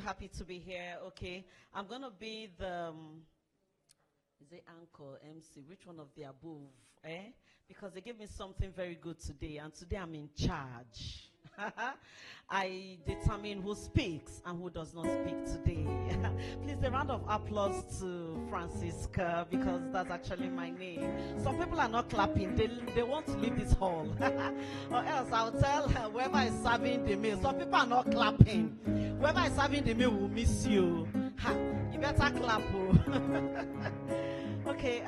happy to be here. Okay, I'm going to be the, is it anchor, MC, which one of the above, eh? Because they gave me something very good today, and today I'm in charge. I determine who speaks and who does not speak today. Please, a round of applause to Francisca, because that's actually my name. Some people are not clapping. They want to leave this hall. Or else I'll tell whoever is serving the meal. Some people are not clapping. Whoever is serving the meal will miss you. Ha, you better clap. Okay,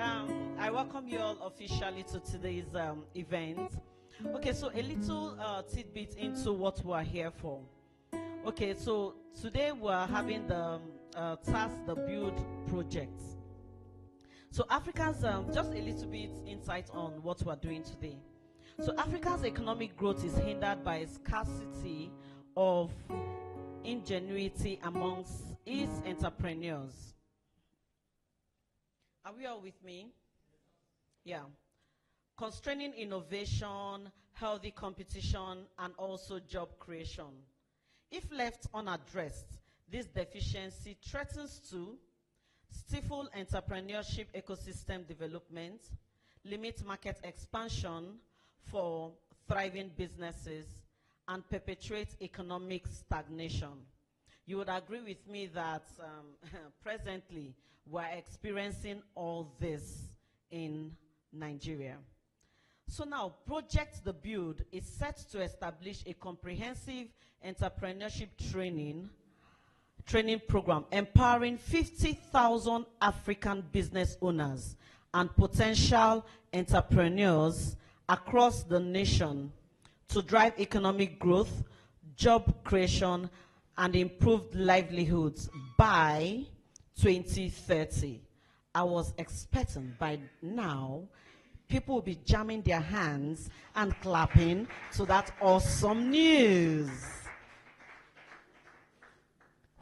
I welcome you all officially to today's event. Okay, so a little tidbit into what we're here for. Okay, so today we're having the Task the Build project. So Africa's, just a little bit insight on what we're doing today. So Africa's economic growth is hindered by a scarcity of ingenuity amongst its entrepreneurs. Are we all with me? Yeah. Constraining innovation, healthy competition, and also job creation. If left unaddressed, this deficiency threatens to stifle entrepreneurship ecosystem development, limit market expansion for thriving businesses, and perpetuate economic stagnation. You would agree with me that presently we're experiencing all this in Nigeria. So now, Project The Build is set to establish a comprehensive entrepreneurship training program empowering 50,000 African business owners and potential entrepreneurs across the nation to drive economic growth, job creation, and improved livelihoods by 2030. I was expecting by now people will be jamming their hands and clapping to that awesome news.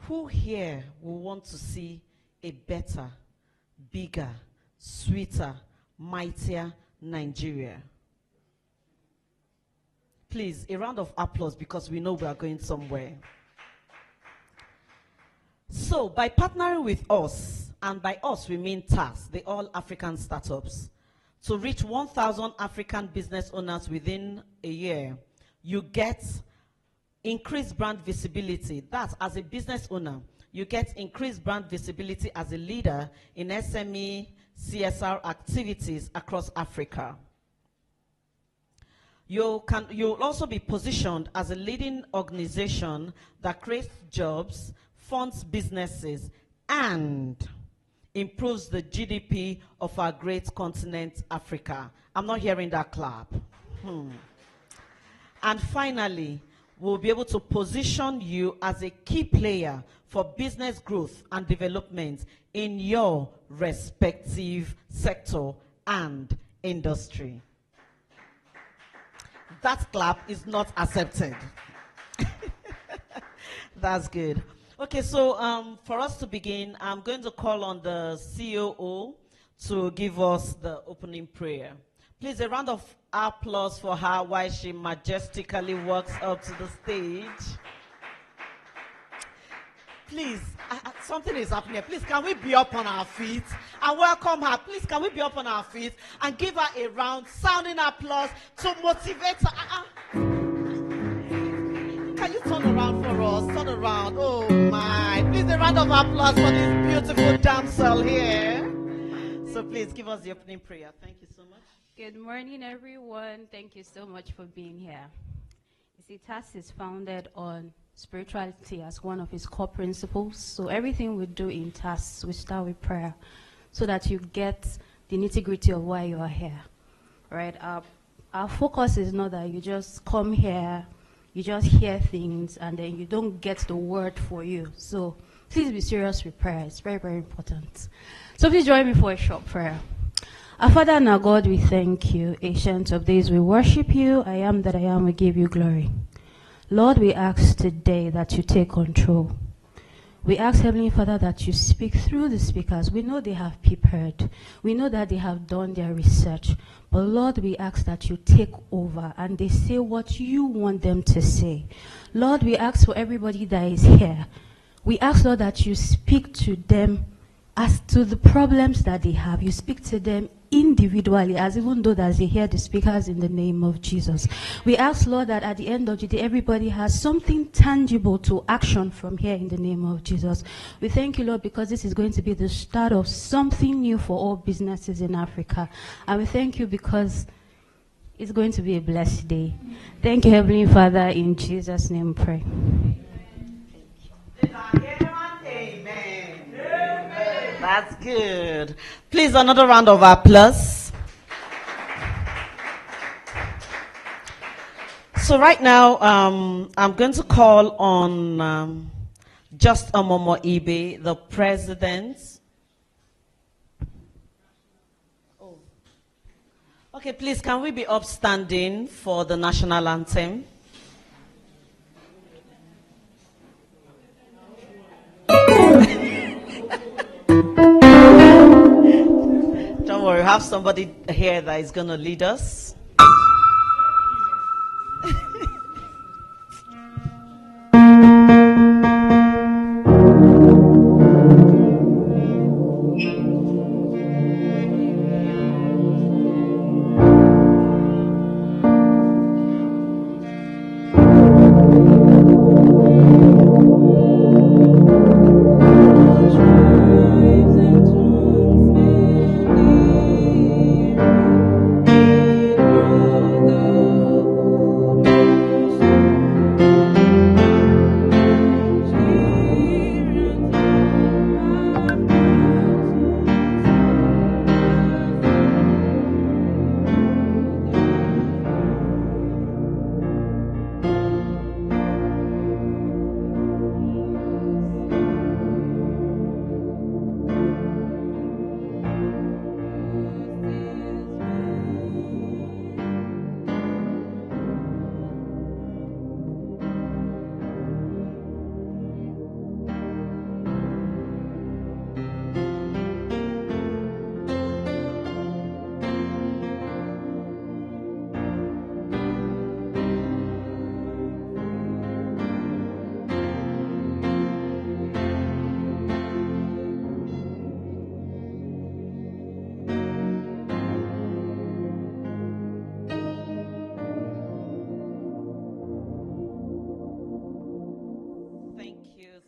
Who here will want to see a better, bigger, sweeter, mightier Nigeria? Please, a round of applause, because we know we are going somewhere. So, by partnering with us, and by us we mean TAS, the All African Startups, to reach 1,000 African business owners within a year, you get increased brand visibility. That, as a business owner, you get increased brand visibility as a leader in SME CSR activities across Africa. You'll also be positioned as a leading organization that creates jobs, funds businesses, and improves the GDP of our great continent, Africa. I'm not hearing that clap. And finally, we'll be able to position you as a key player for business growth and development in your respective sector and industry. That clap is not accepted. That's good. Okay, so for us to begin, I'm going to call on the COO to give us the opening prayer. Please, a round of applause for her while she majestically walks up to the stage. Please, something is happening. Please, can we be up on our feet and welcome her? Please, can we be up on our feet and give her a round, sounding applause to motivate her? Can you turn around for us? Turn around. Oh my. Please, a round of applause for this beautiful damsel here. So please give us the opening prayer. Thank you so much. Good morning, everyone. Thank you so much for being here. You see, TAS is founded on spirituality as one of its core principles. So everything we do in TAS, we start with prayer so that you get the nitty-gritty of why you are here. Right? Our focus is not that you just come here, you just hear things, and then you don't get the word for you. So please be serious with prayer. It's very, very important. So please join me for a short prayer. Our Father and our God, we thank you. Ancient of days, we worship you. I am that I am, we give you glory. Lord, we ask today that you take control. We ask, Heavenly Father, that you speak through the speakers. We know they have prepared. We know that they have done their research. But Lord, we ask that you take over and they say what you want them to say. Lord, we ask for everybody that is here, We ask, Lord, that you speak to them as to the problems that they have. You speak to them individually, as even though as they hear the speakers, in the name of Jesus. We ask, Lord, that at the end of the day, everybody has something tangible to action from here in the name of Jesus. We thank you, Lord, because this is going to be the start of something new for all businesses in Africa. And we thank you because it's going to be a blessed day. Thank you, Heavenly Father. In Jesus' name we pray. Amen. That's good. Please, another round of applause. So right now, I'm going to call on Just Omomo Ibe, the president. Oh. Okay, please, can we be upstanding for the national anthem? Don't worry, we have somebody here that is going to lead us.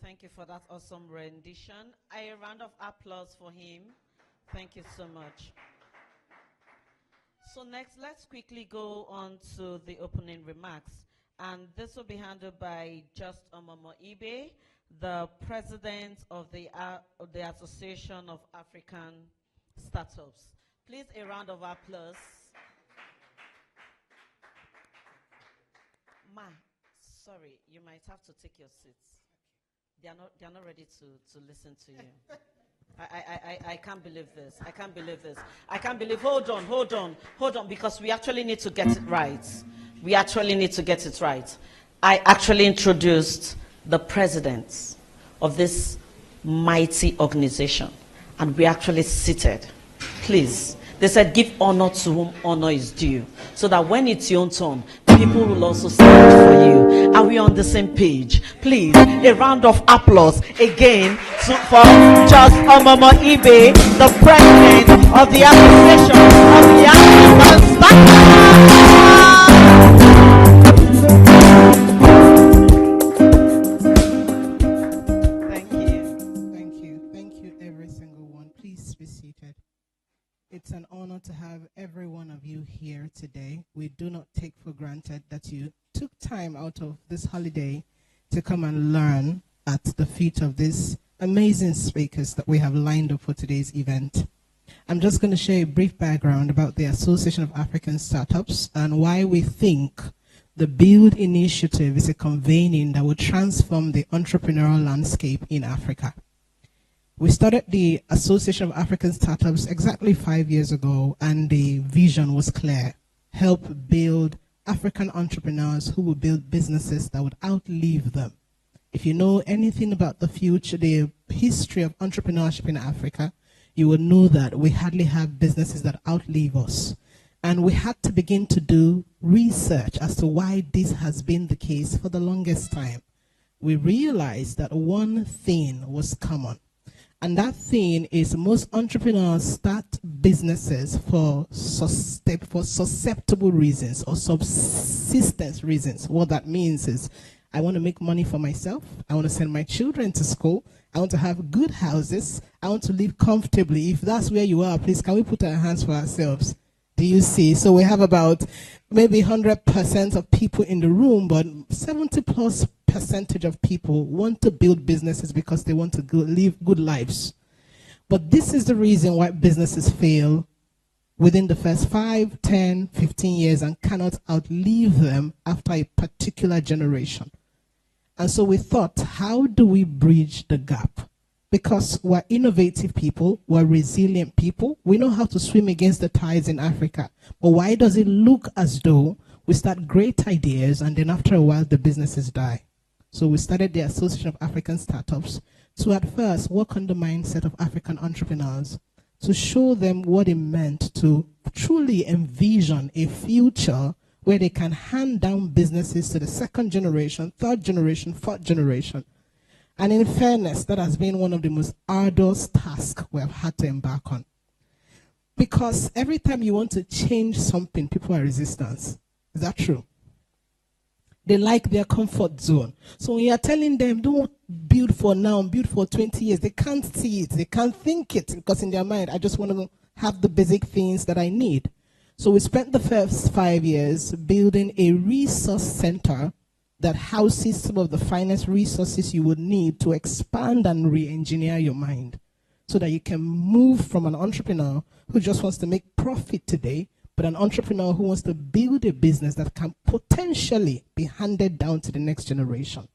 Thank you for that awesome rendition. A round of applause for him. Thank you so much. So next, let's quickly go on to the opening remarks. And this will be handled by Just Omomo Ibe, the president of the Association of African Startups. Please, a round of applause. Ma, sorry, you might have to take your seats. They are not ready to listen to you. I can't believe this. I can't believe this. I can't believe, hold on, because we actually need to get it right. We actually need to get it right. I actually introduced the president of this mighty organization, and we actually seated. Please. They said, give honor to whom honor is due, so that when it's your turn, people will also stand for you. Are we on the same page? Please, a round of applause again for Just Omomo Ibe, the president of the Association of the African Startups. Thank you, every single one. Please be seated. It's an honor to have every one of you here today. We do not take for granted that you took time out of this holiday to come and learn at the feet of these amazing speakers that we have lined up for today's event. I'm just going to share a brief background about the Association of African Startups and why we think the Build initiative is a convening that will transform the entrepreneurial landscape in Africa. We started the Association of African Startups exactly 5 years ago, and the vision was clear: help build African entrepreneurs who will build businesses that would outlive them. If you know anything about the future, the history of entrepreneurship in Africa, you will know that we hardly have businesses that outlive us. And we had to begin to do research as to why this has been the case for the longest time. we realized that one thing was common. And that thing is most entrepreneurs start businesses for susceptible reasons or subsistence reasons. What that means is, I want to make money for myself. I want to send my children to school. I want to have good houses. I want to live comfortably. If that's where you are, please, can we put our hands for ourselves? Do you see? So we have about maybe 100% of people in the room, but 70+% of people want to build businesses because they want to live good lives. But this is the reason why businesses fail within the first 5, 10, 15 years and cannot outlive them after a particular generation. And so we thought, how do we bridge the gap? Because we're innovative people, we're resilient people, we know how to swim against the tides in Africa. But why does it look as though we start great ideas and then after a while the businesses die? So we started the Association of African Startups to at first work on the mindset of African entrepreneurs, to show them what it meant to truly envision a future where they can hand down businesses to the second generation, third generation, fourth generation. And in fairness, that has been one of the most arduous tasks we have had to embark on. Because every time you want to change something, people are resistant. Is that true? They like their comfort zone. So when you are telling them, don't build for now, build for 20 years, they can't see it, they can't think it, because in their mind, I just want to have the basic things that I need. So we spent the first 5 years building a resource center that houses some of the finest resources you would need to expand and re-engineer your mind so that you can move from an entrepreneur who just wants to make profit today, but an entrepreneur who wants to build a business that can potentially be handed down to the next generation.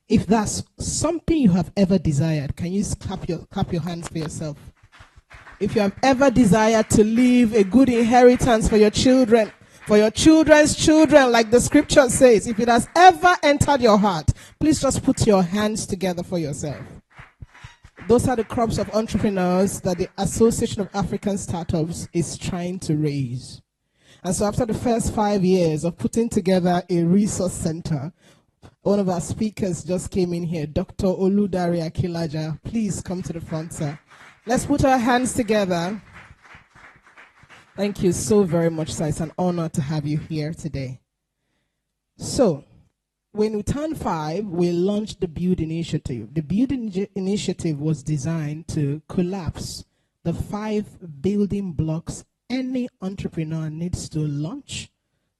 If that's something you have ever desired, can you clap your hands for yourself? If you have ever desired to leave a good inheritance for your children, for your children's children, like the scripture says, if it has ever entered your heart, please just put your hands together for yourself. Those are the crops of entrepreneurs that the Association of African Startups is trying to raise. And so after the first 5 years of putting together a resource center, one of our speakers just came in here, Dr. Oludare Akinlaja. Please come to the front, sir. Let's put our hands together. Thank you so very much, sir. It's an honor to have you here today. So, when we turned 5, we launched the Build Initiative. The Build Initiative was designed to collapse the 5 building blocks any entrepreneur needs to launch,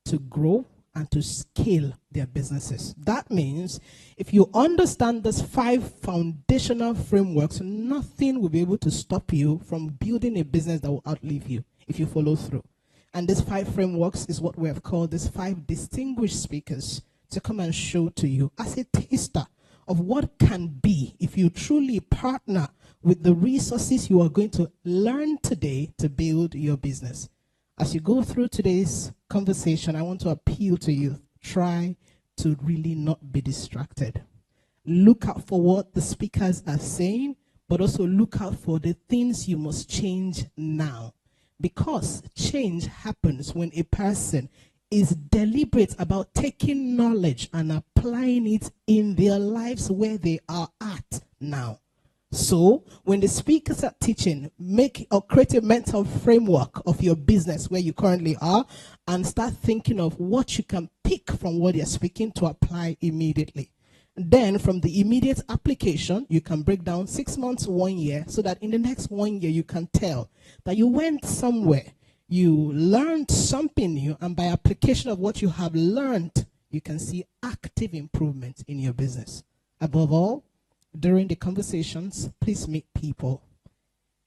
to grow, and to scale their businesses. That means if you understand these 5 foundational frameworks, nothing will be able to stop you from building a business that will outlive you if you follow through. And these 5 frameworks is what we have called these 5 distinguished speakers to come and show to you as a taster of what can be if you truly partner with the resources you are going to learn today to build your business. As you go through today's conversation, I want to appeal to you. Try to really not be distracted. Look out for what the speakers are saying, but also look out for the things you must change now. Because change happens when a person is deliberate about taking knowledge and applying it in their lives where they are at now. So when the speakers are teaching, make or create a mental framework of your business where you currently are and start thinking of what you can pick from what they're speaking to apply immediately. Then from the immediate application, you can break down 6 months, 1 year, so that in the next 1 year you can tell that you went somewhere, you learned something new, and by application of what you have learned, you can see active improvement in your business. Above all, during the conversations, please meet people.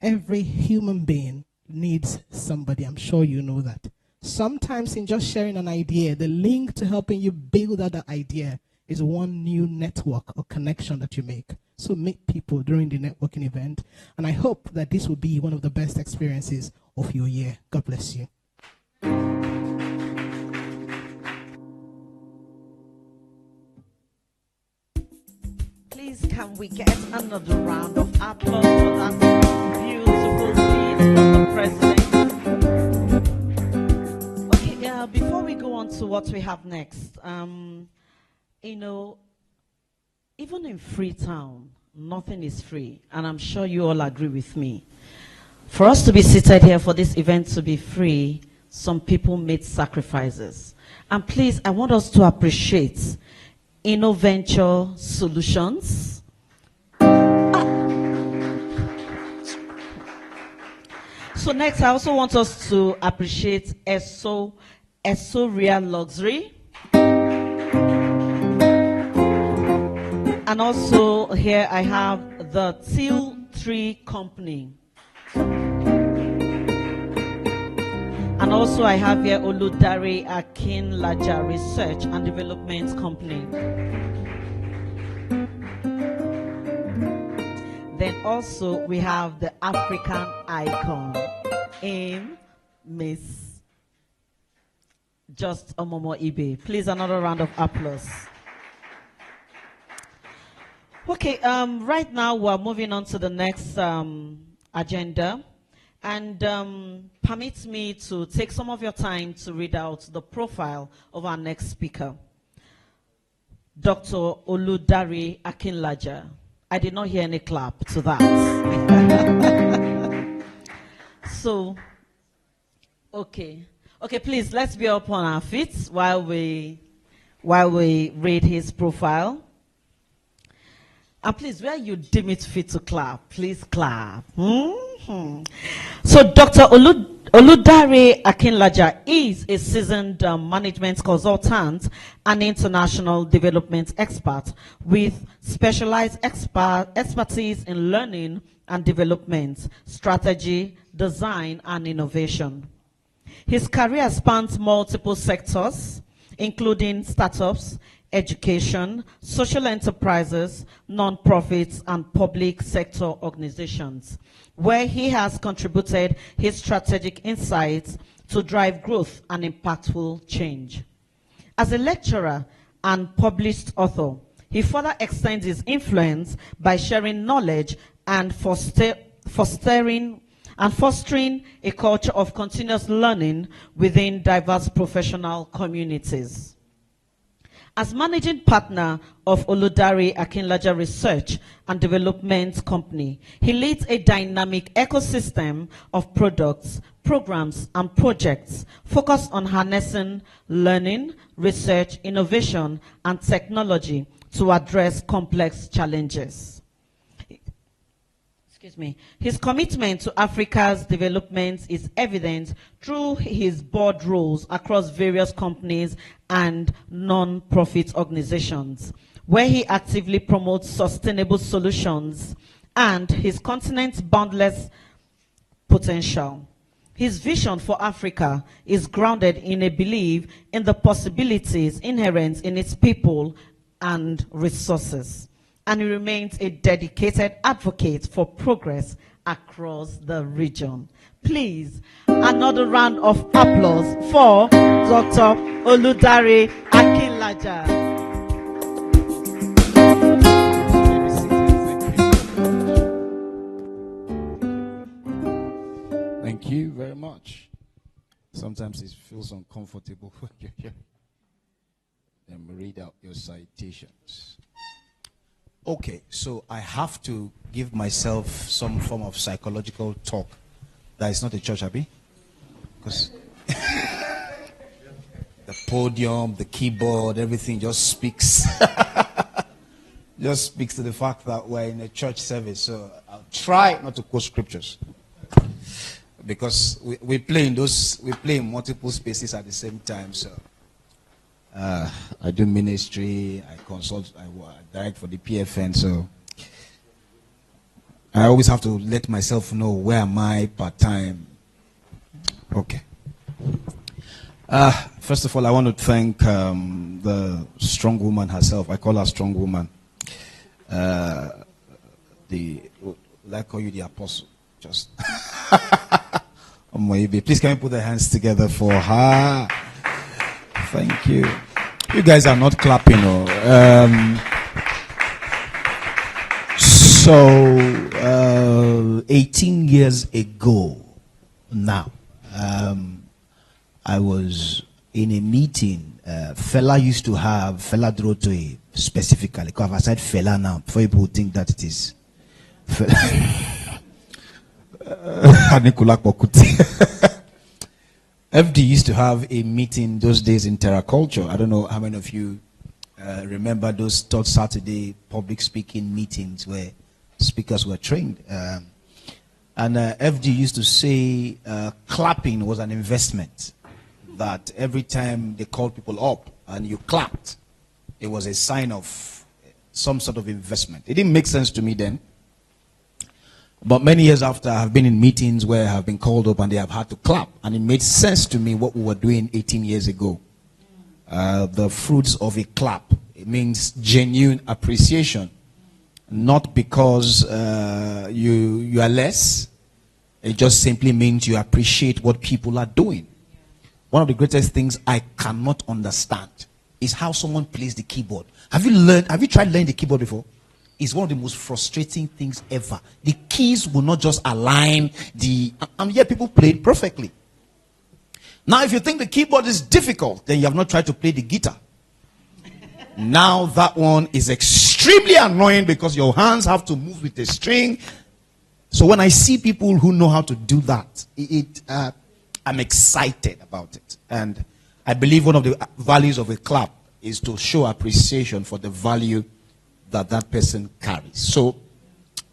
Every human being needs somebody. I'm sure you know that. Sometimes in just sharing an idea, the link to helping you build out that idea is one new network or connection that you make. So meet people during the networking event. And I hope that this will be one of the best experiences of your year. God bless you. Please, can we get another round of applause for that beautiful speech from the president? Okay, before we go on to what we have next, you know, even in Freetown, nothing is free. And I'm sure you all agree with me. For us to be seated here for this event to be free, some people made sacrifices. And please, I want us to appreciate Innoventure Solutions. So next, I also want us to appreciate Esorae Luxury. And also here I have the Teal Tree Company. And also I have here Oludare Akinlaja Research and Development Company. Then also we have the African icon, Miss Just Omomo Ibe. Please, another round of applause. Okay, right now we're moving on to the next agenda. And permit me to take some of your time to read out the profile of our next speaker, Dr. Oludare Akinlaja. I did not hear any clap to that. So, okay, please, let's be up on our feet while we read his profile. And please, where you deem it fit to clap, please clap. So Dr. Oludare Akinlaja is a seasoned management consultant and international development expert with specialized expertise in learning and development, strategy, design, and innovation. His career spans multiple sectors, including startups, education, social enterprises, non-profits, and public sector organizations, where he has contributed his strategic insights to drive growth and impactful change. As a lecturer and published author, he further extends his influence by sharing knowledge and fostering a culture of continuous learning within diverse professional communities. As managing partner of Oludare Akinlaja Research and Development Company, he leads a dynamic ecosystem of products, programs, and projects focused on harnessing learning, research, innovation, and technology to address complex challenges. His commitment to Africa's development is evident through his board roles across various companies and non-profit organizations, where he actively promotes sustainable solutions and his continent's boundless potential. His vision for Africa is grounded in a belief in the possibilities inherent in its people and resources. And he remains a dedicated advocate for progress across the region. Please, another round of applause for Dr. Oludare Akinlaja. Thank you very much. Sometimes it feels uncomfortable when you're here. Then read out your citations. Okay, so I have to give myself some form of psychological talk. That is not a church, Abi? Because the podium, the keyboard, everything just speaks. Just speaks to the fact that we're in a church service. So I'll try not to quote scriptures. Because we play in multiple spaces at the same time. So I do ministry, I consult, I direct for the PFN, so I always have to let myself know where am I part-time. Okay. First of all, I want to thank the strong woman herself. I call her strong woman. I call you the apostle. Just please can we put the hands together for her? Thank you. You guys are not clapping. So 18 years ago now, I was in a meeting. Fela used to have, Fela Drotoe specifically. Because I've said fella now, before people think that it is fella. FD used to have a meeting those days in TerraCulture. I don't know how many of you remember those third Saturday public speaking meetings where speakers were trained. And FD used to say clapping was an investment. That every time they called people up and you clapped, it was a sign of some sort of investment. It didn't make sense to me then. But many years after, I have been in meetings where I have been called up and they have had to clap. And it made sense to me what we were doing 18 years ago. The fruits of a clap. It means genuine appreciation. Not because you are less. It just simply means you appreciate what people are doing. One of the greatest things I cannot understand is how someone plays the keyboard. Have you tried learning the keyboard before? It's one of the most frustrating things ever. The keys will not just align. And yet people play it perfectly. Now, if you think the keyboard is difficult, then you have not tried to play the guitar. Now that one is extremely annoying because your hands have to move with the string. So when I see people who know how to do that, I'm excited about it. And I believe one of the values of a clap is to show appreciation for the value that person carries. So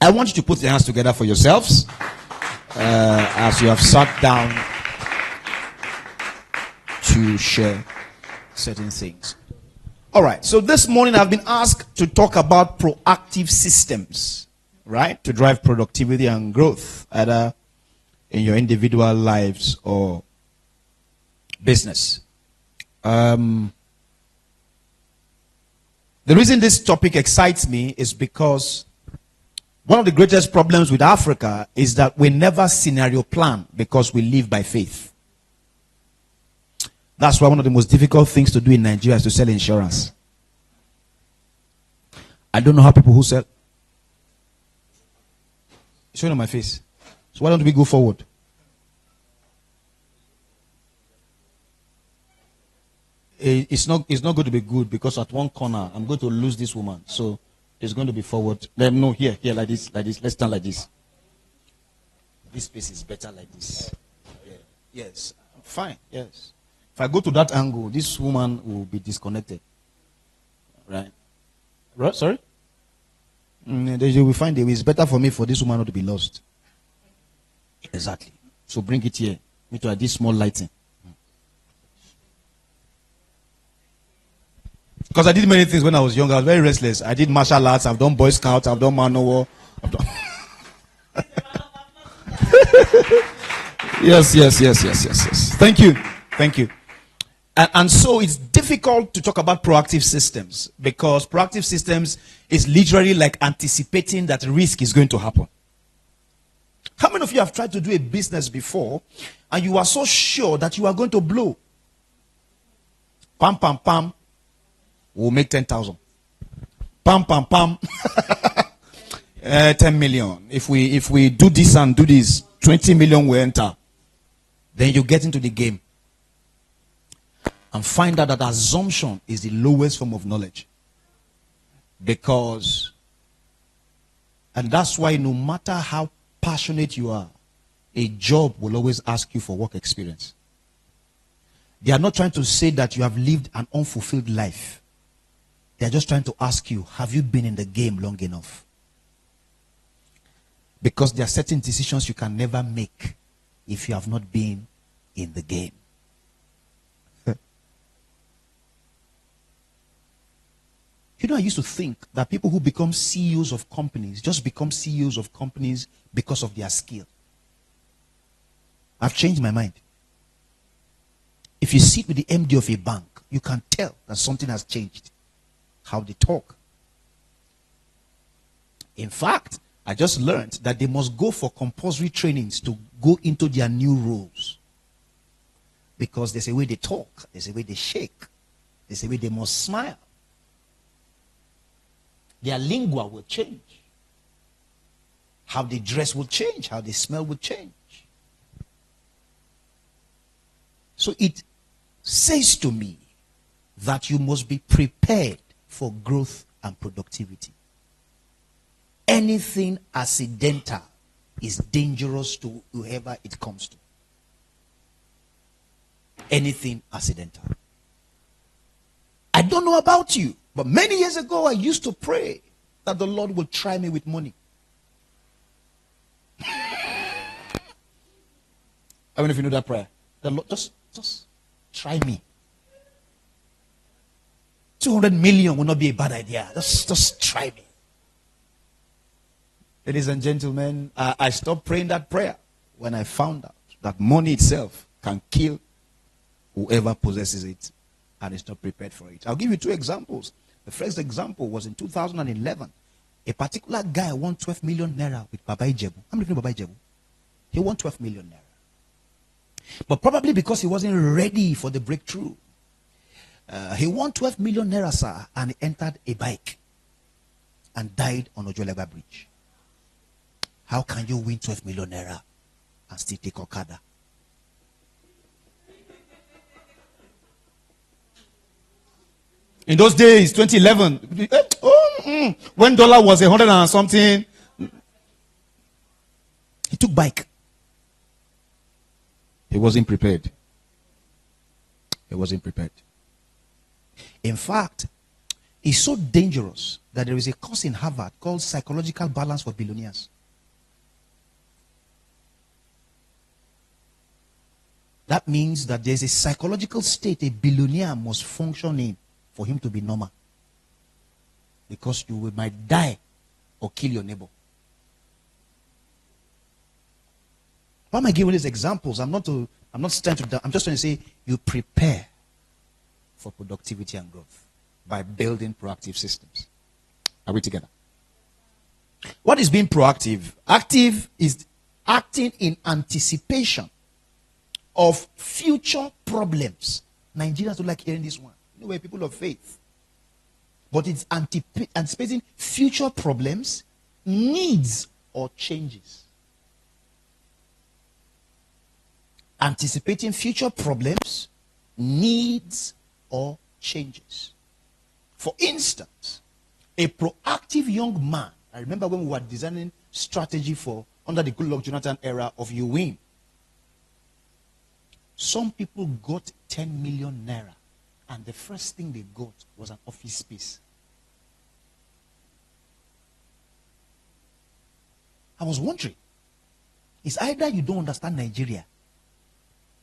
I want you to put your hands together for yourselves as you have sat down to share certain things. All right. So this morning I've been asked to talk about proactive systems, right? To drive productivity and growth, either in your individual lives or business. The reason this topic excites me is because one of the greatest problems with Africa is that we never scenario plan because we live by faith. That's why one of the most difficult things to do in Nigeria is to sell insurance. I don't know how people who sell. It's showing on my face. So why don't we go forward? It's not going to be good because at one corner I'm going to lose this woman. So it's going to be forward. No, here, like this. Let's stand like this. This space is better like this. Yeah. Yes, fine. Yes. If I go to that angle, this woman will be disconnected. Right? Sorry? You will find it's better for me for this woman not to be lost. Exactly. So bring it here. Me to this small lighting. Because I did many things when I was young. I was very restless. I did martial arts. I've done Boy Scouts. I've done Man O' War. Yes. Thank you. And so it's difficult to talk about proactive systems because proactive systems is literally like anticipating that risk is going to happen. How many of you have tried to do a business before and you are so sure that you are going to blow? Pam, pam, pam. We'll make 10,000. Pam, pam, pam. 10 million. If we do this and do this, 20 million will enter. Then you get into the game. And find out that assumption is the lowest form of knowledge. And that's why no matter how passionate you are, a job will always ask you for work experience. They are not trying to say that you have lived an unfulfilled life. They are just trying to ask you, have you been in the game long enough? Because there are certain decisions you can never make if you have not been in the game. You know, I used to think that people who become CEOs of companies just become CEOs of companies because of their skill. I've changed my mind. If you sit with the MD of a bank, you can tell that something has changed. How they talk. In fact, I just learned that they must go for compulsory trainings to go into their new roles. Because there's a way they talk, there's a way they shake, there's a way they must smile. Their lingua will change. How they dress will change. How they smell will change. So it says to me that you must be prepared for growth and productivity. Anything accidental is dangerous to whoever it comes to. Anything accidental. I don't know about you, but many years ago I used to pray that the Lord will try me with money. I mean, if you know that prayer, the Lord just try me. 200 million will not be a bad idea. Just try me. Ladies and gentlemen, I stopped praying that prayer when I found out that money itself can kill whoever possesses it and is not prepared for it. I'll give you two examples. The first example was in 2011. A particular guy won 12 million naira with Baba Ijebu. How many know Baba Ijebu? He won 12 million naira. But probably because he wasn't ready for the breakthrough, he won 12 million naira, sir, and he entered a bike and died on Ojolegba Bridge. How can you win 12 million naira and still take Okada? In those days, 2011, when dollar was 100 and something, he took bike. He wasn't prepared. He wasn't prepared. In fact, it's so dangerous that there is a course in Harvard called Psychological Balance for Billionaires. That means that there's a psychological state a billionaire must function in for him to be normal. Because you might die or kill your neighbor. Why am I giving these examples? I'm just trying to say you prepare for productivity and growth by building proactive systems. Are we together? What is being proactive? Active is acting in anticipation of future problems. Nigerians don't like hearing this one. You know, we're people of faith. But it's anticipating future problems, needs, or changes. Anticipating future problems, needs, or changes. For instance, a proactive young man, I remember when we were designing strategy for under the Goodluck Jonathan era of Ewaen, some people got 10 million naira and the first thing they got was an office space. I was wondering, it's either you don't understand Nigeria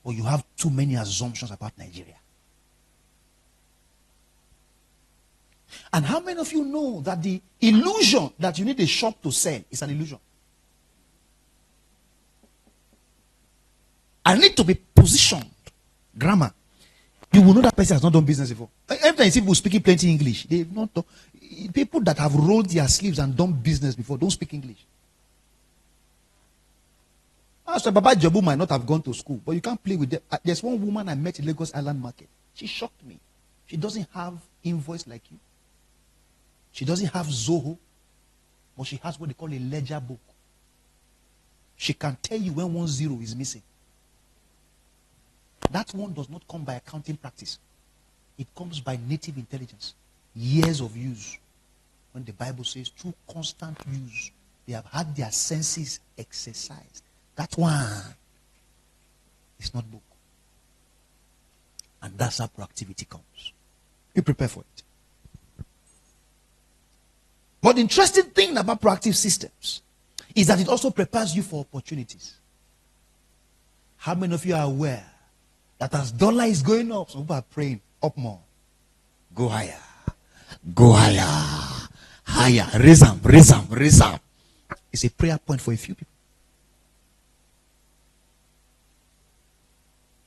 or you have too many assumptions about Nigeria. And how many of you know that the illusion that you need a shop to sell is an illusion? I need to be positioned. Grammar. You will know that person has not done business before. Every time you see people speaking plenty English, they've not done. People that have rolled their sleeves and done business before don't speak English. So Baba Jabu might not have gone to school, but you can't play with them. There's one woman I met in Lagos Island Market. She shocked me. She doesn't have invoice like you. She doesn't have Zoho, but she has what they call a ledger book. She can tell you when 10 is missing. That one does not come by accounting practice. It comes by native intelligence. Years of use. When the Bible says through constant use, they have had their senses exercised. That one is not book. And that's how proactivity comes. You prepare for it. But the interesting thing about proactive systems is that it also prepares you for opportunities. How many of you are aware that as dollar is going up, some people are praying, up more. Go higher. Go higher. Higher. Raise up, raise up, raise up. It's a prayer point for a few people.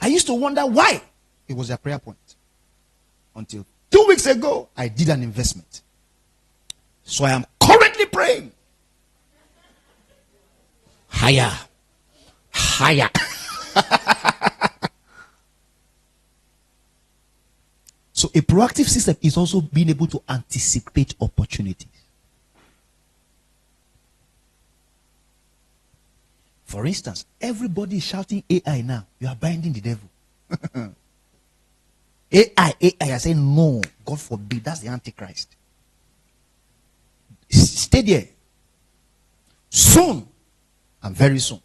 I used to wonder why it was a prayer point. Until 2 weeks ago, I did an investment. So I am currently praying. Higher. Higher. So a proactive system is also being able to anticipate opportunities. For instance, everybody is shouting AI now. You are binding the devil. AI. I say no. God forbid. That's the Antichrist. Stay there. Soon. And very soon.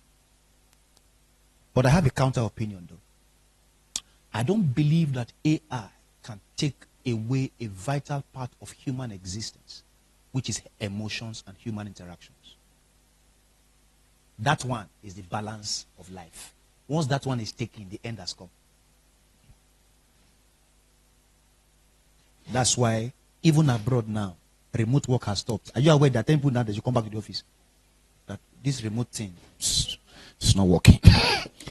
But I have a counter opinion though. I don't believe that AI can take away a vital part of human existence, which is emotions and human interactions. That one is the balance of life. Once that one is taken, the end has come. That's why, even abroad now, remote work has stopped. Are you aware that 10 people now that you come back to the office? That this remote thing, it's not working.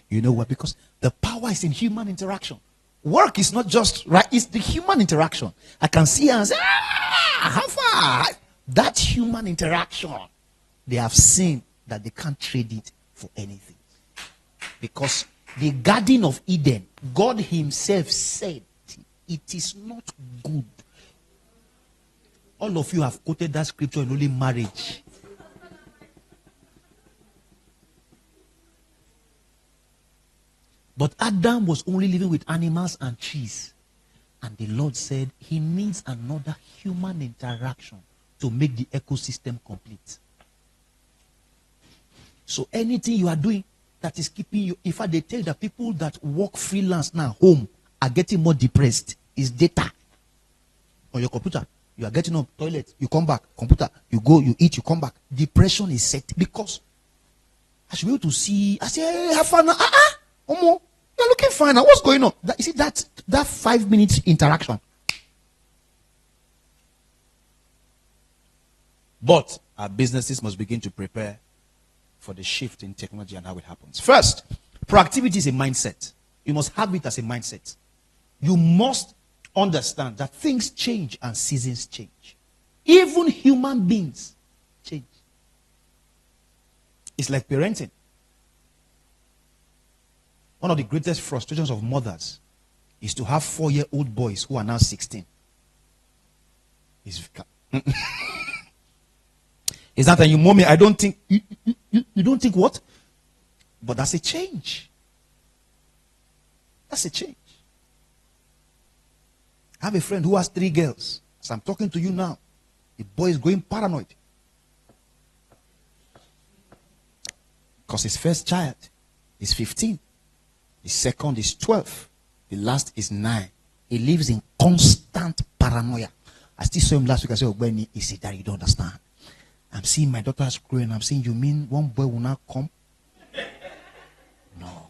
You know what? Because the power is in human interaction. Work is not just, right? It's the human interaction. I can see and say, how far? That human interaction, they have seen that they can't trade it for anything. Because the Garden of Eden, God himself said, it is not good. All of you have quoted that scripture in only marriage. But Adam was only living with animals and trees. And the Lord said he needs another human interaction to make the ecosystem complete. So anything you are doing that is keeping you, in fact, they tell the people that work freelance now, home, are getting more depressed, is data. On your computer, you are getting up, toilet, you come back, computer, you go, you eat, you come back. Depression is set because I should be able to see, I say, hey, have fun. Omo, you're looking fine. What's going on? You see that 5 minutes interaction. But our businesses must begin to prepare for the shift in technology and how it happens. First, proactivity is a mindset. You must have it as a mindset. You must understand that things change and seasons change. Even human beings change. It's like parenting. One of the greatest frustrations of mothers is to have 4-year-old boys who are now 16. Is that you, mommy? I don't think you don't think what? But that's a change. That's a change. I have a friend who has 3 girls. As I'm talking to you now, the boy is going paranoid. Because his first child is 15. The second is 12. The last is 9. He lives in constant paranoia. I still saw him last week. I said, Ogbeni, he said that you don't understand. I'm seeing my daughter screwing. I'm saying, you mean one boy will not come? No.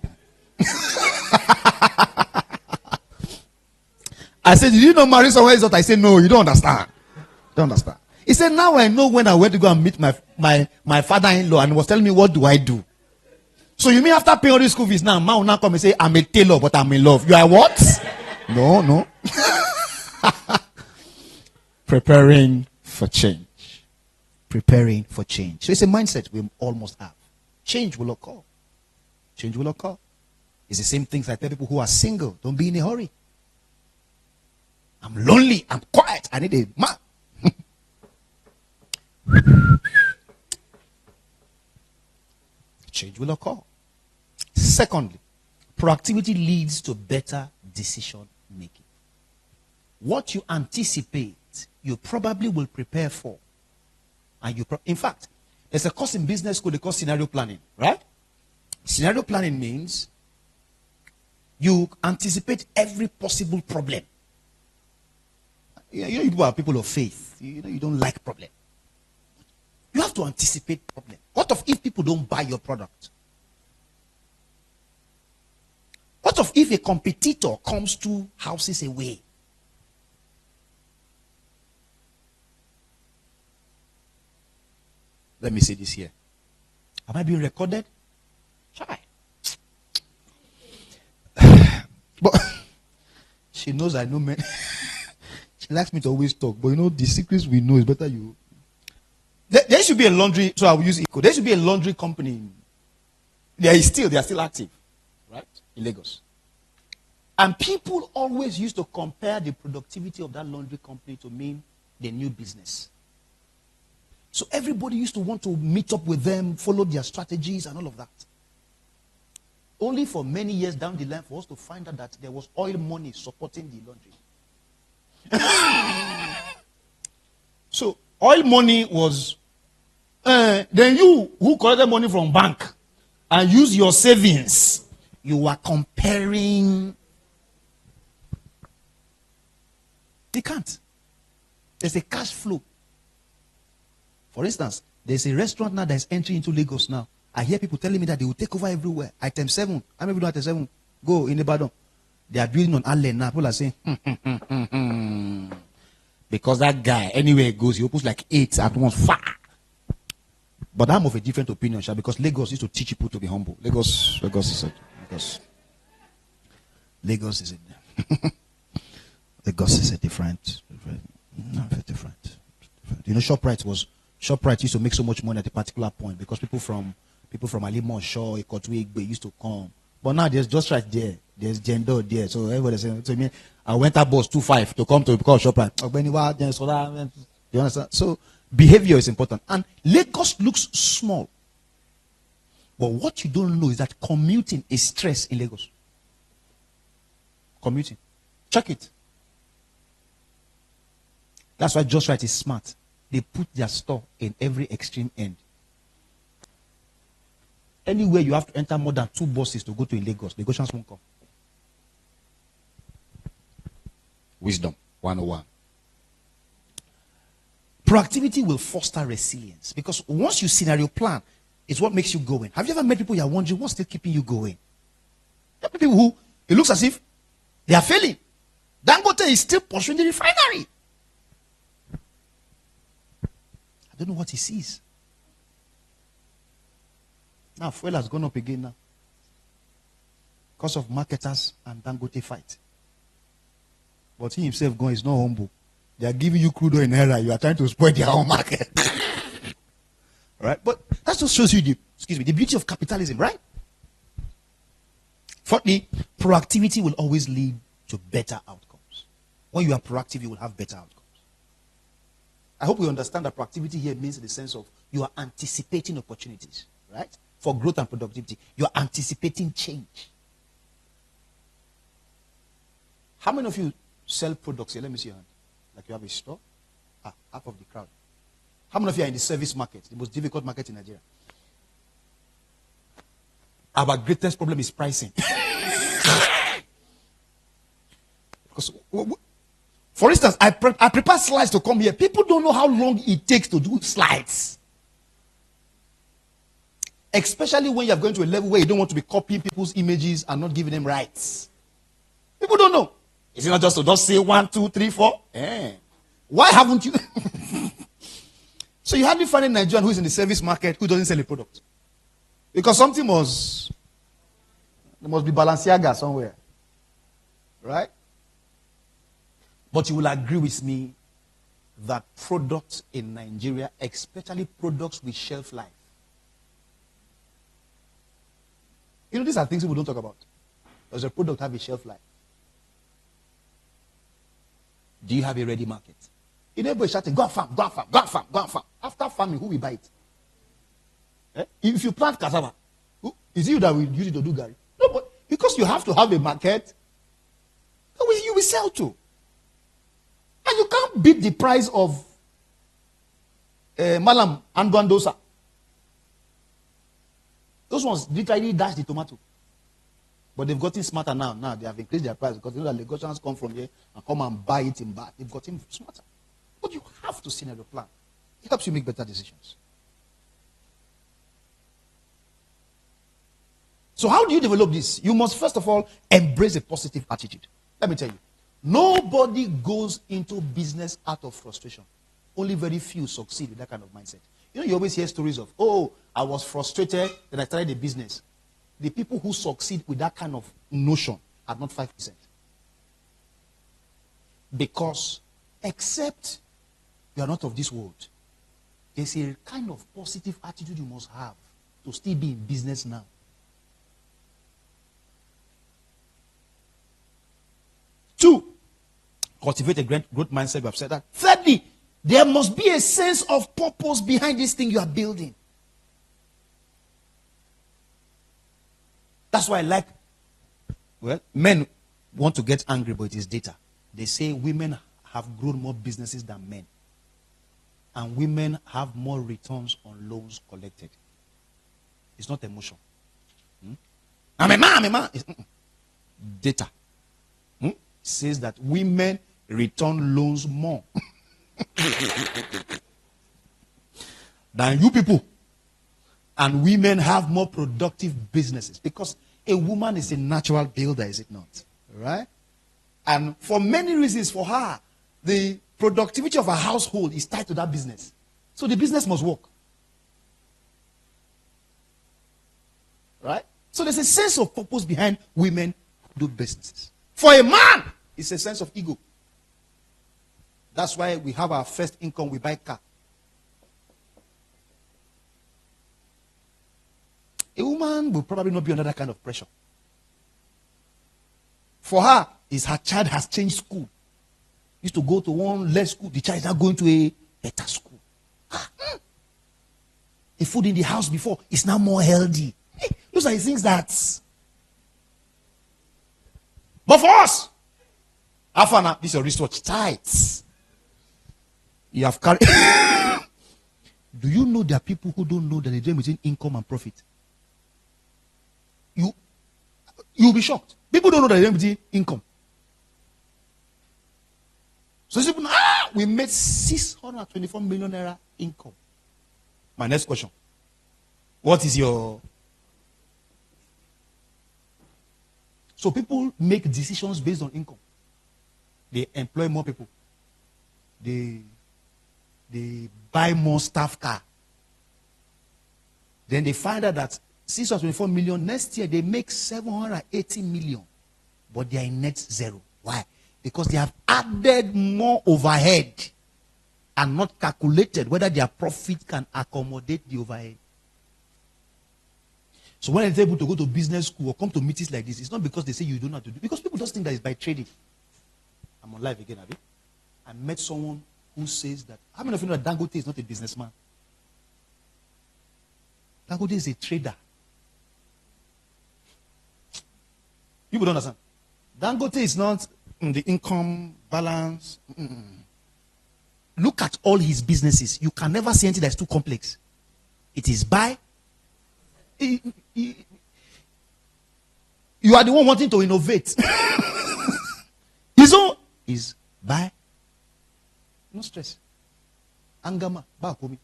I said, did you know marry someone else? I said, no, you don't understand. Don't understand. He said, now I know when I went to go and meet my father-in-law and he was telling me, what do I do? So you mean after paying all these school fees now, man will now come and say, I'm a tailor, but I'm in love. You are what? No. Preparing for change. Preparing for change. So it's a mindset we almost have. Change will occur. Change will occur. It's the same things I tell people who are single. Don't be in a hurry. I'm lonely. I'm quiet. I need a man. Change will occur. Secondly, proactivity leads to better decision making. What you anticipate, you probably will prepare for. And in fact, there's a course in business school they call scenario planning, right? Scenario planning means you anticipate every possible problem. You people are people of faith. You don't like problem. You have to anticipate problem. What if people don't buy your product? What if a competitor comes 2 houses away? Let me say this here. Am I being recorded? Try. But she knows I know men. She likes me to always talk. But the secrets we know is better you. There should be a laundry, so I will use Eco. There should be a laundry company. They are still active, right? In Lagos. And people always used to compare the productivity of that laundry company to mean the new business. So everybody used to want to meet up with them, follow their strategies and all of that. Only for many years down the line for us to find out that there was oil money supporting the laundry. So, oil money was, then you who collected money from bank and use your savings, you are comparing. They can't. There's a cash flow. For instance, there's a restaurant now that is entering into Lagos now. I hear people telling me that they will take over everywhere. Item 7. I'm even item 7. Go in Ibadan. They are building on Allen now. People are saying, because that guy, anywhere he goes, he opens like 8 at once. Far. But I'm of a different opinion, Sha, because Lagos used to teach people to be humble. Lagos is a different. You know, ShopRite used to make so much money at a particular point because people from Alimon Shaw, Ikotwe used to come. But now there's just right there. There's gender there. So everybody saying to me, I went up bus 25 to come to because ShopRite. You understand? So behavior is important. And Lagos looks small. But what you don't know is that commuting is stress in Lagos. Commuting. Check it. That's why Just Right is smart. They put their store in every extreme end. Anywhere you have to enter more than 2 buses to go to in Lagos, Lagosians won't come. Wisdom 101. Proactivity will foster resilience because once you scenario plan, it's what makes you going. Have you ever met people you are wondering what's still keeping you going? There are people who it looks as if they are failing. Dangote is still pursuing the refinery. I don't know what he sees. Now fuel has gone up again now. Because of marketers and Dangote fight. But he himself going is not humble. They are giving you crude oil in naira. You are trying to spoil their own market. Right? But that just shows you the beauty of capitalism, right? Fourthly, proactivity will always lead to better outcomes. When you are proactive, you will have better outcomes. I hope we understand that proactivity here means in the sense of you are anticipating opportunities, right? For growth and productivity. You are anticipating change. How many of you sell products here? Let me see your hand. Like you have a store? Half of the crowd. How many of you are in the service market? The most difficult market in Nigeria. Our greatest problem is pricing. Because, for instance, I prepare slides to come here. People don't know how long it takes to do slides. Especially when you're going to a level where you don't want to be copying people's images and not giving them rights. People don't know. Is it not just to just say 1, 2, 3, 4? Why haven't you? So you hardly find a Nigerian who is in the service market who doesn't sell a product. Because there must be Balenciaga somewhere. Right? But you will agree with me that products in Nigeria, especially products with shelf life. You know, these are things people don't talk about. Does a product have a shelf life? Do you have a ready market? Everybody shouting, go and farm, go and farm, go and farm, go and farm. After farming, who will buy it? If you plant cassava, is it you that will use it to do gari? No, but because you have to have a market, you will sell to. And you can't beat the price of Malam and Bandosa. Those ones literally dash the tomato. But they've gotten smarter now. Now they have increased their price because they know that Lagosians come from here and come and buy it in baht. They've gotten smarter. But you have to scenario plan. It helps you make better decisions. So how do you develop this? You must first of all embrace a positive attitude. Let me tell you. Nobody goes into business out of frustration. Only very few succeed with that kind of mindset. You know, you always hear stories of, oh, I was frustrated, then I started a business. The people who succeed with that kind of notion are not 5%. Because, except you are not of this world, there's a kind of positive attitude you must have to still be in business now. Two, cultivate a growth mindset. We have said that. Thirdly, there must be a sense of purpose behind this thing you are building. That's why I like, well, men want to get angry, but it is data. They say women have grown more businesses than men. And women have more returns on loans collected. It's not emotion. I'm a man. Data says that women return loans more than you people. And women have more productive businesses because a woman is a natural builder, is it not? Right? And for many reasons for her, the productivity of her household is tied to that business. So the business must work. Right? So there's a sense of purpose behind women who do businesses. For a man, it's a sense of ego. That's why we have our first income, we buy car. A woman will probably not be under that kind of pressure. For her, is her child has changed school. Used to go to one less school, the child is now going to a better school. The food in the house before is now more healthy. Those are the things that. But for us, Afana, this is your research tight. You have carried. Do you know there are people who don't know that the difference between income and profit? You'll be shocked. People don't know the difference between income. So people, we made 624 million naira income. My next question. What is your... So people make decisions based on income. They employ more people. They buy more staff car. Then they find out that 624 million, next year they make 780 million. But they are in net zero. Why? Because they have added more overhead and not calculated whether their profit can accommodate the overhead. So when they're able to go to business school or come to meetings like this, it's not because they say you don't know how to do it. Because people just think that it's by trading. I'm on live again, Abi. I met someone who says that, how many of you know that Dangote is not a businessman? Dangote is a trader. People don't understand. Dangote is not in the income balance. Look at all his businesses. You can never see anything that's too complex. It is buy. You are the one wanting to innovate. His own is buy. No stress. Angama, Bakomi.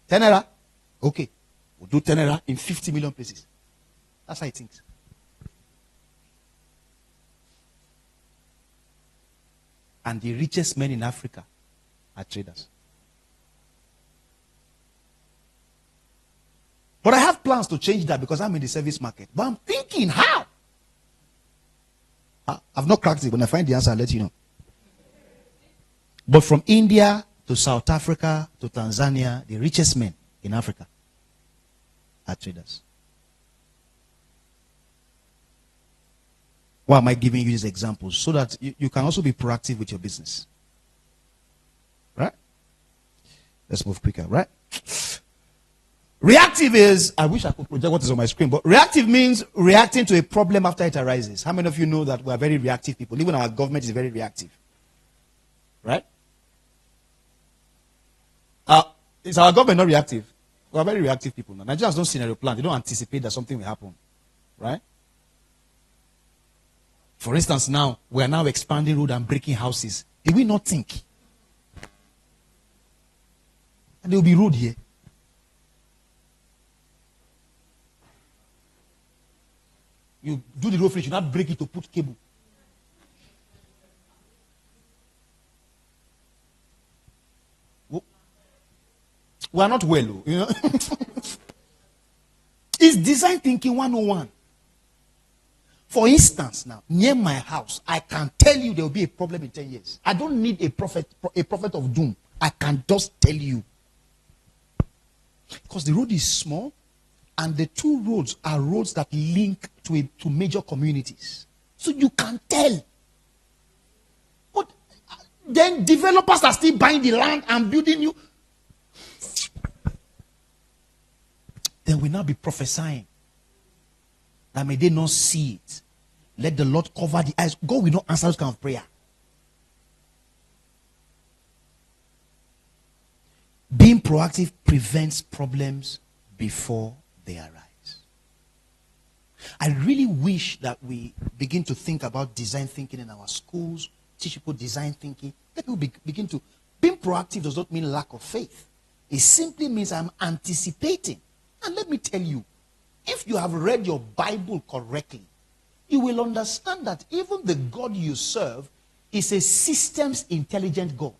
10 naira. Okay. We'll do 10 naira in 50 million places. That's how it thinks. And the richest men in Africa are traders. But I have plans to change that because I'm in the service market. But I'm thinking, how? I've not cracked it. When I find the answer, I'll let you know. But from India to South Africa to Tanzania, the richest men in Africa are traders. Why am I giving you these examples? So that you can also be proactive with your business. Right? Let's move quicker, right? Reactive is, I wish I could project what is on my screen, but reactive means reacting to a problem after it arises. How many of you know that we are very reactive people? Even our government is very reactive. Right? Is our government not reactive? We are very reactive people now. Nigerians don't scenario plan. They don't anticipate that something will happen. Right? For instance, now, we are now expanding road and breaking houses. Did we not think? And there will be road here. You do the road finish, you not break it to put cable. We are not well, you know. It's design thinking 101. For instance, now, near my house, I can tell you there will be a problem in 10 years. I don't need a prophet of doom. I can just tell you. Because the road is small, and the two roads are roads that link to major communities. So you can tell. But then developers are still buying the land and building you. Then we now be prophesying. that may they not see it. Let the Lord cover the eyes. God will not answer those kind of prayer. Being proactive prevents problems before they arise. I really wish that we begin to think about design thinking in our schools, teach people design thinking. Let people begin to. Being proactive does not mean lack of faith. It simply means I'm anticipating. And let me tell you, if you have read your Bible correctly, you will understand that even the God you serve is a systems intelligent God.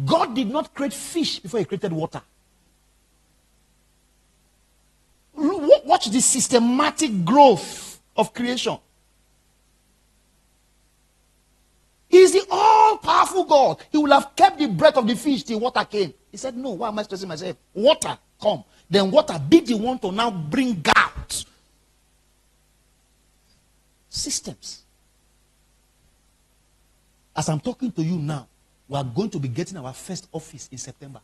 God did not create fish before he created water. Watch the systematic growth of creation. He is the all-powerful God. He will have kept the breath of the fish till water came. He said, no, why am I stressing myself? Water, come. Then water, be the one to now bring out systems. As I'm talking to you now, we are going to be getting our first office in September.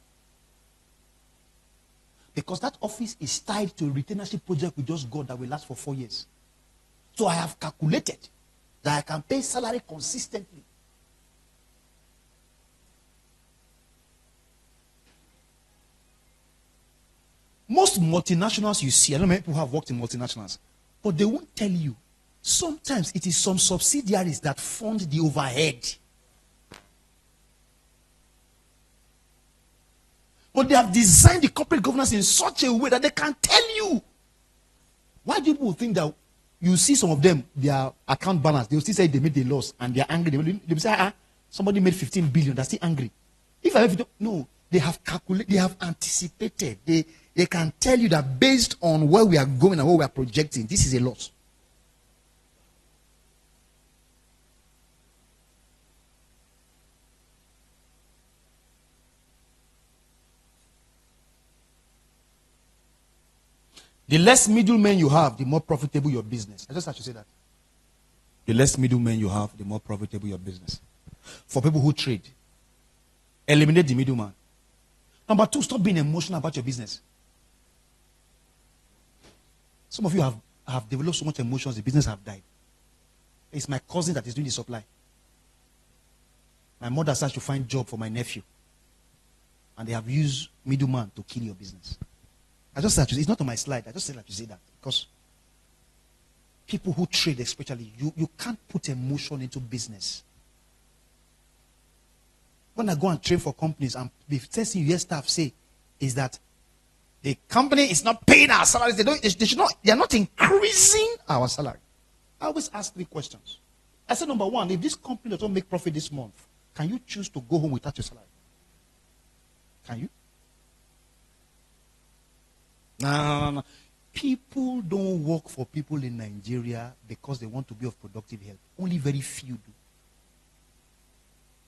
Because that office is tied to a retainership project we just got that will last for 4 years. So I have calculated that I can pay salary consistently. Most multinationals you see, I don't know many people have worked in multinationals, but they won't tell you. Sometimes it is some subsidiaries that fund the overhead. But they have designed the corporate governance in such a way that they can tell you. Why do people think that you see some of them, their account balance, they will still say they made a loss and they are angry. They will say, somebody made 15 billion, they're still angry. If I don't, no, they have calculated, they have anticipated. They can tell you that based on where we are going and what we are projecting, this is a loss. The less middlemen you have, the more profitable your business. I just have to say that. The less middlemen you have, the more profitable your business. For people who trade, eliminate the middleman. Number 2, stop being emotional about your business. Some of you have developed so much emotions, the business have died. It's my cousin that is doing the supply. My mother starts to find job for my nephew. And they have used middleman to kill your business. I just said, it's not on my slide. I just said that you say that. Because people who trade especially, you can't put emotion into business. When I go and trade for companies, and the first thing you hear staff say is that the company is not paying our salaries. They are not increasing our salary. I always ask 3 questions. I said, number 1, if this company does not make profit this month, can you choose to go home without your salary? Can you? No. People don't work for people in Nigeria because they want to be of productive help. Only very few do.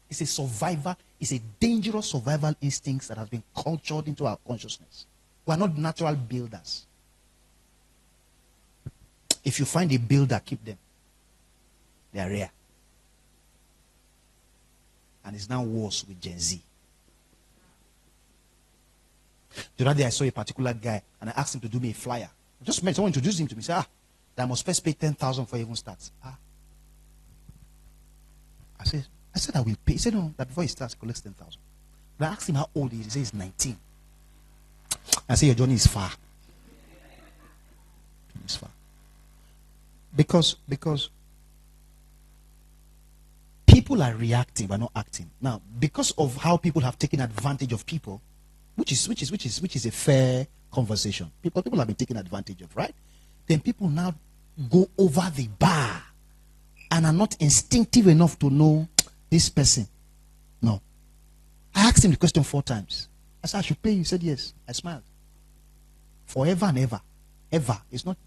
It's a survival, it's a dangerous survival instinct that has been cultured into our consciousness. We are not natural builders. If you find a builder, keep them. They are rare. And it's now worse with Gen Z. The other day I saw a particular guy and I asked him to do me a flyer. I just met someone introduced him to me. Say, that I must first pay 10,000 for even starts. I said I will pay. He said no, that before he starts, he collects 10,000. But I asked him how old he is. He said he's 19. I said your journey is far. It's far. Because people are reacting but not acting. Now, because of how people have taken advantage of people, which is a fair conversation. People have been taken advantage of, right? Then people now go over the bar and are not instinctive enough to know this person. No. I asked him the question 4 times. I said, I should pay you. He said, yes. I smiled. Forever and ever. Ever. It's not,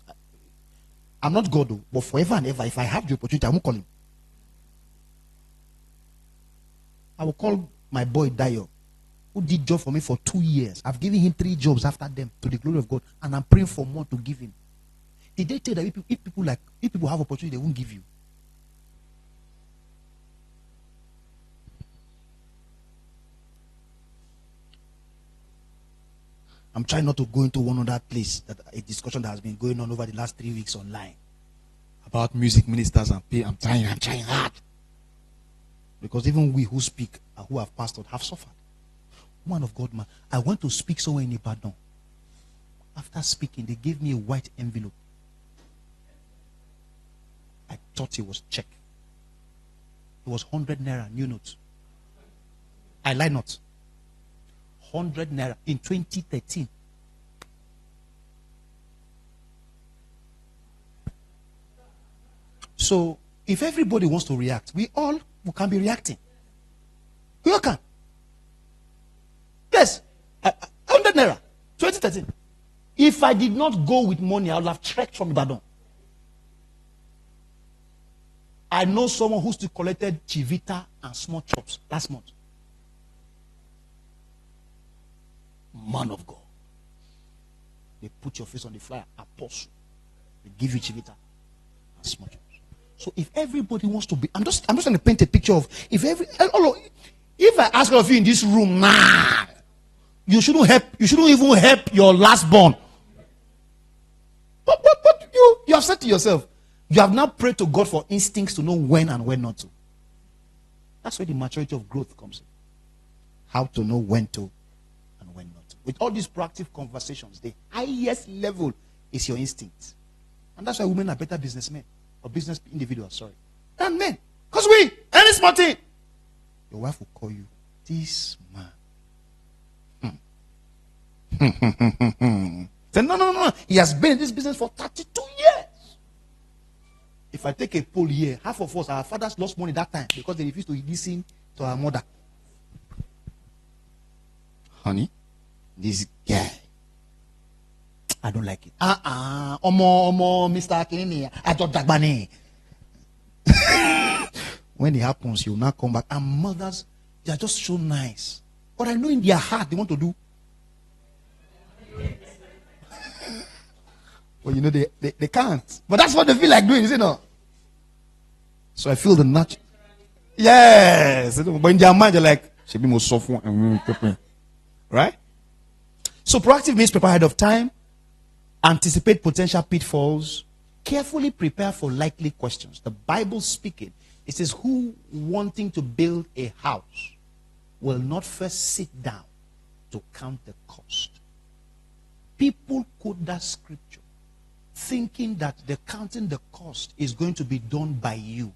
I'm not God, though, but forever and ever, if I have the opportunity, I won't call him. I will call my boy Dio, who did job for me for 2 years. I've given him 3 jobs after them to the glory of God, and I'm praying for more to give him. Did they tell that if people have opportunity, they won't give you? I'm trying not to go into one other place, that a discussion that has been going on over the last 3 weeks online about music ministers and pay. I'm trying hard. Because even we who speak and who have pastored have suffered. Man of God, man, I went to speak somewhere in Ibadan. After speaking, they gave me a white envelope. I thought it was check. It was 100 naira, new notes. I lie not. 100 naira in 2013. So, if everybody wants to react, we can be reacting. We all can. Yes, 100 naira, 2013. If I did not go with money, I would have trekked from Ibadan. I know someone who still collected chivita and small chops last month. Man of God. They put your face on the flyer, apostle. They give you chivita and small chops. So if everybody wants to be, I'm just trying to paint a picture of if I ask all of you in this room now, you shouldn't even help your last born. But you have said to yourself, you have now prayed to God for instincts to know when and when not to. That's where the maturity of growth comes in. How to know when to and when not to. With all these proactive conversations, the highest level is your instinct. And that's why women are better businessmen. Or business individuals, than men. Because any small thing, your wife will call you, this man. Say, no. He has been in this business for 32 years. If I take a poll here, half of us, our fathers lost money that time because they refused to listen to our mother. Honey, this guy, I don't like it. Mr. Akinlaja, I thought that money. When it happens, you'll not come back. And mothers, they are just so nice. But I know in their heart, they want to do. Well, you know, they can't. But that's what they feel like doing, is it not? So I feel the natural. Yes. But in their mind, they're like, should be more soft one. Right? So proactive means prepare ahead of time, anticipate potential pitfalls, carefully prepare for likely questions. The Bible speaking, it says, who wanting to build a house will not first sit down to count the cost. People quote that scripture thinking that the counting the cost is going to be done by you.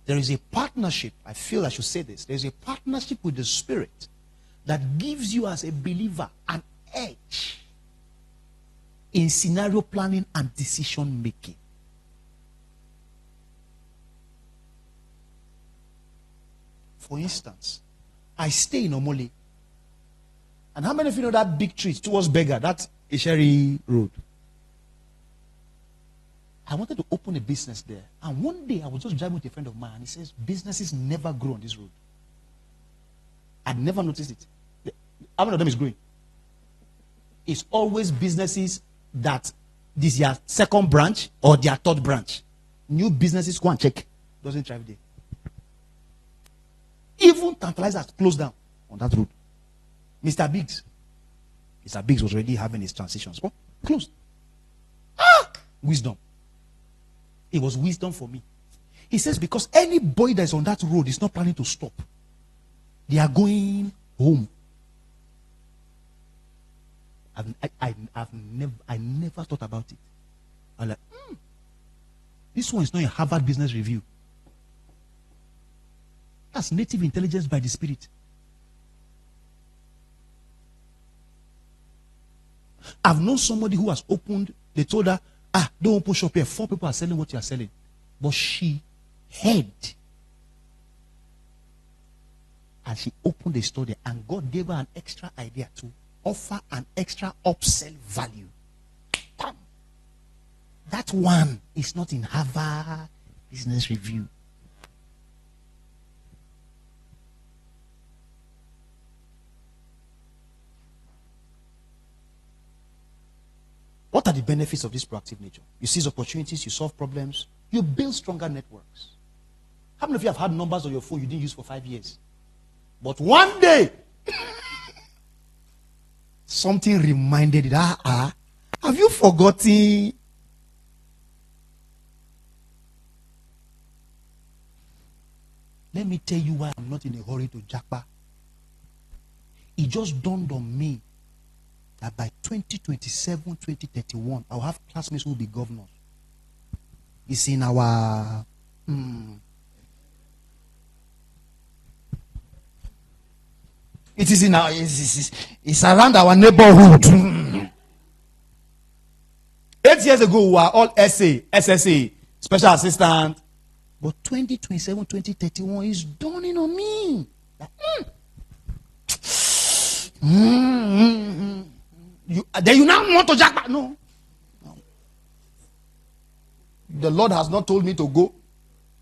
There is a partnership, I feel I should say this, there's a partnership with the Spirit that gives you as a believer an edge in scenario planning and decision making. For instance, I stay in Omololu. And how many of you know that big tree towards Beggar, that's Isheri Road? I wanted to open a business there. And one day I was just driving with a friend of mine and he says, businesses never grow on this road. I'd never noticed it. How many of them is growing? It's always businesses that this is their second branch or their third branch. New businesses, go and check. Doesn't drive there. Even Tantalizers closed down on that road. Mr. Biggs was already having his transitions. But closed. Wisdom. It was wisdom for me. He says, because any boy that is on that road is not planning to stop. They are going home. I never thought about it. I'm like, this one is not a Harvard Business Review. That's native intelligence by the Spirit. I've known somebody who has opened, they told her, don't open shop here. 4 people are selling what you are selling. But she heard. And she opened the store there. And God gave her an extra idea to offer an extra upsell value. Bam. That one is not in Harvard Business Review. What are the benefits of this proactive nature? You seize opportunities, you solve problems, you build stronger networks. How many of you have had numbers on your phone you didn't use for 5 years? But one day, something reminded it. Have you forgotten? Let me tell you why I'm not in a hurry to jackpot. It just dawned on me that by 2027, 2031, I'll have classmates who will be governors. It's in our... It is in our... It's around our neighborhood. 8 years ago, we were all SSA, special assistant. But 2027, 2031 is dawning on me. Then you now want to jackpot? No. The Lord has not told me to go.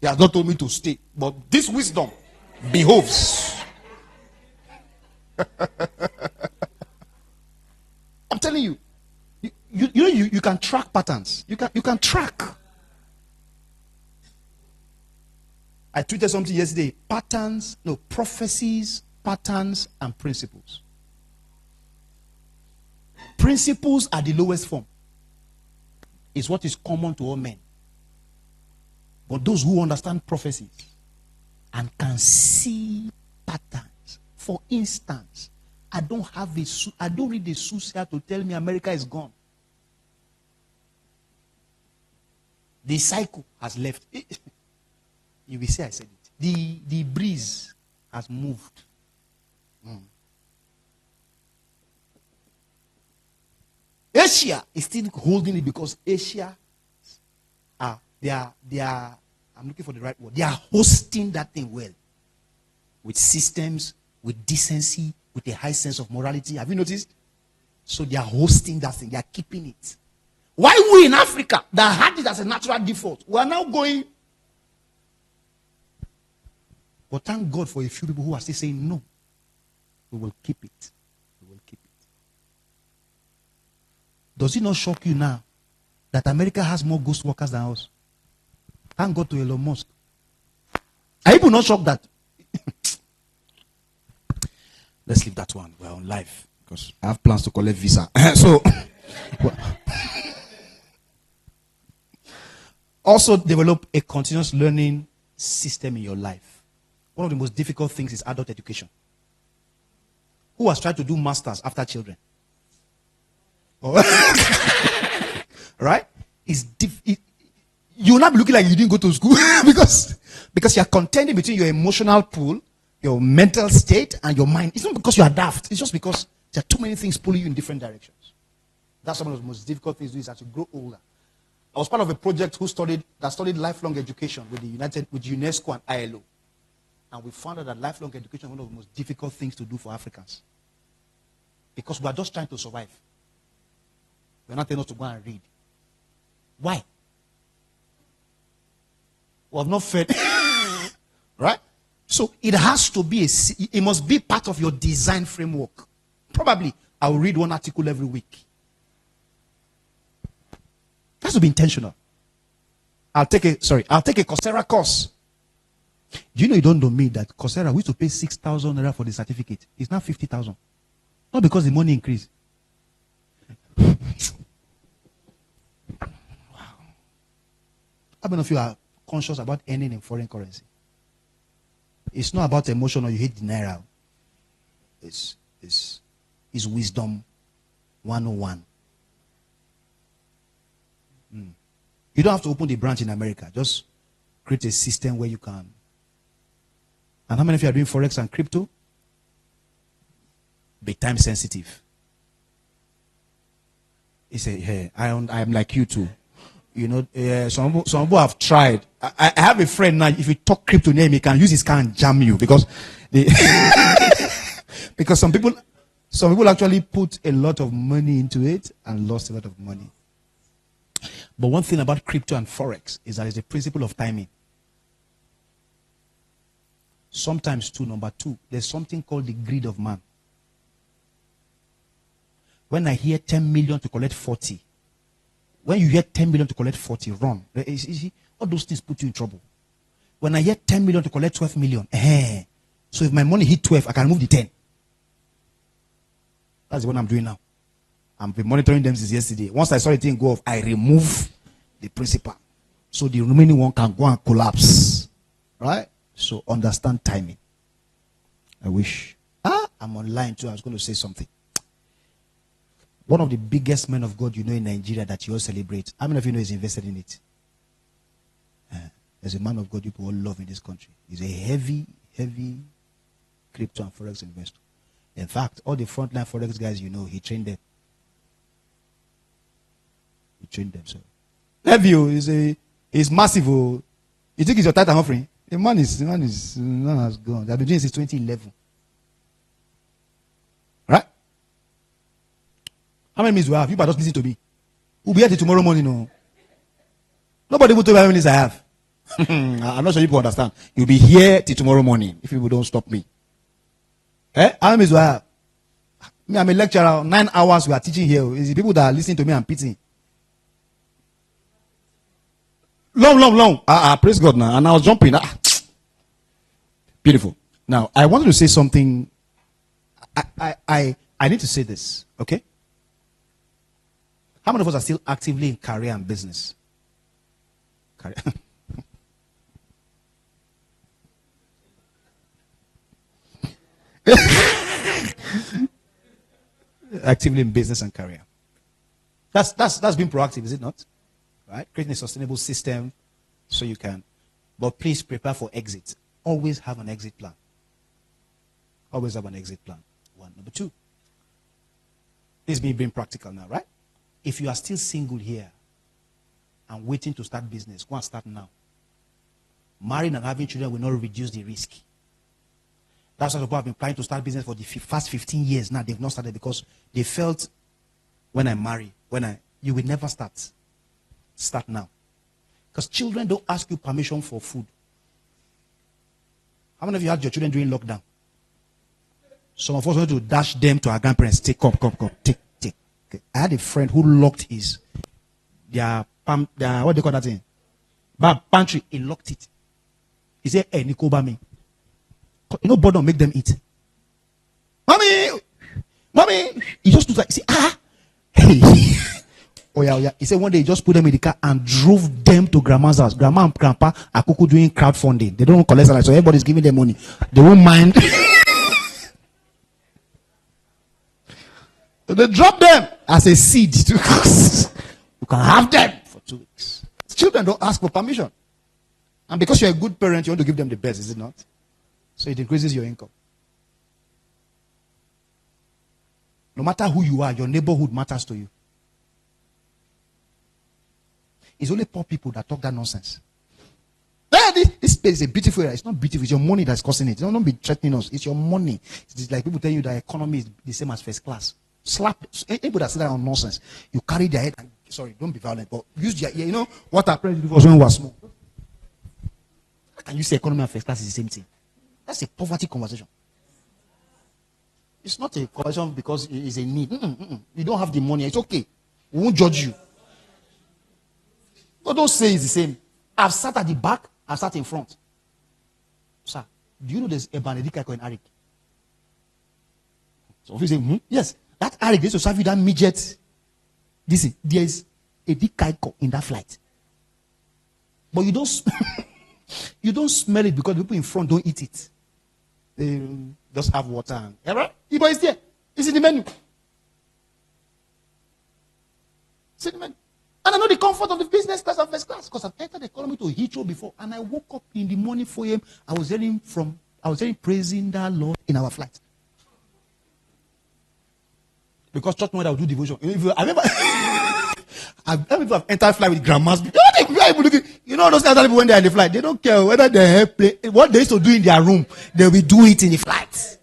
He has not told me to stay. But this wisdom behoves. I'm telling you. You can track patterns. You can track. I tweeted something yesterday. Prophecies, patterns, and principles. Principles are the lowest form. It's what is common to all men. But those who understand prophecies and can see patterns. For instance, I don't read the soothsayer to tell me America is gone. The cycle has left. You will say I said it. The breeze has moved. Asia is still holding it because Asia they are I'm looking for the right word. They are hosting that thing well. With systems, with decency, with a high sense of morality. Have you noticed? So they are hosting that thing. They are keeping it. Why we in Africa that had it as a natural default, we are now going. But thank God for a few people who are still saying no. We will keep it. We will keep it. Does it not shock you now that America has more ghost workers than us? Thank God to Elon Musk. Are people not shocked that? Let's leave that one. We're on live because I have plans to collect visa. So, also develop a continuous learning system in your life. One of the most difficult things is adult education. Who has tried to do masters after children? Right? You'll not be looking like you didn't go to school because you're contending between your emotional pool, your mental state, and your mind. It's not because you are daft. It's just because there are too many things pulling you in different directions. That's one of the most difficult things to do is as you grow older. I was part of a project that studied lifelong education with UNESCO and ILO. And we found out that lifelong education is one of the most difficult things to do for Africans. Because we are just trying to survive. We're not telling us to go and read. Why? We have not fed. Right? So it has to be, it must be part of your design framework. Probably, I will read one article every week. It has to be intentional. I'll take a Coursera course. Do you know you don't know me that Coursera, we used to pay 6,000 naira for the certificate. It's now 50,000. Not because the money increased. Wow. How many of you are conscious about earning in foreign currency? It's not about emotion or you hate the naira. It's wisdom 101. You don't have to open the branch in America. Just create a system where you can. And how many of you are doing Forex and crypto? Be time sensitive. He said, hey, I am like you too. You know, some people have tried. I have a friend now, if you talk crypto name, he can use his car and jam you because because some people actually put a lot of money into it and lost a lot of money. But one thing about crypto and Forex is that it's a principle of timing. Sometimes too, number two, there's something called the greed of man. When I hear 10 million to collect 40, when you hear 10 million to collect 40, run. You see, all those things put you in trouble. When I hear 10 million to collect 12 million, so if my money hit 12, I can move the 10. That's what I'm doing now. I've been monitoring them since yesterday. Once I saw the thing go off, I remove the principal. So the remaining one can go and collapse. Right? So understand timing. I wish. I'm online too. I was going to say something. One of the biggest men of God you know in Nigeria that you all celebrate. How many of you know he's invested in it? There's a man of God you all love in this country. He's a heavy crypto and forex investor. In fact, all the frontline forex guys you know, he trained them. He trained them. So, heavy is massive. You think it's your title offering? The man has gone. They've been doing it since 2011. Right? How many minutes do I have? You better just listen to me. We'll be here till tomorrow morning. No. Nobody will tell me how many minutes I have. I'm not sure people understand. You'll be here till tomorrow morning if people don't stop me. How many minutes do I have? Me, I'm a lecturer. 9 hours we are teaching here. It's the people that are listening to me and pitying. Long. Praise God now. And I was jumping. Beautiful. Now, I wanted to say something. I need to say this, okay? How many of us are still actively in career and business? Career. Actively in business and career. That's being proactive, is it not? Right? Creating a sustainable system so you can. But please prepare for exit. Always have an exit plan. Always have an exit plan. One. Number two. This is me being practical now, right? If you are still single here and waiting to start business, go and start now. Marrying and having children will not reduce the risk. That's why people have been planning to start business for the past 15 years now. They've not started because they felt when I marry, you will never start. Start now. Because children don't ask you permission for food. How many of you had your children during lockdown? Some of us wanted to dash them to our grandparents. Take, come. Take. I had a friend who locked their what do they call that thing? Pantry. He locked it. He said, hey, Nikoba me. You know, boredom make them eat. Mommy. He just took like, say, hey. Oh yeah. He said one day he just put them in the car and drove them to grandma's house. Grandma and grandpa are doing crowdfunding. They don't collect salary, so everybody's giving them money. They won't mind. So they drop them as a seed. You can have them for 2 weeks. Children don't ask for permission. And because you're a good parent, you want to give them the best, is it not? So it increases your income. No matter who you are, your neighborhood matters to you. It's only poor people that talk that nonsense. This space is a beautiful area. It's not beautiful. It's your money that's causing it. Don't be threatening us. It's your money. It's like people tell you that economy is the same as first class. Slap anybody that say that on nonsense. You carry their head and sorry, don't be violent, but use their ear. You know what our parents did was when we were small. How can you say economy and first class is the same thing? That's a poverty conversation. It's not a conversation because it's a need. You don't have the money. It's okay. We won't judge you. But don't say it's the same. I've sat at the back. I've sat in front. Sir, do you know there's a Benedict in Arik? So if you say, yes, that Arik, they used to serve you that midget. Listen, there's a big kaiko in that flight. But you don't you don't smell it because the people in front don't eat it. They just have water. Right? But it's there. It's in the menu. It's in the menu. And I know the comfort of the business class and first class because I've entered the economy to Heathrow before. And I woke up in the morning 4 a.m. I was hearing praising the Lord in our flight. Because church mother will do devotion. I remember I've entered flight with grandmas. You know those kind of people when they're in the flight, they don't care whether they play. What they used to do in their room, they will do it in the flight.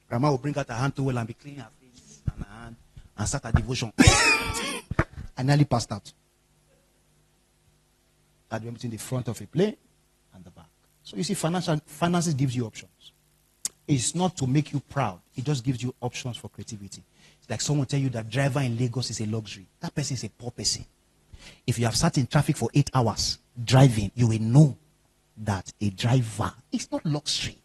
Grandma will bring out her hand towel and be cleaning her face and her hand and start a devotion. I nearly passed out. That went between the front of a plane and the back. So you see, finances gives you options. It's not to make you proud. It just gives you options for creativity. It's like someone tell you that driver in Lagos is a luxury. That person is a poor person. If you have sat in traffic for 8 hours driving, you will know that a driver is not luxury.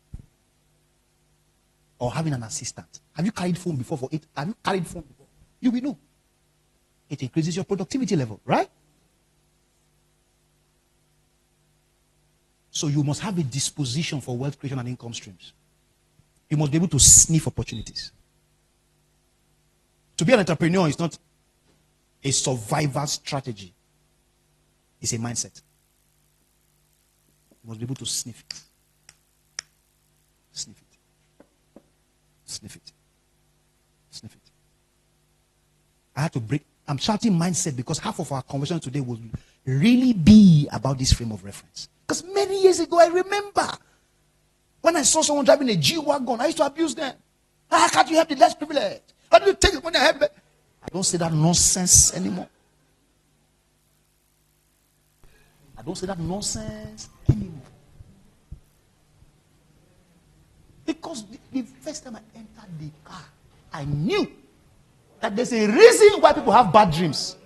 or having an assistant. Have you carried phone before for it? Have you carried phone before? You will know. It increases your productivity level, right? So you must have a disposition for wealth creation and income streams. You must be able to sniff opportunities. To be an entrepreneur is not a survival strategy. It's a mindset. You must be able to sniff it. Sniff it. Sniff it. Sniff it. I had to break. I'm shouting mindset because half of our conversation today will really be about this frame of reference. Because many years ago, I remember when I saw someone driving a G-Wagon, I used to abuse them. How can't you help the less privileged? How do you take it when I help them? I don't say that nonsense anymore. I don't say that nonsense anymore. Because the first time I entered the car, I knew that there's a reason why people have bad dreams.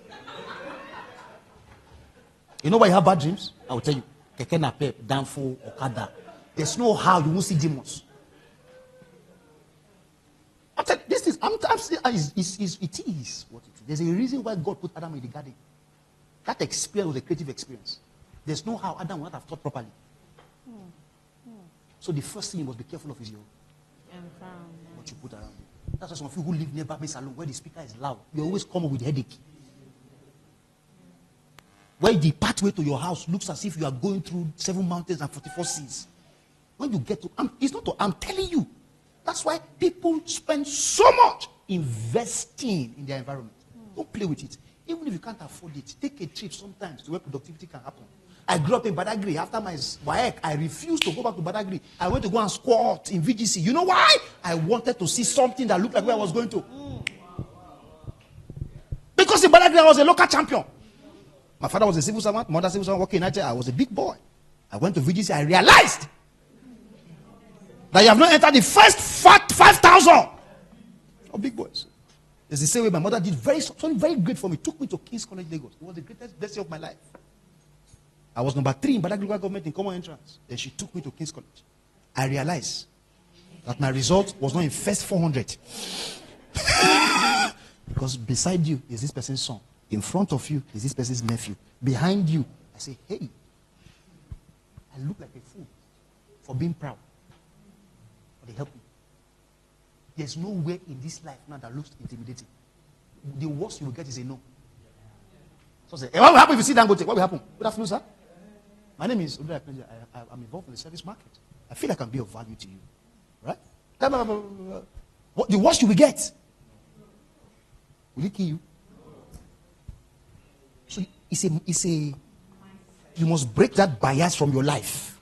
You know why you have bad dreams? I will tell you. Keke nape, Danfo, Okada. There's no how you won't see demons. This is, it is what it is. There's a reason why God put Adam in the garden. That experience was a creative experience. There's no how Adam would not have thought properly. So the first thing you must be careful of is your environment. What you put around you. That's why some of you who live near Barbe Salon, where the speaker is loud, you always come up with headache. Where the pathway to your house looks as if you are going through 7 mountains and 44 seas. When you get to, it's not to, I'm telling you. That's why people spend so much investing in their environment. Don't play with it. Even if you can't afford it, take a trip sometimes to where productivity can happen. I grew up in Badagry. After my WAEC, I refused to go back to Badagry. I went to go and squat in VGC. You know why? I wanted to see something that looked like where I was going to. Because in Badagry, I was a local champion. My father was a civil servant, mother civil servant, working in Nigeria. I was a big boy. I went to VGC. I realized that you have not entered the first 5,000 of big boys. It's the same way my mother did something very great for me. Took me to King's College, Lagos. It was the greatest blessing of my life. I was number 3 in Badagry local government in common entrance. Then she took me to King's College. I realized that my result was not in first 400. Because beside you is this person's son. In front of you is this person's nephew. Behind you, I say, hey, I look like a fool for being proud. But they help me. There's no way in this life now that looks intimidating. The worst you will get is a no. So say, hey, what will happen if you see Dangote? What will happen? Good afternoon, sir. My name is Oludare. I'm involved in the service market. I feel I can be of value to you. Right? What the worst you will get? Will it kill you? So you must break that bias from your life.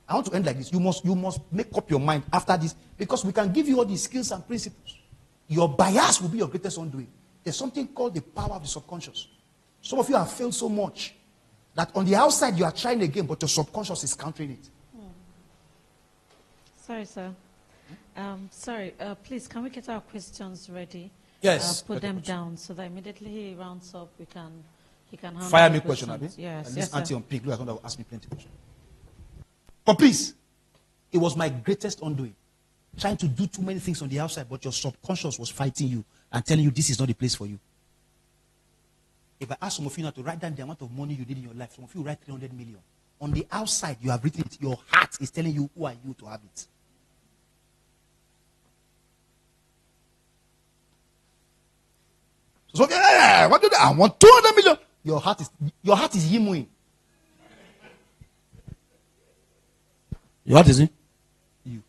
I want to end like this. You must make up your mind after this, because we can give you all these skills and principles. Your bias will be your greatest undoing. There's something called the power of the subconscious. Some of you have failed so much that on the outside you are trying again, but your subconscious is countering it. Sorry, sir. Please, can we get our questions ready? Yes. Put them down so that immediately he rounds up, he can handle Fire the me question, questions. Abi. Yes, And yes, this auntie sir. on pink, look, I will ask me plenty of questions. But please, it was my greatest undoing. Trying to do too many things on the outside, but your subconscious was fighting you and telling you this is not the place for you. If I ask some of you now to write down the amount of money you did in your life, some of you write 300 million. On the outside, you have written it. Your heart is telling you who are you to have it. So, yeah, what do they? I want 200 million. Your heart is yimming. Your heart is in you.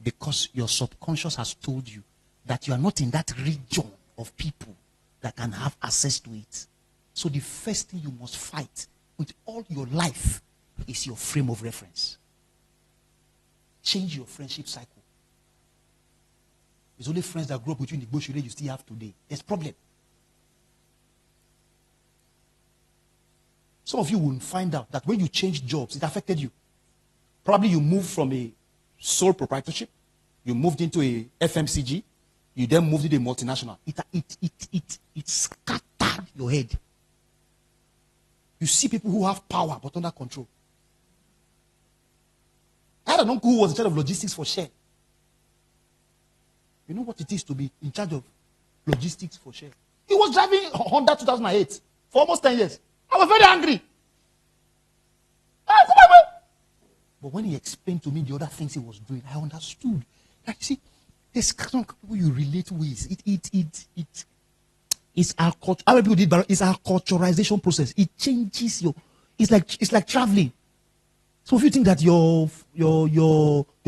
Because your subconscious has told you that you are not in that region of people that can have access to it. So the first thing you must fight with all your life is your frame of reference. Change your friendship cycle. It's only friends that grew up with you in the bush you still have today. There's a problem. Some of you will find out that when you changed jobs, it affected you. Probably you moved from a sole proprietorship, you moved into a FMCG, you then moved into a multinational. It scattered your head. You see people who have power but under control. had an uncle who was in charge of logistics for Shell. You know what it is to be in charge of logistics for Shell? He was driving Honda 2008 for almost 10 years. I was very angry. But when he explained to me the other things he was doing, I understood. Like, see, there's some people you relate with. It's our culture. How many people did Barrow? It's our culturalization process. It changes your. It's like traveling. So if you think that your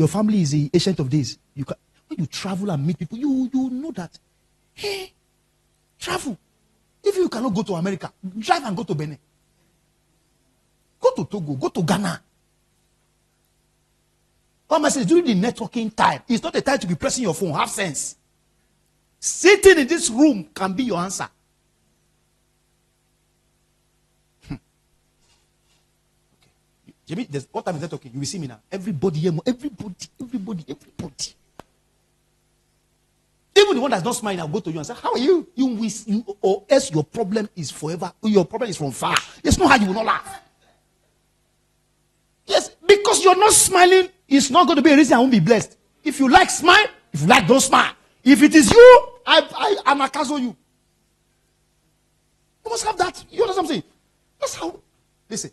family is the ancient of days, when you travel and meet people, you know that. Hey, travel. If you cannot go to America, drive and go to Benin. Go to Togo. Go to Ghana. What I say during the networking time, it's not the time to be pressing your phone. Have sense. Sitting in this room can be your answer. Okay. Jimmy, what time is that talking? You will see me now. Everybody here, everybody. Even the one that's not smiling, I'll go to you and say, how are you? Or else your problem is forever. Your problem is from far. There's no how you will not laugh. Yes, because you're not smiling, it's not going to be a reason I won't be blessed. If you like, smile. If you like, don't smile. If it is you, I'm a cancel you. You must have that. You understand what I'm saying? That's how. Listen,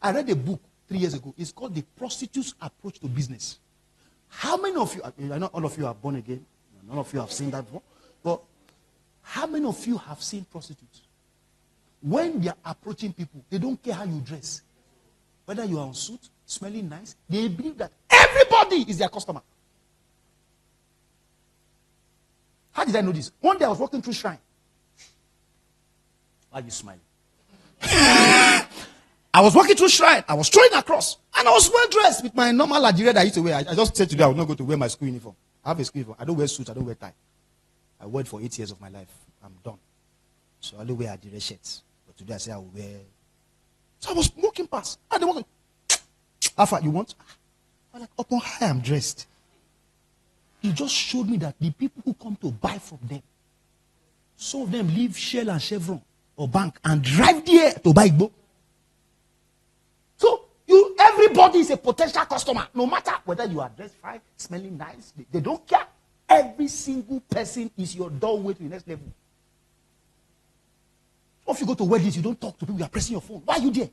I read a book 3 years ago. It's called The Prostitute's Approach to Business. How many of you, I know all of you are born again. None of you have seen that before. But how many of you have seen prostitutes? When they are approaching people, they don't care how you dress. Whether you are on suit, smelling nice, they believe that everybody is their customer. How did I know this? One day I was walking through Shrine. Why are you smiling? I was walking through Shrine. I was throwing across. And I was well dressed with my normal Nigeria that I used to wear. I just said today I will not go to wear my school uniform. I have a school uniform. I don't wear suits. I don't wear tie. I wore it for 8 years of my life. I'm done. So I only wear Nigeria shirts. But today I say I will wear. So I was walking past. And they were like, Alpha, you want? I'm like, upon how I am dressed. He just showed me that the people who come to buy from them, some of them leave Shell and Chevron or bank and drive there to buy Igbo. So everybody is a potential customer, no matter whether you are dressed fine, smelling nice. They don't care. Every single person is your doorway to the next level. So if you go to weddings, you don't talk to people, you are pressing your phone. Why are you there?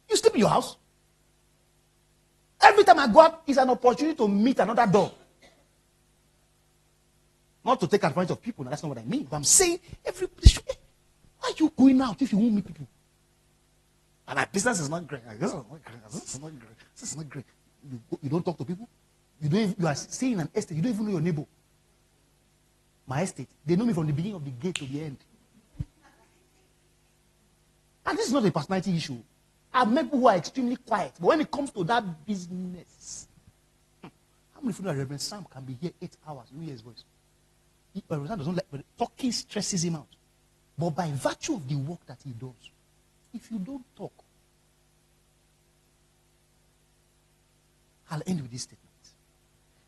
You sleep in your house. Every time I go out, it's an opportunity to meet another door. Not to take advantage of people. Now, that's not what I mean. But I'm saying, everybody should. Why are you going out if you won't meet people? And my business is not great. This is not great. You don't talk to people. You are staying in an estate. You don't even know your neighbor. My estate. They know me from the beginning of the gate to the end. And this is not a personality issue. I've met people who are extremely quiet. But when it comes to that business, how many people that Reverend Sam can be here 8 hours? You hear his voice. Reverend Sam doesn't like, but talking stresses him out. But by virtue of the work that he does, if you don't talk, I'll end with this statement.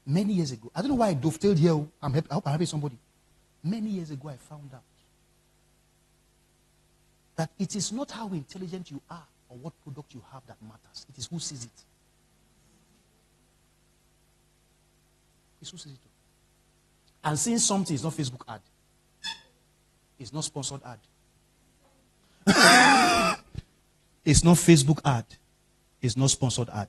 Many years ago, I don't know why I dovetailed here. I hope I'm helping somebody. Many years ago, I found out that it is not how intelligent you are or what product you have that matters. It is who sees it. It's who sees it. And seeing something is not Facebook ad. It's not sponsored ad. It's not Facebook ad. It's not sponsored ad.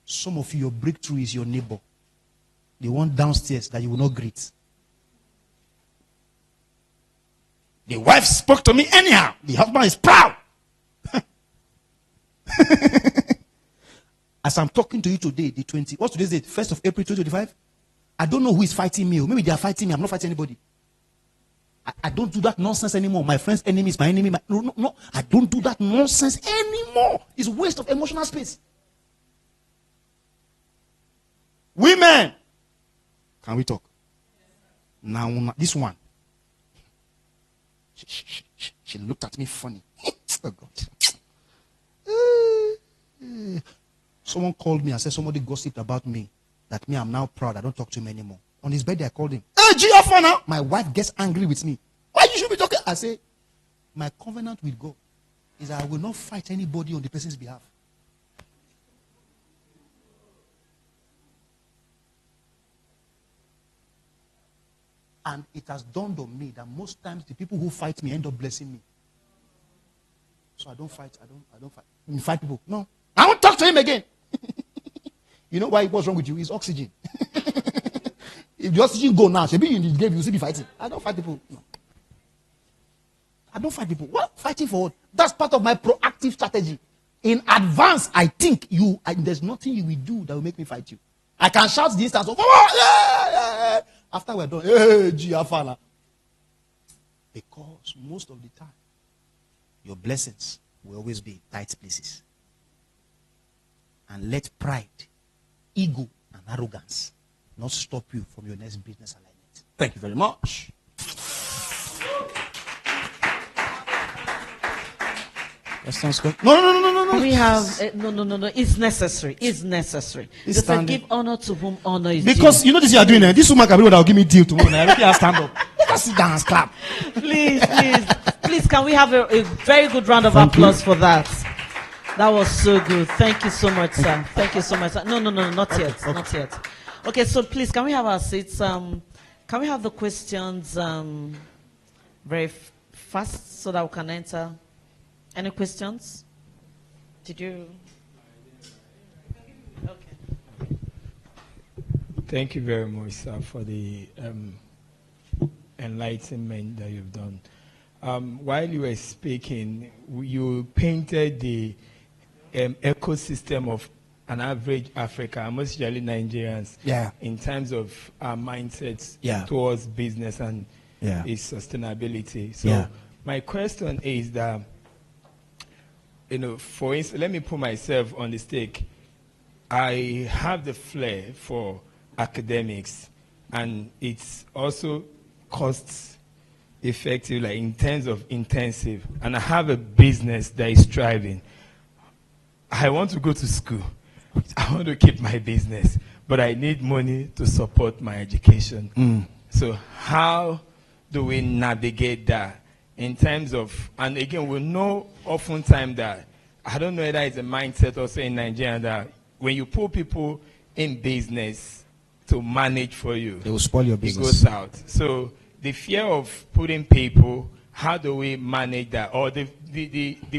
Some of you, your breakthrough is your neighbor. The one downstairs that you will not greet. The wife spoke to me anyhow. The husband is proud. As I'm talking to you today, what's today's date? 1st of April 2025? I don't know who is fighting me. Maybe they are fighting me. I'm not fighting anybody. I don't do that nonsense anymore. My friend's enemy is my enemy. No. I don't do that nonsense anymore. It's a waste of emotional space. Women. Can we talk? Now, this one. She looked at me funny. Oh God. Someone called me and said somebody gossiped about me. That me, I'm now proud. I don't talk to him anymore. On his birthday, I called him. Hey, G.F. now. My wife gets angry with me. Why you should be talking? I say, my covenant with God is that I will not fight anybody on the person's behalf. And it has dawned on me that most times the people who fight me end up blessing me. So I don't fight. I don't fight. You fight people. No. I won't talk to him again. You know why? What's wrong with you? It's oxygen. If the oxygen go now, maybe you gave you still be fighting. I don't fight people. No. I don't fight people. What? Fighting for what? That's part of my proactive strategy. In advance, I think there's nothing you will do that will make me fight you. I can shout the instance of, after we're done, because most of the time, your blessings will always be in tight places. And let pride, ego, and arrogance not stop you from your next business alignment. Thank you very much. No. We have no. It's necessary. It's necessary. They said, give honor to whom honor is due. Because you know this you are doing. This woman can be that will give me deal tomorrow. Now let me stand up. Let us sit down and clap. Please, can we have a very good round of applause for that? That was so good. Thank you so much, sir. Thank you so much, sir. No, not yet. Not yet. Okay, so please, can we have our seats? Can we have the questions very fast so that we can enter? Any questions? Did you? Okay. Thank you very much, sir, for the enlightenment that you've done. While you were speaking, you painted the ecosystem of an average Africa, most usually Nigerians, in terms of our mindsets towards business and its sustainability. So my question is that, for instance, let me put myself on the stake. I have the flair for academics, and it's also cost effective, like in terms of intensive, and I have a business that is thriving. I want to go to school. I want to keep my business, but I need money to support my education. So how do we navigate that in terms of, and again, we know oftentimes that, I don't know whether it's a mindset also in Nigeria that when you put people in business to manage for you, they will spoil your business. It goes out. So the fear of putting people, how do we manage that? Or the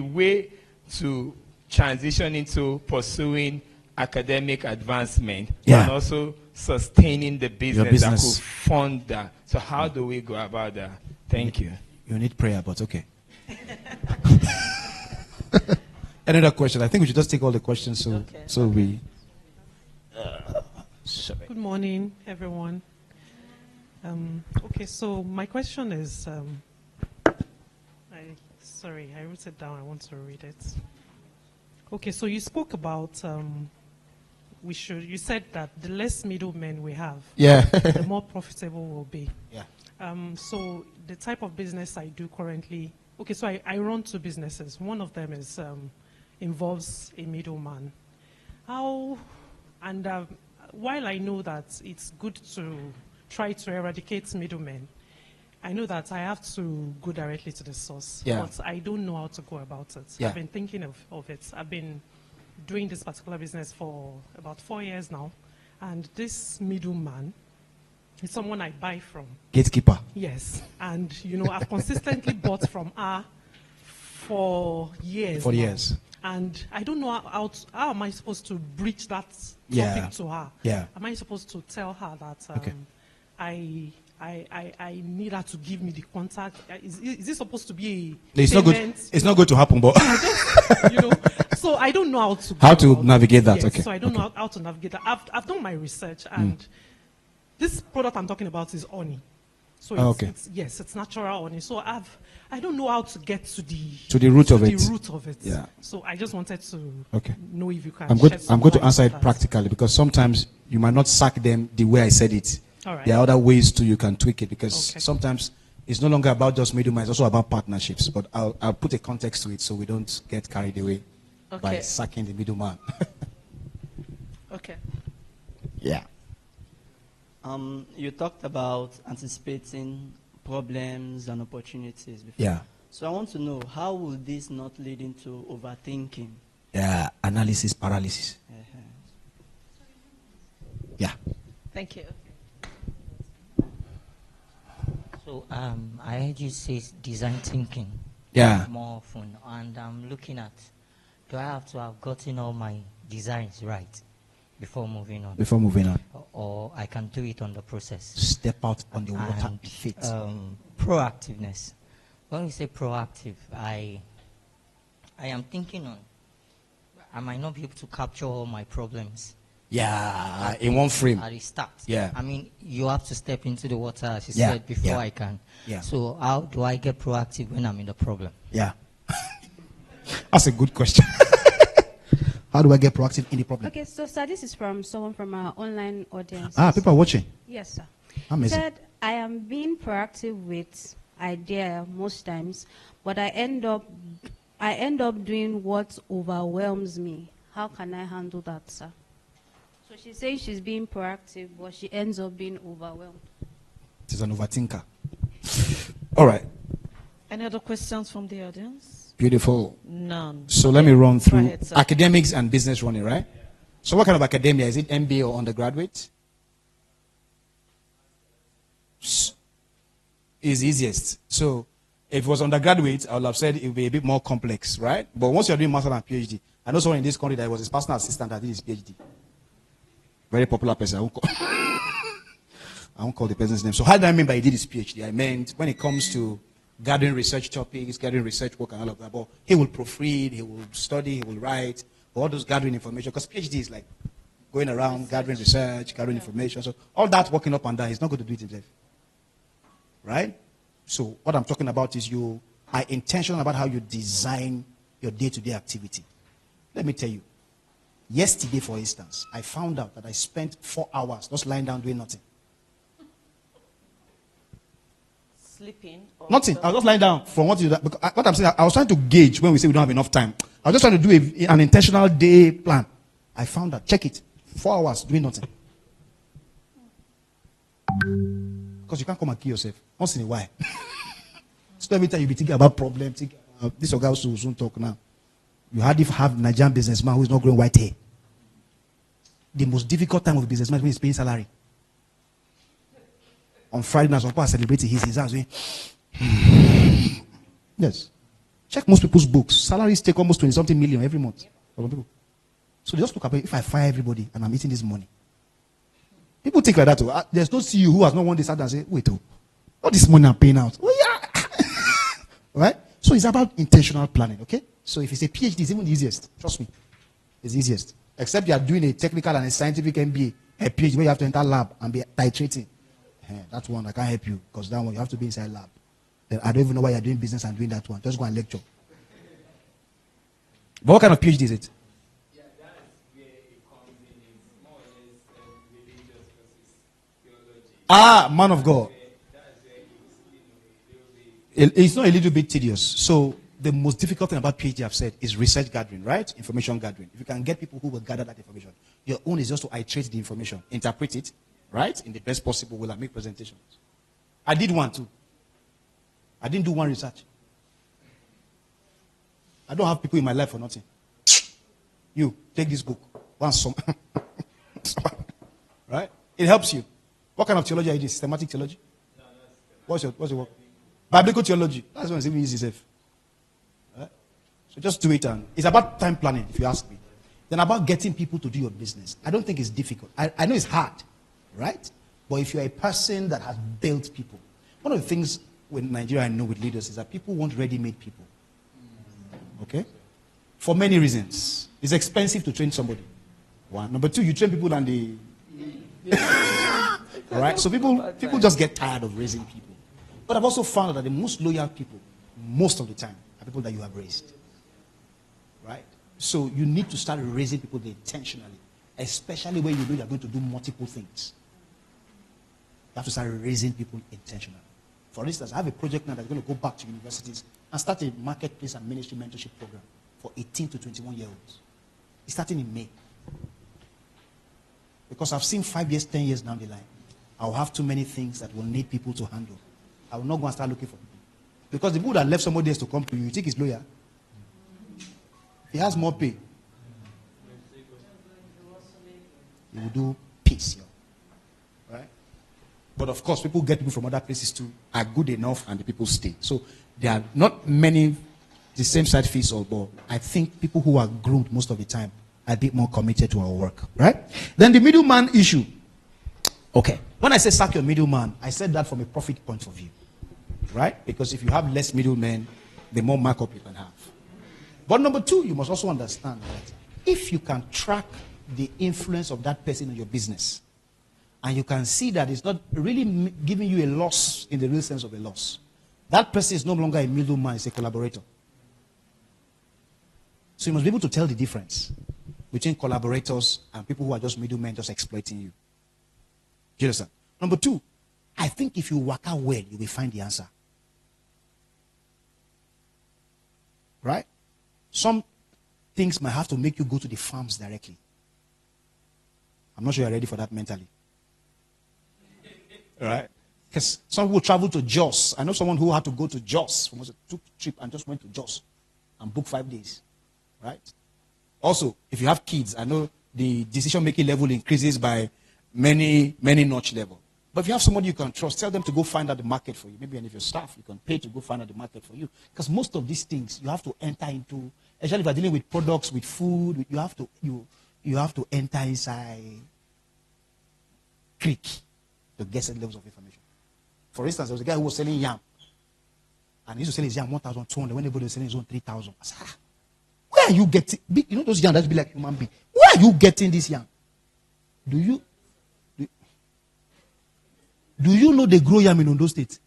way to transition into pursuing academic advancement and also sustaining the business that could fund that. So how do we go about that? Thank you. You need prayer, but okay. Another question. I think we should just take all the questions so we... Good morning, everyone. Okay, so my question is... sorry, I wrote it down. I want to read it. Okay, so you spoke about... you said that the less middlemen we have, the more profitable we'll be. So the type of business I do currently, okay, so I run two businesses. One of them is involves a middleman. While I know that it's good to try to eradicate middlemen, I know that I have to go directly to the source, but I don't know how to go about it. I've been thinking of it. I've been doing this particular business for about 4 years now, and this middleman is someone I buy from. Gatekeeper. Yes, and I've consistently bought from her for years. And I don't know how am I supposed to breach that topic to her. Am I supposed to tell her that I need her to give me the contact? Is this supposed to be a it's payment? It's not going to happen, but so I don't know how to navigate that. Okay. So I don't know how to navigate that. I've done my research, and this product I'm talking about is honey. So it's natural honey. So I don't know how to get to the root of it. Yeah. So I just wanted to know if you can. I'm going to answer it practically, because sometimes you might not sack them the way I said it. All right. There are other ways you can tweak it, because sometimes it's no longer about just middlemen, it's also about partnerships. But I'll put a context to it so we don't get carried away by sacking the middleman. Okay. Yeah. You talked about anticipating problems and opportunities before. Yeah. So I want to know, how will this not lead into overthinking? Yeah, analysis paralysis. Yeah. Thank you. So I heard you say design thinking. Yeah. More often, and I'm looking at, do I have to have gotten all my designs right before moving on? Before moving on. Or I can do it on the process. Step out on the water And, feet. proactiveness. When we say proactive, I am thinking on, I might not be able to capture all my problems. Yeah, in one frame. At the start. Yeah. I mean, you have to step into the water, as you Yeah, said, before yeah. I can. Yeah. So how do I get proactive when I'm in the problem? Yeah. That's a good question. How do I get proactive in the problem? Okay, so sir, this is from someone from our online audience. People are watching. Yes, sir. Amazing. He said, I am being proactive with idea most times, but I end up doing what overwhelms me. How can I handle that, sir? So she's saying she's being proactive, but she ends up being overwhelmed. She's an overthinker. All right. Any other questions from the audience? Beautiful. None. So Okay, let me run go through ahead, sir. academics and business running, right? So what kind of academia? Is it MBA or undergraduate? Is easiest. So if it was undergraduate, I would have said it would be a bit more complex, right? But once you're doing master and PhD, I know someone in this country that was his personal assistant that did his PhD. Very popular person. I won't call the person's name. So how do I mean by he did his PhD? I meant when it comes to gathering research topics, gathering research work and all of that, but he will proofread, he will study, he will write, all those gathering information, because PhD is like going around, gathering research, gathering information. So all that working up and down, he's not going to do it himself. Right? So what I'm talking about is you are intentional about how you design your day-to-day activity. Let me tell you. Yesterday, for instance, I found out that I spent 4 hours just lying down doing nothing. Sleeping? Nothing. I was just lying down from what you do. What I'm saying, I was trying to gauge when we say we don't have enough time. I was just trying to do an intentional day plan. I found that. Check it. 4 hours doing nothing. Because you can't come and kill yourself once in a while. So every time you be thinking about problems, this guy will soon talk now. You hardly have Nigerian businessman who is not growing white hair. The most difficult time of a businessman is when he's paying salary. On Friday night, some people are celebrating his house. Yes. Check most people's books. Salaries take almost 20-something million every month. For some people. So they just look at if I fire everybody and I'm eating this money. People think like that too. There's no CEO who has not one day sat and say, wait, all this money I'm paying out. Oh yeah. Right? So it's about intentional planning, okay? So if it's a PhD, it's even the easiest. Trust me. It's the easiest. Except you are doing a technical and a scientific MBA, a PhD where you have to enter lab and be titrating. That one, I can't help you because that one, you have to be inside lab. Then I don't even know why you're doing business and doing that one. Just go and lecture. But what kind of PhD is it? Yeah, that's where it comes in. It's more or less religious versus theology. Man of God. It's not a little bit tedious. So the most difficult thing about PhD, I've said, is research gathering, right? Information gathering. If you can get people who will gather that information, your own is just to iterate the information, interpret it, right, in the best possible way and make presentations. I did one too. I didn't do one research. I don't have people in my life for nothing. You, take this book. One some. Right? It helps you. What kind of theology are you doing? Systematic theology? What's your work? Biblical theology. That's when it's even easy safe. Right? So just do it, and it's about time planning, if you ask me. Then about getting people to do your business. I don't think it's difficult. I know it's hard, right? But if you're a person that has built people, one of the things with Nigeria I know with leaders is that people want ready-made people. Okay? For many reasons. It's expensive to train somebody. One. Number two, you train people and they... All right? So people just get tired of raising people. But I've also found that the most loyal people, most of the time, are people that you have raised. Right? So you need to start raising people intentionally, especially when you know you're going to do multiple things. You have to start raising people intentionally. For instance, I have a project now that's going to go back to universities and start a marketplace and ministry mentorship program for 18 to 21-year-olds. It's starting in May. Because I've seen 5 years, 10 years down the line, I'll have too many things that will need people to handle. I will not go and start looking for people. Because the people that left somebody else to come to you, you think he's loyal? He has more pay. He will do peace. Right? But of course, people get people from other places too, are good enough, and the people stay. So there are not many the same side fits all, but I think people who are groomed most of the time are a bit more committed to our work, right? Then the middleman issue. Okay. When I say sack your middleman, I said that from a profit point of view, right? Because if you have less middlemen, the more markup you can have. But number two, you must also understand that if you can track the influence of that person in your business, and you can see that it's not really giving you a loss in the real sense of a loss, that person is no longer a middleman, it's a collaborator. So you must be able to tell the difference between collaborators and people who are just middlemen just exploiting you. Do you understand? Number two, I think if you work out well, you will find the answer. Right? Some things might have to make you go to the farms directly. I'm not sure you're ready for that mentally. Right? Because some people travel to Jos. I know someone who had to go to Jos. Took a trip and just went to Jos and booked 5 days. Right? Also, if you have kids, I know the decision-making level increases by many notch level. But if you have somebody you can trust, tell them to go find out the market for you. Maybe any of your staff, you can pay to go find out the market for you. Because most of these things you have to enter into, especially if you're dealing with products, with food, you have to enter inside creek to get certain levels of information. For instance, there was a guy who was selling yam. And he used to sell his yam 1,200 when everybody was selling his own 3,000. I said, where are you getting, you know those yam that be like human being? Where are you getting this yam? Do you know they grow yam in Ondo State?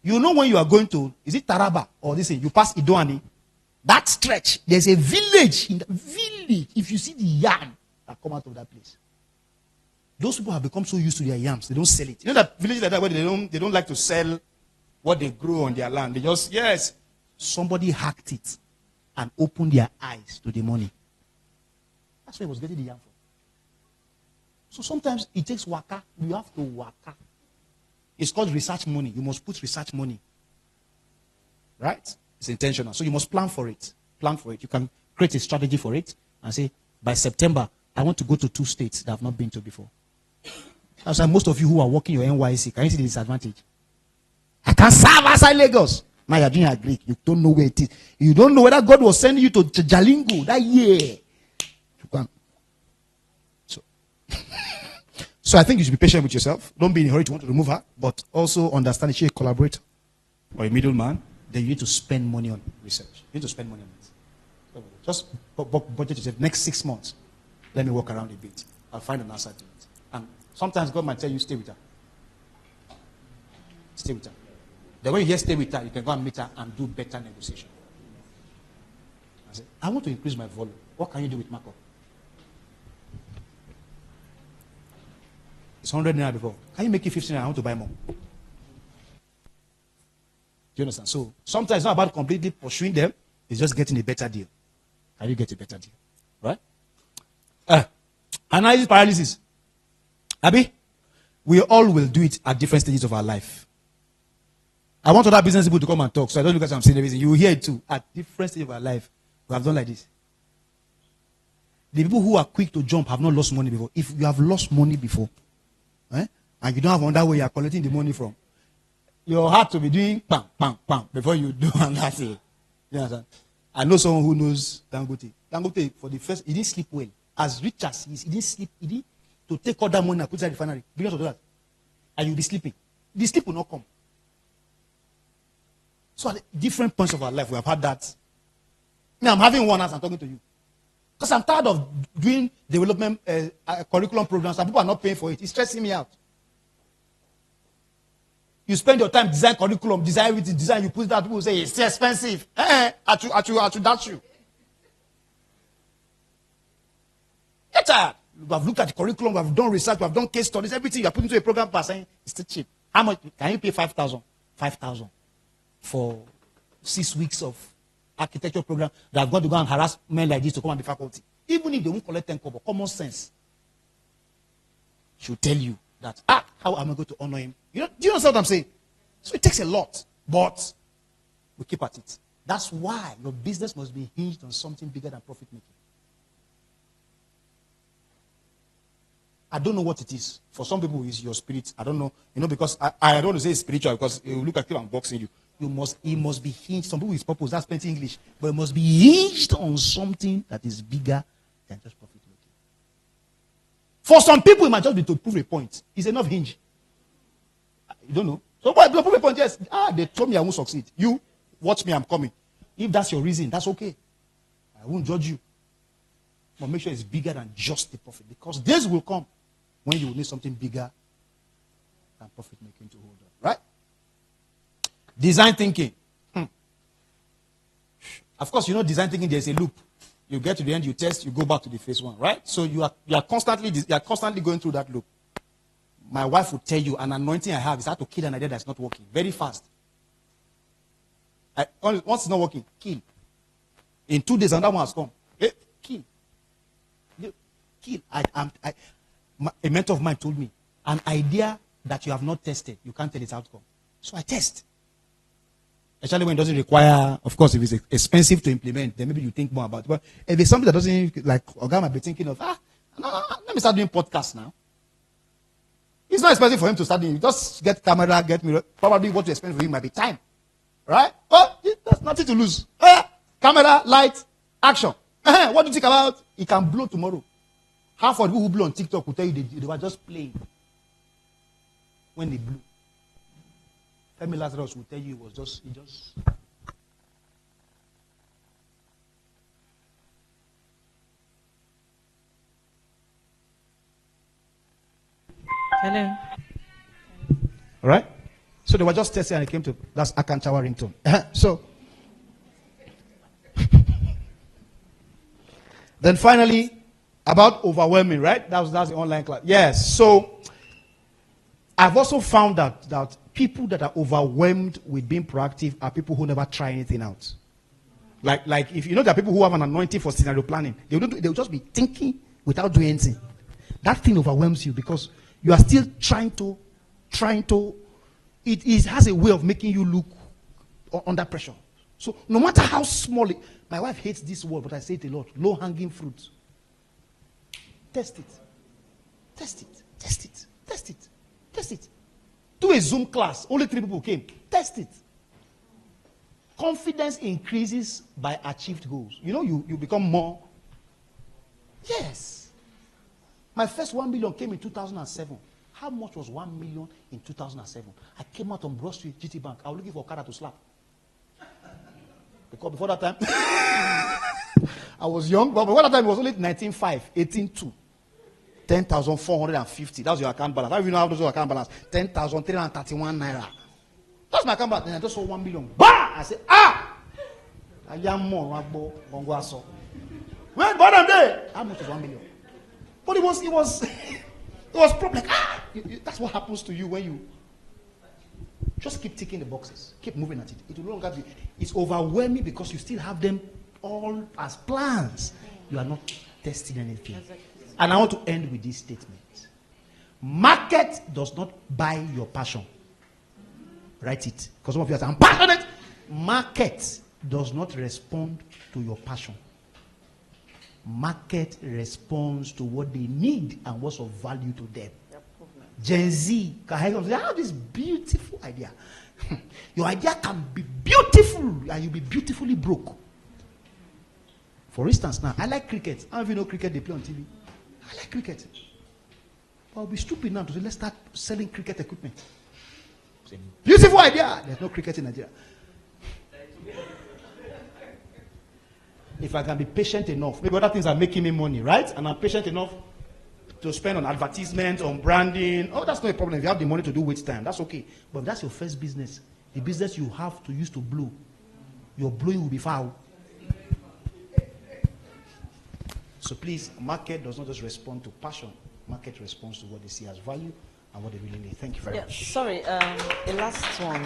You know when you are going to, is it Taraba or this thing, you pass Idoani, that stretch, there's a village, in the village, if you see the yam that come out of that place. Those people have become so used to their yams, they don't sell it. You know that villages like that where they don't like to sell what they grow on their land. They just, yes, somebody hacked it and opened their eyes to the money. That's where he was getting the yam from. So sometimes it takes waka. You have to waka. It's called research money. You must put research money. Right? It's intentional. So you must plan for it. Plan for it. You can create a strategy for it and say, by September, I want to go to 2 states that I've not been to before. That's why most of you who are working your NYC, can you see the disadvantage? I can serve outside Lagos. Now you're doing a Greek. You don't know where it is. You don't know whether God was sending you to Jalingo that year. You can. So I think you should be patient with yourself. Don't be in a hurry to want to remove her, but also understand that she's a collaborator or a middleman. Then you need to spend money on research. You need to spend money on it. Just budget yourself. Next 6 months, let me walk around a bit. I'll find an answer to it. And sometimes God might tell you, stay with her. Stay with her. Then when you hear stay with her, you can go and meet her and do better negotiation. I say, I want to increase my volume. What can you do with markup? It's 100 naira before. Can you make it 15 naira? I want to buy more. Do you understand? So sometimes it's not about completely pursuing them. It's just getting a better deal. Can you get a better deal? Right? Analysis paralysis. Abi, we all will do it at different stages of our life. I want other business people to come and talk, so I don't look at I'm saying everything. You will hear it too. At different stages of our life, we have done like this. The people who are quick to jump have not lost money before. If you have lost money before, and you don't have another way you are collecting the money from, your heart will be doing bang, bang, bang before you do another thing. You understand? I know someone who knows Dangote. Dangote, for the first, he didn't sleep well. As rich as he is, he didn't sleep. He didn't to take all that money and put it in the refinery. Billions of dollars. And you'll be sleeping. The sleep will not come. So at different points of our life, we have had that. Now I'm having one as I'm talking to you. Because I'm tired of doing development curriculum programs and people are not paying for it. It's stressing me out. You spend your time design curriculum, design everything, design, you put that, people say it's too expensive. That's you. Get tired. We have looked at the curriculum, we have done research, we have done case studies, everything you are putting into a program by saying it's too cheap. How much can you pay? 5,000. 5,000 for 6 weeks of architecture program that have got to go and harass men like this to come and be faculty. Even if they won't collect 10 kobo, common sense should tell you that, how am I going to honor him? Do you understand what I'm saying? So it takes a lot, but we keep at it. That's why your business must be hinged on something bigger than profit making. I don't know what it is. For some people, it's your spirit. I don't know. Because I don't want to say it's spiritual because it will look like I'm boxing you. It must be hinged. Some people is purpose. That's plenty English. But it must be hinged on something that is bigger than just profit making. For some people, it might just be to prove a point. It's enough hinge. You don't know. So, but to prove a point, yes. They told me I won't succeed. You, watch me, I'm coming. If that's your reason, that's okay. I won't judge you. But make sure it's bigger than just the profit. Because days will come when you will need something bigger than profit making to hold on. Right? Design thinking. Of course, design thinking, there's a loop. You get to the end, you test, you go back to the phase one, right? So you are constantly going through that loop. My wife will tell you an anointing I have is how to kill an idea that's not working very fast. Once it's not working, kill. In 2 days, another one has come. Kill. Kill. A mentor of mine told me, an idea that you have not tested, you can't tell its outcome. So I test. Especially when it doesn't require, of course, if it's expensive to implement, then maybe you think more about it. But if it's something that doesn't, like, Oga might be thinking of, let me start doing podcasts now. It's not expensive for him to start doing. Just get camera, get mirror. Probably what you expend for him might be time. Right? Oh, there's nothing to lose. Camera, light, action. What do you think about? It can blow tomorrow. Half of the people who blow on TikTok will tell you they were just playing when they blew. Femi Lazarus will tell you it just. Hello. All right? So they were just testing and it came to, that's Akanchawa ringtone. So, then finally, about overwhelming, right? That's the online class. Yes. So, I've also found that people that are overwhelmed with being proactive are people who never try anything out. Like if there are people who have an anointing for scenario planning, they'll just be thinking without doing anything. That thing overwhelms you because you are still trying to. It has a way of making you look under pressure. So no matter how small my wife hates this word, but I say it a lot. Low-hanging fruit. Test it. Test it. Test it. Test it. Test it. Do a Zoom class. Only 3 people came. Test it. Confidence increases by achieved goals. You become more. Yes. My first 1 million came in 2007. How much was 1 million in 2007? I came out on Broad Street, GT Bank. I was looking for a car to slap. Because before that time, I was young, but before that time, it was only 19.5, 18.2. 10,450. That's your account balance. How do you know how to do account balance? 10,331 naira. That's my account balance. And I just saw 1 million. Bah! I said, I am more. When born day, how much is 1 million? But it was probably like, that's what happens to you when you just keep ticking the boxes, keep moving at it. It will no longer be, it's overwhelming because you still have them all as plans. You are not testing anything. And I want to end with this statement. Market does not buy your passion. Write it. Because some of you are saying, I'm passionate. Market does not respond to your passion. Market responds to what they need and what's of value to them. Gen Z can have this beautiful idea. Your idea can be beautiful and you'll be beautifully broke. For instance, now, I like cricket. How do you know cricket they play on TV? I like cricket. But I'll be stupid now to say, let's start selling cricket equipment. It's a beautiful idea. There's no cricket in Nigeria. If I can be patient enough, maybe other things are making me money, right? And I'm patient enough to spend on advertisement, on branding. Oh, that's not a problem. If you have the money to do wait time, that's okay. But if that's your first business, the business you have to use to blow, your blowing will be foul. So please, market does not just respond to passion. Market responds to what they see as value and what they really need. Thank you very much. Sorry, a last one.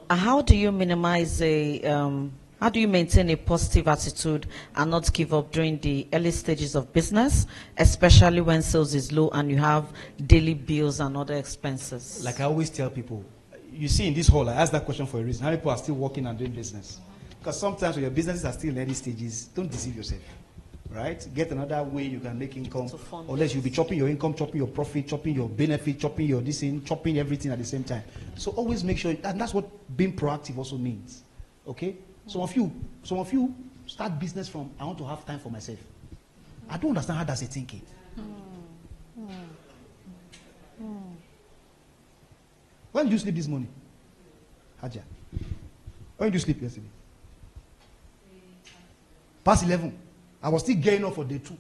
How do you minimize how do you maintain a positive attitude and not give up during the early stages of business, especially when sales is low and you have daily bills and other expenses? Like I always tell people, you see in this hall, I asked that question for a reason. How many people are still working and doing business? Because sometimes when your businesses are still in early stages, don't deceive yourself. right? Get another way you can make income. Unless you'll be chopping your income, chopping your profit, chopping your benefit, chopping your this thing, chopping everything at the same time. So always make sure, and that's what being proactive also means. Okay? Some of you start business from, I want to have time for myself. I don't understand how that's a thinking. When did you sleep this morning? Haja. When did you sleep yesterday? Past 11. I was still getting up for day 2.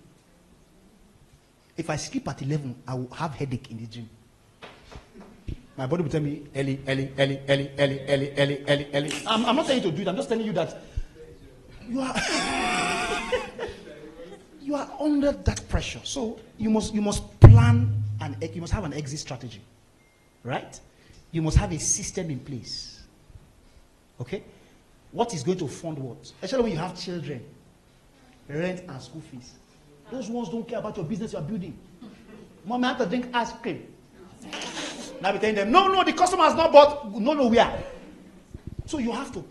If I sleep at 11, I will have headache in the dream. My body will tell me, Ellie. I'm not telling you to do it. I'm just telling you that you are under that pressure. So you must plan and you must have an exit strategy, right? You must have a system in place. Okay? What is going to fund what? Especially when you have children, rent and school fees. Those ones don't care about your business you are building. Mom, I have to drink ice cream. Now be telling them, no, the customer has not bought, no, we are. So you have to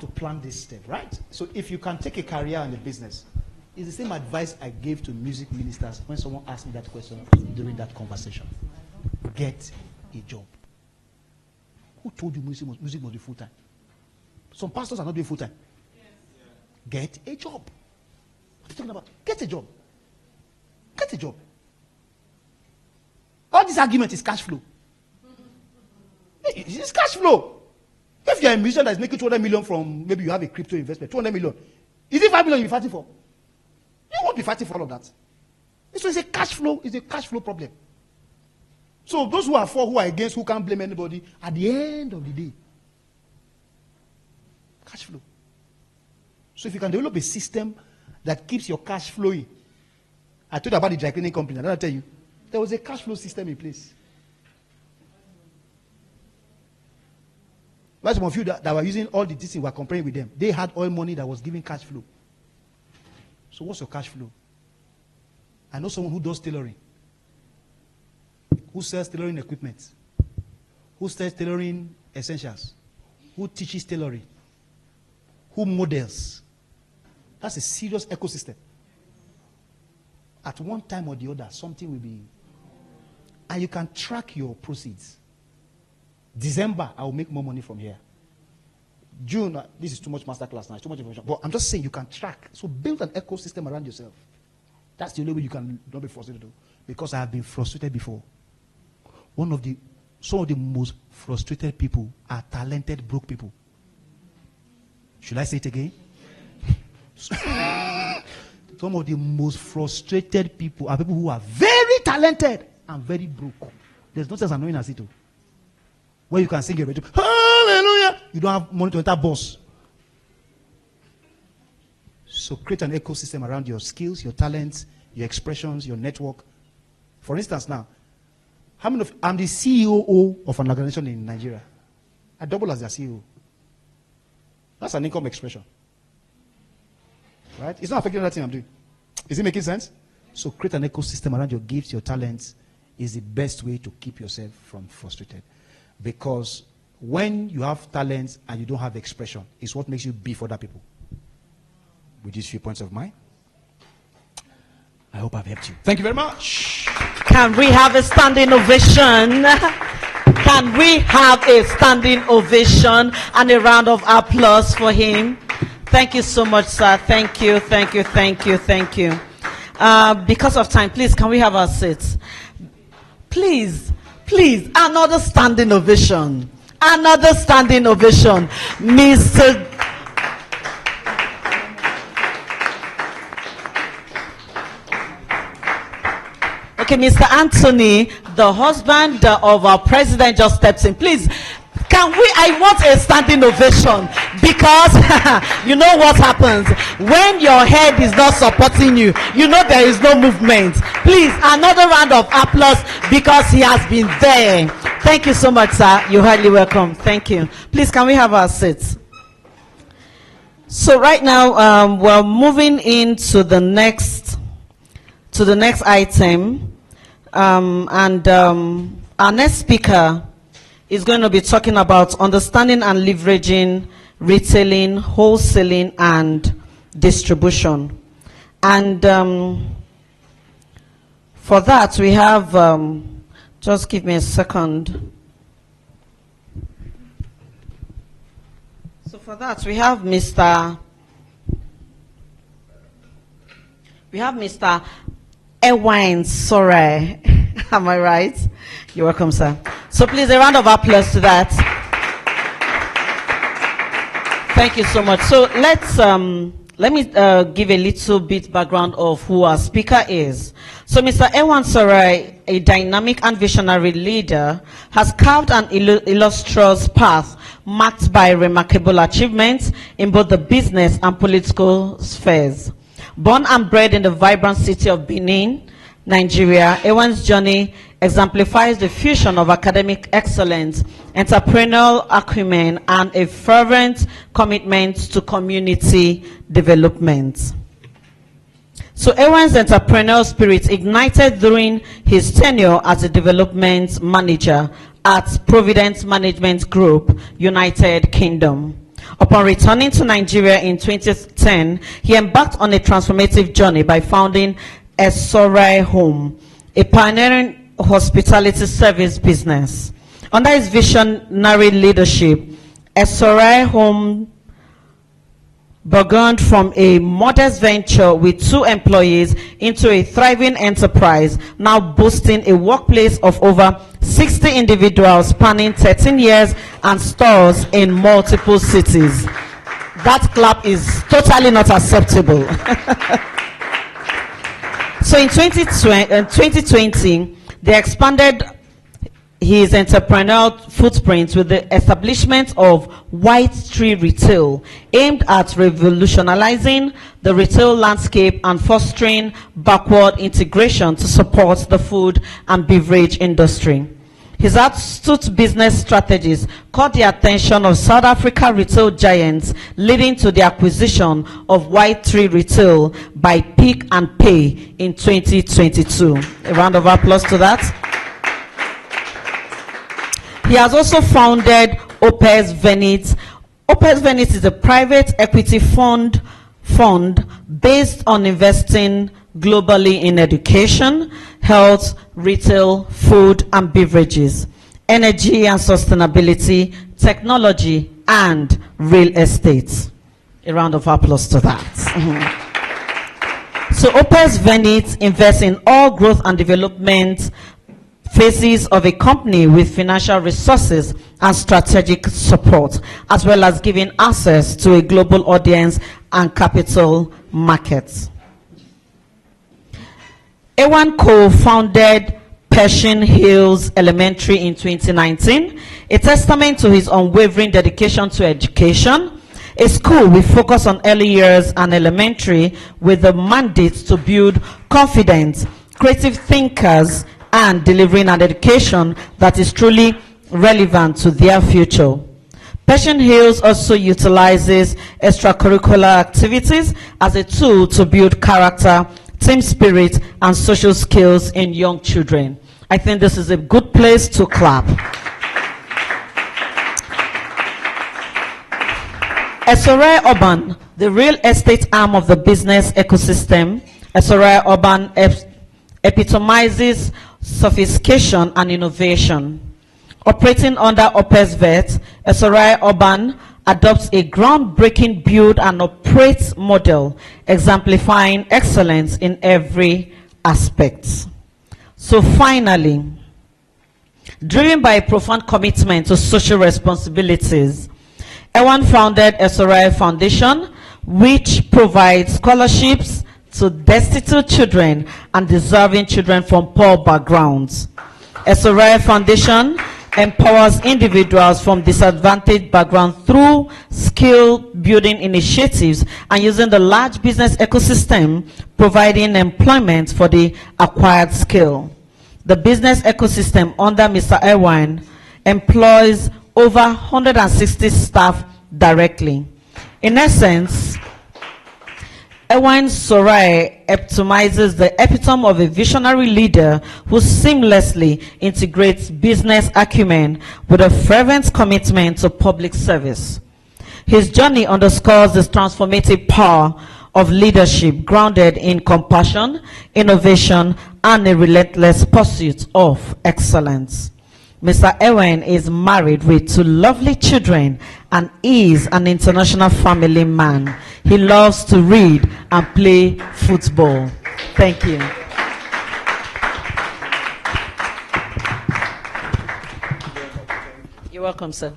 plan this step, right? So if you can take a career in the business, it's the same advice I gave to music ministers when someone asked me that question during that conversation. Get a job. Who told you music must be full-time? Some pastors are not doing full-time. Get a job. What are you talking about? Get a job. Get a job. All this argument is cash flow. It's cash flow. If you're a musician that is making 200 million from, maybe you have a crypto investment, 200 million. Is it 5 million you're fighting for? You won't be fighting for all of that. So it's a cash flow problem. So those who are for, who are against, who can't blame anybody, at the end of the day, cash flow. So if you can develop a system that keeps your cash flowing. I told you about the dry cleaning company. I don't tell you. There was a cash flow system in place. Why some of you that were using all the things we were comparing with them, they had oil money that was giving cash flow. So what's your cash flow? I know someone who does tailoring. Who sells tailoring equipment? Who sells tailoring essentials? Who teaches tailoring? Who models? That's a serious ecosystem. At one time or the other, something will be... And you can track your proceeds. December, I will make more money from here. June, this is too much masterclass now, it's too much information. But I'm just saying you can track. So build an ecosystem around yourself. That's the only way you can not be frustrated. Because I have been frustrated before. Some of the most frustrated people are talented, broke people. Should I say it again? Some of the most frustrated people are people who are very talented and very broke. There's no sense annoying as it. Where you can sing a radio, hallelujah, you don't have money to enter bus. So create an ecosystem around your skills, your talents, your expressions, your network. For instance now, I'm the CEO of an organization in Nigeria. I double as their CEO. That's an income expression. Right? It's not affecting anything I'm doing. Is it making sense? So create an ecosystem around your gifts, your talents is the best way to keep yourself from frustrated. Because when you have talents and you don't have expression, it's what makes you beef other people. With these few points of mine, I hope I've helped you. Thank you very much. Can we have a standing ovation? Can we have a standing ovation and a round of applause for him? Thank you so much, sir. Thank you. Because of time, please, can we have our seats? Please, another standing ovation. Mr. Okay, Mr. Anthony, the husband of our president, just steps in. Please, I want a standing ovation, because you know what happens when your head is not supporting you. You know there is no movement. Please, another round of applause, because he has been there. Thank you so much, sir. You're highly welcome. Thank you. Please, can we have our seats? So right now, we're moving into the next item, and our next speaker is going to be talking about understanding and leveraging retailing, wholesaling, and distribution. And for that, we have, just give me a second. So for that, we have Mr. Ewaen Sorae. Am I right? You're welcome, sir. So please, a round of applause to that. Thank you so much. So let me give a little bit background of who our speaker is. So Mr. Ewaen Sorae, a dynamic and visionary leader, has carved an illustrious path marked by remarkable achievements in both the business and political spheres. Born and bred in the vibrant city of Benin, Nigeria, Ewaen's journey exemplifies the fusion of academic excellence, entrepreneurial acumen, and a fervent commitment to community development. So Ewaen's entrepreneurial spirit ignited during his tenure as a development manager at Providence Management Group, United Kingdom. Upon returning to Nigeria in 2010, he embarked on a transformative journey by founding Esorae Home, a pioneering hospitality service business. Under his visionary leadership, Esorae Home burgeoned from a modest venture with 2 employees into a thriving enterprise, now boasting a workplace of over 60 individuals spanning 13 years and stores in multiple cities. That clap is totally not acceptable. So in 2020, they expanded his entrepreneurial footprint with the establishment of White Tree Retail, aimed at revolutionizing the retail landscape and fostering backward integration to support the food and beverage industry. His astute business strategies caught the attention of South Africa retail giants, leading to the acquisition of White Tree Retail by Pick and Pay in 2022. A round of applause to that. He has also founded Opes Venit. Opes Venit is a private equity fund based on investing globally in education, health, retail, food and beverages, energy and sustainability, technology, and real estate. A round of applause to that. So Opes Venit invests in all growth and development phases of a company with financial resources and strategic support, as well as giving access to a global audience and capital markets. Ewaen co-founded Pershing Hills Elementary in 2019, a testament to his unwavering dedication to education, a school with focus on early years and elementary with the mandate to build confident, creative thinkers and delivering an education that is truly relevant to their future. Pershing Hills also utilizes extracurricular activities as a tool to build character, team spirit, and social skills in young children. I think this is a good place to clap. Esorae Urban, the real estate arm of the business ecosystem. Esorae Urban epitomizes sophistication and innovation. Operating under Opes Vet, Esorae Urban adopts a groundbreaking build and operate model, exemplifying excellence in every aspect. So finally, driven by a profound commitment to social responsibilities, Ewaen founded Esorae Foundation, which provides scholarships to destitute children and deserving children from poor backgrounds. Esorae Foundation empowers individuals from disadvantaged backgrounds through skill building initiatives and using the large business ecosystem, providing employment for the acquired skill. The business ecosystem under Mr. Ewaen employs over 160 staff directly. In essence, Ewaen Sorae epitomizes the epitome of a visionary leader who seamlessly integrates business acumen with a fervent commitment to public service. His journey underscores the transformative power of leadership grounded in compassion, innovation, and a relentless pursuit of excellence. Mr. Ewaen is married with 2 lovely children and is an international family man. He loves to read and play football. Thank you. You're welcome, sir.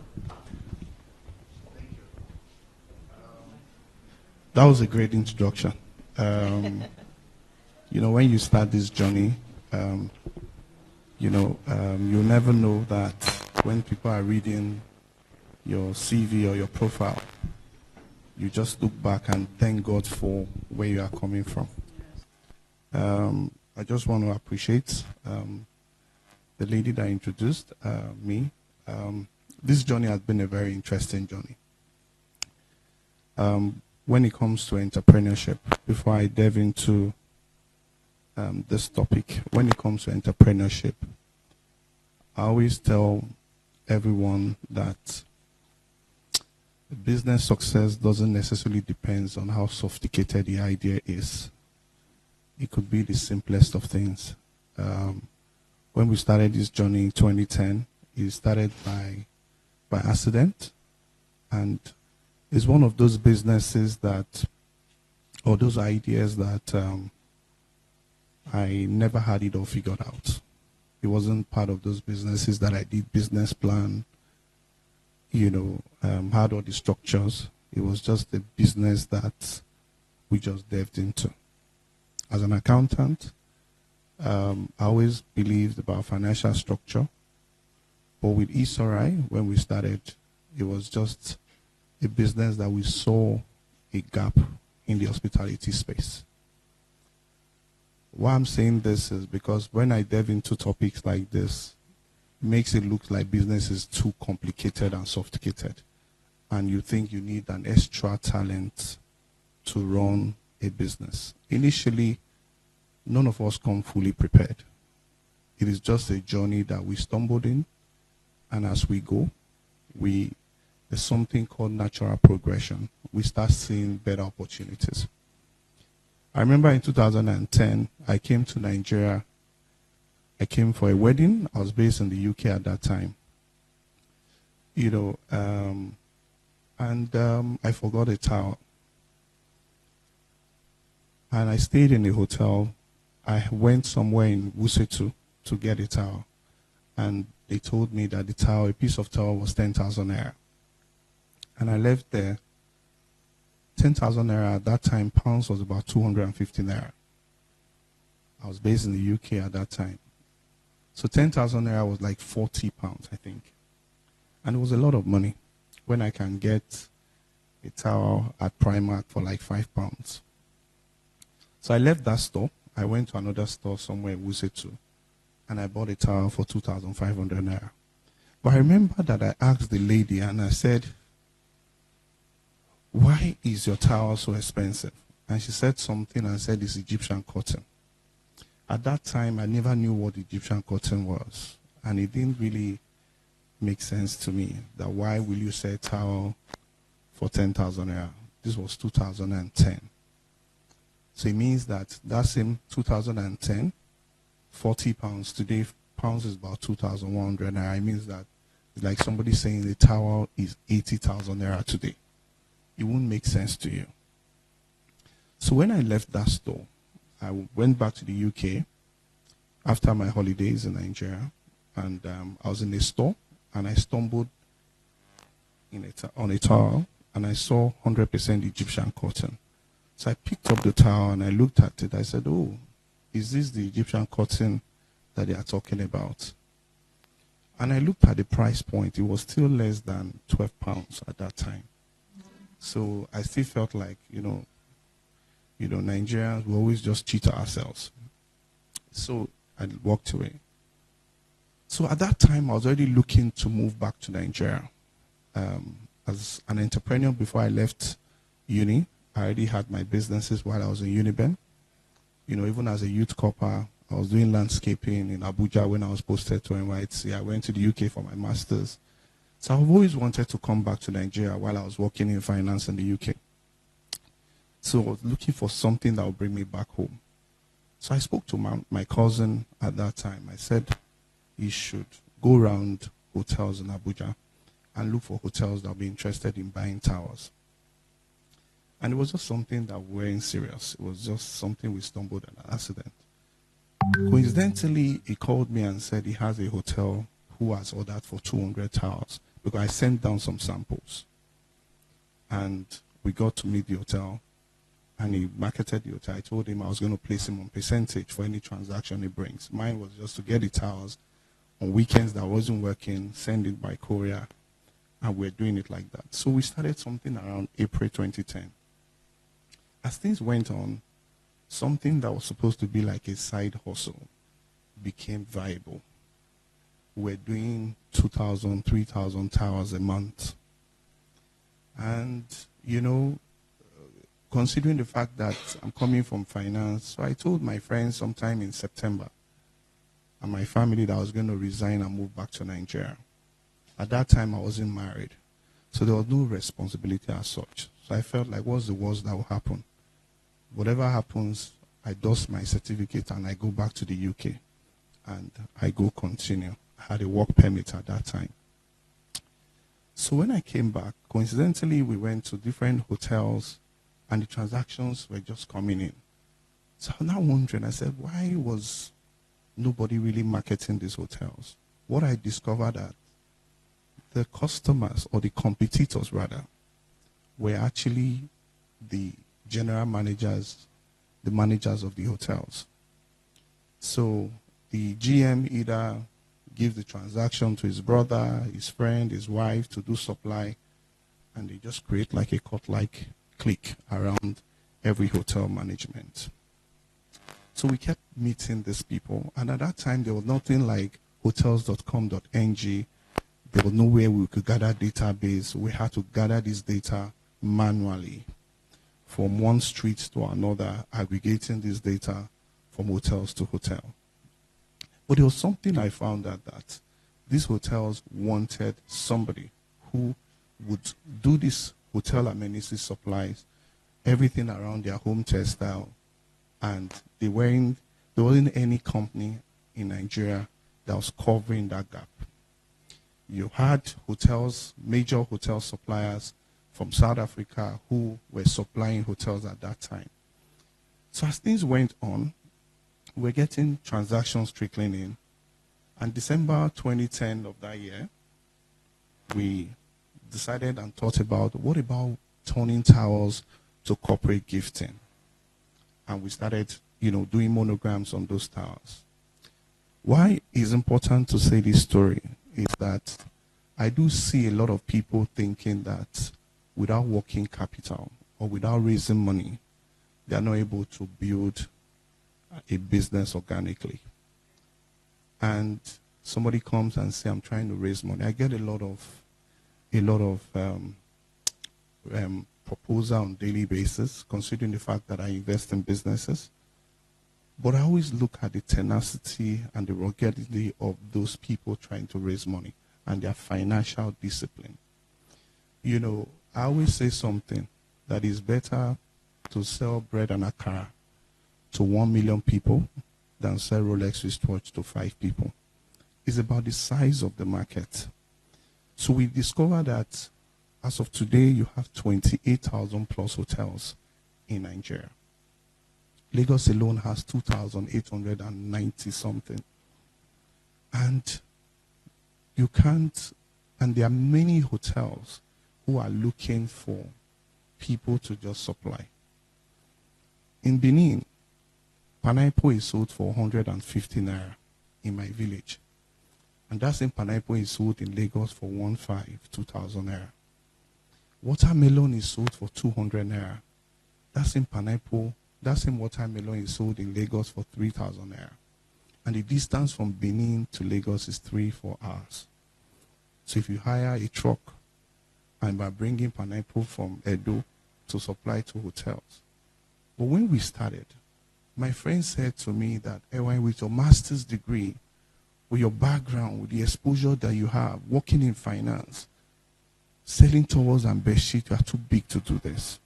That was a great introduction. When you start this journey, you'll never know that when people are reading your CV or your profile, you just look back and thank God for where you are coming from. I just want to appreciate the lady that introduced me. This journey has been a very interesting journey. When it comes to entrepreneurship, before I delve into this topic, when it comes to entrepreneurship, I always tell everyone that business success doesn't necessarily depend on how sophisticated the idea is. It could be the simplest of things. When we started this journey in 2010, it started by accident, and it's one of those businesses that, or those ideas that I never had it all figured out. It wasn't part of those businesses that I did business plan, had all the structures. It was just a business that we just delved into. As an accountant, I always believed about financial structure. But with Esorae, when we started, it was just a business that we saw a gap in the hospitality space. Why I'm saying this is because when I delve into topics like this, it makes it look like business is too complicated and sophisticated. And you think you need an extra talent to run a business. Initially, none of us come fully prepared. It is just a journey that we stumbled in, and as we go, there's something called natural progression. We start seeing better opportunities. I remember in 2010, I came to Nigeria. I came for a wedding. I was based in the UK at that time. I forgot a towel. And I stayed in a hotel. I went somewhere in Wusetu to get a towel. And they told me that a piece of towel was 10,000 naira. And I left there. 10,000 naira at that time, pounds was about 250 naira. I was based in the UK at that time. So 10,000 naira was like 40 pounds, I think. And it was a lot of money when I can get a towel at Primark for like 5 pounds. So I left that store. I went to another store somewhere in Wusetu, and I bought a towel for 2,500 naira. But I remember that I asked the lady, and I said, "Why is your towel so expensive?" And she said something and said, "It's Egyptian cotton." At that time, I never knew what Egyptian cotton was. And it didn't really make sense to me that why will you sell a towel for 10,000 naira? This was 2010. So it means that same 2010, 40 pounds. Today, pounds is about 2,100 naira. It means that it's like somebody saying the towel is 80,000 naira today. It wouldn't make sense to you. So when I left that store, I went back to the UK after my holidays in Nigeria, and I was in a store, and I stumbled on a towel, and I saw 100% Egyptian cotton. So I picked up the towel, and I looked at it. I said, "Oh, is this the Egyptian cotton that they are talking about?" And I looked at the price point. It was still less than 12 pounds at that time. So I still felt like, Nigerians, we always just cheat ourselves. So I walked away. So at that time, I was already looking to move back to Nigeria. As an entrepreneur, before I left uni, I already had my businesses while I was in Uniben. Even as a youth corper, I was doing landscaping in Abuja when I was posted to NYC. I went to the UK for my master's. So I've always wanted to come back to Nigeria while I was working in finance in the UK. So I was looking for something that would bring me back home. So I spoke to my cousin at that time. I said he should go around hotels in Abuja and look for hotels that will be interested in buying towers. And it was just something that we weren't serious. It was just something we stumbled on an accident. Coincidentally, he called me and said he has a hotel who has ordered for 200 towers because I sent down some samples. And we got to meet the hotel, and he marketed the hotel. I told him I was going to place him on percentage for any transaction he brings. Mine was just to get the towers on weekends that wasn't working, send it by courier, and we're doing it like that. So we started something around April 2010. As things went on, something that was supposed to be like a side hustle became viable. We're doing 2,000, 3,000 towers a month. And, you know, considering the fact that I'm coming from finance, so I told my friends sometime in September and my family that I was going to resign and move back to Nigeria. At that time, I wasn't married, so there was no responsibility as such. So I felt like, what's the worst that will happen? Whatever happens, I dust my certificate and I go back to the UK and I go continue. I had a work permit at that time. So when I came back, coincidentally, we went to different hotels and the transactions were just coming in. So I'm now wondering, I said, why was nobody really marketing these hotels? What I discovered that the customers, or the competitors rather, were actually the general managers, the managers of the hotels. So the GM either gives the transaction to his brother, his friend, his wife to do supply, and they just create like a cult-like clique around every hotel management. So we kept meeting these people, and at that time there was nothing like hotels.com.ng. There was nowhere we could gather database. We had to gather this data manually from one street to another, aggregating this data from hotels to hotel. But there was something I found out that these hotels wanted somebody who would do this hotel amenity supplies, everything around their home textile, and there wasn't any company in Nigeria that was covering that gap. You had hotels, major hotel suppliers from South Africa who were supplying hotels at that time. So as things went on, we're getting transactions trickling in. And December 2010 of that year, we decided and thought about, what about turning towels to corporate gifting? And we started, doing monograms on those towels. Why it's important to say this story is that I do see a lot of people thinking that without working capital or without raising money, they are not able to build a business organically. And somebody comes and says, I'm trying to raise money. I get a lot of proposal on a daily basis, considering the fact that I invest in businesses. But I always look at the tenacity and the ruggedity of those people trying to raise money and their financial discipline. I always say something that is better to sell bread and akara to 1 million people than sell Rolex wristwatch to 5 people. It's about the size of the market. So we discovered that as of today, you have 28,000 plus hotels in Nigeria. Lagos alone has 2,890 something. And there are many hotels who are looking for people to just supply. In Benin, pineapple is sold for 150 naira in my village. And that same pineapple is sold in Lagos for 2,000 naira. Watermelon is sold for 200 naira. That same watermelon is sold in Lagos for 3,000 naira. And the distance from Benin to Lagos is 3-4 hours. So if you hire a truck and by bringing pineapple from Edo to supply to hotels. But when we started, my friend said to me that, Ewaen, with your master's degree, with your background, with the exposure that you have, working in finance, selling towels and bedsheets, you are too big to do this.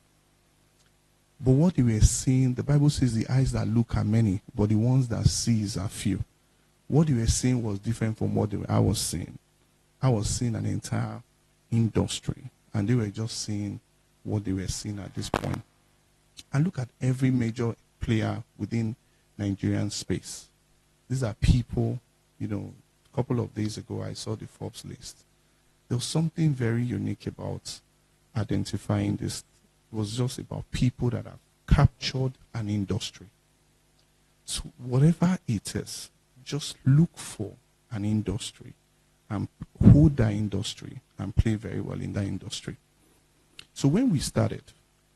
But what they were seeing, the Bible says the eyes that look are many, but the ones that sees are few. What they were seeing was different from what I was seeing. I was seeing an entire industry, and they were just seeing what they were seeing at this point. And look at every major player within Nigerian space. These are people, a couple of days ago I saw the Forbes list. There was something very unique about identifying this. It was just about people that have captured an industry. So whatever it is, just look for an industry and hold that industry and play very well in that industry. So when we started,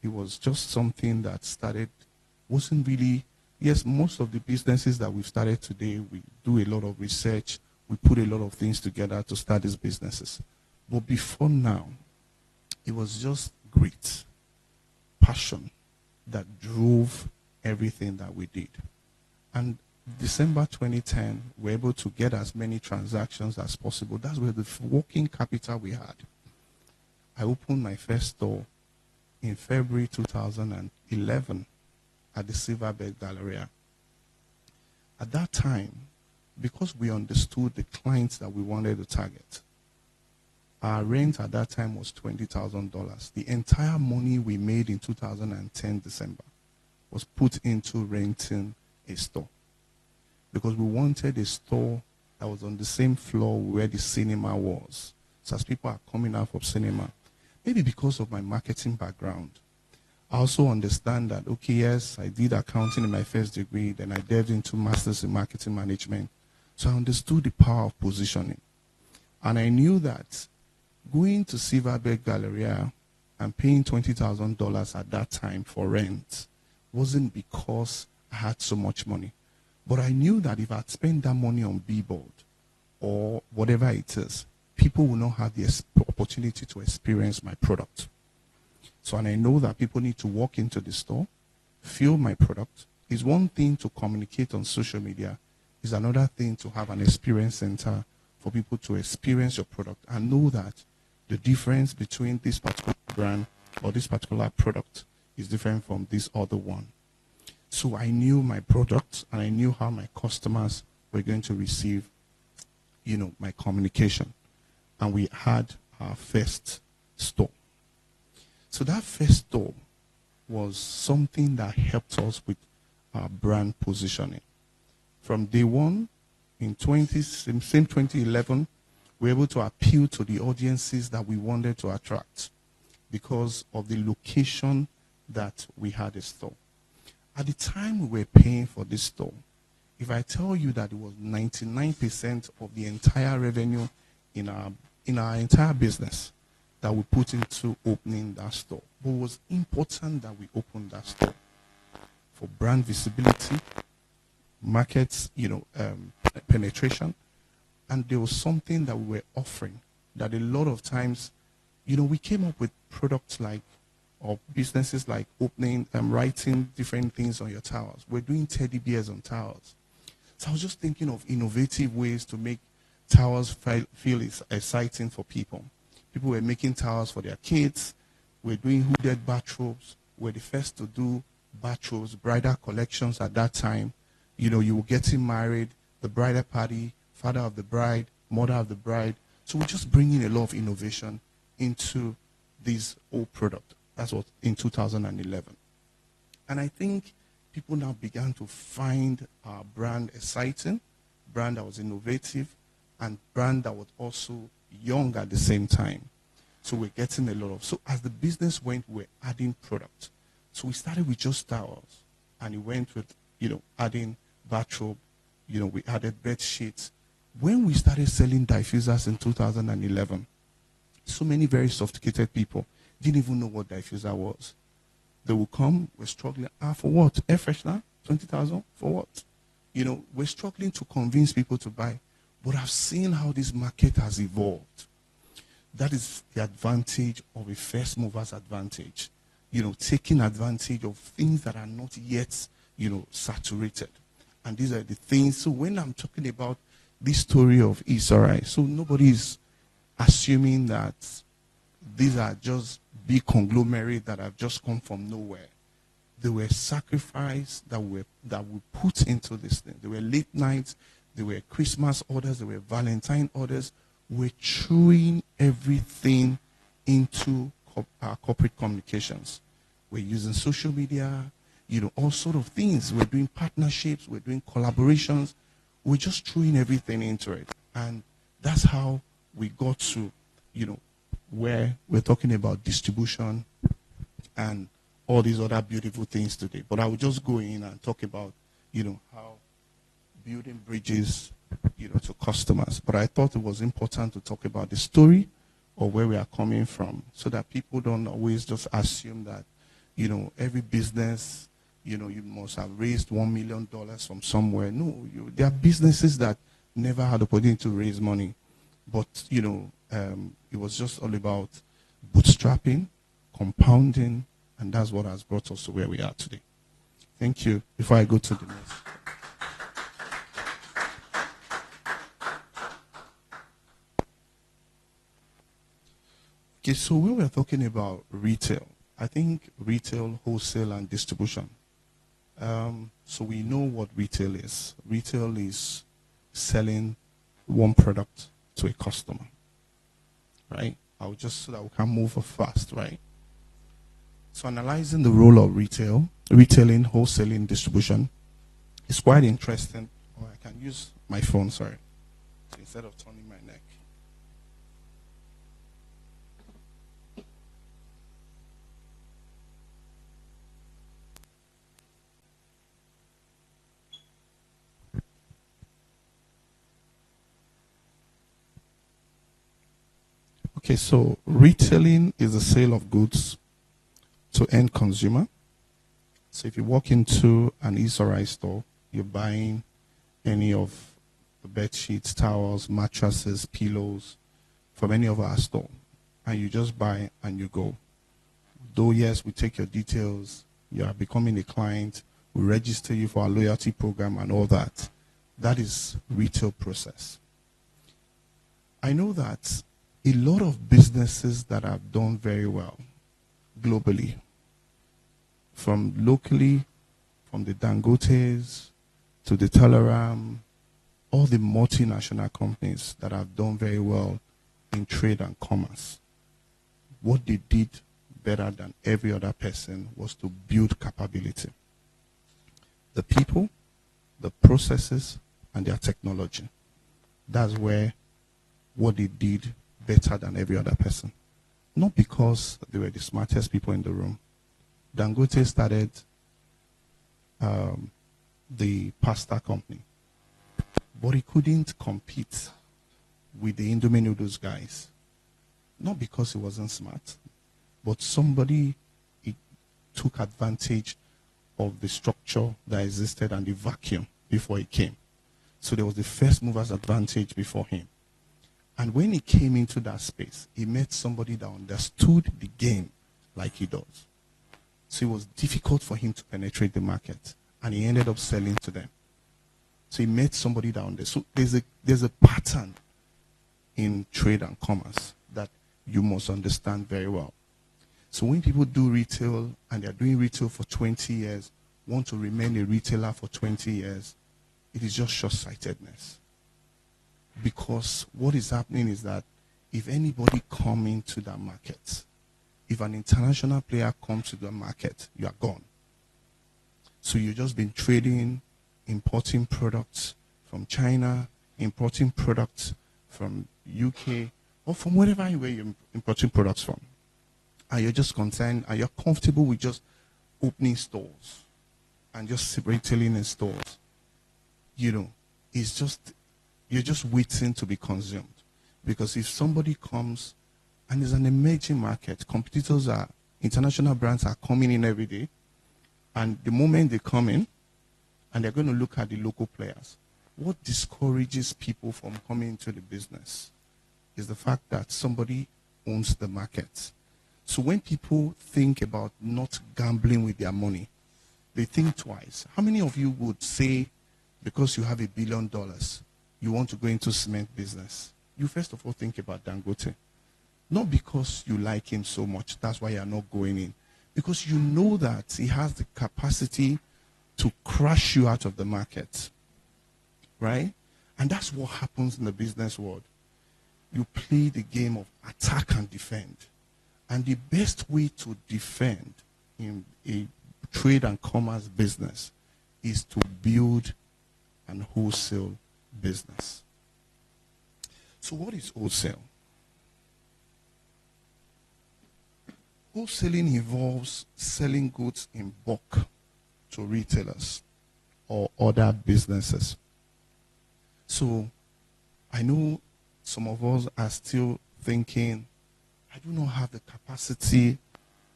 it was just something that started, wasn't really, yes, most of the businesses that we've started today, we do a lot of research, we put a lot of things together to start these businesses. But before now, it was just grit, passion that drove everything that we did. And December 2010, we were able to get as many transactions as possible. That's where the working capital we had. I opened my first store in February 2011 at the Silverbird Galleria. At that time, because we understood the clients that we wanted to target, our rent at that time was $20,000. The entire money we made in 2010 December was put into renting a store, because we wanted a store that was on the same floor where the cinema was. So as people are coming out of cinema, maybe because of my marketing background, I also understand that, okay, yes, I did accounting in my first degree, then I delved into masters in marketing management. So I understood the power of positioning. And I knew that going to Silverbird Galleria and paying $20,000 at that time for rent wasn't because I had so much money. But I knew that if I'd spent that money on billboard or whatever it is, people will not have the opportunity to experience my product. So, and I know that people need to walk into the store, feel my product. It's one thing to communicate on social media. It's another thing to have an experience center for people to experience your product and know that the difference between this particular brand or this particular product is different from this other one. So I knew my product and I knew how my customers were going to receive, my communication. And we had our first store. So that first store was something that helped us with our brand positioning. From day one, in 2011, we were able to appeal to the audiences that we wanted to attract because of the location that we had a store. At the time we were paying for this store, if I tell you that it was 99% of the entire revenue in our entire business that we put into opening that store. But it was important that we opened that store for brand visibility, markets, penetration. And there was something that we were offering that a lot of times, we came up with products like, or businesses like opening and writing different things on your towels. We're doing teddy bears on towels. So I was just thinking of innovative ways to make towels feel exciting for people. People were making towels for their kids. We're doing hooded bathrobes. We're the first to do bathrobes, bridal collections at that time. You were getting married, the bridal party, father of the bride, mother of the bride. So we're just bringing a lot of innovation into this old product. That's what in 2011. And I think people now began to find our brand exciting, brand that was innovative, and brand that was also young at the same time. So we're getting a lot of, so as the business went, we're adding product. So we started with just towels, and it went with, adding bathrobe, we added bed sheets. When we started selling diffusers in 2011, so many very sophisticated people didn't even know what diffuser was. They would come, we're struggling, for what? Air freshener? 20,000? For what? We're struggling to convince people to buy. But I've seen how this market has evolved. That is the advantage of a first mover's advantage. Taking advantage of things that are not yet, saturated. And these are the things. So when I'm talking about this story of Esorae, so nobody is assuming that these are just big conglomerates that have just come from nowhere. there were sacrifices that we put into this thing. There were late nights, there were Christmas orders, there were Valentine orders. We're throwing everything into our corporate communications. We're using social media, all sort of things. We're doing partnerships, we're doing collaborations. We're just throwing everything into it. And that's how we got to, where we're talking about distribution and all these other beautiful things today. But I will just go in and talk about, how building bridges, to customers. But I thought it was important to talk about the story or where we are coming from so that people don't always just assume that, every business, you must have raised $1 million from somewhere. No, there are businesses that never had the opportunity to raise money. But, it was just all about bootstrapping, compounding, and that's what has brought us to where we are today. Thank you. Before I go to the next. Okay, so when we're talking about retail, I think retail, wholesale, and distribution. So we know what retail is. Retail is selling one product to a customer, right? I'll just so that we can move fast, right? So analyzing the role of retailing, wholesaling, distribution is quite interesting. Or I can use my phone, sorry, instead of turning my neck. Okay, so retailing is the sale of goods to end consumer. So if you walk into an Esorae store, you're buying any of the bed sheets, towels, mattresses, pillows from any of our store. And you just buy and you go. Though yes, we take your details, you are becoming a client, we register you for our loyalty program and all that. That is retail process. I know that a lot of businesses that have done very well globally, from locally, from the Dangotes to the Teleram, all the multinational companies that have done very well in trade and commerce, what they did better than every other person was to build capability. The people, the processes, and their technology. That's where what they did better than every other person. Not because they were the smartest people in the room. Dangote started the pasta company, but he couldn't compete with the Indomie noodles guys. Not because he wasn't smart, but somebody took advantage of the structure that existed and the vacuum before he came. So there was the first mover's advantage before him. And when he came into that space, he met somebody that understood the game like he does. So it was difficult for him to penetrate the market. And he ended up selling to them. So he met somebody down there. So there's a pattern in trade and commerce that you must understand very well. So when people do retail and they're doing retail for 20 years, want to remain a retailer for 20 years, it is just short-sightedness. Because what is happening is that if anybody come into that market, if an international player comes to the market, you are gone. So you've just been trading, importing products from China, importing products from UK, or from wherever you're importing products from. And you're just concerned, and you're comfortable with just opening stores and just retailing in stores. It's just, you're just waiting to be consumed. Because if somebody comes, and it's an emerging market, international brands are coming in every day, and the moment they come in, and they're going to look at the local players, what discourages people from coming into the business is the fact that somebody owns the market. So when people think about not gambling with their money, they think twice. How many of you would say, because you have $1 billion, you want to go into cement business? You first of all think about Dangote. Not because you like him so much, that's why you're not going in. because you know that he has the capacity to crush you out of the market, right? And that's what happens in the business world. You play the game of attack and defend. And the best way to defend in a trade and commerce business is to build an wholesale business. So what is wholesale? Wholesaling involves selling goods in bulk to retailers or other businesses. So I know some of us are still thinking, I do not have the capacity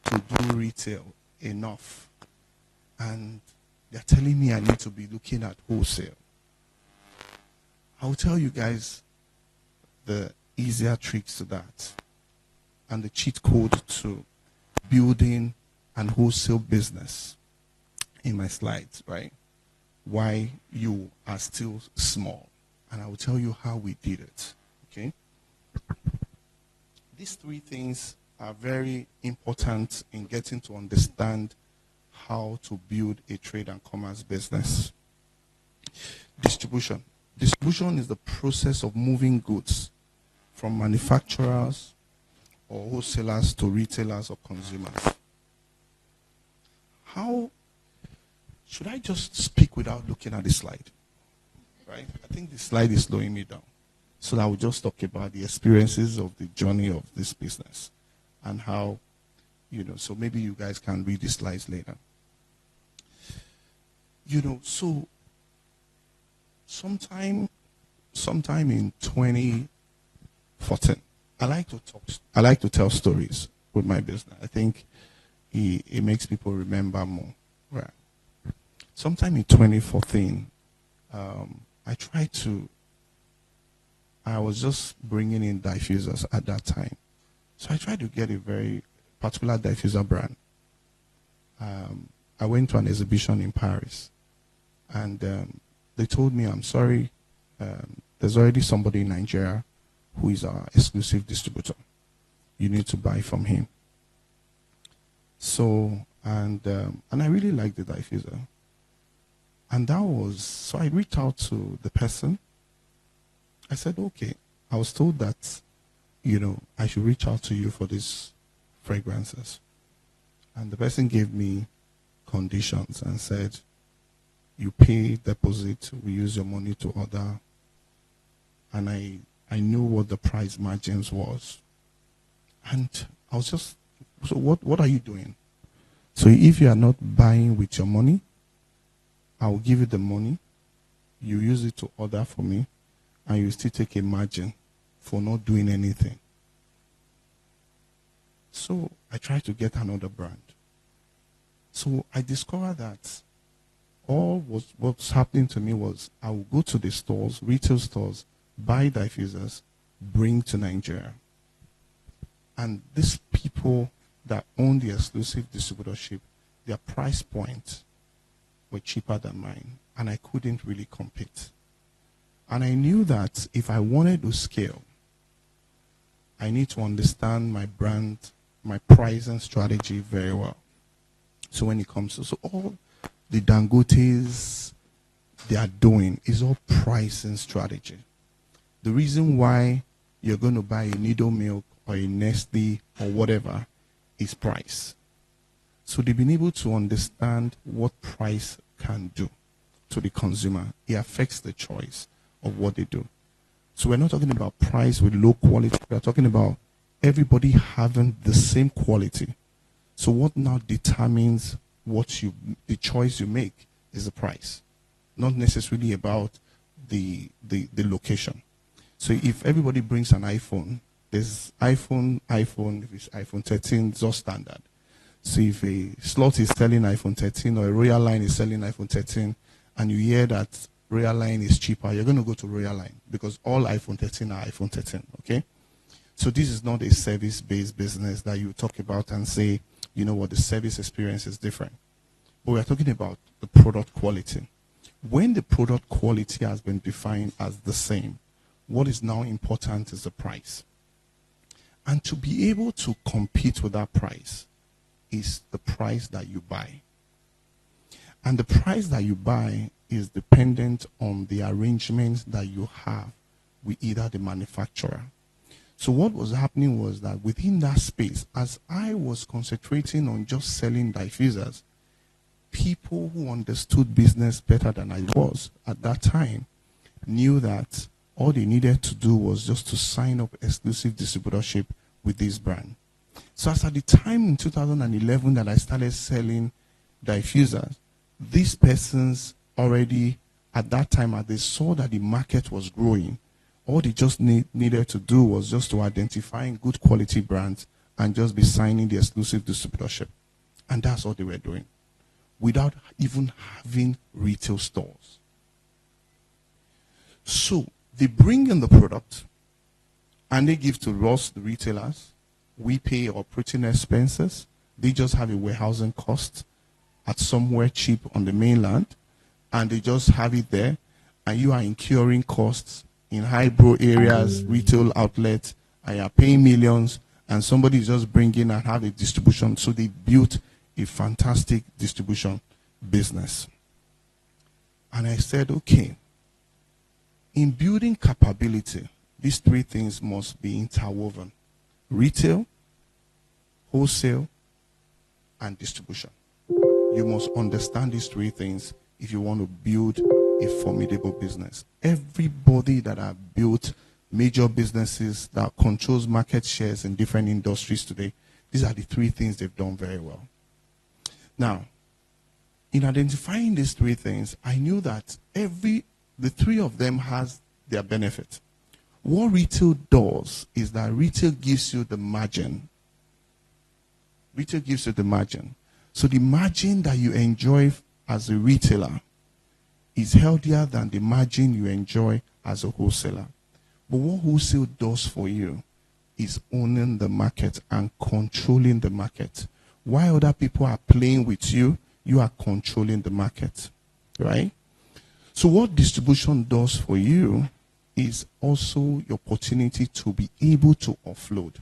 to do retail enough. And they're telling me I need to be looking at wholesale. I'll tell you guys the easier tricks to that and the cheat code to building an wholesale business in my slides, right? Why you are still small. And I will tell you how we did it, okay? These three things are very important in getting to understand how to build a trade and commerce business. Distribution. Distribution is the process of moving goods from manufacturers or wholesalers to retailers or consumers. How should I just speak without looking at the slide? Right? I think the slide is slowing me down. So I will just talk about the experiences of the journey of this business and how, so maybe you guys can read the slides later. So sometime in 2014, I like to tell stories with my business. I think it makes people remember more. Right. Sometime in 2014, I was just bringing in diffusers at that time. So I tried to get a very particular diffuser brand. I went to an exhibition in Paris, and they told me, I'm sorry, there's already somebody in Nigeria who is our exclusive distributor. You need to buy from him. So, and I really liked the diffuser. And so I reached out to the person. I said, okay, I was told that, I should reach out to you for these fragrances. And the person gave me conditions and said, you pay deposit, we use your money to order. And I knew what the price margins was. And I was just, so what are you doing? So if you are not buying with your money, I will give you the money. You use it to order for me, and you still take a margin for not doing anything. So I tried to get another brand. So I discovered that what's happening to me was I would go to the stores, retail stores, buy diffusers, bring to Nigeria. And these people that own the exclusive distributorship, their price points were cheaper than mine, and I couldn't really compete. And I knew that if I wanted to scale, I need to understand my brand, my pricing strategy very well. So when it comes to, so all the Dangotes they are doing is all pricing strategy. The reason why you're going to buy a Nido milk or a Nestle or whatever is price. So they've been able to understand what price can do to the consumer. It affects the choice of what they do. So we're not talking about price with low quality. We're talking about everybody having the same quality. So what now determines the choice you make is the price, not necessarily about the location. So if everybody brings an iPhone, there's iPhone, if it's iPhone 13, it's all standard. So if a slot is selling iPhone 13 or a Royal Line is selling iPhone 13 and you hear that Royal Line is cheaper, you're going to go to Royal Line because all iPhone 13 are iPhone 13, okay? So this is not a service-based business that you talk about and say, you know what, the service experience is different. But we're talking about the product quality. When the product quality has been defined as the same, what is now important is the price. And to be able to compete with that price, is the price that you buy. And the price that you buy is dependent on the arrangements that you have with either the manufacturer. So what was happening was that within that space, as I was concentrating on just selling diffusers, people who understood business better than I was at that time knew that all they needed to do was just to sign up exclusive distributorship with this brand. So as at the time in 2011 that I started selling diffusers, these persons already at that time, as they saw that the market was growing, all they just needed to do was just to identify good quality brands and just be signing the exclusive distributorship. And that's all they were doing, without even having retail stores. So they bring in the product and they give to us, the retailers. We pay operating expenses. They just have a warehousing cost at somewhere cheap on the mainland, and they just have it there, and you are incurring costs in high-brow areas, retail outlets, and you are paying millions, and somebody is just bringing and have a distribution. So they built a fantastic distribution business. And I said, okay, in building capability, these three things must be interwoven: retail, wholesale, and distribution. You must understand these three things if you want to build a formidable business. Everybody that have built major businesses that controls market shares in different industries today, these are the three things they've done very well. Now, in identifying these three things, I knew that the three of them has their benefit. What retail does is that retail gives you the margin. Retail gives you the margin. So the margin that you enjoy as a retailer is healthier than the margin you enjoy as a wholesaler. But what wholesale does for you is owning the market and controlling the market. While other people are playing with you, you are controlling the market, right? So what distribution does for you is also your opportunity to be able to offload.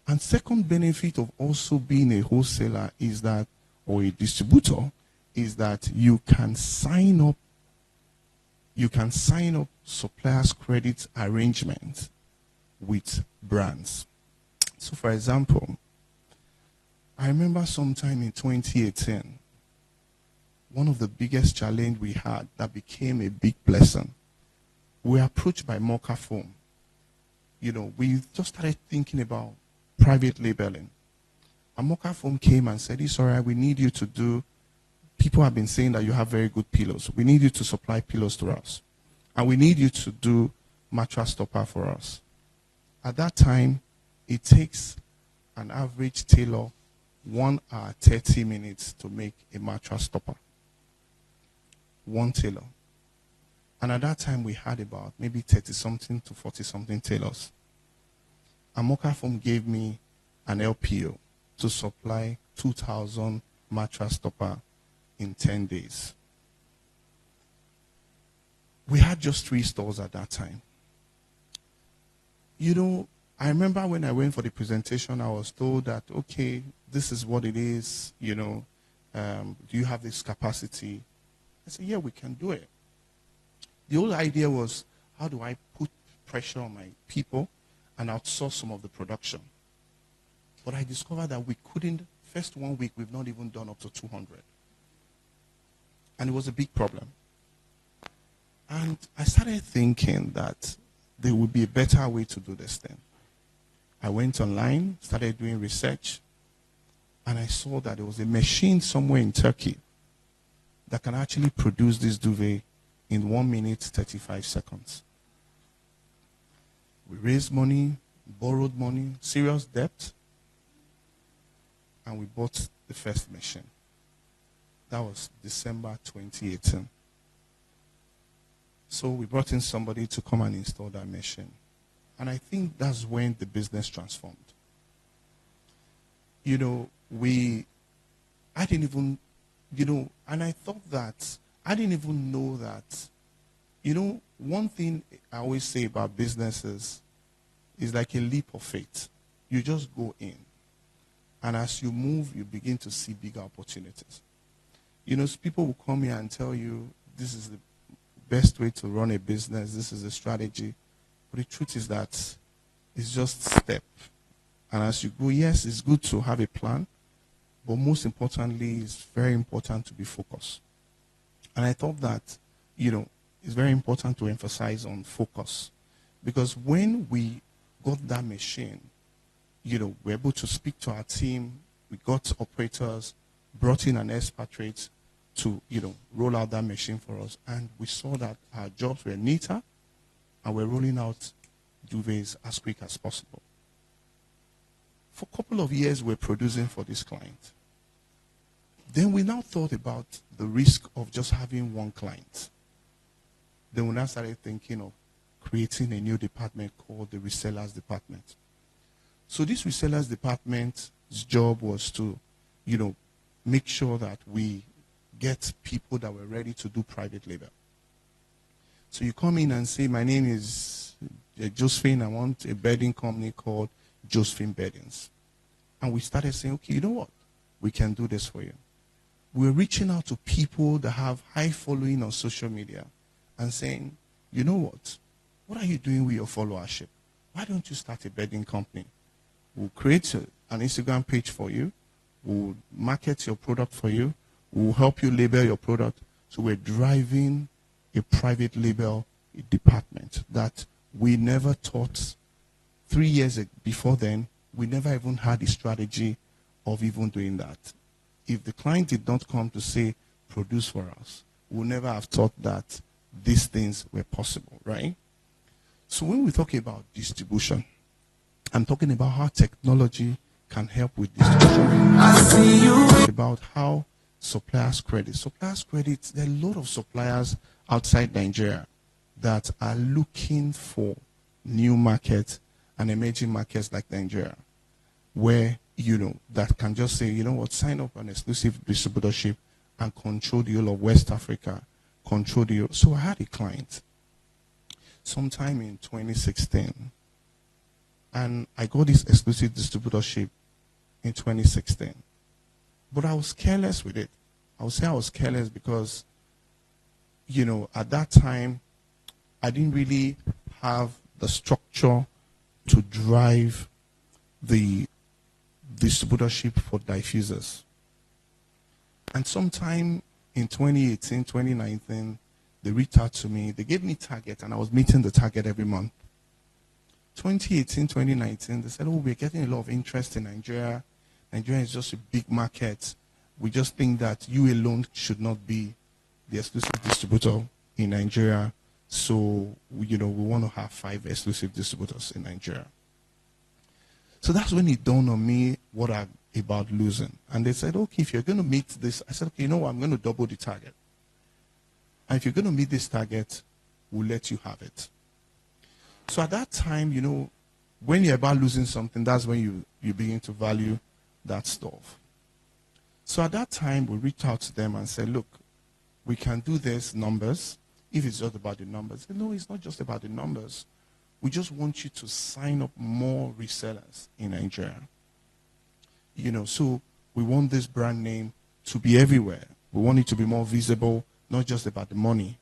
And second benefit of also being a wholesaler is that, or a distributor, is that you can sign up suppliers credit arrangements with brands. So for example, I remember sometime in 2018, one of the biggest challenge we had that became a big blessing. We were approached by Mocha Foam. You know, we just started thinking about private labeling. And Mocha Foam came and said, Esorae, we need you to do, people have been saying that you have very good pillows. We need you to supply pillows to us. And we need you to do mattress stopper for us. At that time, it takes an average tailor 1 hour, 30 minutes to make a mattress stopper. One tailor. And at that time, we had about maybe 30-something to 40-something tailors. And Mocha Foam gave me an LPO to supply 2,000 mattress stopper in 10 days. We had just 3 stores at that time. You know, I remember when I went for the presentation, I was told that, okay, this is what it is, you know, do you have this capacity? I said, yeah, we can do it. The whole idea was, how do I put pressure on my people and outsource some of the production? But I discovered that we couldn't. First 1 week, we've not even done up to 200. And it was a big problem. And I started thinking that there would be a better way to do this thing. I went online, started doing research, and I saw that there was a machine somewhere in Turkey that can actually produce this duvet in 1 minute, 35 seconds. We raised money, borrowed money, serious debt, and we bought the first machine. That was December 2018. So we brought in somebody to come and install that machine. And I think that's when the business transformed. You know, I didn't even, you know, and I thought that, I didn't even know that, you know, one thing I always say about businesses is like a leap of faith. You just go in. And as you move, you begin to see bigger opportunities. You know, people will come here and tell you, this is the best way to run a business, this is a strategy. But the truth is that it's just a step. And as you go, yes, it's good to have a plan, but most importantly, it's very important to be focused. And I thought that, you know, it's very important to emphasize on focus. Because when we got that machine, you know, we're able to speak to our team, we got operators, brought in an expatriate to, you know, roll out that machine for us. And we saw that our jobs were neater, and we're rolling out duvets as quick as possible. For a couple of years, we're producing for this client. Then we now thought about the risk of just having one client. Then we now started thinking of creating a new department called the resellers department. So this resellers department's job was to, you know, make sure that we get people that were ready to do private label. So you come in and say, my name is Josephine, I want a bedding company called Josephine Beddings. And we started saying, okay, you know what? We can do this for you. We're reaching out to people that have high following on social media and saying, you know what are you doing with your followership? Why don't you start a bedding company? We'll create an Instagram page for you. We'll market your product for you. We'll help you label your product. So we're driving a private label department that we never thought 3 years before then. We never even had a strategy of even doing that. If the client did not come to say, produce for us, we would never have thought that these things were possible, right? So when we talk about distribution, I'm talking about how technology can help with distribution. I see you. About how suppliers credit. Suppliers credit, there are a lot of suppliers outside Nigeria that are looking for new markets and emerging markets like Nigeria, where, you know, that can just say, you know what, sign up an exclusive distributorship and control the whole of West Africa, control the whole. So I had a client sometime in 2016, and I got this exclusive distributorship in 2016. But I was careless with it. I would say I was careless because, you know, at that time, I didn't really have the structure to drive the distributorship for diffusers. And sometime in 2018, 2019, they reached out to me. They gave me target, and I was meeting the target every month. 2018, 2019, they said, oh, we're getting a lot of interest in Nigeria. Nigeria is just a big market. We just think that you alone should not be the exclusive distributor in Nigeria. So, you know, we want to have 5 exclusive distributors in Nigeria. So that's when it dawned on me what I'm about losing. And they said, okay, if you're going to meet this, I said, okay, you know what, I'm going to double the target. And if you're going to meet this target, we'll let you have it. So at that time, you know, when you're about losing something, that's when you begin to value that stuff. So at that time, we reached out to them and said, look, we can do this numbers. If it's just about the numbers. No, it's not just about the numbers. We just want you to sign up more resellers in Nigeria. You know, so we want this brand name to be everywhere. We want it to be more visible, not just about the money.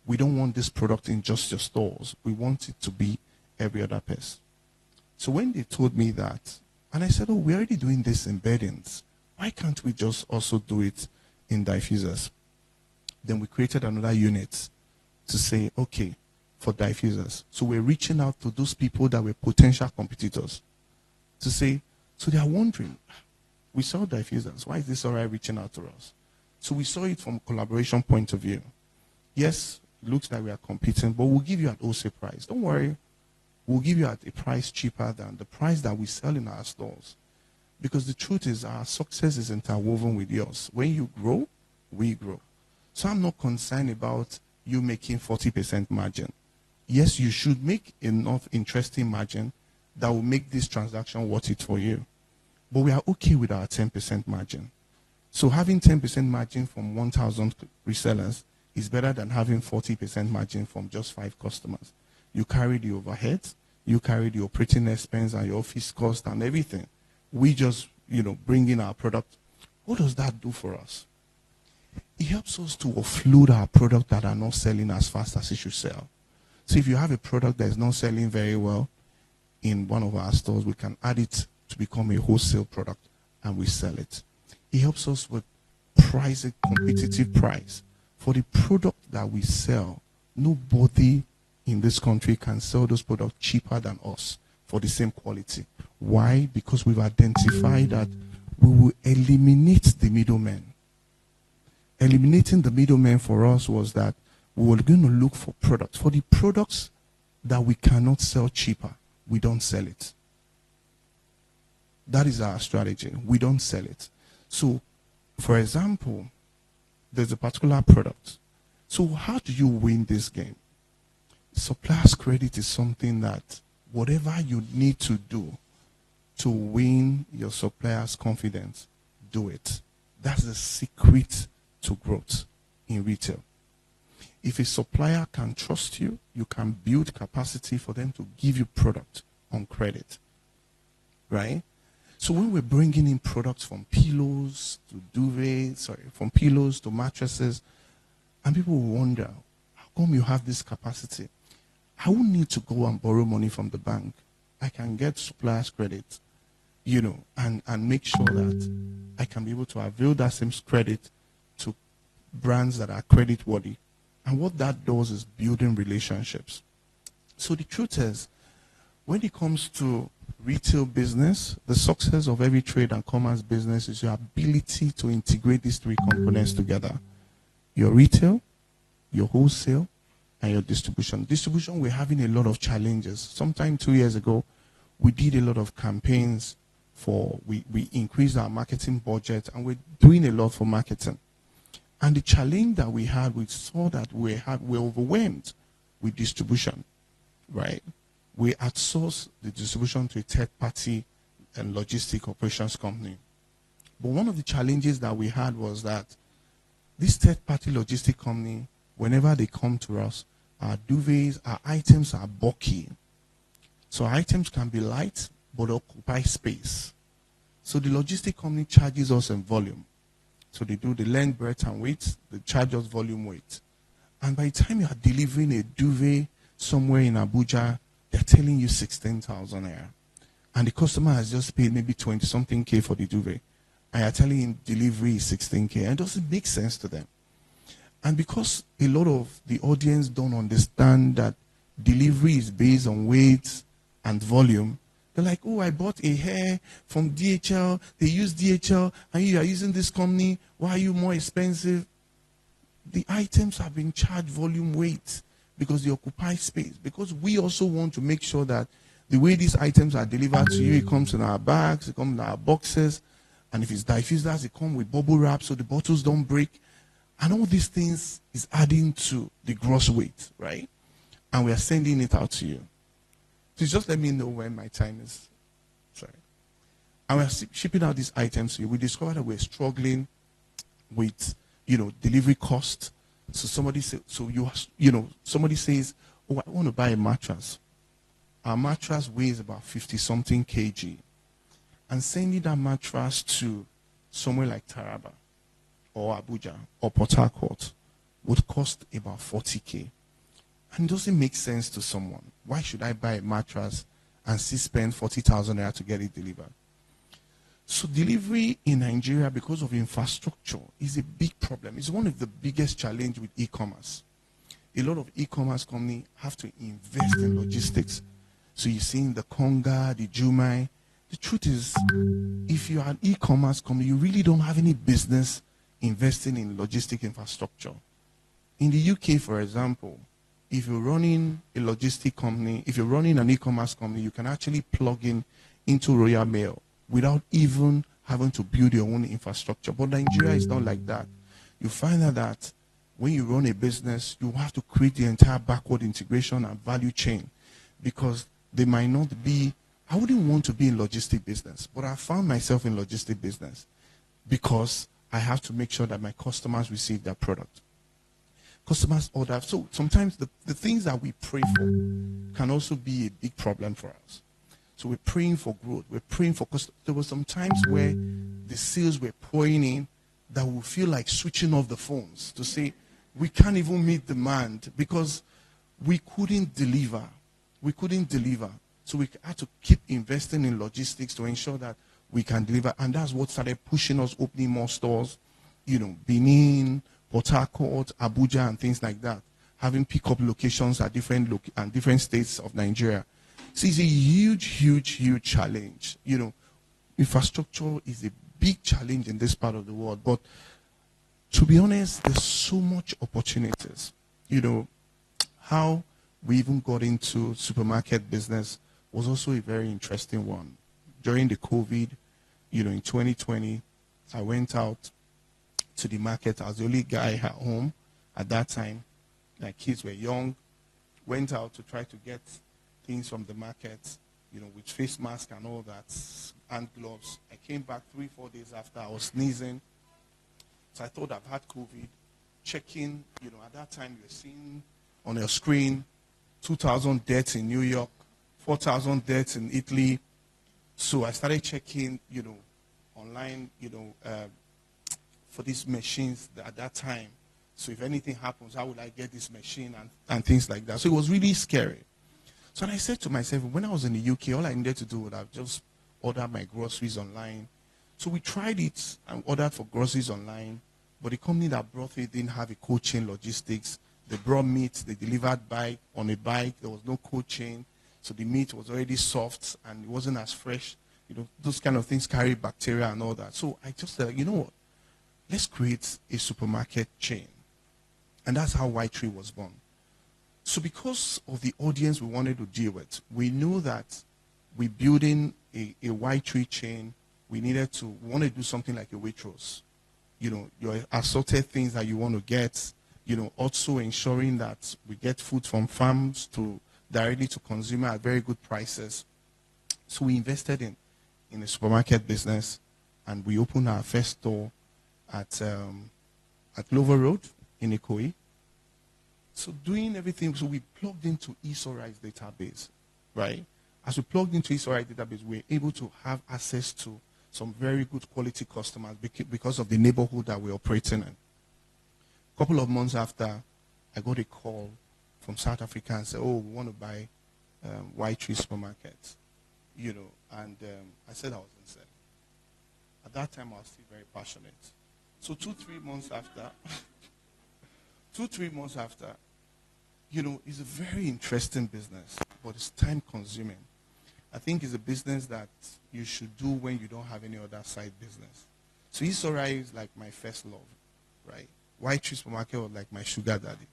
We don't want this product in just your stores. We want it to be every other place. So when they told me that, and I said, oh, we're already doing this in beddings. Why can't we just also do it in diffusers? Then we created another unit to say, okay, for diffusers. So we're reaching out to those people that were potential competitors to say, so they are wondering, we saw diffusers. Why is this Sorae reaching out to us? So we saw it from a collaboration point of view. Yes, it looks like we are competing, but we'll give you at wholesale price. Don't worry. We'll give you at a price cheaper than the price that we sell in our stores. Because the truth is our success is interwoven with yours. When you grow, we grow. So I'm not concerned about you making 40% margin. Yes, you should make enough interesting margin that will make this transaction worth it for you. But we are okay with our 10% margin. So having 10% margin from 1,000 resellers is better than having 40% margin from just 5 customers. You carry the overhead, you carry the operating expense and your office cost and everything. We just bring in our product, what does that do for us? It helps us to offload our product that are not selling as fast as it should sell. So if you have a product that is not selling very well in one of our stores, we can add it to become a wholesale product and we sell it. It helps us with pricing, competitive price. For the product that we sell, nobody in this country can sell those products cheaper than us for the same quality. Why? Because we've identified that we will eliminate the middlemen. Eliminating the middlemen for us was that we were going to look for products. For the products that we cannot sell cheaper, we don't sell it. That is our strategy. We don't sell it. So, for example, there's a particular product. So how do you win this game? Supplier's credit is something that whatever you need to do to win your supplier's confidence, do it. That's the secret to growth in retail. If a supplier can trust you, you can build capacity for them to give you product on credit, right? So when we're bringing in products from pillows to duvets, from pillows to mattresses, and people will wonder, how come you have this capacity? I won't need to go and borrow money from the bank. I can get supplier's credit, and make sure that I can be able to avail that same credit to brands that are credit worthy. And what that does is building relationships. So the truth is, when it comes to retail business, the success of every trade and commerce business is your ability to integrate these three components together. Your retail, your wholesale, and your distribution. Distribution, we're having a lot of challenges. Sometime 2 years ago, we did a lot of campaigns we increased our marketing budget, and we're doing a lot for marketing. And the challenge that we had, we saw that we're overwhelmed with distribution, right? We outsourced the distribution to a third-party and logistic operations company. But one of the challenges that we had was that this third-party logistic company, whenever they come to us, our duvets, our items are bulky. So our items can be light, but occupy space. So the logistic company charges us in volume. So they do the length, breadth, and weight. They charge us volume weight. And by the time you are delivering a duvet somewhere in Abuja, they're telling you 16,000 naira. And the customer has just paid maybe 20-something K for the duvet. And you're telling him delivery is 16K. And it doesn't make sense to them. And because a lot of the audience don't understand that delivery is based on weight and volume, they're like, oh, I bought a hair from DHL. They use DHL, and you are using this company. Why are you more expensive? The items have been charged volume weight because they occupy space. Because we also want to make sure that the way these items are delivered to you, it comes in our bags, it comes in our boxes. And if it's diffusers, it comes with bubble wrap so the bottles don't break. And all these things is adding to the gross weight, right? And we are sending it out to you. Please just let me know when my time is. Sorry. And we are shipping out these items to you. We discovered that we're struggling with, delivery cost. So somebody says, somebody says, oh, I want to buy a mattress. Our mattress weighs about 50-something kg. And sending that mattress to somewhere like Taraba or Abuja or Port Harcourt would cost about 40K. And it doesn't make sense to someone. Why should I buy a mattress and still spend 40,000 naira to get it delivered? So delivery in Nigeria, because of infrastructure, is a big problem. It's one of the biggest challenges with e-commerce. A lot of e-commerce companies have to invest in logistics. So you're seeing the Konga, the Jumai. The truth is, if you are an e-commerce company, you really don't have any business investing in logistic infrastructure. In the UK, for example, if you're running a logistic company, if you're running an e-commerce company, you can actually plug in into Royal Mail without even having to build your own infrastructure. But Nigeria is not like that. You find out that when you run a business, you have to create the entire backward integration and value chain, because they might not be. I wouldn't want to be in logistic business, but I found myself in logistic business because I have to make sure that my customers receive their product. Customers order. So sometimes the things that we pray for can also be a big problem for us. So we're praying for growth. We're praying for, because there were some times where the sales were pouring in that we feel like switching off the phones to say we can't even meet demand because we couldn't deliver. We couldn't deliver. So we had to keep investing in logistics to ensure that we can deliver. And that's what started pushing us, opening more stores, Benin, Port Harcourt, Abuja, and things like that. Having pick-up locations at different states of Nigeria. So it's a huge, huge, huge challenge. Infrastructure is a big challenge in this part of the world. But to be honest, there's so much opportunities. How we even got into supermarket business was also a very interesting one. During the COVID, in 2020, I went out to the market. I was the only guy at home at that time. My kids were young. Went out to try to get things from the market, with face mask and all that, and gloves. I came back 3-4 days after. I was sneezing. So I thought I've had COVID. Checking, at that time you were seeing on your screen 2,000 deaths in New York, 4,000 deaths in Italy. So I started checking, online, for these machines at that time. So if anything happens, how would I get this machine and things like that? So it was really scary. So I said to myself, when I was in the UK, all I needed to do was have just order my groceries online. So we tried it and ordered for groceries online, but the company that brought it didn't have a cold chain logistics. They brought meat, they delivered on a bike. There was no cold chain, so the meat was already soft and it wasn't as fresh. Those kind of things carry bacteria and all that. So I just said, what? Let's create a supermarket chain. And that's how White Tree was born. So because of the audience we wanted to deal with, we knew that we're building a White Tree chain. We want to do something like a Waitrose. Your assorted things that you want to get, also ensuring that we get food from farms directly to consumer at very good prices. So we invested in a supermarket business, and we opened our first store at Lover Road in Ikoyi. So doing everything, so we plugged into Esorae's database, right? As we plugged into Esorae's database, we were able to have access to some very good quality customers because of the neighborhood that we're operating in. A couple of months after, I got a call from South Africa and said, we want to buy White Tree Supermarket. And I said I was insane. At that time, I was still very passionate. So 2-3 months after, it's a very interesting business, but it's time consuming. I think it's a business that you should do when you don't have any other side business. So Esorae is like my first love, right? White Tree Supermarket was like my sugar daddy.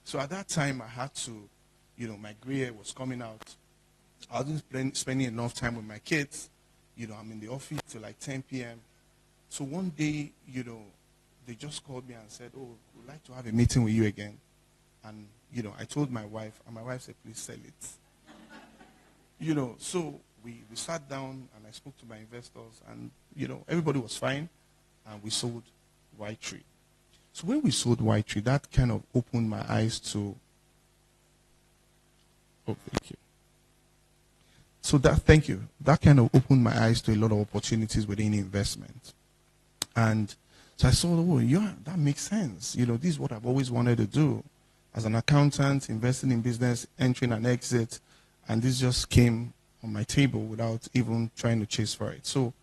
So at that time, I had to, my gray hair was coming out. I wasn't spending enough time with my kids. I'm in the office till like 10 p.m. So one day, they just called me and said, we'd like to have a meeting with you again. And, I told my wife, and my wife said, please sell it. So we sat down and I spoke to my investors and, everybody was fine. And we sold White Tree. So when we sold White Tree, that kind of opened my eyes to, thank you. So thank you. That kind of opened my eyes to a lot of opportunities within investment. And so I saw, that makes sense. This is what I've always wanted to do. As an accountant, investing in business, entering and exit, and this just came on my table without even trying to chase for it. So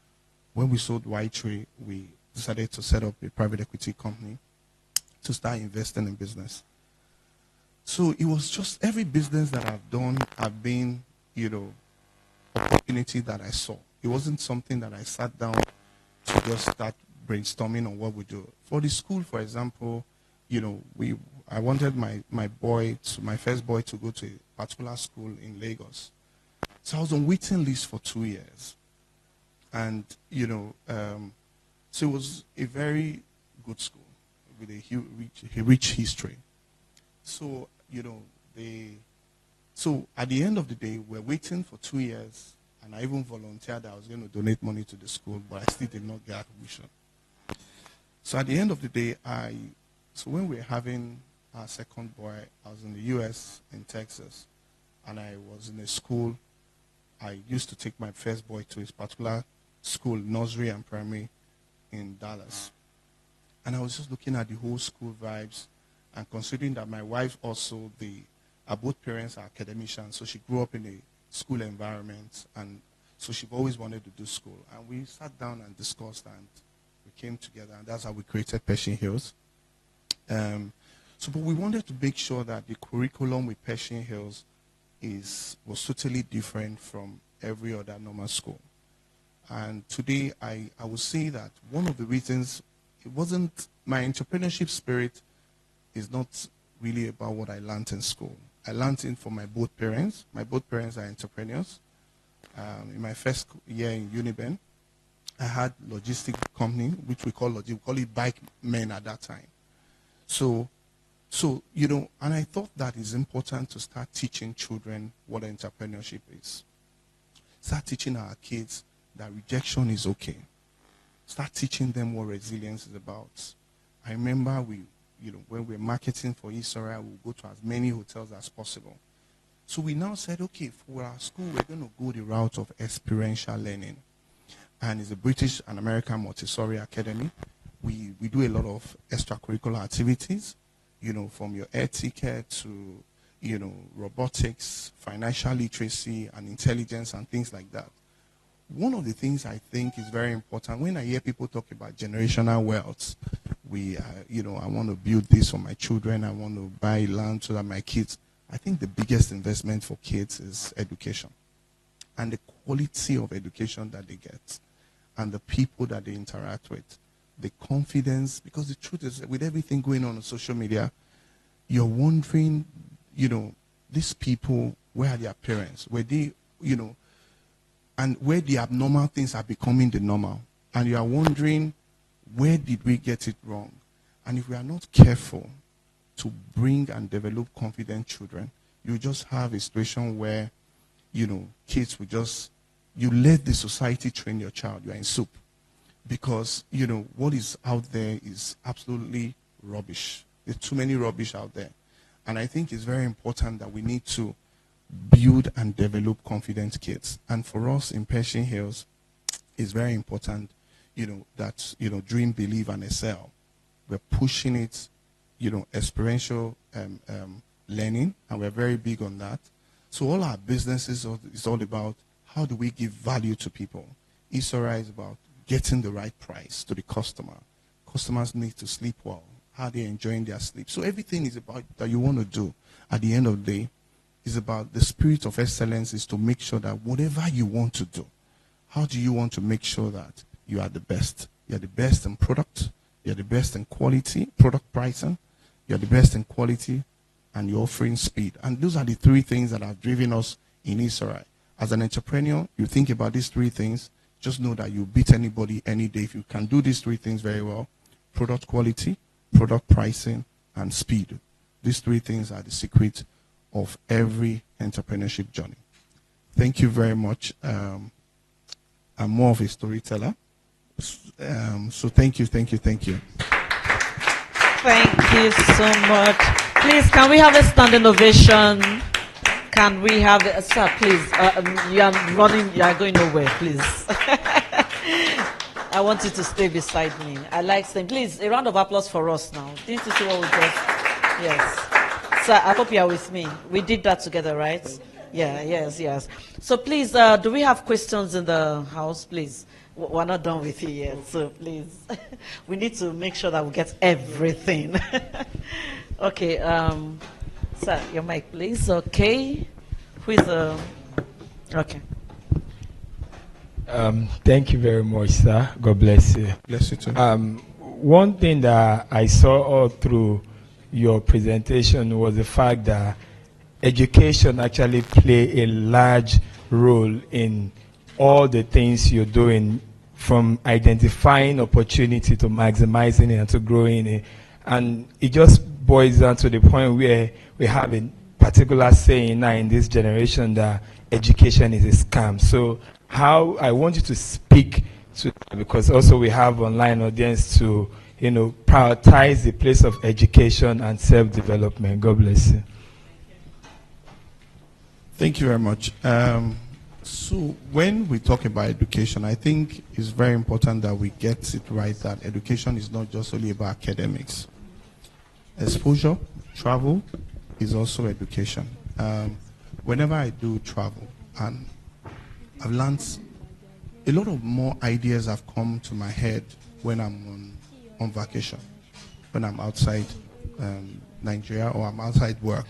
when we sold White Tree, we decided to set up a private equity company to start investing in business. So it was just every business that I've done have been, opportunity that I saw. It wasn't something that I sat down to just start brainstorming on what we do. For the school, for example, I wanted my first boy to go to a particular school in Lagos. So I was on waiting list for 2 years. And, so it was a very good school with a rich history. So, so at the end of the day, we're waiting for 2 years, and I even volunteered that I was going to donate money to the school, but I still did not get admission. So at the end of the day, so when we were having our second boy, I was in the US, in Texas, and I was in a school. I used to take my first boy to his particular school, nursery and primary in Dallas. And I was just looking at the whole school vibes, and considering that my wife also, both parents are academicians, so she grew up in a school environment, and so she always wanted to do school. And we sat down and discussed, and we came together, and that's how we created Pershing Hills. But we wanted to make sure that the curriculum with Pershing Hills was totally different from every other normal school. And today, I would say that one of the reasons it wasn't my entrepreneurship spirit is not really about what I learned in school. I learned it from my both parents. My both parents are entrepreneurs. In my first year in Uniben, I had logistic company, which we call it bike men at that time. So, and I thought that it's important to start teaching children what entrepreneurship is. Start teaching our kids that rejection is okay. Start teaching them what resilience is about. I remember when we're marketing for Esorae, we'll go to as many hotels as possible. So we now said, okay, for our school, we're going to go the route of experiential learning. And it's a British and American Montessori Academy. We do a lot of extracurricular activities, from your air ticket to, robotics, financial literacy, and intelligence and things like that. One of the things I think is very important, when I hear people talk about generational wealth, I want to build this for my children, I want to buy land so that my kids, I think the biggest investment for kids is education. And the quality of education that they get, and the people that they interact with, the confidence, because the truth is, with everything going on social media, you're wondering, these people, where are their parents? Where they, and where the abnormal things are becoming the normal. And you are wondering, where did we get it wrong? And if we are not careful to bring and develop confident children, you just have a situation where, kids will you let the society train your child. You are in soup. Because, what is out there is absolutely rubbish. There's too many rubbish out there. And I think it's very important that we need to build and develop confident kids. And for us in Pershing Hills, it's very important, that, dream, believe, and excel. We're pushing it, experiential learning, and we're very big on that. So all our businesses is all about how do we give value to people. Esorae is about getting the right price to the customer. Customers need to sleep well. How they're enjoying their sleep. So everything is about that you want to do at the end of the day is about the spirit of excellence is to make sure that whatever you want to do, how do you want to make sure that you are the best? You're the best in product, you're the best in quality, product pricing, you're the best in quality, and you're offering speed. And those are the three things that have driven us in Esorae. As an entrepreneur, you think about these three things, just know that you beat anybody any day if you can do these three things very well. Product quality, product pricing, and speed. These three things are the secret of every entrepreneurship journey. Thank you very much. I'm more of a storyteller. So thank you. Thank you so much. Please, can we have a standing ovation? Can we have it? Sir, please. You are running. You are going nowhere, please. I want you to stay beside me. I like saying, please, a round of applause for us now. Didn't you see what we just? Yes. Sir, I hope you are with me. We did that together, right? Yeah, yes. So please, do we have questions in the house, please? We're not done with you yet, so please. We need to make sure that we get everything. Okay, sir, your mic, please. Okay. Who is okay. Thank you very much, sir. God bless you. Bless you too. One thing that I saw all through your presentation was the fact that education actually play a large role in all the things you're doing, from identifying opportunity to maximizing it and to growing it. And it just boils down to the point where we have a particular saying now in this generation that education is a scam. So how I want you to speak to, because also we have online audience, to prioritize the place of education and self-development. God bless you. Thank you very much. So when we talk about education, I think it's very important that we get it right that education is not just only about academics. Exposure, travel is also education. Whenever I do travel, and I've learned a lot of more ideas have come to my head when I'm on vacation, when I'm outside Nigeria or I'm outside work.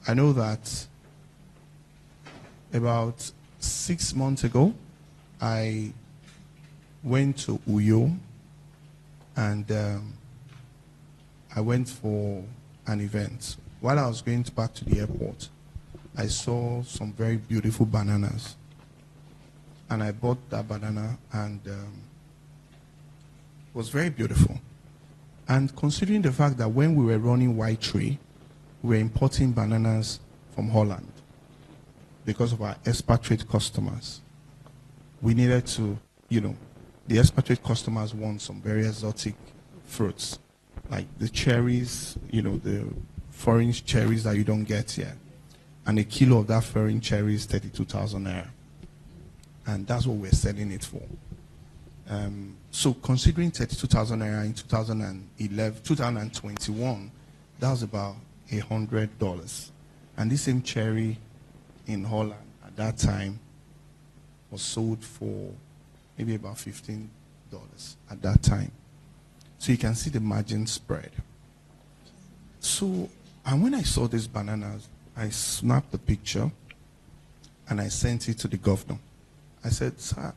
I know that about 6 months ago, I went to Uyo and I went for an event. While I was going back to the airport, I saw some very beautiful bananas. And I bought that banana and it was very beautiful. And considering the fact that when we were running White Tree, we were importing bananas from Holland because of our expatriate customers. We needed to, the expatriate customers want some very exotic fruits, like the cherries, the foreign cherries that you don't get here. And a kilo of that foreign cherry is 32,000 naira. And that's what we're selling it for. So considering 32,000 naira in 2021, that was about $100. And this same cherry in Holland at that time was sold for maybe about $15 at that time. So you can see the margin spread. So, and when I saw these bananas, I snapped the picture and I sent it to the governor. I said, sir,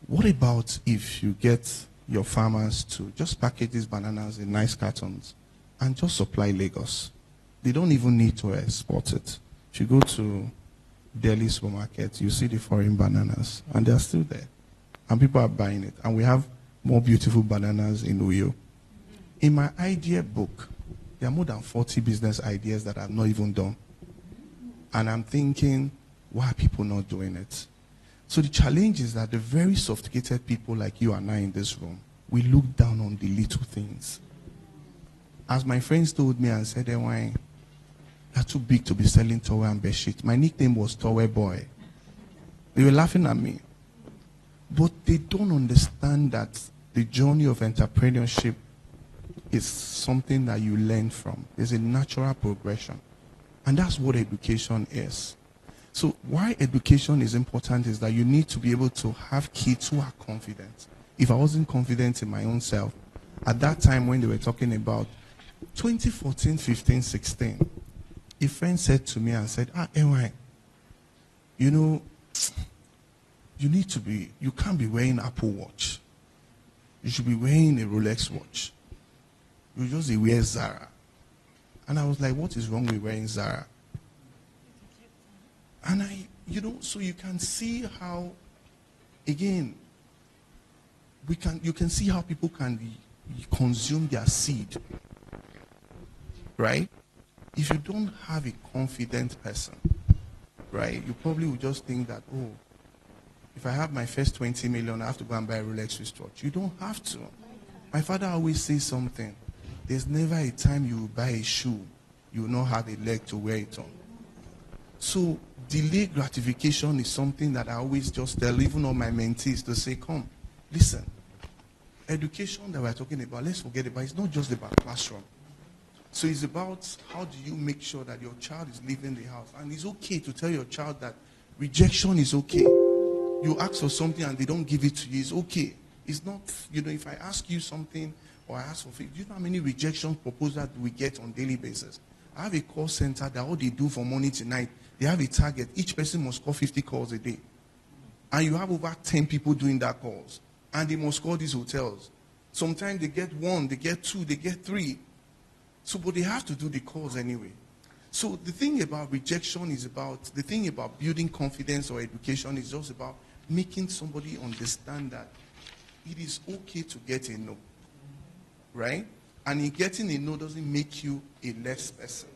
what about if you get your farmers to just package these bananas in nice cartons and just supply Lagos? They don't even need to export it. If you go to Delhi supermarket, you see the foreign bananas, and they're still there. And people are buying it. And we have more beautiful bananas in Uyo. In my idea book, there are more than 40 business ideas that I've not even done. And I'm thinking, why are people not doing it? So the challenge is that the very sophisticated people like you and I in this room, we look down on the little things. As my friends told me and said, Ewaen, you're too big to be selling towel and bedsheet. My nickname was Towel Boy. They were laughing at me. But they don't understand that the journey of entrepreneurship is something that you learn from. There's a natural progression. And that's what education is. So why education is important is that you need to be able to have kids who are confident. If I wasn't confident in my own self, at that time when they were talking about 2014, 15, 16, a friend said to me and said, Ewaen, you can't be wearing Apple Watch. You should be wearing a Rolex watch. You just wear Zara. And I was like, what is wrong with wearing Zara? And so you can see how, again, you can see how people can consume their seed, right? If you don't have a confident person, right, you probably would just think that, oh, if I have my first 20 million, I have to go and buy a Rolex wristwatch. You don't have to. My father always says something. There's never a time you will buy a shoe, you will not have a leg to wear it on. So delayed gratification is something that I always just tell even all my mentees to say, come, listen, education that we're talking about, let's forget about it. It's not just about classroom. So it's about how do you make sure that your child is leaving the house. And it's okay to tell your child that rejection is okay. You ask for something and they don't give it to you, it's okay. It's not, if I ask you something or I ask for do you know how many rejection proposals we get on a daily basis? I have a call center that all they do from morning to night, they have a target. Each person must call 50 calls a day. And you have over 10 people doing that calls. And they must call these hotels. Sometimes they get 1, they get 2, they get 3. So, but they have to do the calls anyway. So the thing about rejection is the thing about building confidence or education is just about making somebody understand that it is okay to get a no. Right? And in getting a no doesn't make you a less person.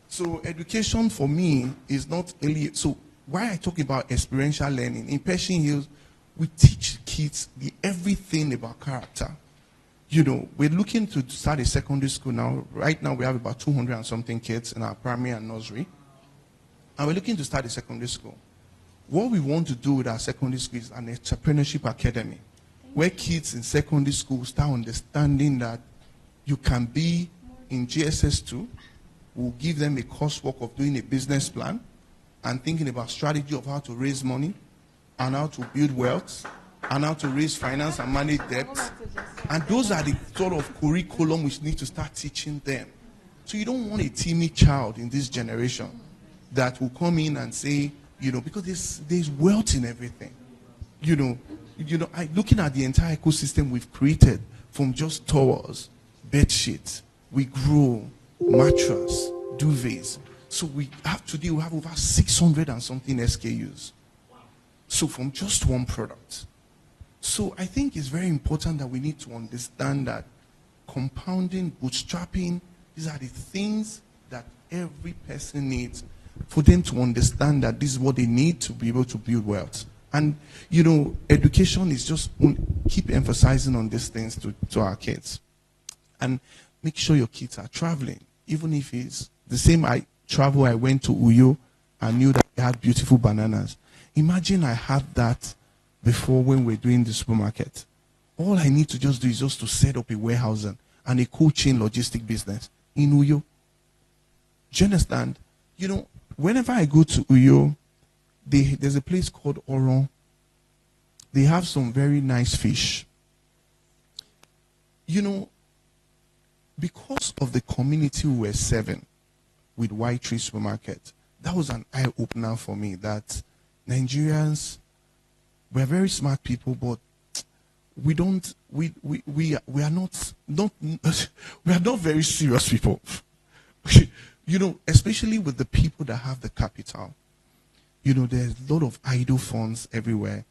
So education for me is not only, so why I talk about experiential learning, in Pershing Hills, we teach kids everything about character. we're looking to start a secondary school now. Right now, we have about 200 and something kids in our primary and nursery. And we're looking to start a secondary school. What we want to do with our secondary school is an entrepreneurship academy, where kids in secondary school start understanding that you can be in GSS2. We'll give them a coursework of doing a business plan and thinking about strategy of how to raise money and how to build wealth and how to raise finance and manage debts. And those are the sort of curriculum we need to start teaching them. So you don't want a timid child in this generation that will come in and say, because there's wealth in everything. Looking at the entire ecosystem we've created, from just towels, bed sheets, we grow mattress, duvets. So today we have over 600 and something SKUs. So from just one product. So I think it's very important that we need to understand that compounding, bootstrapping, these are the things that every person needs for them to understand that this is what they need to be able to build wealth. And, education is just keep emphasizing on these things to our kids. And make sure your kids are traveling. Even if it's the same I went to Uyo and knew that they had beautiful bananas. Imagine I had that before when we're doing the supermarket. All I need to just do is just to set up a warehouse and a cold chain logistic business in Uyo. Do you understand? Whenever I go to Uyo, there's a place called Oron. They have some very nice fish. Because of the community we were serving with White Tree Supermarket, that was an eye-opener for me that Nigerians, we're very smart people, but we are not very serious people. Especially with the people that have the capital. There's a lot of idle funds everywhere.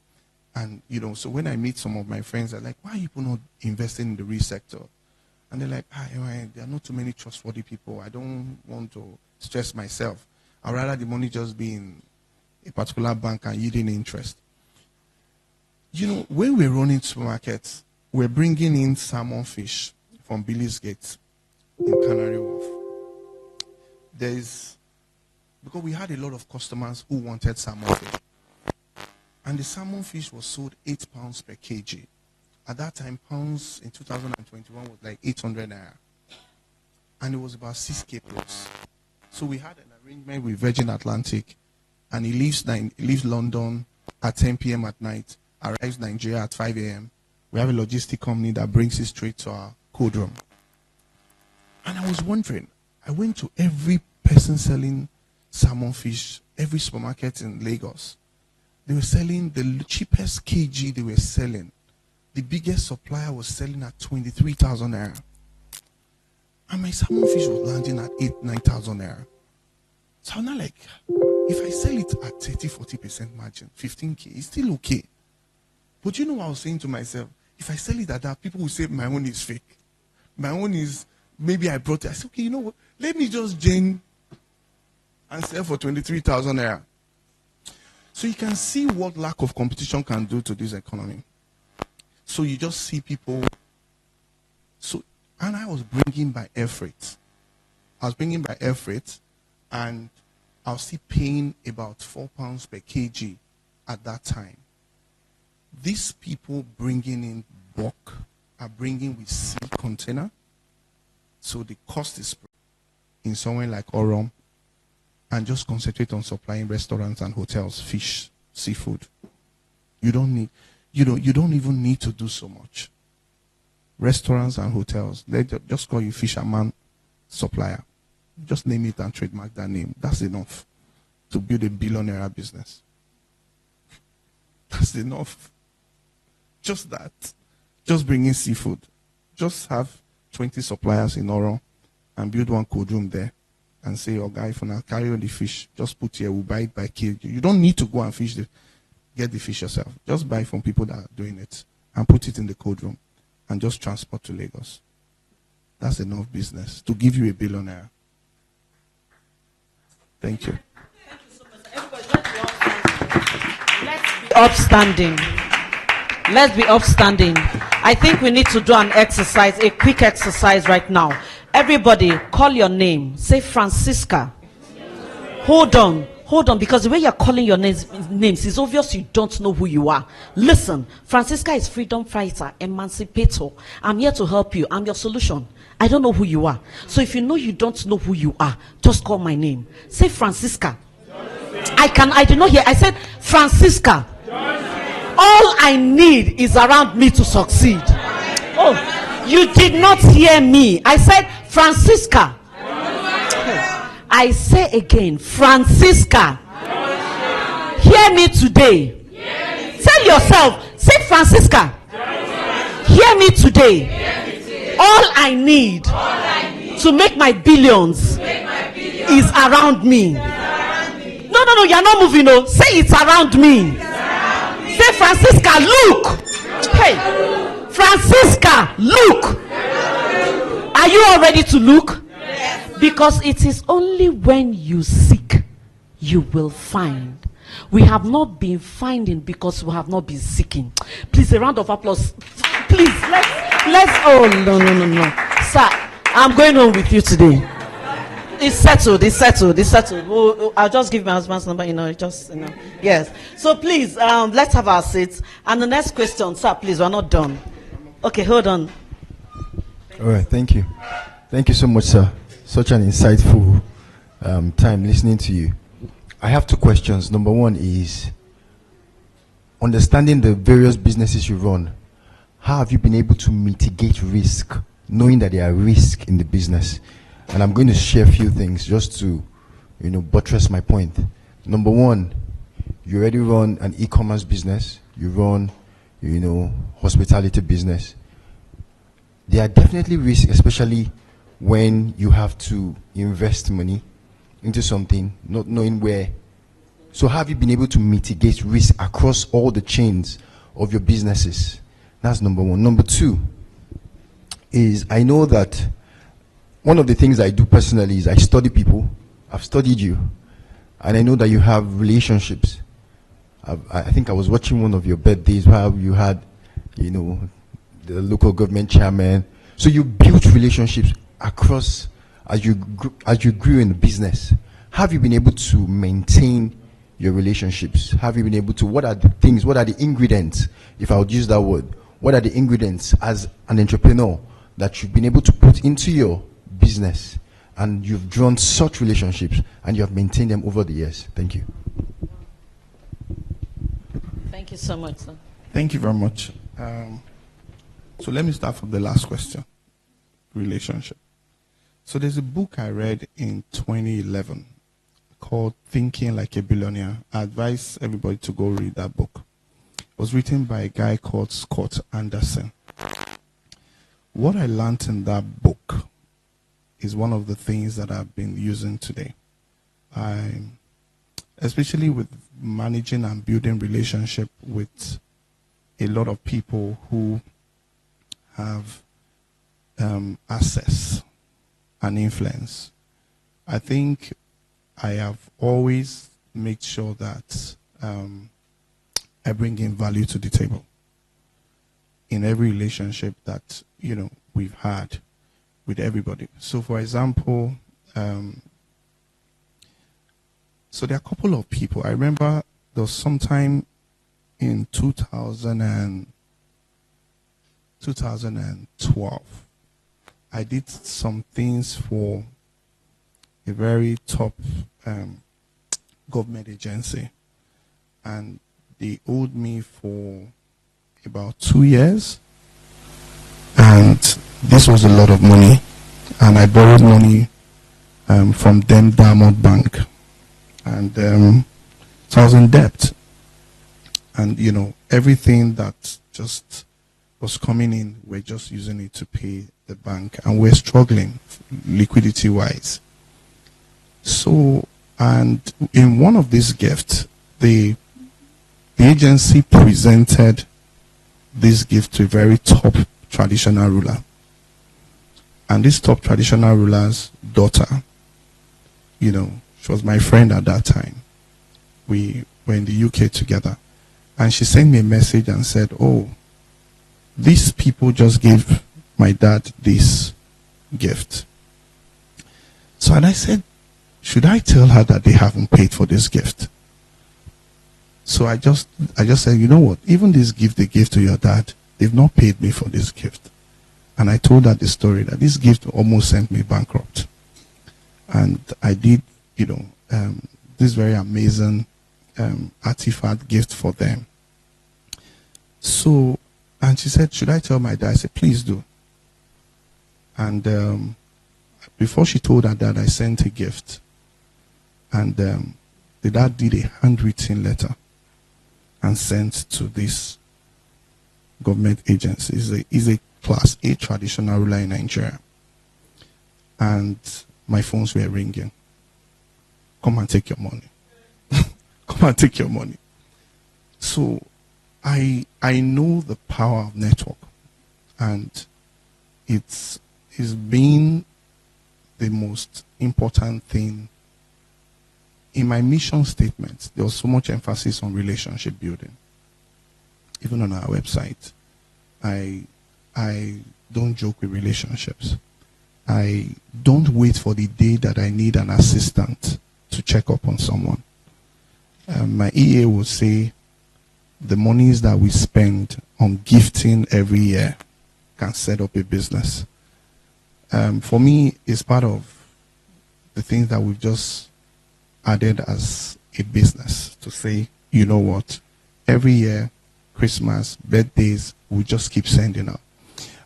And, so when I meet some of my friends, they're like, why are people not investing in the real sector? And they're like, there are not too many trustworthy people. I don't want to stress myself. I'd rather the money just be in a particular bank and yielding interest. When we're running supermarkets, we're bringing in salmon fish from Billy's Gate in Canary Wharf. Because we had a lot of customers who wanted salmon fish. And the salmon fish was sold £8 per kg. At that time, pounds in 2021 was like 800 naira. And it was about 6K plus. So we had an arrangement with Virgin Atlantic, and he leaves London at 10 p.m. at night, arrives Nigeria at 5 a.m. We have a logistic company that brings it straight to our cold room. And I was wondering, I went to every person selling salmon fish, every supermarket in Lagos. They were selling the cheapest kg they were selling. The biggest supplier was selling at 23,000 naira. And my salmon fish was landing at 9,000 naira. So I'm not like, if I sell it at 30-40% margin, 15K, it's still okay. But what I was saying to myself? If I sell it at that, people will say my own is fake. My own is, maybe I brought it. I said, okay, you know what? Let me just join and sell for 23,000 naira. So you can see what lack of competition can do to this economy. So you just see people. And I was bringing by air freight. And I was still paying about £4 per kg at that time. These people bringing in bulk are bringing with sea container. So the cost is in somewhere like Orom, and just concentrate on supplying restaurants and hotels, fish, seafood. You don't even need to do so much. Restaurants and hotels, they just call you fisherman supplier. Just name it and trademark that name. That's enough to build a billionaire business. That's enough. Just that. Just bring in seafood. Just have 20 suppliers in Oro and build one cold room there. And say, oh guy, for now, carry on the fish. Just put here, we'll buy it by kg. You don't need to go and get the fish yourself. Just buy from people that are doing it and put it in the cold room and just transport to Lagos. That's enough business to give you a billionaire. Thank you. Thank you so much. Everybody, let's be upstanding. Let's be upstanding. I think we need to do an exercise, a quick exercise right now. Everybody, call your name. Say Francisca. Hold on, because the way you're calling your names, it's obvious you don't know who you are. Listen, Francisca is freedom fighter, emancipator. I'm here to help you. I'm your solution. I don't know who you are. So if you know you don't know who you are, just call my name. Say Francisca. I did not hear. I said Francisca. All I need is around me to succeed. Oh, you did not hear me. I said Francisca. I say again, Francisca. Hear me today. Tell yourself, say Francisca. Hear me today. All I need to make my billions is around me. No, you're not moving. No, say it's around me. Say Francisca, look. Hey, Francisca, look. Are you all ready to look? Because it is only when you seek, you will find. We have not been finding because we have not been seeking. Please, a round of applause. Please, let's. Oh, no. Sir, I'm going home with you today. It's settled. Oh, I'll just give my husband's number, Yes. So please, let's have our seats. And the next question, sir, please, we're not done. Okay, hold on. All right, thank you. Thank you so much, sir. Such an insightful time listening to you. I have two questions. Number one is, understanding the various businesses you run, how have you been able to mitigate risk, knowing that there are risks in the business? And I'm going to share a few things just to, buttress my point. Number one, you already run an e-commerce business. You run, hospitality business. There are definitely risks, especially when you have to invest money into something, not knowing where. So have you been able to mitigate risk across all the chains of your businesses? That's number one. Number two is, I know that one of the things I do personally is I study people. I've studied you, and I know that you have relationships. I think I was watching one of your birthdays where you had, the local government chairman. So you built relationships across as you grew in the business. Have you been able to maintain your relationships? Have you been able to, what are the ingredients, if I would use that word, what are the ingredients as an entrepreneur that you've been able to put into your business, and you've drawn such relationships and you have maintained them over the years? Thank you. Thank you so much, sir. Thank you very much. So let me start from the last question, relationship. So there's a book I read in 2011 called Thinking Like a Billionaire. I advise everybody to go read that book. It was written by a guy called Scott Anderson. What I learned in that book is one of the things that I've been using today. Especially with managing and building relationship with a lot of people who have access and influence. I think I have always made sure that I bring in value to the table in every relationship that we've had with everybody. So for example, so there are a couple of people. I remember there was sometime in 2012, I did some things for a very top government agency, and they owed me for about 2 years, and this was a lot of money, and I borrowed money from them Diamond Bank, and so I was in debt, and everything that just was coming in, we're just using it to pay the bank, and we're struggling liquidity wise. So, and in one of these gifts, the agency presented this gift to a very top traditional ruler, and this top traditional ruler's daughter, she was my friend at that time. We were in the UK together, and she sent me a message and said, "Oh, these people just gave my dad this gift. So, and I said, should I tell her that they haven't paid for this gift? So I just said, you know what? Even this gift they gave to your dad, they've not paid me for this gift. And I told her the story that this gift almost sent me bankrupt. And I did, this very amazing artifact gift for them. So, and she said, should I tell my dad? I said, please do. And before she told her dad, I sent a gift. And the dad did a handwritten letter and sent to this government agency. He's a class A traditional ruler in Nigeria. And my phones were ringing. Come and take your money. Come and take your money. So I know the power of network, and it's been the most important thing. In my mission statement, there was so much emphasis on relationship building. Even on our website, I don't joke with relationships. I don't wait for the day that I need an assistant to check up on someone. My EA will say the monies that we spend on gifting every year can set up a business. For me, it's part of the things that we've just added as a business to say, you know what, every year, Christmas, birthdays, we just keep sending out.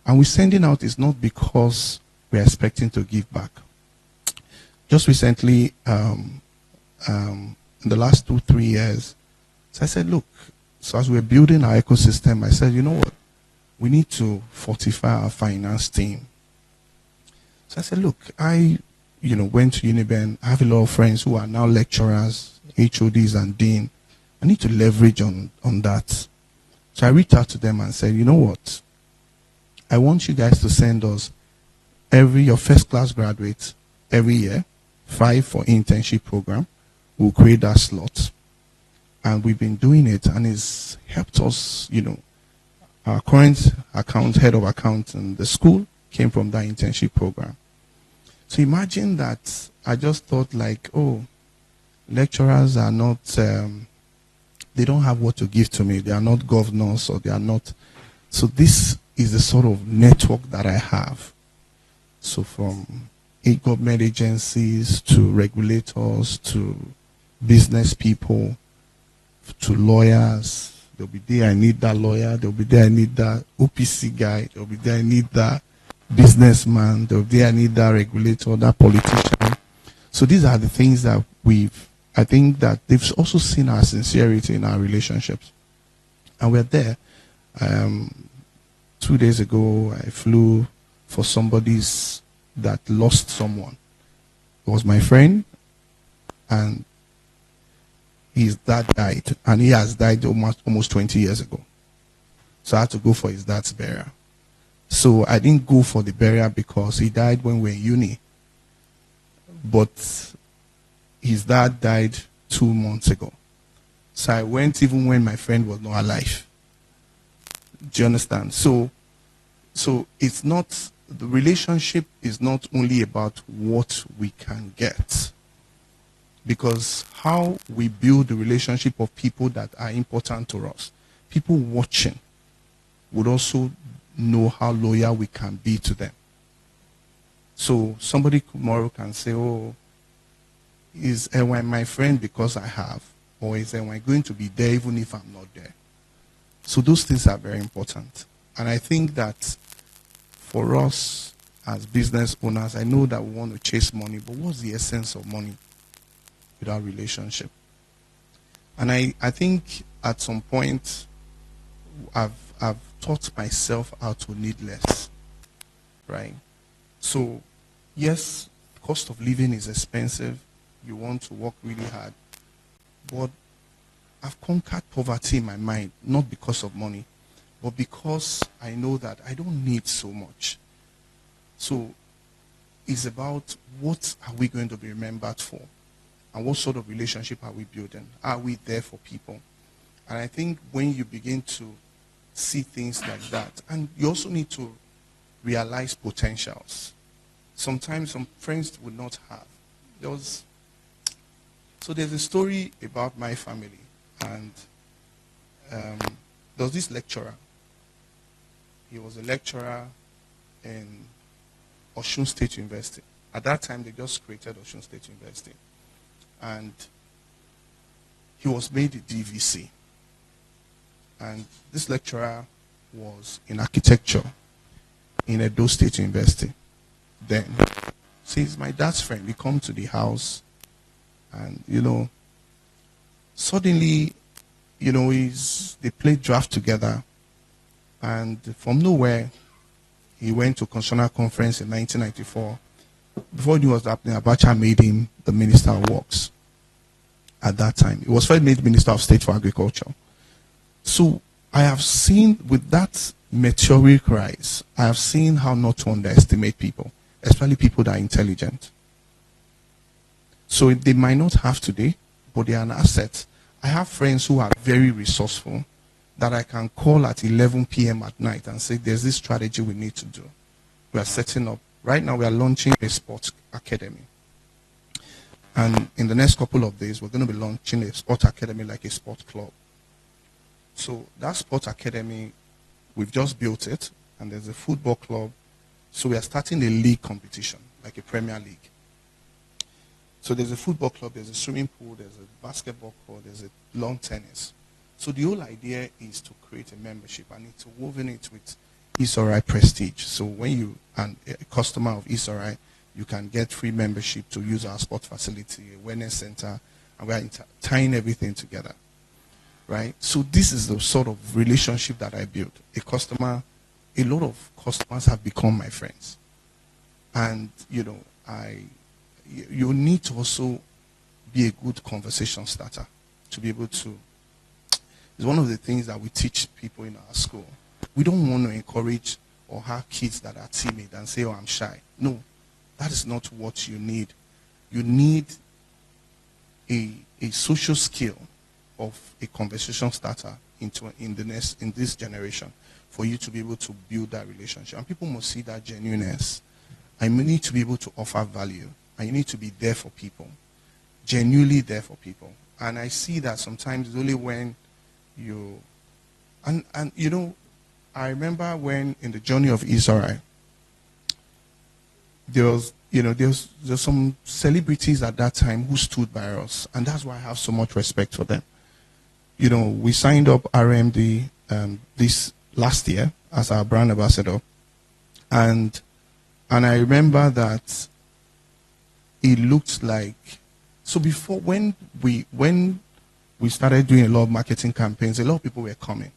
And we're sending out is not because we're expecting to give back. Just recently, in the last 2-3 years, so I said, look, so as we're building our ecosystem, I said, you know what, we need to fortify our finance team. So I said, look, I went to Uniben. I have a lot of friends who are now lecturers, HODs, and dean. I need to leverage on that. So I reached out to them and said, you know what? I want you guys to send us your first class graduates every year, 5 for internship program. We'll create that slot. And we've been doing it, and it's helped us, our current head of account in the school came from that internship program. So imagine that I just thought like, oh, lecturers are not, they don't have what to give to me. They are not governors, or they are not. So this is the sort of network that I have. So from government agencies to regulators to business people to lawyers. There'll be there I need that lawyer. There'll be there I need that OPC guy. There'll be there I need that businessman. There'll be there I need that regulator, that politician. So these are the things that I think that they've also seen our sincerity in our relationships. And we're there. 2 days ago, I flew for somebody's that lost someone. It was my friend, and his dad died, and he has died almost 20 years ago. So I had to go for his dad's burial. So I didn't go for the burial because he died when we were in uni. But his dad died 2 months ago. So I went even when my friend was not alive. Do you understand? So it's not, the relationship is not only about what we can get. Because how we build the relationship of people that are important to us, people watching would also know how loyal we can be to them. So somebody tomorrow can say, oh, is Ewaen my friend because I have? Or is Ewaen going to be there even if I'm not there? So those things are very important. And I think that for us as business owners, I know that we want to chase money, but what's the essence of money without relationship? And I think at some point I've taught myself how to need less, right? So yes, cost of living is expensive. You want to work really hard, but I've conquered poverty in my mind, not because of money, but because I know that I don't need so much. So it's about what are we going to be remembered for? And what sort of relationship are we building? Are we there for people? And I think when you begin to see things like that. And you also need to realize potentials. Sometimes some friends would not have. So there's a story about my family, and there was this lecturer. He was a lecturer in Osun State University. At that time, they just created Osun State University. And he was made a DVC. And this lecturer was in architecture in Edo State University. Then, so he's my dad's friend. We come to the house, and, suddenly, they played draft together. And from nowhere, he went to Constitutional Conference in 1994. Before he was happening, Abacha made him the Minister of Works. At that time, he was first made Minister of State for Agriculture. So I have seen, with that meteoric rise, I have seen how not to underestimate people, especially people that are intelligent. So they might not have today, but they are an asset. I have friends who are very resourceful that I can call at 11 p.m. at night and say, there's this strategy we need to do. We are setting up. Right now, we are launching a sports academy. And in the next couple of days, we're going to be launching a sports academy like a sports club. So that sports academy, we've just built it, and there's a football club. So we are starting a league competition, like a Premier League. So there's a football club, there's a swimming pool, there's a basketball court, there's a lawn tennis. So the whole idea is to create a membership, and it's woven it with Esorae Prestige. So when you are a customer of Esorae, you can get free membership to use our sport facility, a wellness center, and we are tying everything together, right? So this is the sort of relationship that I built. A lot of customers have become my friends. And, you need to also be a good conversation starter to be able to. It's one of the things that we teach people in our school. We don't want to encourage or have kids that are timid and say, oh, I'm shy. No, that is not what you need. You need a social skill of a conversation starter in this generation for you to be able to build that relationship. And people must see that genuineness. I need to be able to offer value. And you need to be there for people, genuinely there for people. And I see that sometimes it's only when I remember when in the journey of Esorae, there's some celebrities at that time who stood by us, and that's why I have so much respect for them. We signed up RMD this last year as our brand ambassador, and I remember that it looked like, so before, when we started doing a lot of marketing campaigns, a lot of people were coming.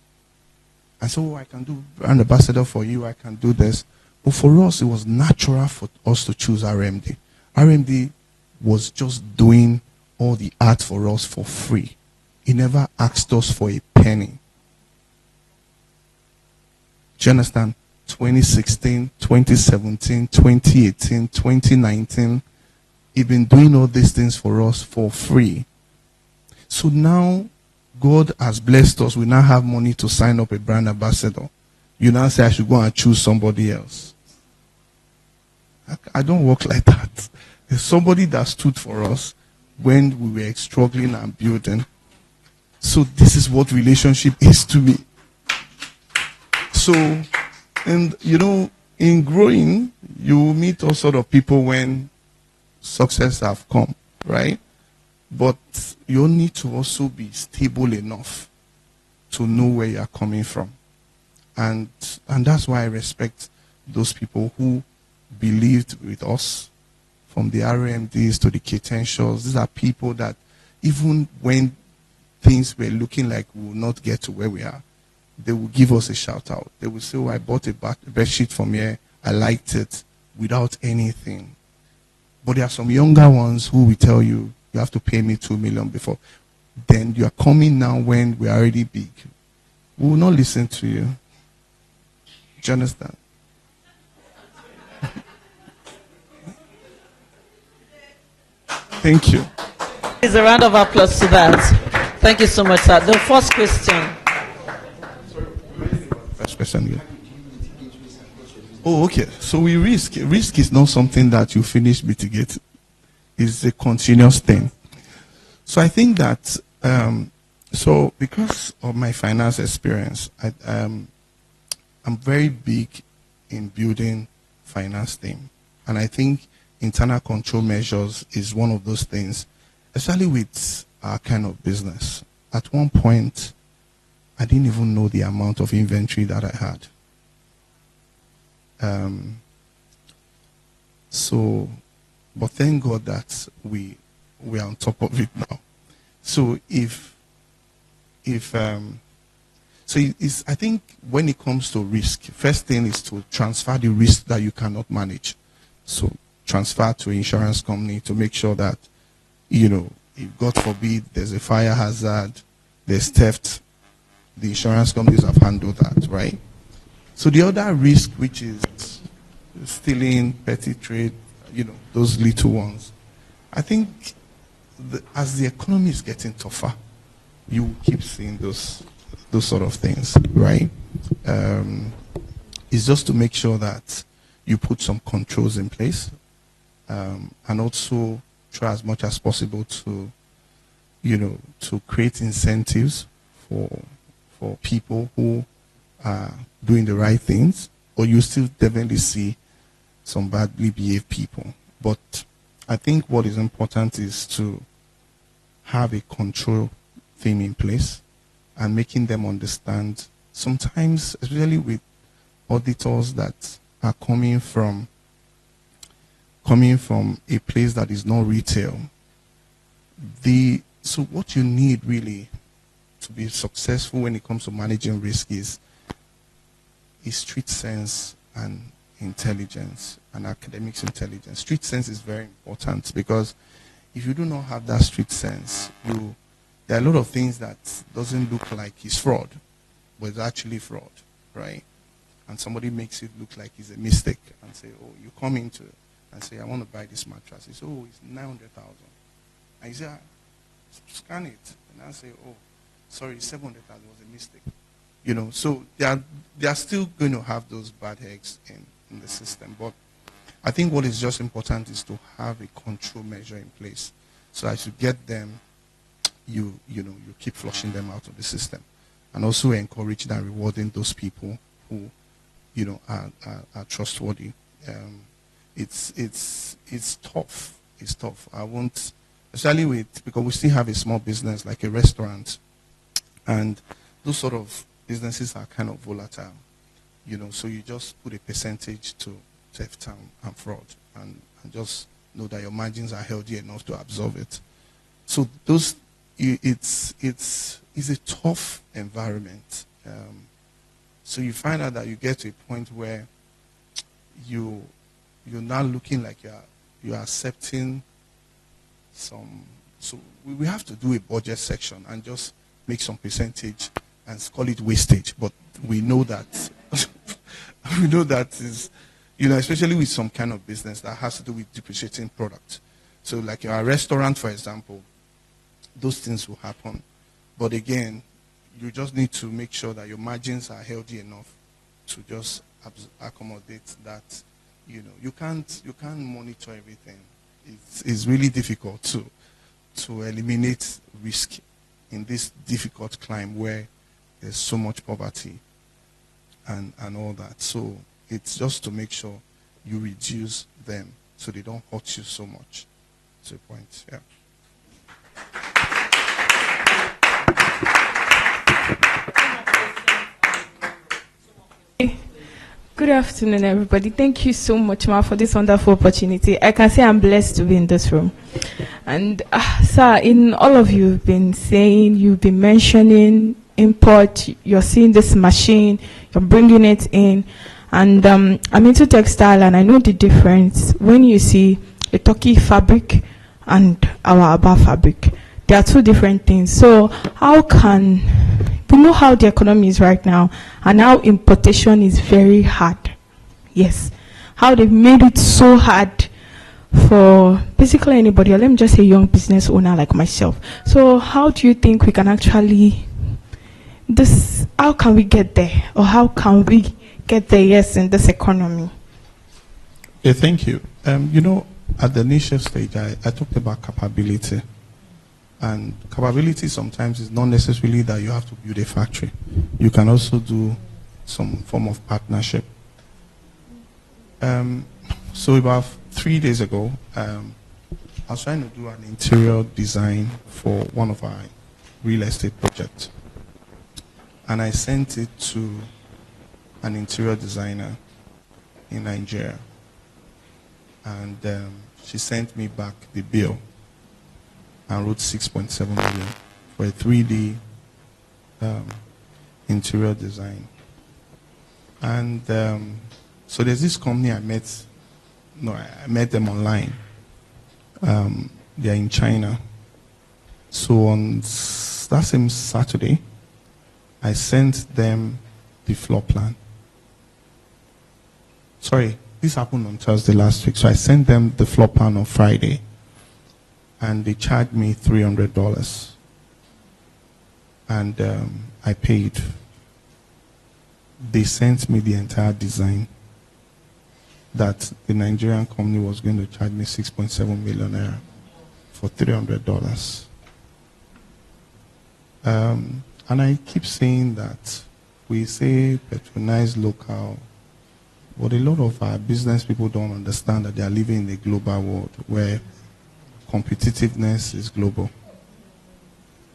And so, I can do brand ambassador for you, I can do this. But for us, it was natural for us to choose RMD. RMD was just doing all the art for us for free. He never asked us for a penny. Do you understand? 2016, 2017, 2018, 2019, he's been doing all these things for us for free. So now, God has blessed us. We now have money to sign up a brand ambassador. You now say I should go and choose somebody else. I don't work like that. There's somebody that stood for us when we were struggling and building. So this is what relationship is to me. So, and in growing, you meet all sort of people when success have come, right? But you need to also be stable enough to know where you are coming from. And that's why I respect those people who believed with us, from the RMDs to the Ketentials. These are people that even when things were looking like we will not get to where we are, they will give us a shout out. They will say, oh, I bought a bed sheet from here, I liked it, without anything. But there are some younger ones who will tell you, you have to pay me 2 million before. Then you are coming now when we are already big. We will not listen to you. Do you understand? Thank you. Is a round of applause to that. Thank you so much, sir. The first question. question. Oh, okay. So we risk. Risk is not something that you finish mitigate. It's a continuous thing. So I think that, so because of my finance experience, I'm very big in building finance team. And I think internal control measures is one of those things, especially with our kind of business. At one point, I didn't even know the amount of inventory that I had. But thank God that we are on top of it now. So I think when it comes to risk, first thing is to transfer the risk that you cannot manage. So transfer to an insurance company to make sure that, if God forbid there's a fire hazard, there's theft, the insurance companies have handled that, right? So the other risk, which is stealing, petty trade, those little ones, I think as the economy is getting tougher, you keep seeing those sort of things, right? It's just to make sure that you put some controls in place, and also try as much as possible to, to create incentives for people who are doing the right things, or you still definitely see some badly behaved people. But I think what is important is to have a control theme in place and making them understand, sometimes, especially with auditors that are coming from a place that is not retail. So what you need really to be successful when it comes to managing risk is street sense and intelligence and academics intelligence. Street sense is very important, because if you do not have that street sense, there are a lot of things that doesn't look like it's fraud, but it's actually fraud, right? And somebody makes it look like it's a mistake and say, oh, you come into and say, I want to buy this mattress. He says, oh, it's 900,000. I say, scan it. And I say, oh, sorry, 700,000 was a mistake. So they are still going to have those bad eggs in the system. But I think what is just important is to have a control measure in place. So as you get them, you keep flushing them out of the system. And also encourage and rewarding those people who, are trustworthy. It's tough. It's tough. I won't, especially because we still have a small business like a restaurant, and those sort of businesses are kind of volatile, so you just put a percentage to theft and fraud, and just know that your margins are healthy enough to absorb it. So it's a tough environment. So you find out that you get to a point where you're now looking like you're accepting some. So we have to do a budget section and just make some percentage and call it wastage. But we know that is, especially with some kind of business that has to do with depreciating product. So like a restaurant, for example, those things will happen. But again, you just need to make sure that your margins are healthy enough to just accommodate that. You can't monitor everything. It's really difficult to eliminate risk in this difficult climb where there's so much poverty and all that. So it's just to make sure you reduce them so they don't hurt you so much. To a point, yeah. Good afternoon, everybody. Thank you so much, Ma, for this wonderful opportunity. I can say I'm blessed to be in this room. And, sir, in all of you've been saying, you've been mentioning import, you're seeing this machine, you're bringing it in. And I'm into textile, and I know the difference. When you see a Turkey fabric and our Aba fabric, there are two different things. So we know how the economy is right now, and how importation is very hard. Yes. How they've made it so hard for basically anybody, or let me just say young business owner like myself. So how do you think we can actually how can we get there? Or how can we get there, yes, in this economy? Yeah, thank you. At the initial stage, I talked about capability. And capability sometimes is not necessarily that you have to build a factory. You can also do some form of partnership. So about 3 days ago, I was trying to do an interior design for one of our real estate projects. And I sent it to an interior designer in Nigeria. And she sent me back the bill and wrote 6.7 million for a 3D interior design. And so there's this company I met them online. They're in China. So on that same Saturday, I sent them the floor plan. Sorry, this happened on Thursday last week. So I sent them the floor plan on Friday. And they charged me $300. And I paid. They sent me the entire design that the Nigerian company was going to charge me 6.7 million naira for $300. And I keep saying that we say patronize local, but a lot of our business people don't understand that they are living in a global world where competitiveness is global,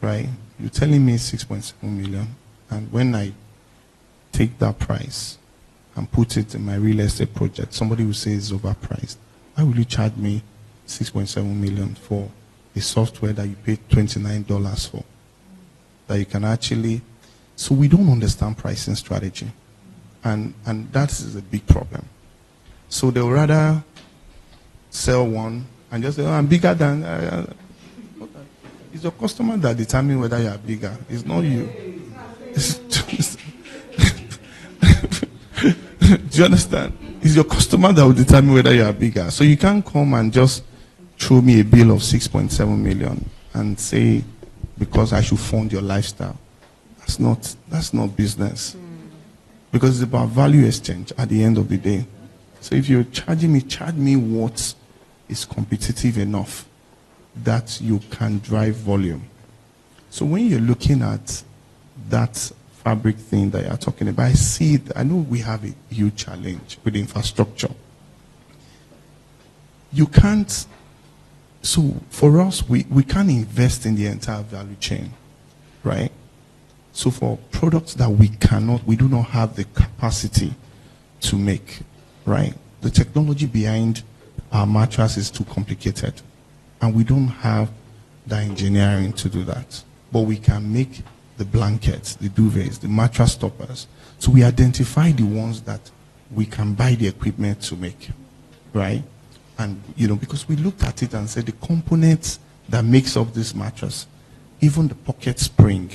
right? You're telling me 6.7 million, and when I take that price and put it in my real estate project, somebody will say it's overpriced. Why will you charge me 6.7 million for a software that you paid $29 for? That you can actually, so we don't understand pricing strategy, and that is a big problem. So they'll rather sell one and just say, oh, I'm bigger than. It's your customer that determines whether you are bigger. It's not you. Do you understand? It's your customer that will determine whether you are bigger. So you can't come and just throw me a bill of 6.7 million and say, because I should fund your lifestyle. That's not business. Because it's about value exchange at the end of the day. So if you're charging me, charge me what is competitive enough that you can drive volume. So when you're looking at that fabric thing that you're talking about, I see it. I know we have a huge challenge with infrastructure. You can't, so for us, we can't invest in the entire value chain, right? So for products that we do not have the capacity to make, right? The technology behind our mattress is too complicated. And we don't have the engineering to do that. But we can make the blankets, the duvets, the mattress toppers. So we identify the ones that we can buy the equipment to make, right? And, because we looked at it and said the components that makes up this mattress, even the pocket spring,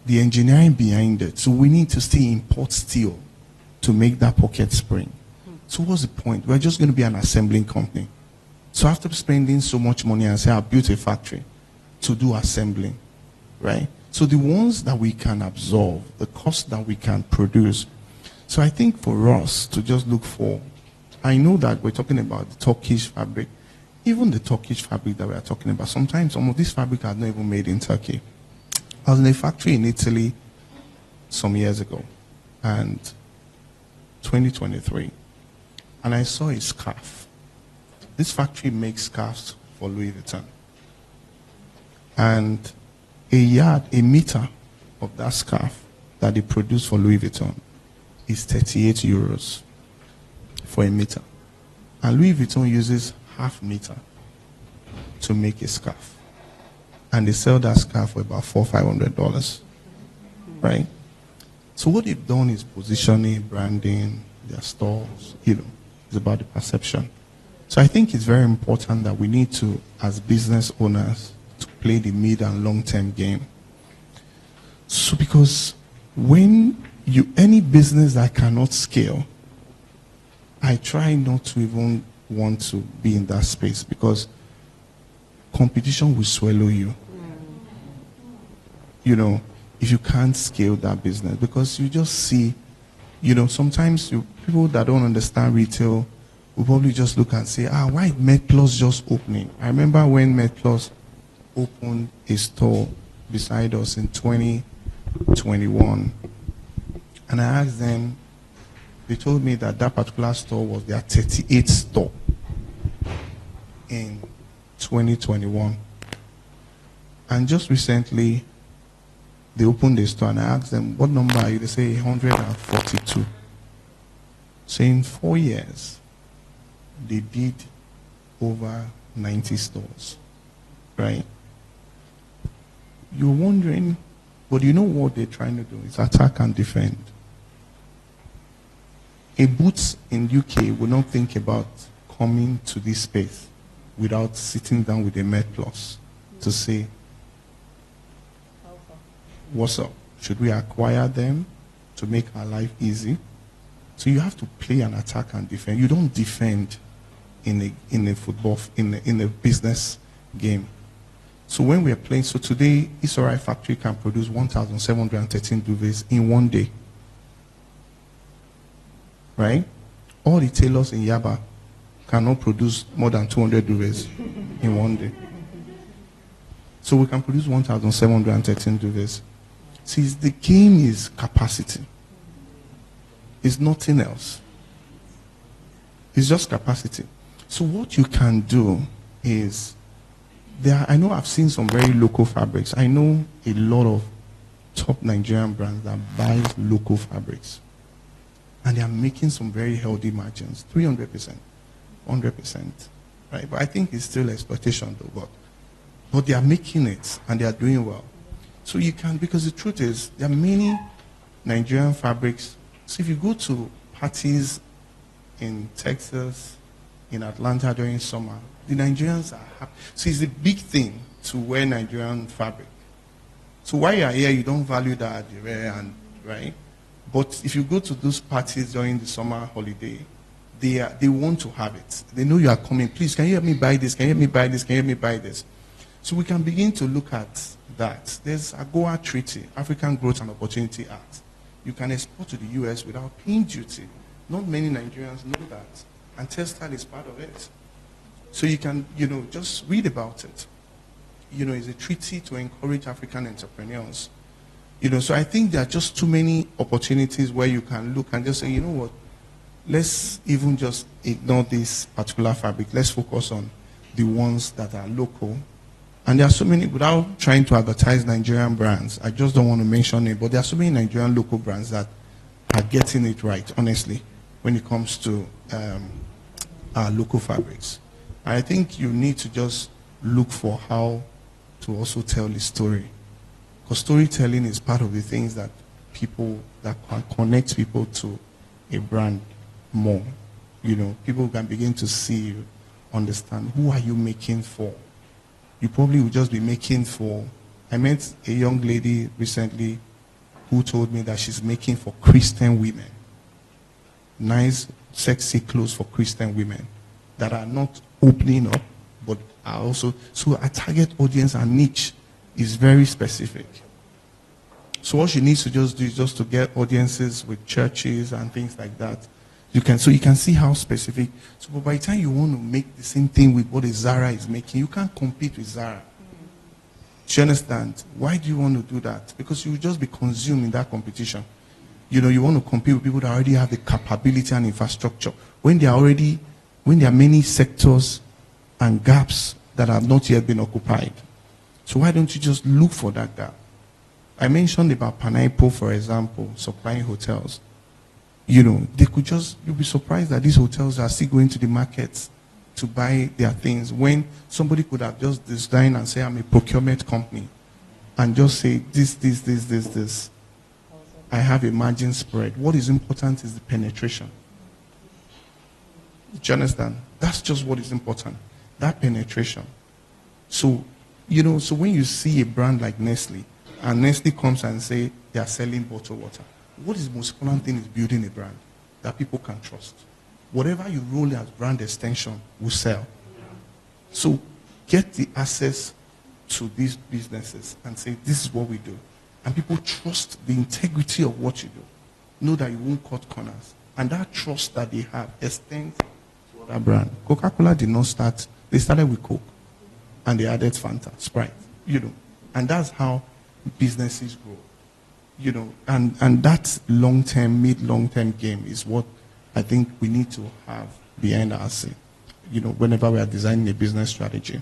the engineering behind it. So we need to still import steel to make that pocket spring. So what's the point? We're just going to be an assembling company. So after spending so much money and say, I built a factory to do assembling, right? So the ones that we can absorb, the cost that we can produce. So I think for us to just look for, I know that we're talking about the Turkish fabric, even the Turkish fabric that we are talking about, sometimes some of these fabric are not even made in Turkey. I was in a factory in Italy some years ago, and 2023, and I saw a scarf. This factory makes scarves for Louis Vuitton. And a meter of that scarf that they produce for Louis Vuitton is 38 euros for a meter. And Louis Vuitton uses half meter to make a scarf. And they sell that scarf for about $400-500, right? So what they've done is positioning, branding, their stores, it's about the perception. So I think it's very important that we need to, as business owners, to play the mid and long-term game. So because when any business that cannot scale, I try not to even want to be in that space because competition will swallow you. if you can't scale that business, because you just see, sometimes people that don't understand retail will probably just look and say, why is MedPlus just opening? I remember when MedPlus opened a store beside us in 2021, and I asked them, they told me that particular store was their 38th store in 2021. And just recently, they opened a store, and I asked them, what number are you? They say 142. So in 4 years, they did over 90 stores, right? You're wondering, but you know what they're trying to do? It's attack and defend. A Boots in UK will not think about coming to this space without sitting down with a MedPlus to say, what's up? Should we acquire them to make our life easy? So you have to play an attack and defend. You don't defend in a football, in a business game. So when we are playing, so today, Esorae factory can produce 1,713 duvets in one day. Right? All the tailors in Yaba cannot produce more than 200 duvets in one day. So we can produce 1,713 duvets. See, the game is capacity. It's nothing else. It's just capacity. So what you can do is, I know I've seen some very local fabrics. I know a lot of top Nigerian brands that buy local fabrics. And they are making some very healthy margins, 300%, 100%. Right? But I think it's still exploitation though. But they are making it, and they are doing well. So you can, because the truth is, there are many Nigerian fabrics. So if you go to parties in Texas, in Atlanta during summer, the Nigerians are happy. So it's a big thing to wear Nigerian fabric. So while you are here, you don't value that, and right? But if you go to those parties during the summer holiday, they want to have it. They know you are coming. Please, can you help me buy this? Can you help me buy this? Can you help me buy this? So we can begin to look at that. There's AGOA Treaty, African Growth and Opportunity Act. You can export to the US without paying duty. Not many Nigerians know that. And textile is part of it. So you can, just read about it. It's a treaty to encourage African entrepreneurs. So I think there are just too many opportunities where you can look and just say, you know what, let's even just ignore this particular fabric. Let's focus on the ones that are local. And there are so many, without trying to advertise Nigerian brands, I just don't want to mention it, but there are so many Nigerian local brands that are getting it right, honestly, when it comes to our local fabrics. I think you need to just look for how to also tell the story. Because storytelling is part of the things that connect people to a brand more. People can begin to see you, understand, who are you making for? You probably will just be making for, I met a young lady recently who told me that she's making for Christian women. Nice, sexy clothes for Christian women that are not opening up, but are also, so a target audience and niche is very specific. So what she needs to just do is just to get audiences with churches and things like that. You can see how specific. So by the time you want to make the same thing with what a Zara is making, you can't compete with Zara. Do you understand? Why do you want to do that? Because you will just be consumed in that competition. You want to compete with people that already have the capability and infrastructure. When there are many sectors and gaps that have not yet been occupied. So why don't you just look for that gap? I mentioned about Pineapple, for example, supplying hotels. They could you'll be surprised that these hotels are still going to the markets to buy their things when somebody could have just designed and say, I'm a procurement company, and just say, this. I have a margin spread. What is important is the penetration. Do you understand? That's just what is important. That penetration. So, so when you see a brand like Nestle, and Nestle comes and say they are selling bottled water, what is the most important thing is building a brand that people can trust. Whatever you roll as brand extension will sell. So get the access to these businesses and say, this is what we do. and people trust the integrity of what you do, know that you won't cut corners. And that trust that they have extends to other brands. Coca-Cola did not start, they started with Coke, and they added Fanta, Sprite, and that's how businesses grow, and that long-term, mid-long-term game is what I think we need to have behind us, whenever we are designing a business strategy.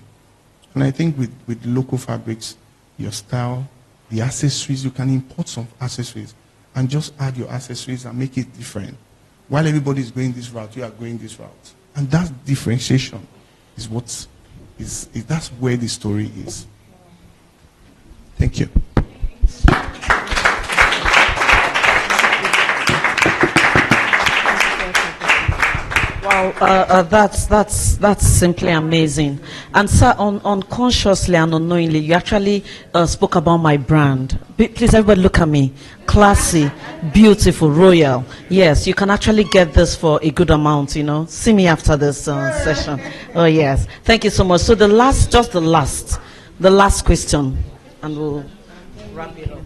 And I think with local fabrics, your style, the accessories, you can import some accessories and just add your accessories and make it different. While everybody is going this route, you are going this route. And that differentiation is that's where the story is. Thank you. Wow, that's simply amazing. And sir, unconsciously and unknowingly, you actually spoke about my brand. Please, everybody, look at me. Classy, beautiful, royal. Yes, you can actually get this for a good amount. See me after this session. Oh yes, thank you so much. So the last question, and we'll wrap it up.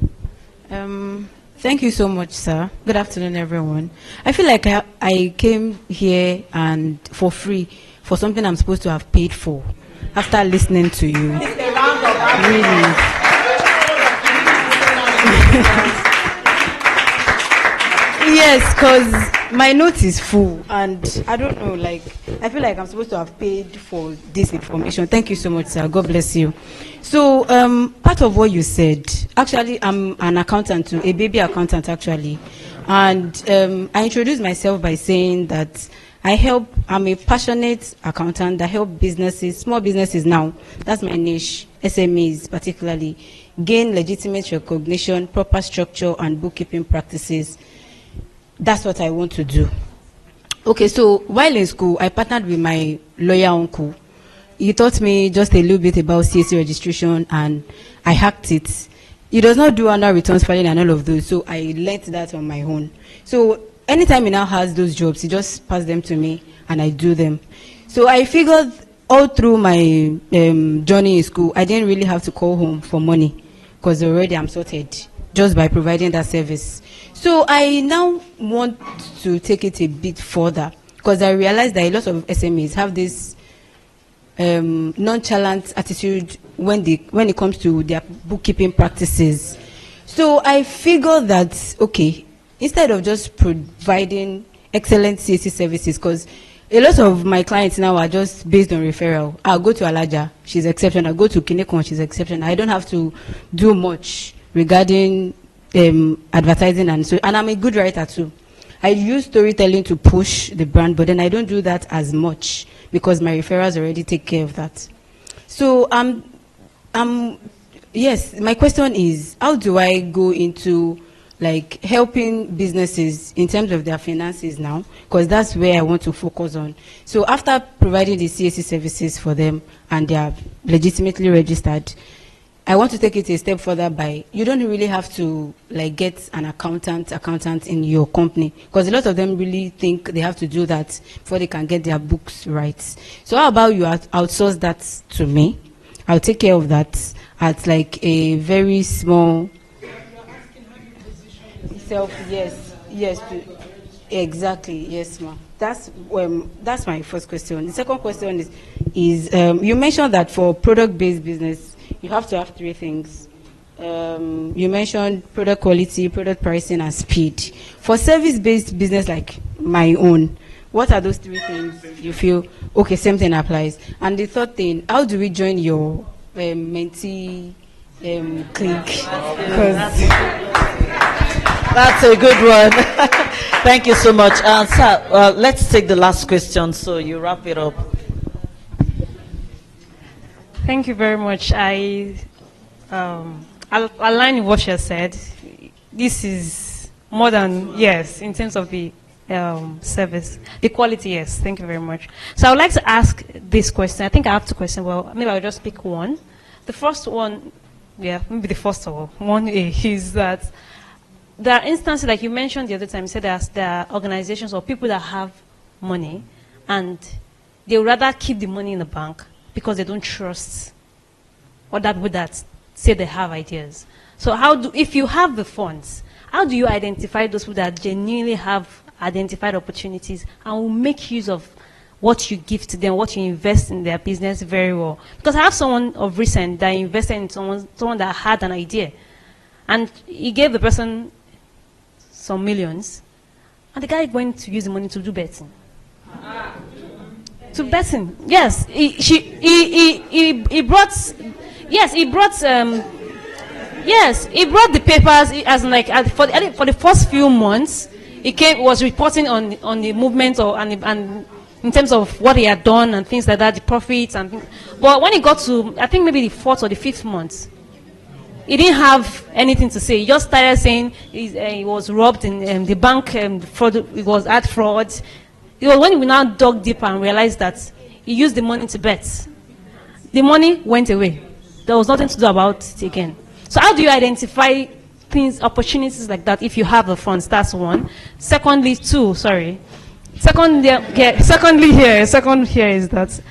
Thank you so much, sir. Good afternoon, everyone. I feel like I came here and for free for something I'm supposed to have paid for after listening to you. Really. Yes, because my note is full and I don't know, I feel like I'm supposed to have paid for this information. Thank you so much, sir. God bless you. So, part of what you said, actually, I'm an accountant too, a baby accountant actually. And I introduced myself by saying that I'm a passionate accountant that help businesses, small businesses now, that's my niche, SMEs particularly, gain legitimate recognition, proper structure, and bookkeeping practices. That's what I want to do. Okay, so while in school, I partnered with my lawyer uncle. He taught me just a little bit about CAC registration, and I hacked it. He does not do annual returns filing and all of those, so I learned that on my own. So anytime he now has those jobs, he just passes them to me, and I do them. So I figured all through my journey in school, I didn't really have to call home for money, because already I'm sorted just by providing that service. So I now want to take it a bit further, because I realized that a lot of SMEs have this nonchalant attitude when it comes to their bookkeeping practices. So I figured that, okay, instead of just providing excellent CAC services, because a lot of my clients now are just based on referral. I'll go to Alaja, she's exceptional. I'll go to Kinekon, she's exceptional. I don't have to do much regarding advertising and I'm a good writer too. I use storytelling to push the brand, but then I don't do that as much because my referrals already take care of that. So yes, my question is, how do I go into helping businesses in terms of their finances now? Because that's where I want to focus on. So after providing the CAC services for them and they are legitimately registered, I want to take it a step further by, you don't really have to get an accountant in your company, because a lot of them really think they have to do that before they can get their books right. So how about you outsource that to me? I'll take care of that at a very small yes, exactly, yes, ma'am. That's my first question. The second question is you mentioned that for product-based business, you have to have three things. You mentioned product quality, product pricing, and speed. For service-based business like my own, what are those three things you feel, okay, same thing applies? And the third thing, how do we join your mentee clique? That's a good one. Thank you so much. Sir, let's take the last question so you wrap it up. Thank you very much. I'll align with what she said. This is more than, yes, in terms of the service. The quality, yes. Thank you very much. So I would like to ask this question. I think I have two questions. Well, maybe I'll just pick one. The first one, maybe the first one is that there are instances, like you mentioned the other time, you said there are organizations or people that have money and they would rather keep the money in the bank because they don't trust other people that say they have ideas. So if you have the funds, how do you identify those people that genuinely have identified opportunities and will make use of what you give to them, what you invest in their business very well? Because I have someone of recent that invested in someone that had an idea, and he gave the person some millions, and the guy went to use the money to do betting. To betting, yes. He brought the papers, as in like for the first few months. He was reporting on the movement and in terms of what he had done and things like that, the profits and things. But when he got to, I think maybe the 4th or the 5th month, he didn't have anything to say. He just started saying he was robbed in the bank, fraud. It was fraud. It was when we now dug deeper and realized that he used the money to bet. The money went away. There was nothing to do about it again. So how do you identify opportunities like that if you have the funds? That's one. Secondly here is that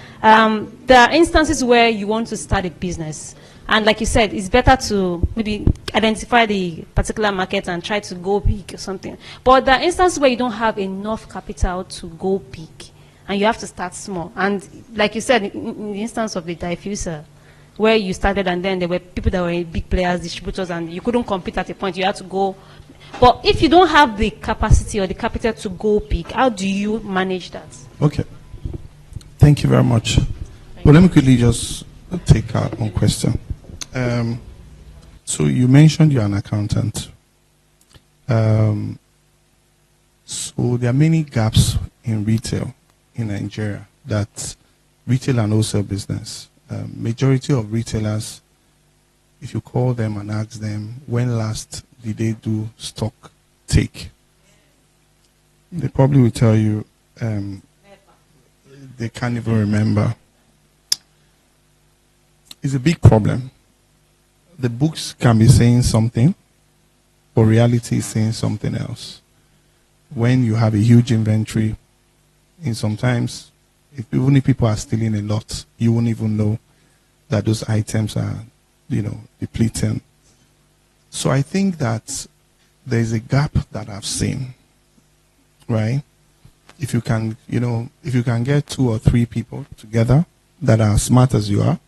there are instances where you want to start a business. And like you said, it's better to maybe identify the particular market and try to go big or something. But there are instances where you don't have enough capital to go big, and you have to start small. And like you said, in the instance of the diffuser, where you started and then there were people that were big players, distributors, and you couldn't compete at a point, you had to go. But if you don't have the capacity or the capital to go big, how do you manage that? Okay. Thank you very much. But let me quickly just take our own question. So you mentioned you're an accountant. So there are many gaps in retail in Nigeria, that retail and wholesale business. Majority of retailers, if you call them and ask them, when last did they do stock take? They probably will tell you they can't even remember. It's a big problem. The books can be saying something, but reality is saying something else. When you have a huge inventory, and sometimes, even if people are stealing a lot, you won't even know that those items are, depleting. So I think that there's a gap that I've seen, right? If you can, if you can get 2 or 3 people together that are as smart as you are,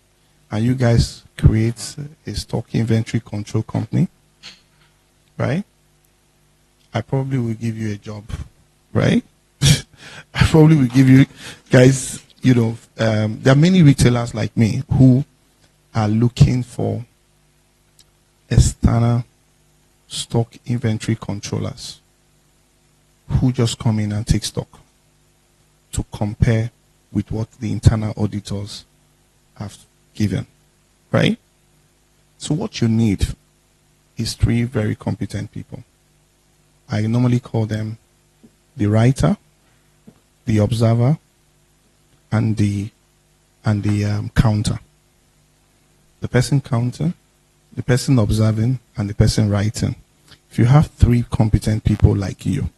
and you guys create a stock inventory control company, right? I probably will give you a job, right? I probably will give you guys, there are many retailers like me who are looking for external stock inventory controllers who just come in and take stock to compare with what the internal auditors have given, right? So what you need is 3 very competent people. I normally call them the writer, the observer, and the counter. The person counting, the person observing, and the person writing. If you have 3 competent people like you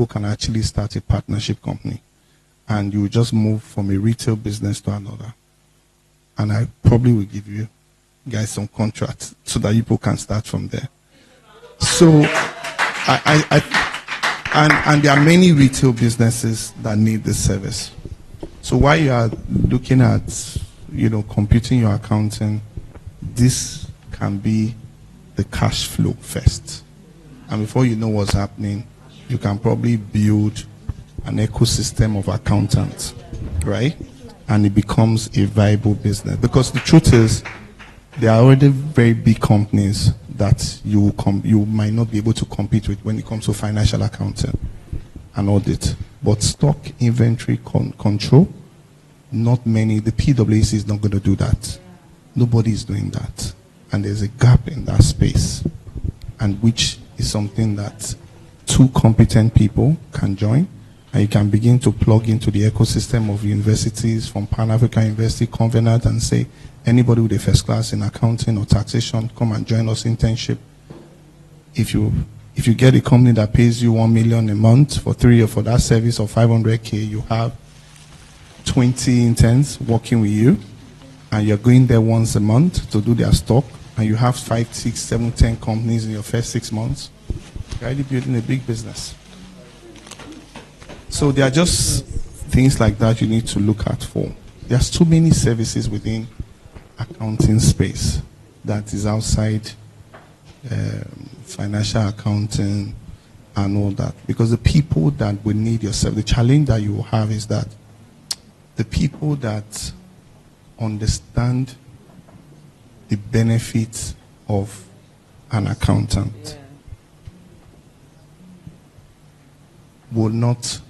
can actually start a partnership company, and you just move from a retail business to another. And I probably will give you guys some contracts so that people can start from there. So, and there are many retail businesses that need this service. So while you are looking at, computing your accounting, this can be the cash flow first. And before you know what's happening, you can probably build an ecosystem of accountants, right? And it becomes a viable business. Because the truth is, there are already very big companies that you might not be able to compete with when it comes to financial accounting and audit. But stock inventory control, not many. The PwC is not going to do that. Nobody is doing that. And there's a gap in that space, and which is something that 2 competent people can join, and you can begin to plug into the ecosystem of universities from Pan-African University Covenant and say, anybody with a first class in accounting or taxation, come and join us internship. If you get a company that pays you 1 million a month for 3 years for that service of 500K, you have 20 interns working with you, and you're going there once a month to do their stock, and you have 5, 6, 7, 10 companies in your first 6 months, you're already building a big business. So there are just things like that you need to look at for. There's too many services within accounting space that is outside financial accounting and all that. Because the people that will need your service, the challenge that you will have is that the people that understand the benefits of an accountant will not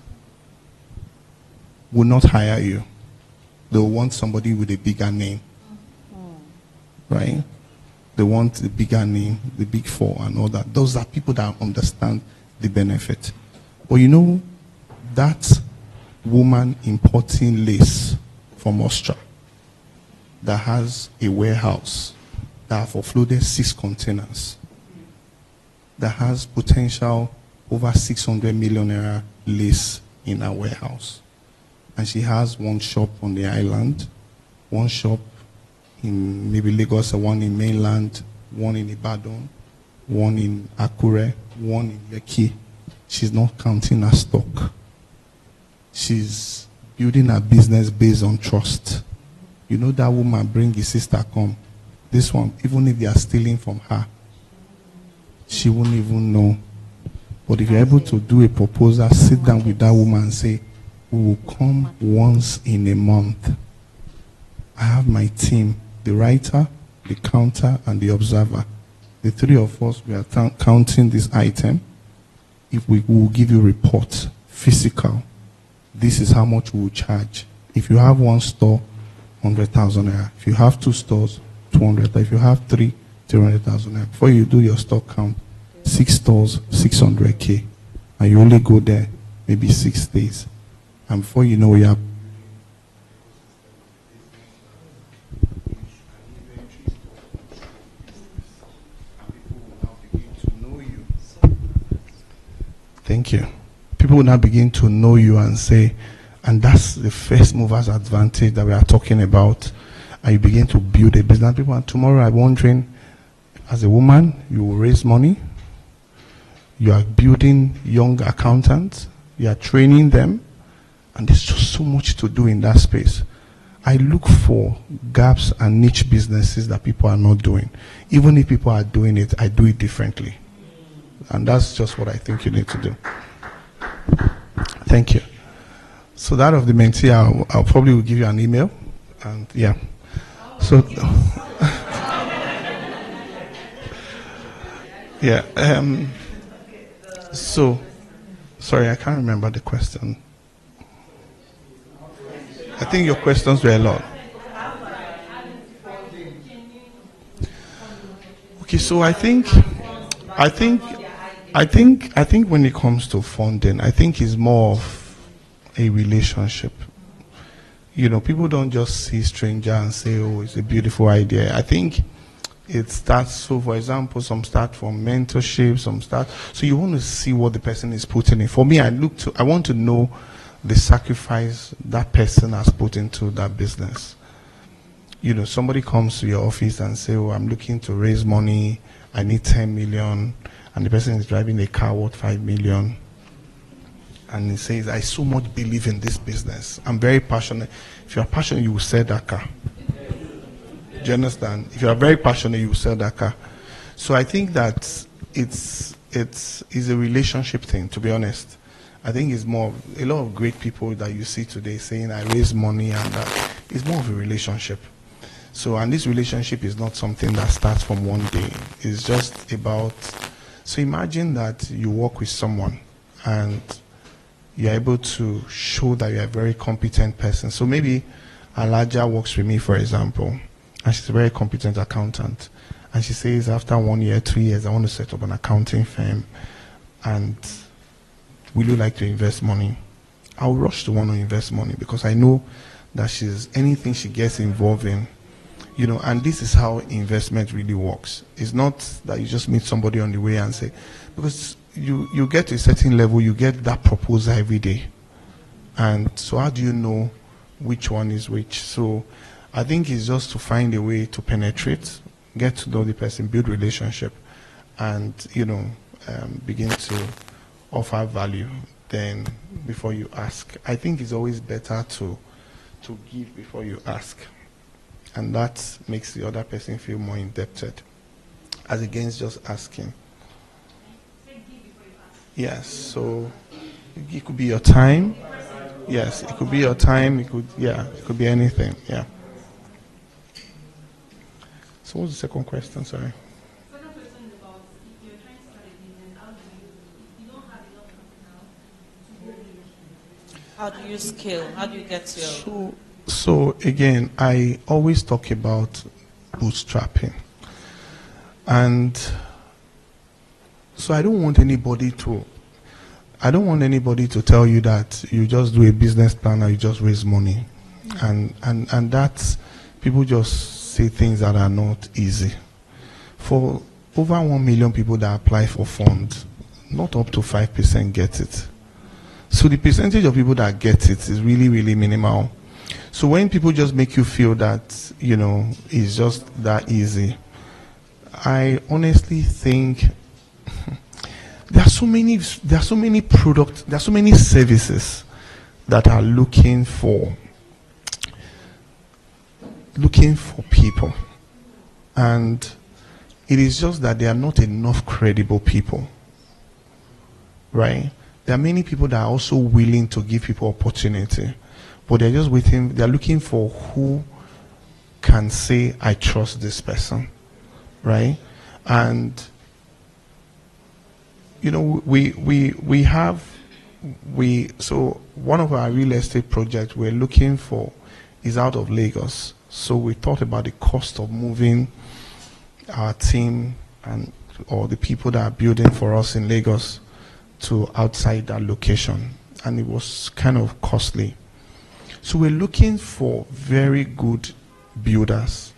hire you. They'll want somebody with a bigger name. Right? They want the bigger name, the big four and all that. Those are people that understand the benefit. But you know, that woman importing lace from Austria that has a warehouse that have offloaded 6 containers, that has potential over 600 million naira lace in her warehouse. And she has one shop on the island, one shop in maybe Lagos, one in mainland, one in Ibadan, one in Akure, one in Lekki. She's not counting her stock. She's building her business based on trust. You know, that woman bring his sister come. This one, even if they are stealing from her, she won't even know. But if you're able to do a proposal, sit down with that woman and say, we will come once in a month. I have my team, the writer, the counter, and the observer. The 3 of us, we are counting this item. If we will give you a report, physical, this is how much we will charge. If you have 1 store, 100,000 naira. If you have 2 stores, 200. If you have 3, 300,000 naira. Before you do your stock count, 6 stores, 600K. And you only go there maybe 6 days. And before you know, you have Thank you. People will now begin to know you and say, and that's the first mover's advantage that we are talking about. And you begin to build a business. People, tomorrow are wondering, as a woman, you will raise money. You are building young accountants. You are training them. And there's just so much to do in that space. I look for gaps and niche businesses that people are not doing. Even if people are doing it, I do it differently. And that's just what I think you need to do. Thank you. So that of the mentee, I'll probably will give you an email. And yeah. So yeah. So sorry, I can't remember the question. I think your questions were a lot. Okay, so I think when it comes to funding, I think it's more of a relationship. You know, people don't just see stranger and say, oh, it's a beautiful idea. I think it starts, so for example, some start from mentorship, some start, so you want to see what the person is putting in. For me, I want to know the sacrifice that person has put into that business. You know, somebody comes to your office and say, oh, I'm looking to raise money, I need 10 million, and the person is driving a car worth 5 million. And he says, I so much believe in this business. I'm very passionate. If you are passionate, you will sell that car. Do you understand? If you are very passionate, you will sell that car. So I think that it's a relationship thing, to be honest. I think it's more of a lot of great people that you see today saying, I raise money, and that it's more of a relationship. So, and this relationship is not something that starts from one day. It's just about, so imagine that you work with someone and you're able to show that you're a very competent person. So maybe Akinlaja works with me, for example, and she's a very competent accountant. And she says, after 1 year, 2 years, I want to set up an accounting firm. And will you like to invest money? I'll rush to want to invest money because I know that anything she gets involved in, you know, and this is how investment really works. It's not that you just meet somebody on the way and say, because you get to a certain level, you get that proposal every day. And so how do you know which one is which? So I think it's just to find a way to penetrate, get to know the person, build relationship, and begin to offer value. Then before you ask, I think it's always better to give before you ask, and that makes the other person feel more indebted, as against just asking. Yes, so it could be your time. Yes, it could be your time. It could be anything. Yeah. So what's the second question? Sorry. How do you scale? How do you get your... So again, I always talk about bootstrapping. And so I don't want anybody to tell you that you just do a business plan or you just raise money. And that's, people just say things that are not easy. For over 1 million people that apply for funds, not up to 5% get it. So the percentage of people that get it is really, really minimal. So when people just make you feel that, it's just that easy, I honestly think there are so many products, there are so many services that are looking for people. And it is just that there are not enough credible people. Right? There are many people that are also willing to give people opportunity, but they're just waiting, they're looking for who can say, I trust this person, right? And, so one of our real estate projects we're looking for is out of Lagos. So we thought about the cost of moving our team or the people that are building for us in Lagos to outside that location, and it was kind of costly. So we're looking for very good builders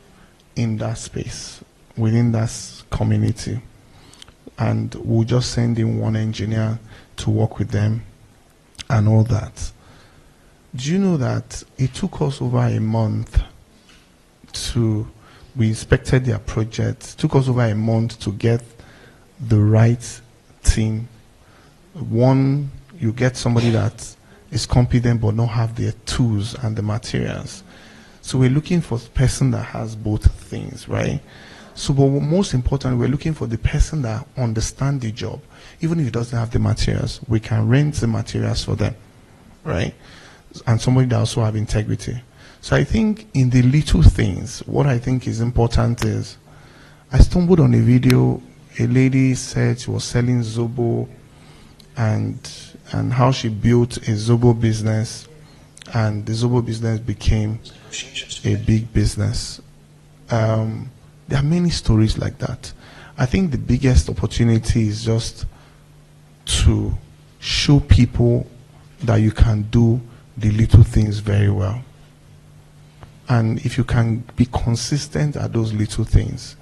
in that space, within that community, and we'll just send in one engineer to work with them and all that. Do you know that it took us over a month we inspected their project, it took us over a month to get the right team. One, you get somebody that is competent but not have the tools and the materials. So we're looking for a person that has both things, right? So, but most important, we're looking for the person that understands the job. Even if he doesn't have the materials, we can rent the materials for them, right? And somebody that also have integrity. So I think in the little things, what I think is important is, I stumbled on a video, a lady said she was selling Zobo, and how she built a Zobo business, and the Zobo business became a big business. There are many stories like that. I think the biggest opportunity is just to show people that you can do the little things very well. And if you can be consistent at those little things.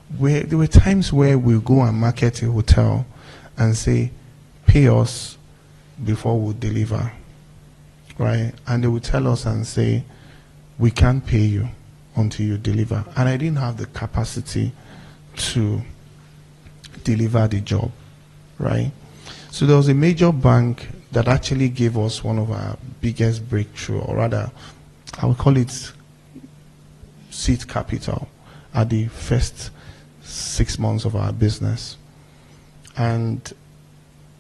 There were times where we'll go and market a hotel and say, pay us before we deliver, right? And they would tell us and say, we can't pay you until you deliver. And I didn't have the capacity to deliver the job, right? So there was a major bank that actually gave us one of our biggest breakthrough, or rather, I would call it seed capital at the first 6 months of our business. And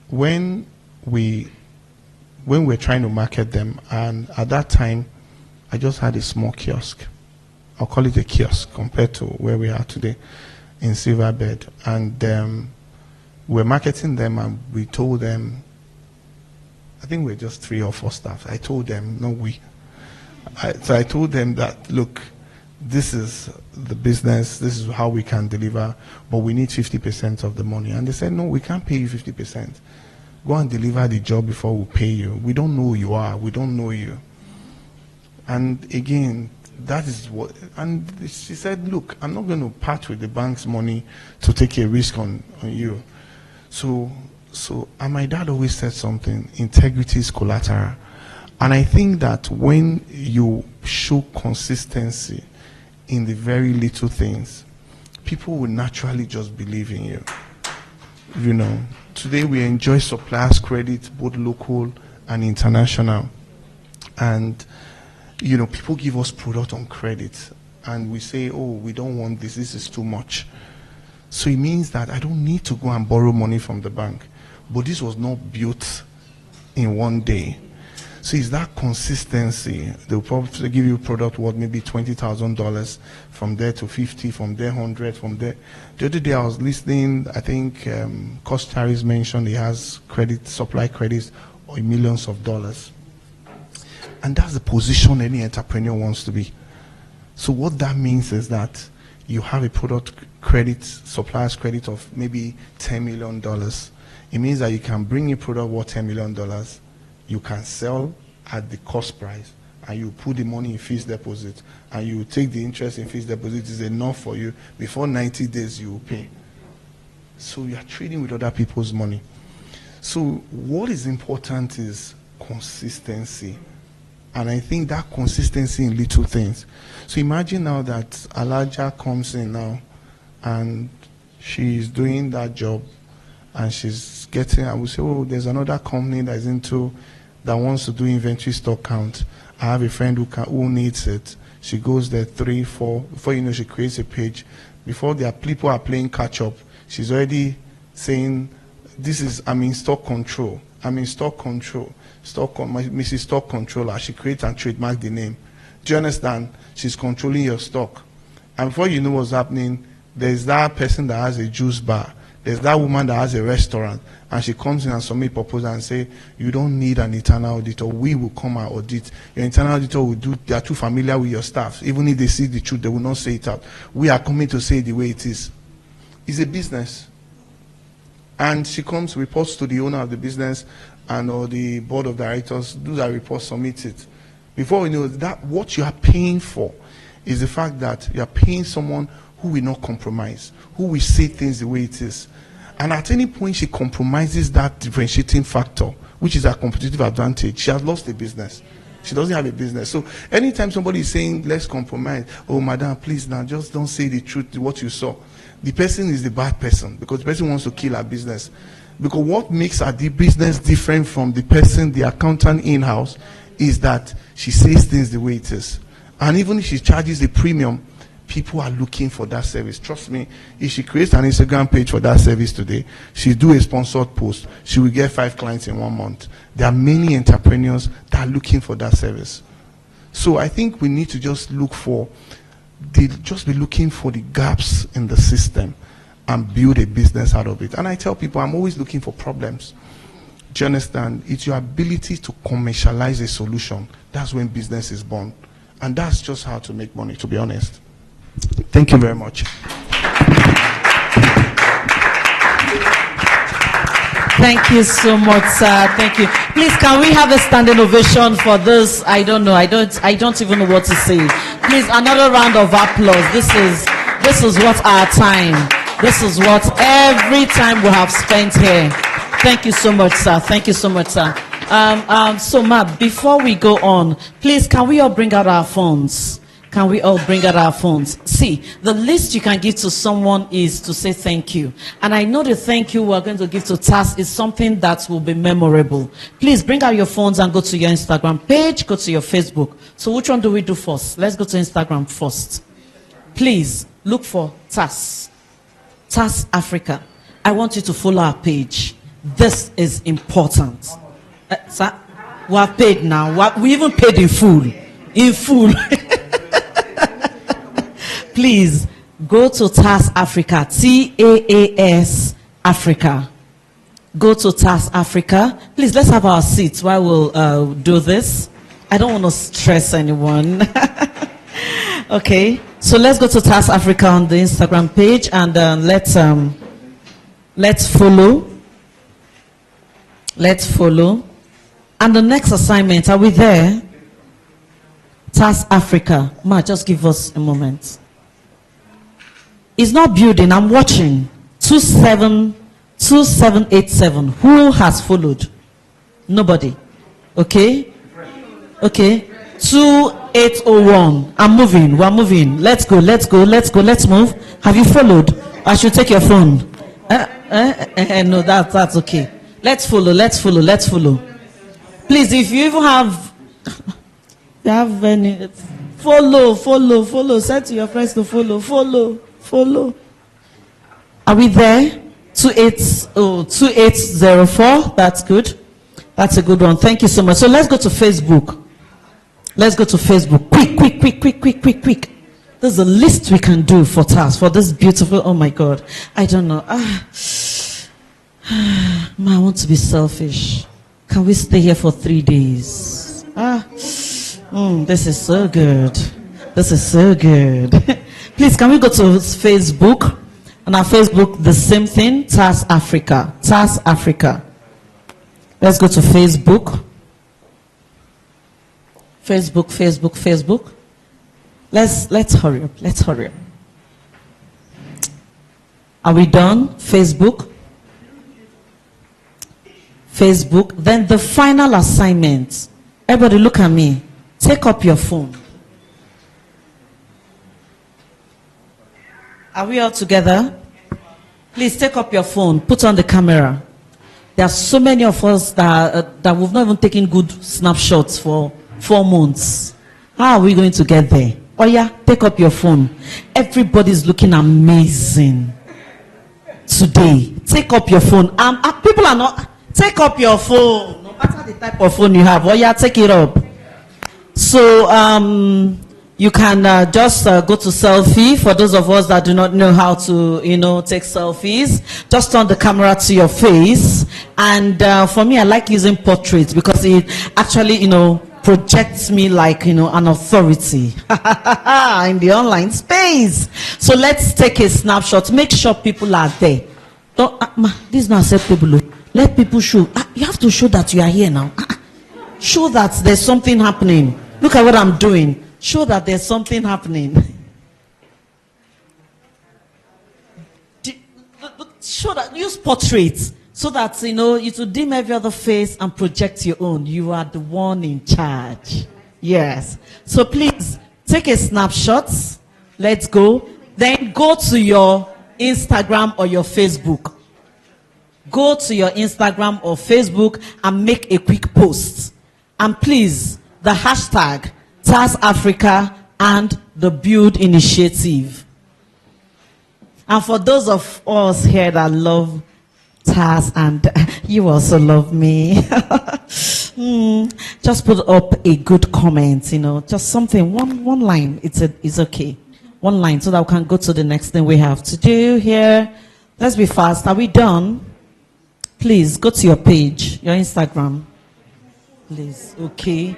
when we're trying to market them, and at that time, I just had a small kiosk. I'll call it a kiosk compared to where we are today in Silverbed. And we're marketing them, and we told them, I think we're just 3 or 4 staff. I told them, no, so I told them that, look, this is the business, this is how we can deliver, but we need 50% of the money. And they said, no, we can't pay you 50%. Go and deliver the job before we pay you. We don't know who you are. We don't know you. And again, that is what, and she said, look, I'm not going to part with the bank's money to take a risk on you. So, and my dad always said something, integrity is collateral. And I think that when you show consistency in the very little things, people will naturally just believe in you. You know, today we enjoy suppliers credit, both local and international. And, you know, people give us product on credit. And we say, oh, we don't want this, this is too much. So it means that I don't need to go and borrow money from the bank. But this was not built in one day. So it's that consistency. They'll probably give you a product worth maybe $20,000, from there to 50, from there 100, from there. The other day I was listening, I think Costaris mentioned he has credit, supply credits or millions of dollars. And that's the position any entrepreneur wants to be. So what that means is that you have a product credit, supplier's credit of maybe $10 million. It means that you can bring a product worth $10 million. You can sell at the cost price, and you put the money in fixed deposit, and you take the interest in fixed deposit is enough for you. Before 90 days, you will pay. So you are trading with other people's money. So what is important is consistency. And I think that consistency in little things. So imagine now that Alaja comes in now, and she's doing that job, and she's getting, I would say, oh, there's another company that is into, that wants to do inventory stock count. I have a friend who needs it. She goes there 3, 4, before you know, she creates a page. Before their people are playing catch up, she's already saying, this is, I'm in stock control. I'm in stock control. Mrs. Stock Controller. She creates and trademark the name. Do you understand? She's controlling your stock. And before you know what's happening, there's that person that has a juice bar. There's that woman that has a restaurant, and she comes in and submit proposal and say, you don't need an internal auditor. We will come and audit. Your internal auditor will do, they are too familiar with your staff. Even if they see the truth, they will not say it out. We are coming to say it the way it is. It's a business. And she comes, reports to the owner of the business and or the board of directors, do that report, submit it. Before we know that, what you are paying for is the fact that you are paying someone who will not compromise, who will say things the way it is. And at any point she compromises that differentiating factor, which is a competitive advantage, she has lost the business. She doesn't have a business. So anytime somebody is saying, let's compromise, oh, madam, please now, just don't say the truth, what you saw. The person is the bad person, because the person wants to kill her business. Because what makes her the business different from the person, the accountant in-house, is that she says things the way it is. And even if she charges the premium, people are looking for that service. Trust me, if she creates an Instagram page for that service today, she'll do a sponsored post, she will get 5 clients in 1 month. There are many entrepreneurs that are looking for that service. So I think we need to just look for, just be looking for the gaps in the system and build a business out of it. And I tell people, I'm always looking for problems. Do you understand? It's your ability to commercialize a solution. That's when business is born. And that's just how to make money, to be honest. Thank you very much. Thank you so much, sir. Thank you. Please, can we have a standing ovation for this? I don't know. I don't even know what to say. Please, another round of applause. This is what our time. This is what every time we have spent here. Thank you so much, sir. Thank you so much, sir. So, Matt, before we go on, please, can we all bring out our phones? Can we all bring out our phones? See, the least you can give to someone is to say thank you. And I know the thank you we're going to give to TAS is something that will be memorable. Please bring out your phones and go to your Instagram page, go to your Facebook. So which one do we do first? Let's go to Instagram first. Please look for TAS. TAS Africa. I want you to follow our page. This is important. Sir, we are paid now. We even paid in full. In full. Please go to TAS Africa. TAAS Africa. Go to TAS Africa. Please, let's have our seats while we'll do this. I don't want to stress anyone. Okay. So let's go to TAS Africa on the Instagram page and let's follow. Let's follow. And the next assignment, are we there? TAS Africa. Ma, just give us a moment. It's not building. I'm watching. 2787. Who has followed? Nobody. Okay? Okay. 2801. I'm moving. We're moving. Let's go. Let's move. Have you followed? I should take your phone. No, that's okay. Let's follow. Please, if you even have any, follow. Say to your friends to follow. Are we there? 2804. That's good. That's a good one. Thank you so much. So let's go to Facebook. Quick. There's a list we can do for tasks for this beautiful. Oh my God. I don't know. I want to be selfish. Can we stay here for 3 days? This is so good. Please, can we go to Facebook? On our Facebook, the same thing. TAS Africa. Let's go to Facebook. Facebook. Let's hurry up. Are we done? Facebook. Then the final assignment. Everybody look at me. Take up your phone. Are we all together? Please take up your phone. Put on the camera. There are so many of us that we've not even taken good snapshots for 4 months. How are we going to get there? Oh yeah, take up your phone. Everybody's looking amazing today. Take up your phone. People are not. Take up your phone. No matter the type of phone you have. Oh yeah, take it up. So you can just go to selfie. For those of us that do not know how to, take selfies, just turn the camera to your face. And for me, I like using portraits because it actually, projects me like, an authority in the online space. So let's take a snapshot. Make sure people are there. Don't, this is not acceptable. Let people show. You have to show that you are here now. Show that there's something happening. Look at what I'm doing. Show that there's something happening. Show that, use portraits so that you to dim every other face and project your own. You are the one in charge. Yes. So please take a snapshot. Let's go. Then go to your Instagram or your Facebook. Go to your Instagram or Facebook and make a quick post. And please, the hashtag TAS Africa and the Build Initiative. And for those of us here that love TAS and you also love me, just put up a good comment, just something, one line. It's okay. One line so that we can go to the next thing we have to do here. Let's be fast. Are we done? Please go to your page, your Instagram. Please. Okay.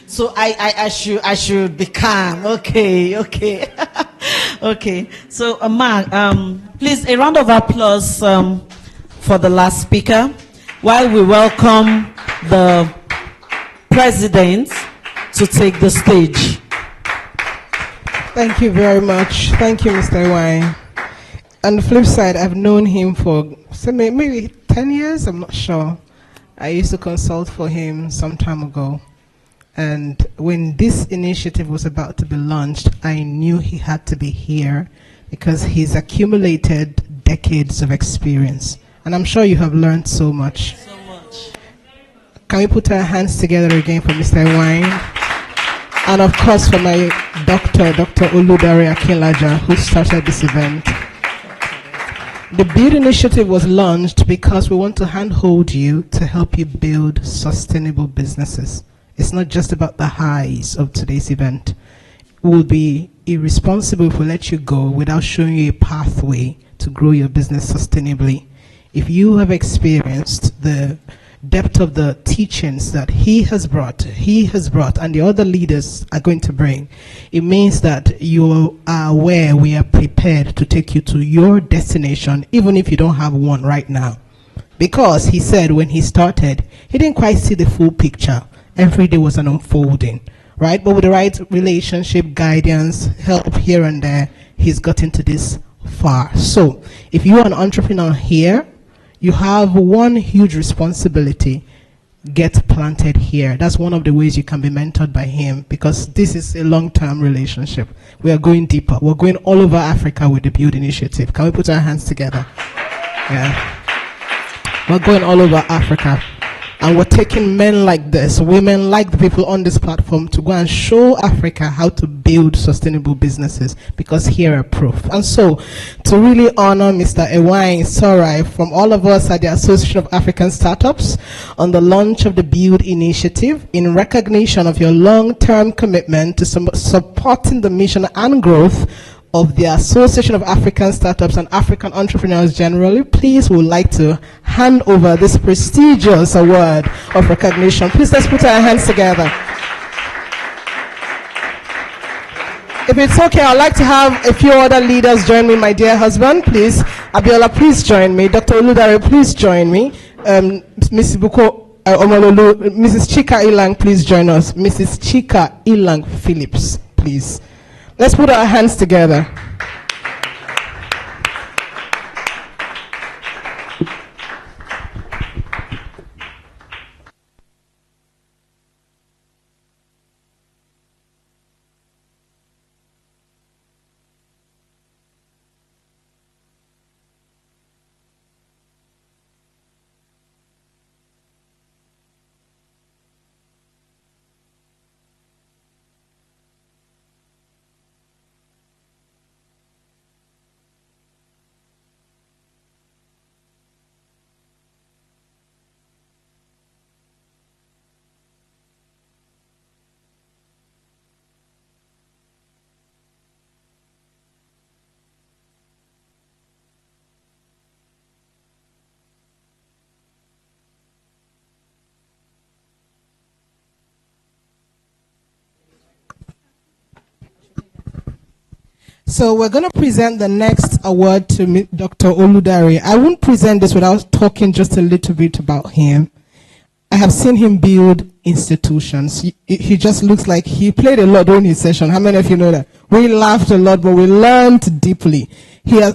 So I should be calm. Okay. Okay. So please a round of applause for the last speaker while we welcome the president to take the stage. Thank you very much. Thank you, Mr. Ewaen. On the flip side, I've known him for maybe 10 years, I'm not sure. I used to consult for him some time ago. And when this initiative was about to be launched, I knew he had to be here because he's accumulated decades of experience. And I'm sure you have learned so much. Can we put our hands together again for Mr. Ewaen? And of course for my Dr. Oludare Akinlaja, who started this event. The Build Initiative was launched because we want to handhold you to help you build sustainable businesses. It's not just about the highs of today's event. It will be irresponsible if we let you go without showing you a pathway to grow your business sustainably. If you have experienced the depth of the teachings that he has brought, and the other leaders are going to bring, it means that you are aware we are prepared to take you to your destination, even if you don't have one right now. Because he said when he started, he didn't quite see the full picture. Every day was an unfolding, right? But with the right relationship, guidance, help here and there, he's gotten to this far. So if you're an entrepreneur here, you have one huge responsibility get planted here. That's one of the ways you can be mentored by him, because this is a long-term relationship. We are going deeper. We're going all over Africa with the Build Initiative. Can we put our hands together? Yeah. We're going all over Africa. And we're taking men like this, women like the people on this platform, to go and show Africa how to build sustainable businesses, because here are proof. And so, to really honor Mr. Ewaen Sorae from all of us at the Association of African Startups on the launch of the Build Initiative, in recognition of your long-term commitment to supporting the mission and growth of the Association of African Startups and African Entrepreneurs generally, please, we would like to hand over this prestigious award of recognition. Please, let's put our hands together. If it's okay, I'd like to have a few other leaders join me, my dear husband, please. Abiola, please join me. Dr. Oludare, please join me. Miss Ibukun, Omololu, Mrs. Chika Ilang, please join us. Mrs. Chika Ilang Phillips, please. Let's put our hands together. So we're going to present the next award to Dr. Oludare. I won't present this without talking just a little bit about him. I have seen him build institutions. He just looks like he played a lot during his session. How many of you know that? We laughed a lot, but we learned deeply.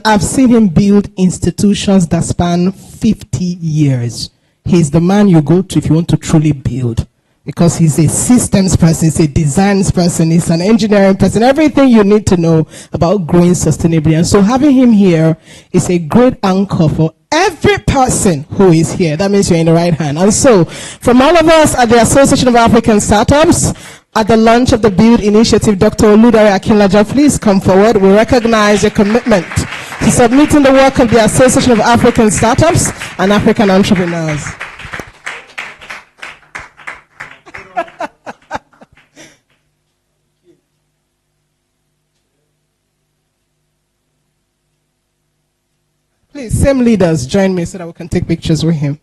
I've seen him build institutions that span 50 years. He's the man you go to if you want to truly build, because he's a systems person, he's a designs person, he's an engineering person, everything you need to know about growing sustainably. And so having him here is a great anchor for every person who is here. That means you're in the right hand. And so, from all of us at the Association of African Startups, at the launch of the Build Initiative, Dr. Oludare Akinlaja, please come forward. We recognize your commitment to submitting the work of the Association of African Startups and African Entrepreneurs. Please, same leaders, join me so that we can take pictures with him.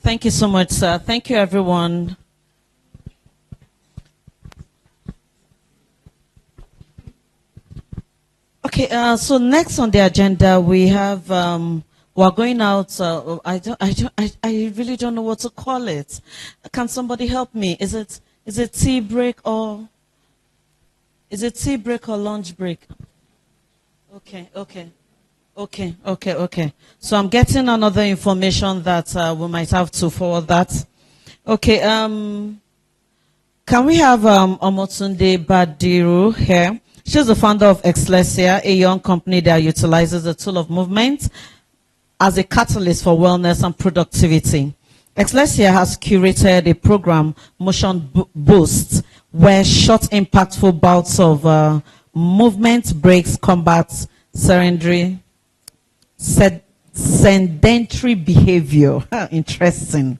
Thank you so much, sir. Thank you, everyone. Okay, so next on the agenda we have we're going out. I really don't know what to call it. Can somebody help me? Is it tea break or lunch break? Okay. So I'm getting another information that we might have to forward that. Okay. Can we have Omotunde Badiru here? She's the founder of Exlesia, a young company that utilizes the tool of movement as a catalyst for wellness and productivity. Excelsia has curated a program, Motion Boost, where short, impactful bouts of movement breaks combat sedentary behavior. Interesting.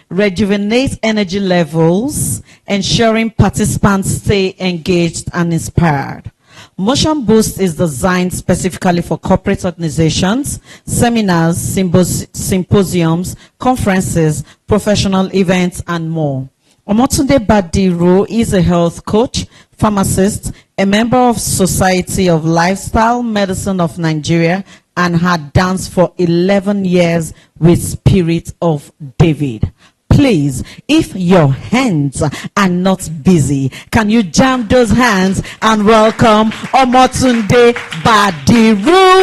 Rejuvenate energy levels, ensuring participants stay engaged and inspired. Motion Boost is designed specifically for corporate organizations, seminars, symposiums, conferences, professional events, and more. Omotunde Badiru is a health coach, pharmacist, a member of Society of Lifestyle Medicine of Nigeria, and had danced for 11 years with Spirit of David. Please, if your hands are not busy, can you jam those hands and welcome Omotunde Badiru?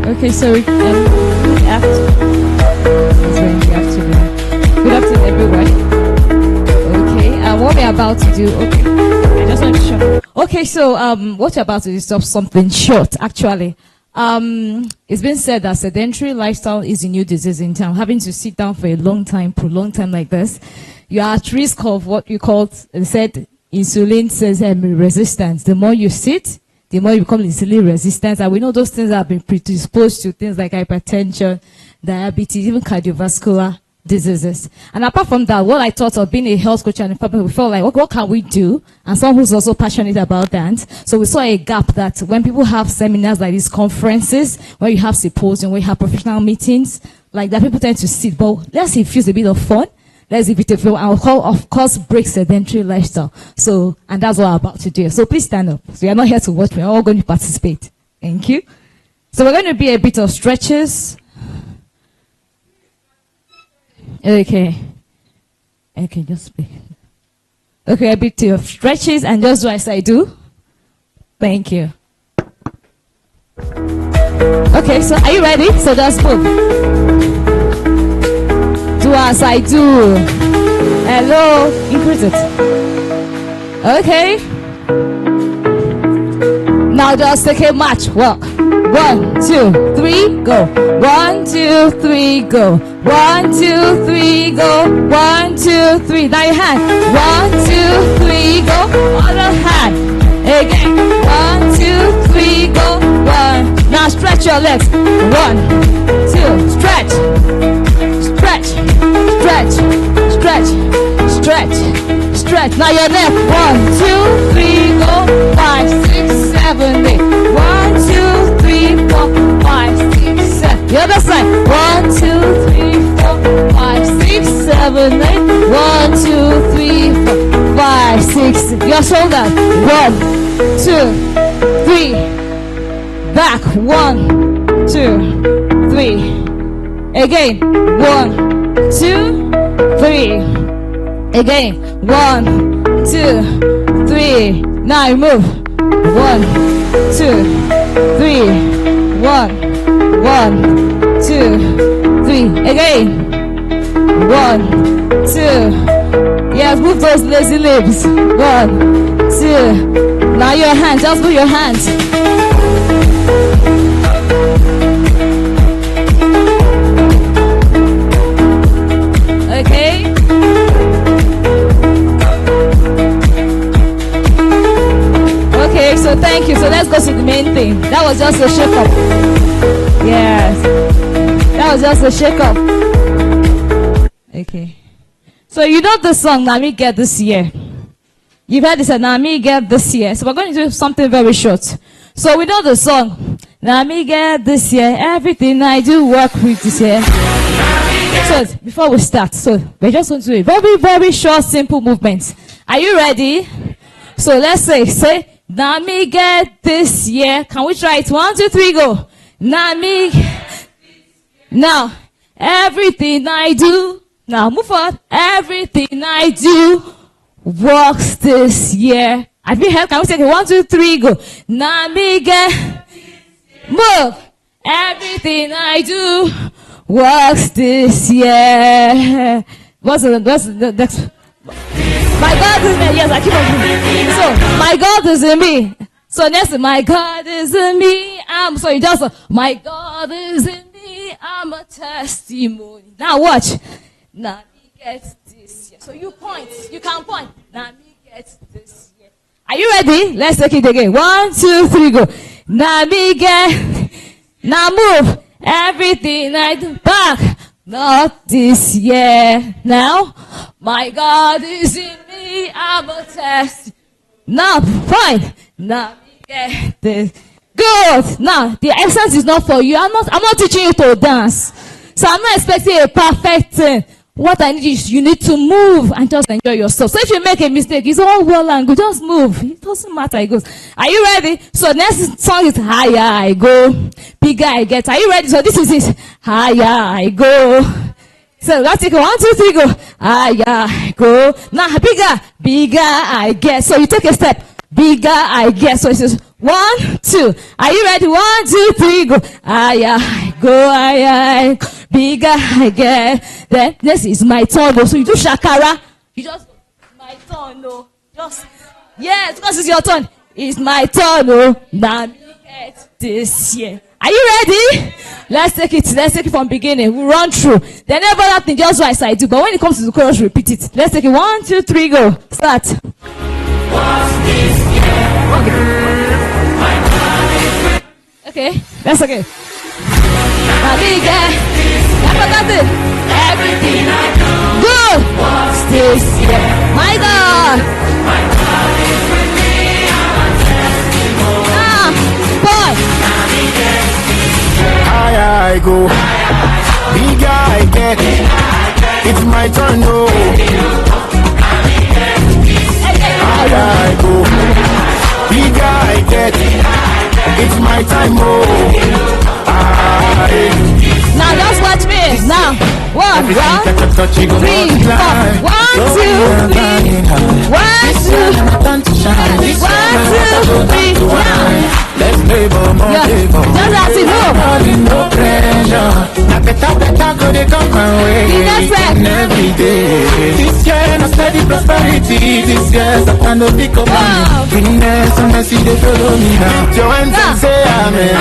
Okay, so good afternoon, everyone. Okay, what we're about to do. Okay, I just want to show. Okay, so what we're about to do is something short. Actually, it's been said that sedentary lifestyle is a new disease in town. Having to sit down for a long time, prolonged time like this, you are at risk of what you call, said, insulin resistance. The more you sit, the more you become insulin resistant. And we know those things have been predisposed to things like hypertension, diabetes, even cardiovascular diseases. And apart from that, what I thought of being a health coach and we felt like, what can we do? And someone who's also passionate about that. So we saw a gap that when people have seminars like these, conferences, where you have symposium, where you have professional meetings, like that, people tend to sit. But let's infuse a bit of fun. Let's give it a feel. And of course, break sedentary lifestyle. So, and that's what I'm about to do. So please stand up. So you're not here to watch me. We're all going to participate. Thank you. So we're going to be a bit of stretches. Okay. Okay, just speak. Okay, a bit of stretches and just do as I do. Thank you. Okay, so are you ready? So just move. Do as I do. Hello, increase it. Okay. Now just take a match. Walk. 1, 2, 3, go. 1, 2, 3, go. 1, 2, 3, go. 1, 2, 3. Now your hand. 1, 2, 3, go. Other hand. Again. 1, 2, 3, go. 1. Now stretch your legs. 1, 2, stretch. Stretch, stretch, stretch, stretch, stretch. Now your neck. 1, 2, 3, go. 5, 6, 7, 8. 1, 2, 3, 4, 5, 6, 7. The other side. 1, 2, 3, 4, 5, 6, 7, 8. 1, 2, 3, 4, 5, 6. Your shoulder. 1, 2, 3. Back. 1, 2, 3. Again, 1, 2, 3. Again, 1, 2, 3. Now you move. 1, 2, 3. 1, 1, 2, 3. Again, 1, 2. Yes, move those lazy lips. 1, 2. Now your hands, just move your hands. Okay. Okay, so thank you. So let's go to the main thing. That was just a shake up. Yes. That was just a shake up. Okay. So you know the song Now Me Get This Year. You've heard this Now Me Get This Year. So we're going to do something very short. So we know the song. Now me get this year. Everything I do work with this year. So before we start, so we're just going to do a very, very short, simple movement. Are you ready? So let's say, now me get this year. Can we try it? 1, 2, 3, go. Now me. Now, everything I do. Now move on. Everything I do works this year. Have you heard? Can we say it? 1, 2, 3, go. Now me get. Move. Everything I do works this year. What's the next? My God is in me. Yes, I keep on doing. So, my God is in me. So next, my God is in me. So you just, my God is in me. I'm a testimony. Now watch. Now me get this year. So you point. You can point. Now me get this year. Are you ready? Let's take it again. 1, 2, 3, go. Now me get. Now move. Everything I do back. Not this year. Now, my God is in me. I'm a test. Now, fine. Now, get this. Good. Now, the essence is not for you. I'm not teaching you to dance. So I'm not expecting a perfect thing. What I need is you need to move and just enjoy yourself. So if you make a mistake, it's all well and good. Just move. It doesn't matter. It goes. Are you ready? So next song is higher I go, bigger I get. Are you ready? So this is it. Higher I go. So let's take it. 1, 2, 3, go. Higher I go. Now bigger I get. So you take a step. Bigger I get. So it says 1, 2. Are you ready? 1, 2, 3, go. Higher I go. Higher I go. Bigger I get. Then this is my turn. So you do shakara. You just my turn. No, just yes, because it's your turn. It's my turn. No, now me get this year. Are you ready? Let's take it from beginning. We run through. Then never that thing just do as I do. But when it comes to the chorus, repeat it. Let's take it. 1, 2, 3, go. Start. Okay, that's okay. Now me get. Everything I do. Good. What's this year? My God. My God is with me. I'm a testimony. Boy. Higher I go. Bigger I get. It's my turn, no. Higher I go. Bigger I get. It's my time, oh. Now just watch me. Now 1, 2, 3, 4. 1, 2, 3. 1, 2, 3. Let's play more. Just as it move. No pressure. Now better go they come my way. Every day. This year no steady prosperity. This year's a kind of big up. Goodness and mercy they follow me now. Lift your hands and say amen.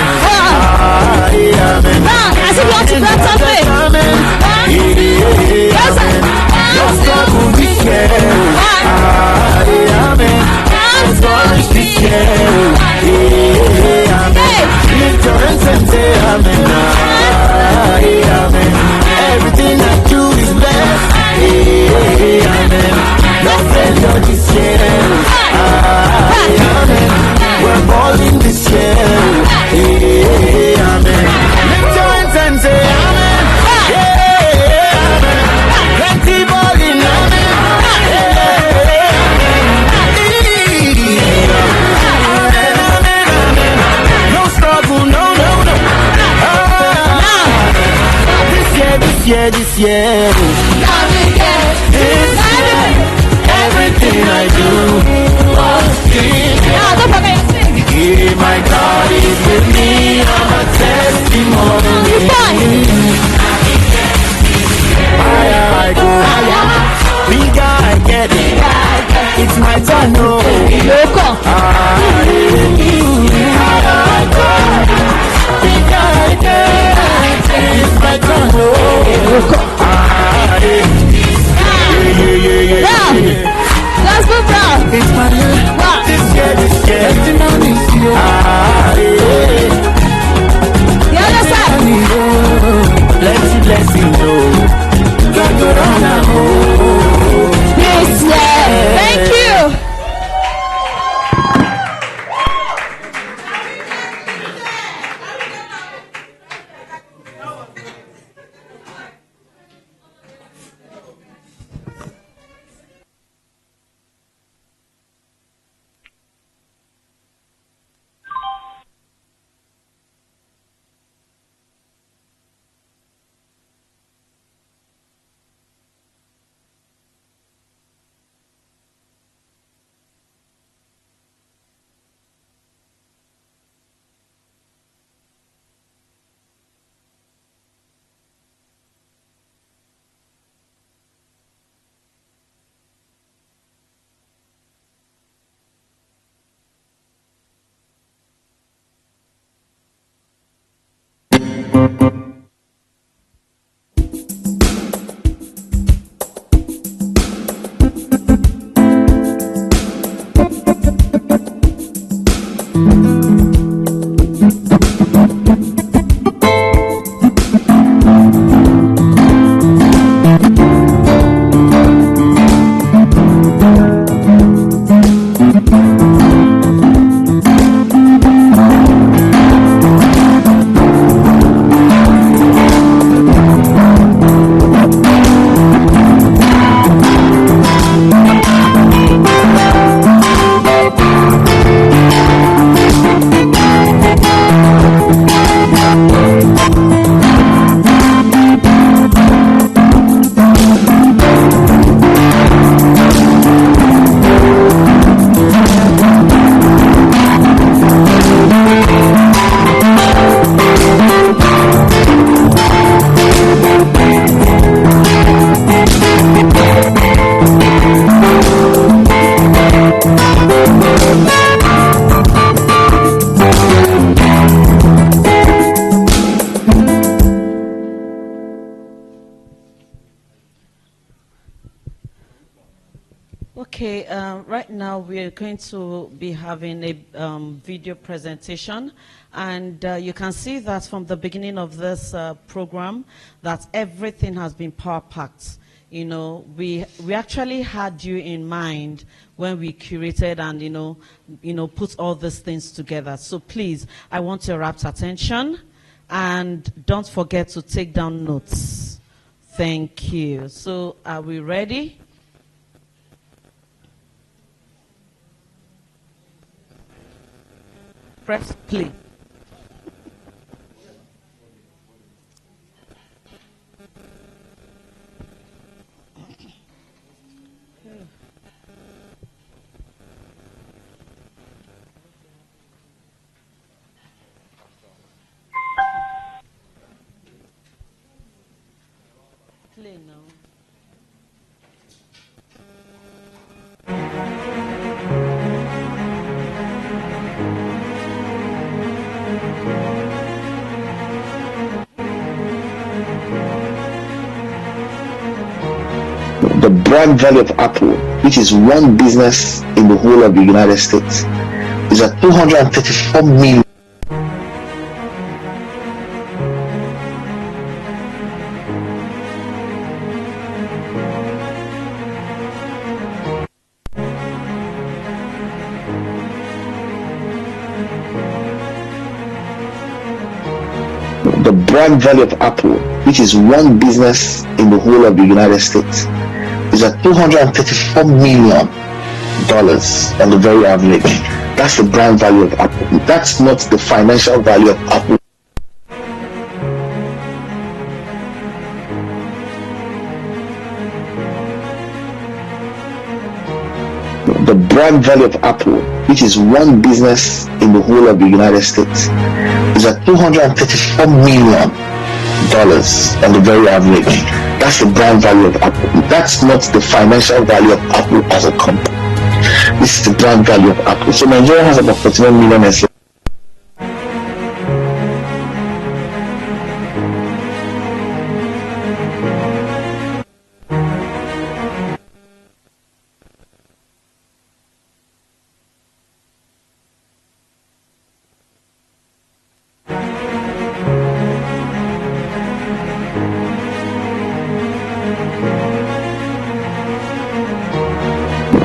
Amen. As if you want to grab something. Amen. No struggle this year. Amen. No storage this year. Amen. Lift your hands and say amen. Amen. Everything I do is blessed. Amen. No failure this year. Amen. We're balling this year. Amen. Lift your hands and say amen. Amen. Plenty balling. Amen. No struggle, no. This year. Everything I do. Don't forget to sing. Yeah, my God is with me. I'm a testimony. Higher I go. Bigger I get. It's my turn, no. Higher I go. Bigger I get. It's my turn, no. Okay, right now we're going to be having a video presentation, and you can see that from the beginning of this program that everything has been power-packed. You know, we actually had you in mind when we curated and, put all these things together. So please, I want your rapt attention, and don't forget to take down notes. Thank you. So are we ready? Press play. Play now. The brand value of Apple, which is one business in the whole of the United States, is at $234 million. The brand value of Apple, which is one business in the whole of the United States, is at $234 million on the very average. That's the brand value of Apple. That's not the financial value of Apple. The brand value of Apple, which is one business in the whole of the United States, is at $234 million on the very average. That's the brand value of Apple. That's not the financial value of Apple as a company. This is the brand value of Apple. So Nigeria has about 49 million SMEs.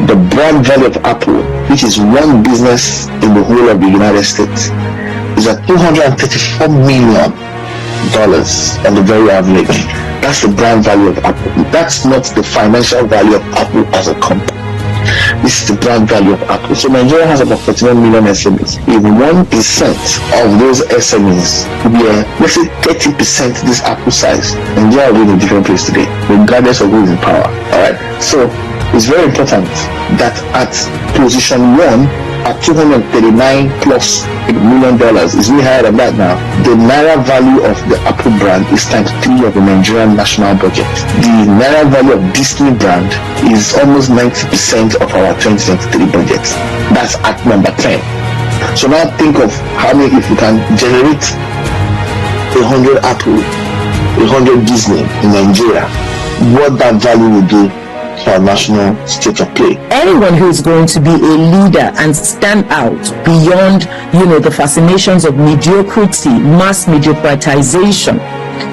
The brand value of Apple, which is one business in the whole of the United States, is at $234 million on the very average. That's the brand value of Apple. That's not the financial value of Apple as a company. This is the brand value of Apple. So Nigeria has about 49 million SMEs. If 1% of those SMEs were, let's say 30% this Apple size, Nigeria will be in a different place today, regardless of who is in power. Alright? So it's very important that at position 1 at $239+ million is way higher than that now. The naira value of the Apple brand is times 3 of the Nigerian national budget. The naira value of Disney brand is almost 90% of our 2023 budget. That's at number 10. So now think of how many, if you can generate 100 Apple, 100 Disney in Nigeria, what that value will do for our national state of play. Anyone who is going to be a leader and stand out beyond, the fascinations of mediocrity, mass mediocritization,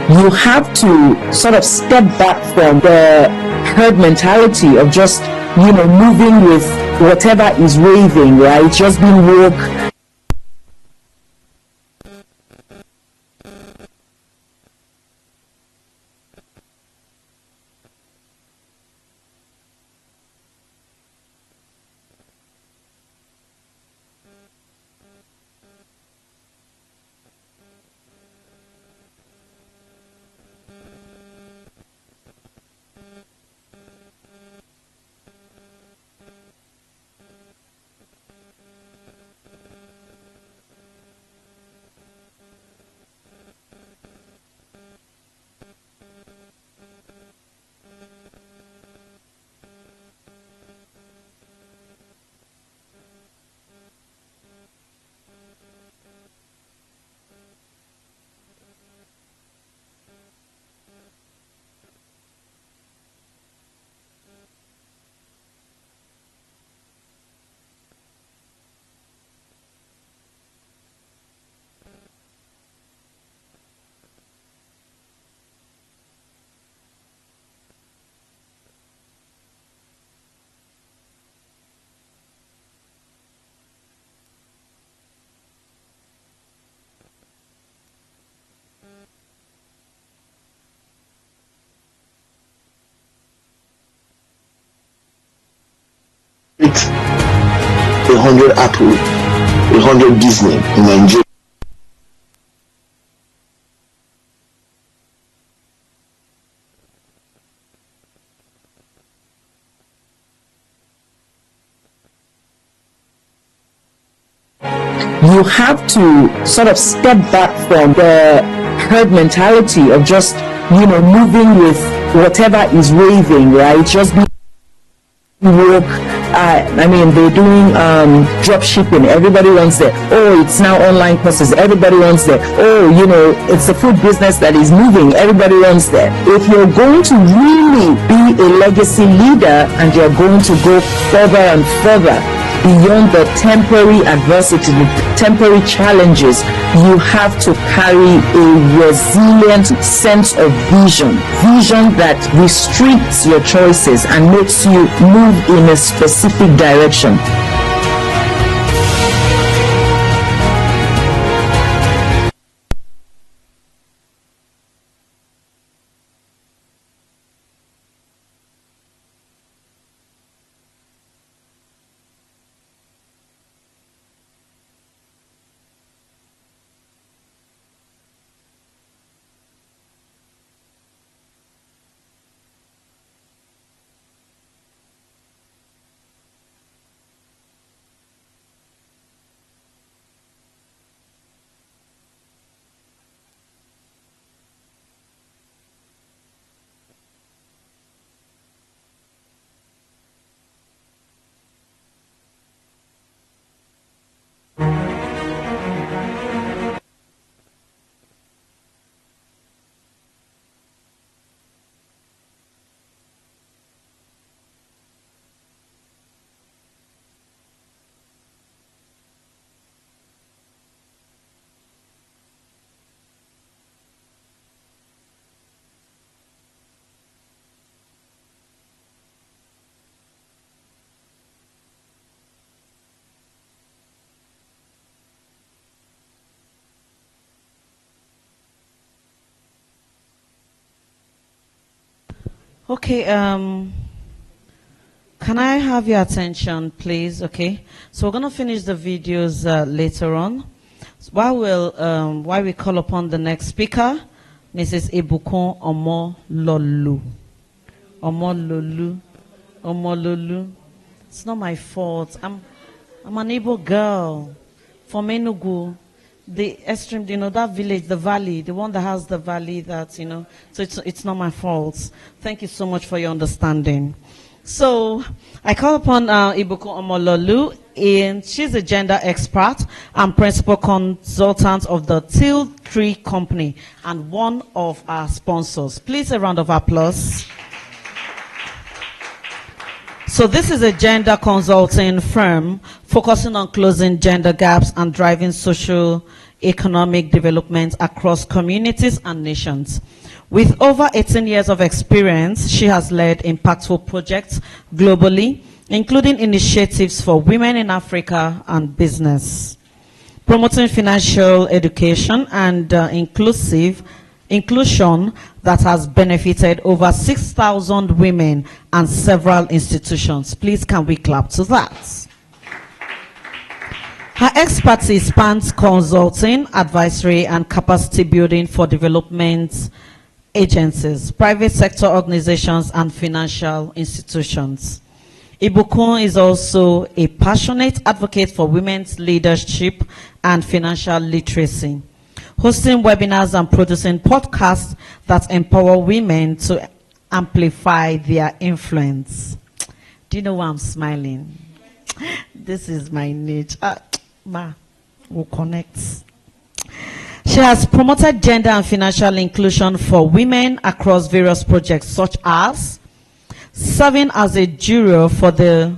you have to sort of step back from the herd mentality of just, moving with whatever is raving, right? Just being woke. 100 Apple, 100 Disney in Nigeria. You have to sort of step back from the herd mentality of just, moving with whatever is waving, right? Just be work. They're doing drop shipping. Everybody wants that. Oh, it's now online courses. Everybody wants that. Oh, it's a food business that is moving. Everybody wants that. If you're going to really be a legacy leader and you're going to go further and further beyond the temporary adversity, the temporary challenges, you have to carry a resilient sense of vision that restricts your choices and makes you move in a specific direction. Okay, can I have your attention, please? Okay, so we're going to finish the videos later on. So while we call upon the next speaker, Mrs. Ibukun Omololu. Omololu. It's not my fault. I'm an Igbo girl from Enugu. The extreme, that village, the valley, the one that has the valley that, so it's not my fault. Thank you so much for your understanding. So I call upon Ibukun Omololu, and she's a gender expert and principal consultant of the Teal Tree Company and one of our sponsors. Please, a round of applause. So this is a gender consulting firm focusing on closing gender gaps and driving social economic development across communities and nations. With over 18 years of experience, she has led impactful projects globally, including initiatives for women in Africa and business, promoting financial education and inclusion that has benefited over 6,000 women and several institutions. Please, can we clap to that? Her expertise spans consulting, advisory, and capacity building for development agencies, private sector organizations, and financial institutions. Ibukun is also a passionate advocate for women's leadership and financial literacy, hosting webinars and producing podcasts that empower women to amplify their influence. Do you know why I'm smiling? This is my niche. We'll connect. She has promoted gender and financial inclusion for women across various projects, such as serving as a juror for the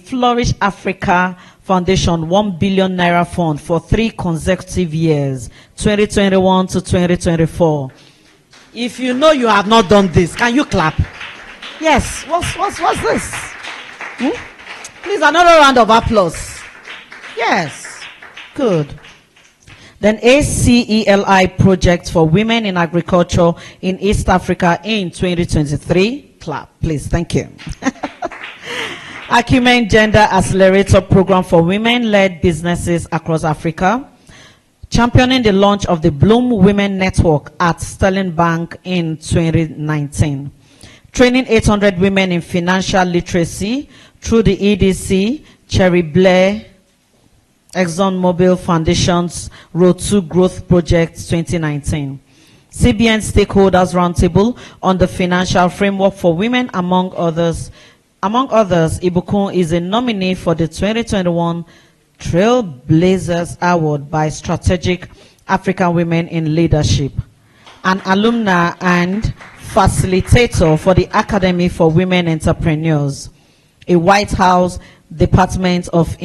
Flourish Africa Foundation 1 billion naira fund for 3 consecutive years, 2021 to 2024. If you know you have not done this, can you clap? Yes. What's this? Please, another round of applause. Yes. Good. Then ACELI project for women in agriculture in East Africa in 2023. Clap, please. Thank you. Acumen Gender Accelerator Program for Women-Led Businesses across Africa, championing the launch of the Bloom Women Network at Sterling Bank in 2019, training 800 women in financial literacy through the EDC, Cherry Blair, ExxonMobil Foundation's Road to Growth Project 2019. CBN Stakeholders Roundtable on the Financial Framework for Women, among others. Among others, Ibukun is a nominee for the 2021 Trailblazers Award by Strategic African Women in Leadership, an alumna and facilitator for the Academy for Women Entrepreneurs, a White House Department of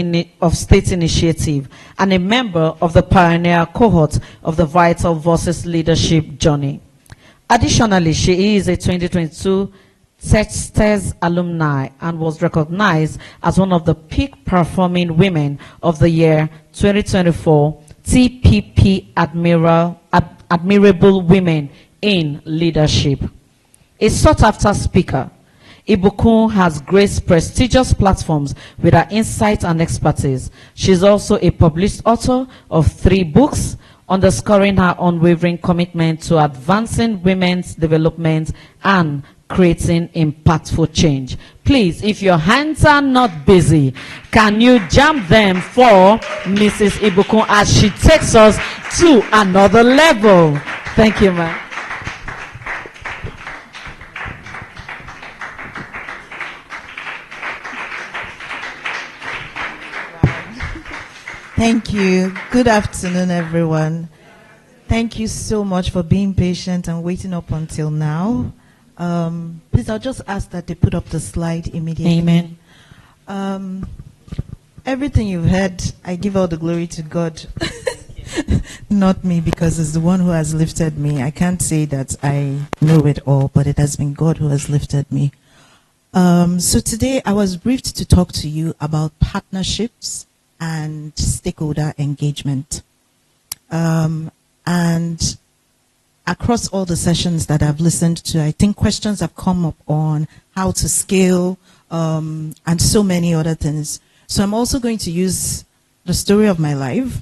State Initiative, and a member of the pioneer cohort of the Vital Voices Leadership Journey. Additionally, she is a 2022 Techsters alumni and was recognized as one of the peak performing women of the year 2024 TPP Admirable Women in Leadership. A sought-after speaker, Ibukun has graced prestigious platforms with her insight and expertise. She's also a published author of 3 books, underscoring her unwavering commitment to advancing women's development and creating impactful change. Please, if your hands are not busy, can you jam them for Mrs. Ibukun as she takes us to another level? Thank you, ma'am. Thank you. Good afternoon, everyone. Thank you so much for being patient and waiting up until now. Please, I'll just ask that they put up the slide immediately. Amen. Everything you've heard, I give all the glory to God. Not me, because it's the one who has lifted me. I can't say that I know it all, but it has been God who has lifted me. So today I was briefed to talk to you about partnerships and stakeholder engagement. And across all the sessions that I've listened to, I think questions have come up on how to scale and so many other things. So I'm also going to use the story of my life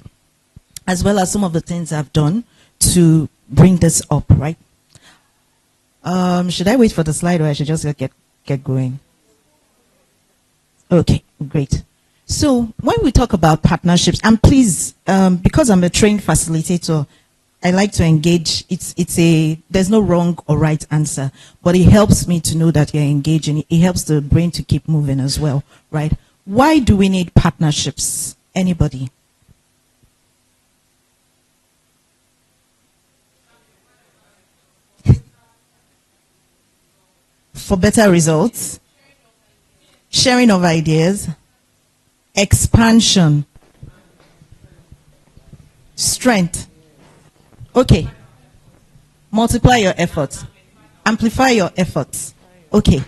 as well as some of the things I've done to bring this up, right? Should I wait for the slide, or I should just get going? Okay, great. So when we talk about partnerships, and please, because I'm a trained facilitator, I like to engage. There's no wrong or right answer, but it helps me to know that you're engaging. It helps the brain to keep moving as well, right? Why do we need partnerships? Anybody? For better results, sharing of ideas, expansion, strength. Okay. Multiply your efforts. Amplify your efforts. Okay.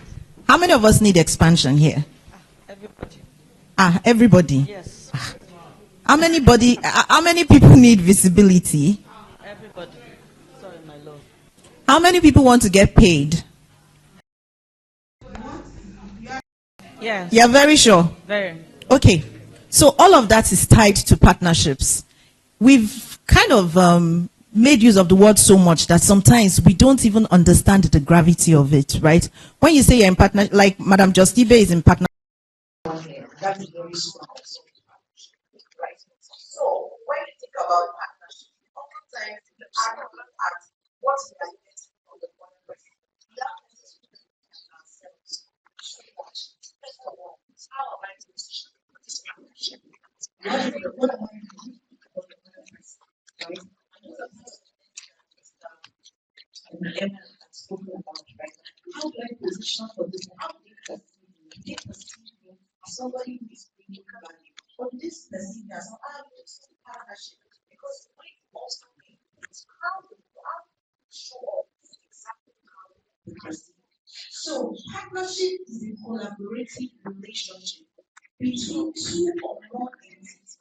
How many of us need expansion here? Everybody. Everybody. Yes. How many people need visibility? Everybody. Sorry, my love. How many people want to get paid? Yes. You're very sure? Very. Okay. So all of that is tied to partnerships. We've kind of made use of the word so much that sometimes we don't even understand the gravity of it, right? When you say you're in partner, like Madam Justibe is in partner. That is very strong. Right. So when you think about partnership, oftentimes you are looking at what we are getting from the other person. We have to ourselves so much. First of all, how am I going to shape this partnership? What am I doing for the other person? Right? And those are Emma has spoken about, right? How do I position for this? How do they perceive me as somebody who is bringing value? But this perceive me as partnership, because we also think it's how to show up exactly how we perceive. So partnership is a collaborative relationship between two or more entities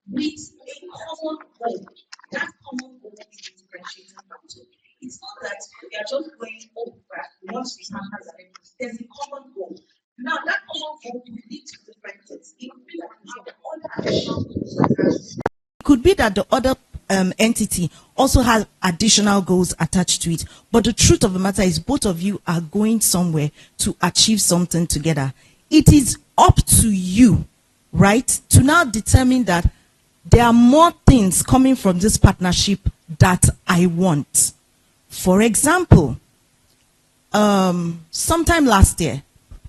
with a common goal. That common goal is the differentiating factor. It's not that we are just going over once we partner. There's a common goal. Now that common goal will that the other entity also has additional goals attached to it. But the truth of the matter is both of you are going somewhere to achieve something together. It is up to you, right, to now determine that there are more things coming from this partnership that I want. For example, sometime last year,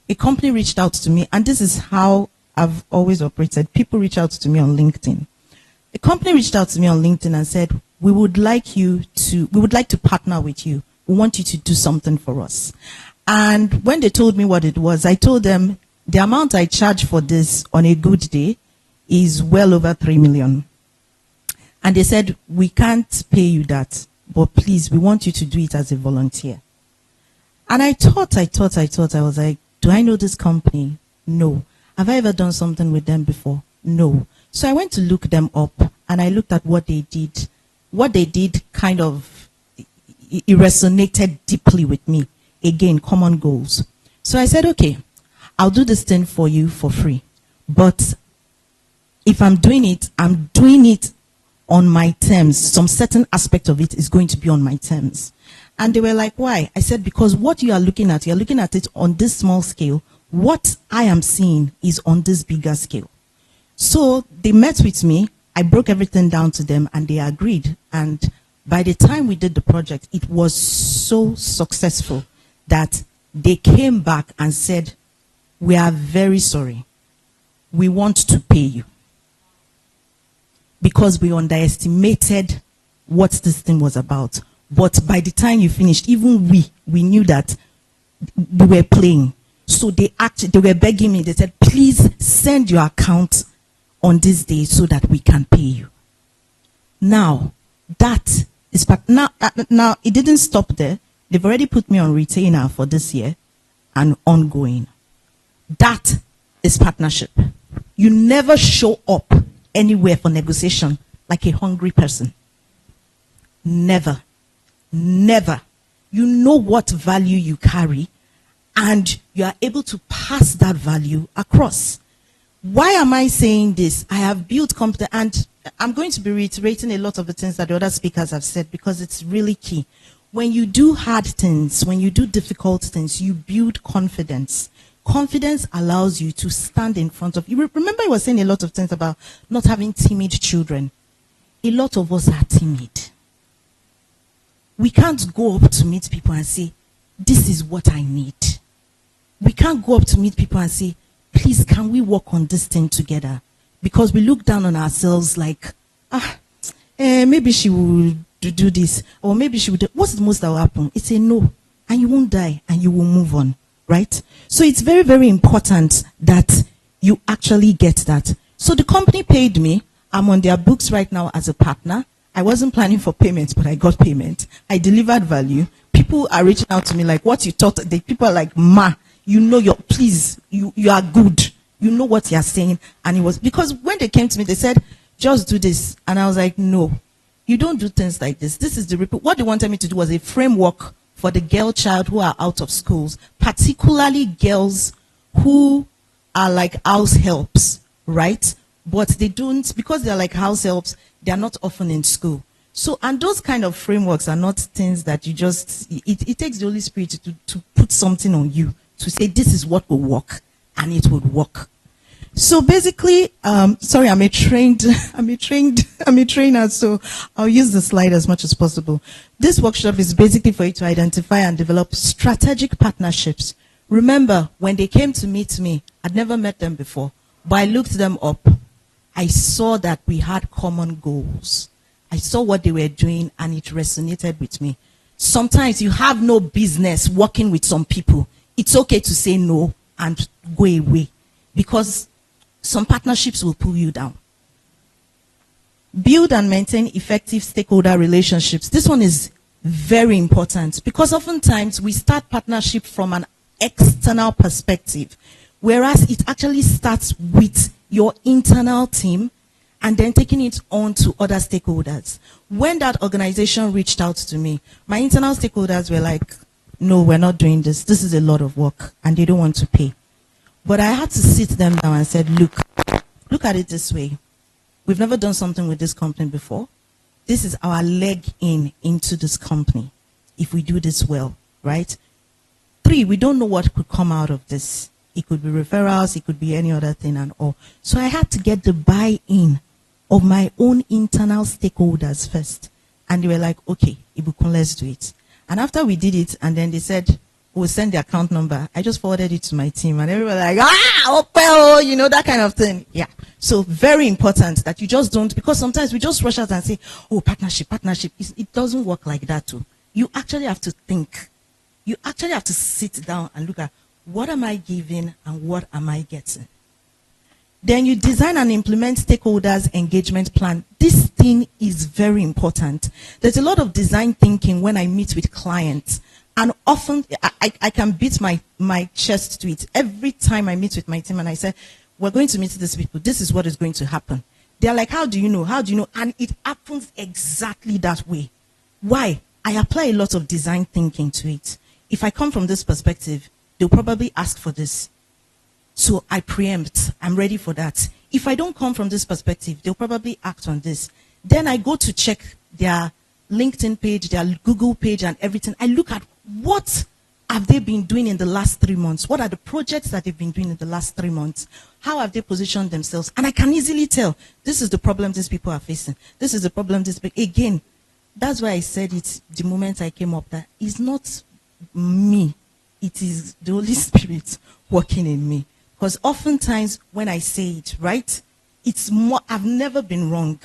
a company reached out to me, and this is how I've always operated. People reach out to me on LinkedIn. A company reached out to me on LinkedIn and said, we would like to partner with you. We want you to do something for us. And when they told me what it was, I told them the amount I charge for this on a good day is well over 3 million. And they said, we can't pay you that, but please, we want you to do it as a volunteer. And I thought, I was like, do I know this company? No. Have I ever done something with them before? No. So I went to look them up, and I looked at what they did. What they did kind of, it resonated deeply with me. Again, common goals. So I said, okay, I'll do this thing for you for free. But if I'm doing it on my terms. Some certain aspect of it is going to be on my terms. And they were like, why? I said, because what you are looking at it on this small scale. What I am seeing is on this bigger scale. So they met with me. I broke everything down to them, and they agreed. And by the time we did the project, it was so successful that they came back and said, we are very sorry. We want to pay you. Because we underestimated what this thing was about. But by the time you finished, even we knew that we were playing. So they were begging me. They said, please send your account on this day so that we can pay you. Now, that is now it didn't stop there. They've already put me on retainer for this year and ongoing. That is partnership. You never show up anywhere for negotiation like a hungry person. Never. Never. You know what value you carry, and you are able to pass that value across. Why am I saying this? I have built competence, and I'm going to be reiterating a lot of the things that the other speakers have said because it's really key. When you do hard things, when you do difficult things, you build confidence. Confidence allows you to stand in front of you. Remember I was saying a lot of things about not having timid children. A lot of us are timid. We can't go up to meet people and say, this is what I need. We can't go up to meet people and say, please, can we work on this thing together? Because we look down on ourselves like, maybe she will do this, or maybe she will do. What's the most that will happen? It's a no, and you won't die, and you will move on, right? So it's very, very important that you actually get that. So the company paid me. I'm on their books right now as a partner. I wasn't planning for payment, but I got payment. I delivered value. People are reaching out to me like, what you thought? People are like, ma, you know, you are good. You know what you're saying. And it was, because when they came to me, they said, just do this. And I was like, no, you don't do things like this. This is the report. What they wanted me to do was a framework for the girl child who are out of schools, particularly girls who are like house helps, right? But they don't, because they're like house helps, they're not often in school. So, and those kind of frameworks are not things that you just, it takes the Holy Spirit to put something on you, to say this is what will work, and it would work. So basically, sorry, I'm a trainer, so I'll use the slide as much as possible. This workshop is basically for you to identify and develop strategic partnerships. Remember, when they came to meet me, I'd never met them before, but I looked them up. I saw that we had common goals. I saw what they were doing, and it resonated with me. Sometimes you have no business working with some people. It's okay to say no and go away, because some partnerships will pull you down. Build and maintain effective stakeholder relationships. This one is very important, because oftentimes we start partnership from an external perspective, whereas it actually starts with your internal team and then taking it on to other stakeholders. When that organization reached out to me, my internal stakeholders were like, no, we're not doing this. This is a lot of work, and they don't want to pay. But I had to sit them down and said, look at it this way. We've never done something with this company before. This is our leg into this company if we do this well, right? 3, we don't know what could come out of this. It could be referrals, it could be any other thing and all. So I had to get the buy-in of my own internal stakeholders first. And they were like, okay, Ibukun, let's do it. And after we did it, and then they said, we'll send the account number. I just forwarded it to my team, and everybody was like, well, you know, that kind of thing. Yeah. So very important that you just don't, because sometimes we just rush out and say, oh, partnership. It doesn't work like that too. You actually have to think. You actually have to sit down and look at, what am I giving and what am I getting? Then you design and implement stakeholders engagement plan. This thing is very important. There's a lot of design thinking when I meet with clients. And often, I can beat my chest to it. Every time I meet with my team and I say, we're going to meet these people, this is what is going to happen. They're like, how do you know? How do you know? And it happens exactly that way. Why? I apply a lot of design thinking to it. If I come from this perspective, they'll probably ask for this. So I preempt. I'm ready for that. If I don't come from this perspective, they'll probably act on this. Then I go to check their LinkedIn page, their Google page and everything. I look at what have they been doing in the last 3 months? What are the projects that they've been doing in the last 3 months? How have they positioned themselves? And I can easily tell, this is the problem these people are facing. This is the problem again, that's why I said it the moment I came up, that it's not me. It is the Holy Spirit working in me. Because oftentimes when I say it, right, it's more, I've never been wrong.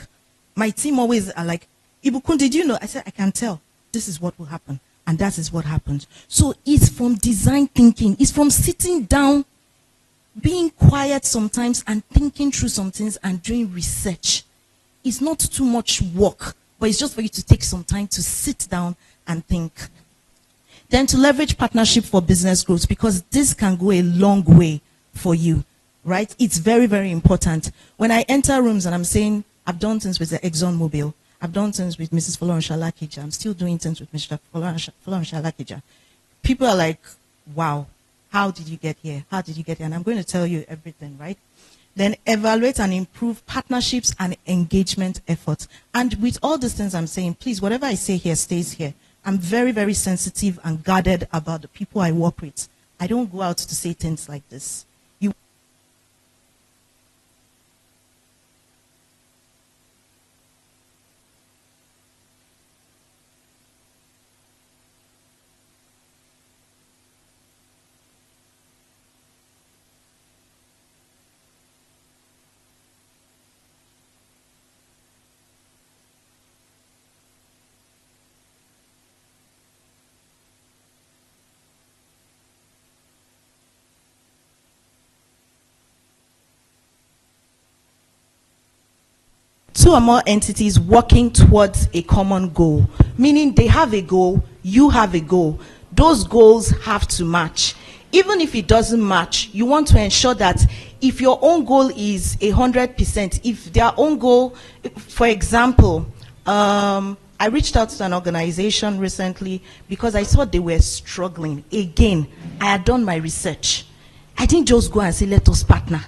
My team always are like, Ibukun, did you know? I said, I can tell. This is what will happen. And that is what happened. So it's from design thinking. It's from sitting down, being quiet sometimes and thinking through some things and doing research. It's not too much work, but it's just for you to take some time to sit down and think. Then to leverage partnership for business growth, because this can go a long way for you, right? It's very, very important. When I enter rooms and I'm saying, I've done things with the ExxonMobil, I've done things with Mrs. Folorunsho Shalakija. I'm still doing things with Mr. Folorunsho Shalakija. People are like, wow, how did you get here? How did you get here? And I'm going to tell you everything, right? Then evaluate and improve partnerships and engagement efforts. And with all these things I'm saying, please, whatever I say here stays here. I'm very, very sensitive and guarded about the people I work with. I don't go out to say things like this. Two or more entities working towards a common goal, meaning they have a goal, you have a goal. Those goals have to match. Even if it doesn't match, you want to ensure that if your own goal is 100%, if their own goal, for example, I reached out to an organization recently because I saw they were struggling. Again, I had done my research. I didn't just go and say, let us partner.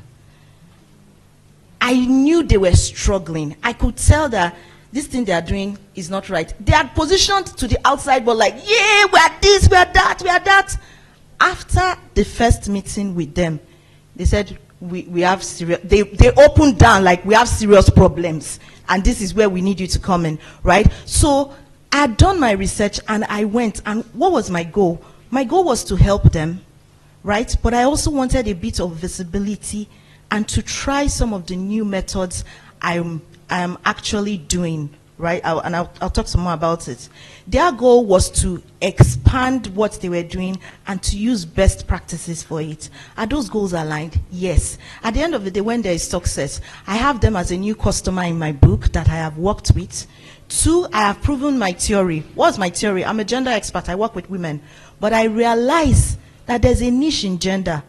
I knew they were struggling. I could tell that this thing they are doing is not right. They are positioned to the outside, but like, yeah, we are this, we are that, we are that. After the first meeting with them, they said, we have serious, they opened down like, we have serious problems. And this is where we need you to come in, right? So I had done my research and I went, and what was my goal? My goal was to help them, right? But I also wanted a bit of visibility and to try some of the new methods I'm actually doing, right? I'll talk some more about it. Their goal was to expand what they were doing and to use best practices for it. Are those goals aligned? Yes. At the end of the day, when there is success, I have them as a new customer in my book that I have worked with. 2, I have proven my theory. What's my theory? I'm a gender expert. I work with women. But I realize that there's a niche in gender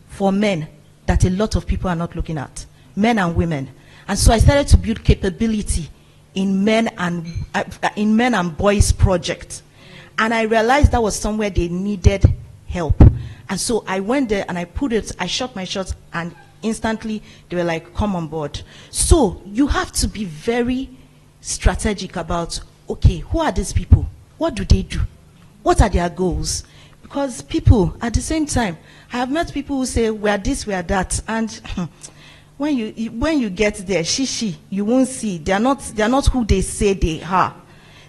for men that a lot of people are not looking at, men and women. And so I started to build capability in men and boys project. And I realized that was somewhere they needed help. And so I went there and I put it, I shot my shots and instantly they were like, come on board. So you have to be very strategic about, okay, who are these people? What do they do? What are their goals? Because people, at the same time, I have met people who say, we are this, we are that, and when you get there, you won't see. They are not who they say they are.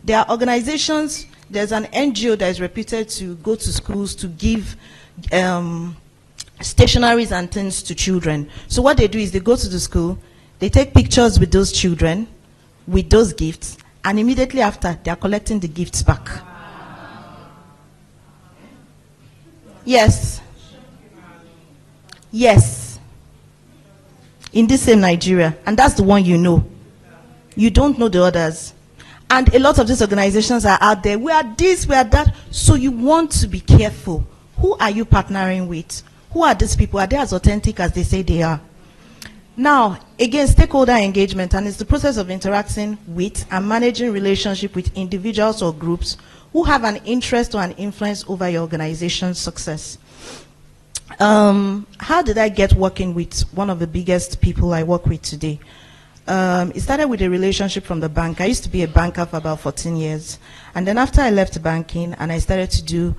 There are organizations, there's an NGO that is reputed to go to schools to give stationaries and things to children. So what they do is they go to the school, they take pictures with those children, with those gifts, and immediately after, they are collecting the gifts back. Yes. Yes. In this same Nigeria. And that's the one you know. You don't know the others. And a lot of these organizations are out there. We are this, we are that. So you want to be careful. Who are you partnering with? Who are these people? Are they as authentic as they say they are? Now, again, stakeholder engagement, and it's the process of interacting with and managing relationship with individuals or groups who have an interest or an influence over your organization's success. How did I get working with one of the biggest people I work with today? It started with a relationship from the bank. I used to be a banker for about 14 years. And then after I left banking and I started to do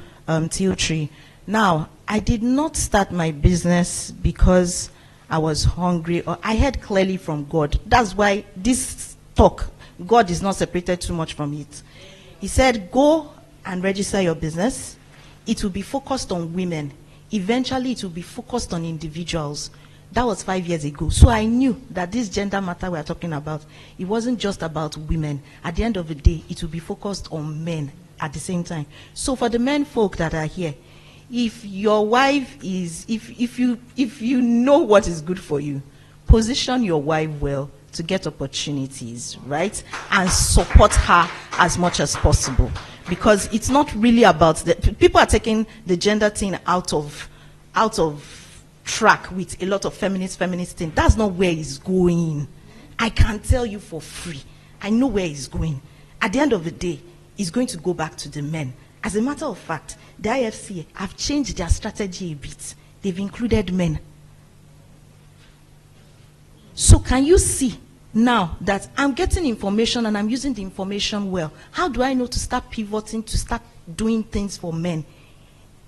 Teal. Now, I did not start my business because I was hungry, or I heard clearly from God. That's why this talk, God is not separated too much from it. He said, go and register your business. It will be focused on women. Eventually, it will be focused on individuals. That was 5 years ago. So I knew that this gender matter we are talking about, it wasn't just about women. At the end of the day, it will be focused on men at the same time. So for the men folk that are here, if your wife is, if you know what is good for you, position your wife well to get opportunities, right? And support her as much as possible. Because it's not really about the people are taking the gender thing out of track with a lot of feminist thing. That's not where it's going. I can tell you for free. I know where it's going. At the end of the day, it's going to go back to the men. As a matter of fact, the IFC have changed their strategy a bit. They've included men. So can you see now that I'm getting information and I'm using the information well? How do I know to start pivoting, to start doing things for men?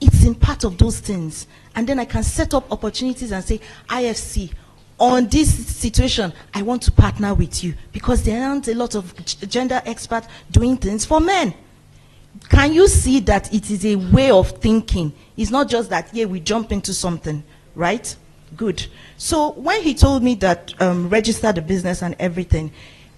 It's in part of those things. And then I can set up opportunities and say, IFC, on this situation, I want to partner with you, because there aren't a lot of gender experts doing things for men. Can you see that it is a way of thinking? It's not just that, yeah, we jump into something, right? Good. So when he told me that register the business and everything,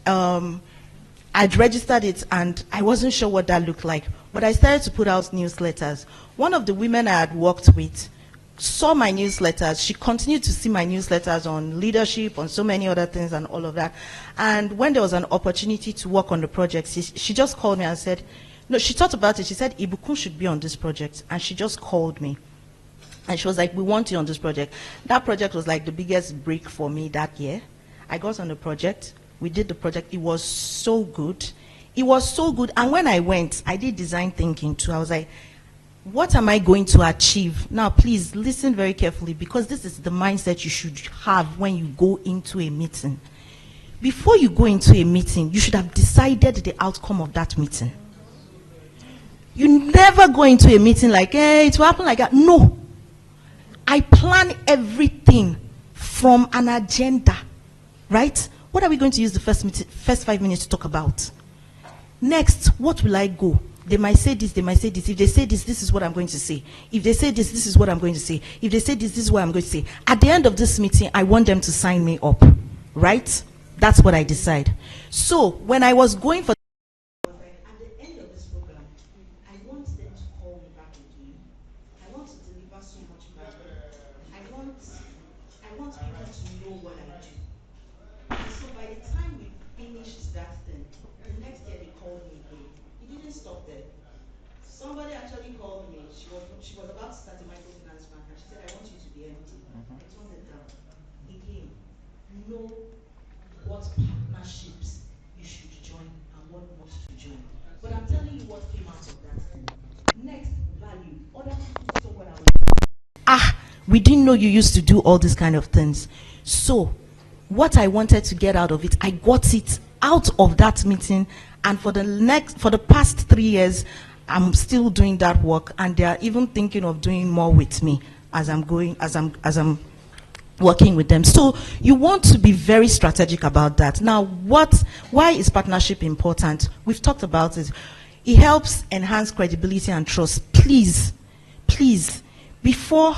I'd registered it and I wasn't sure what that looked like. But I started to put out newsletters. One of the women I had worked with saw my newsletters. She continued to see my newsletters on leadership, on so many other things and all of that. And when there was an opportunity to work on the project, she just called me and said, no, she thought about it. She said, Ibukun should be on this project. And she just called me. And she was like, we want you on this project. That project was like the biggest break for me that year. I got on the project. We did the project. It was so good. It was so good. And when I went, I did design thinking too. I was like, what am I going to achieve? Now, please listen very carefully, because this is the mindset you should have when you go into a meeting. Before you go into a meeting, you should have decided the outcome of that meeting. You never go into a meeting like, hey, it will happen like that. No. I plan everything from an agenda, right? What are we going to use the first 5 minutes to talk about? Next, what will I go? They might say this, they might say this. If they say this, this is what I'm going to say. If they say this, this is what I'm going to say. If they say this, this is what I'm going to say. At the end of this meeting, I want them to sign me up, right? That's what I decide. So when I was going for somebody actually called me. She was about to start a microfinance bank, and she said, I want you to be MD. I turned it down. Again, know what partnerships you should join and what not to join. But I'm telling you what came out of that thing. Next, value. Other people saw what I was We didn't know you used to do all these kind of things. So what I wanted to get out of it, I got it out of that meeting, and for the past 3 years, I'm still doing that work, and they are even thinking of doing more with me as I'm working with them. So you want to be very strategic about that. Now, why is partnership important? We've talked about it. It helps enhance credibility and trust. Please, before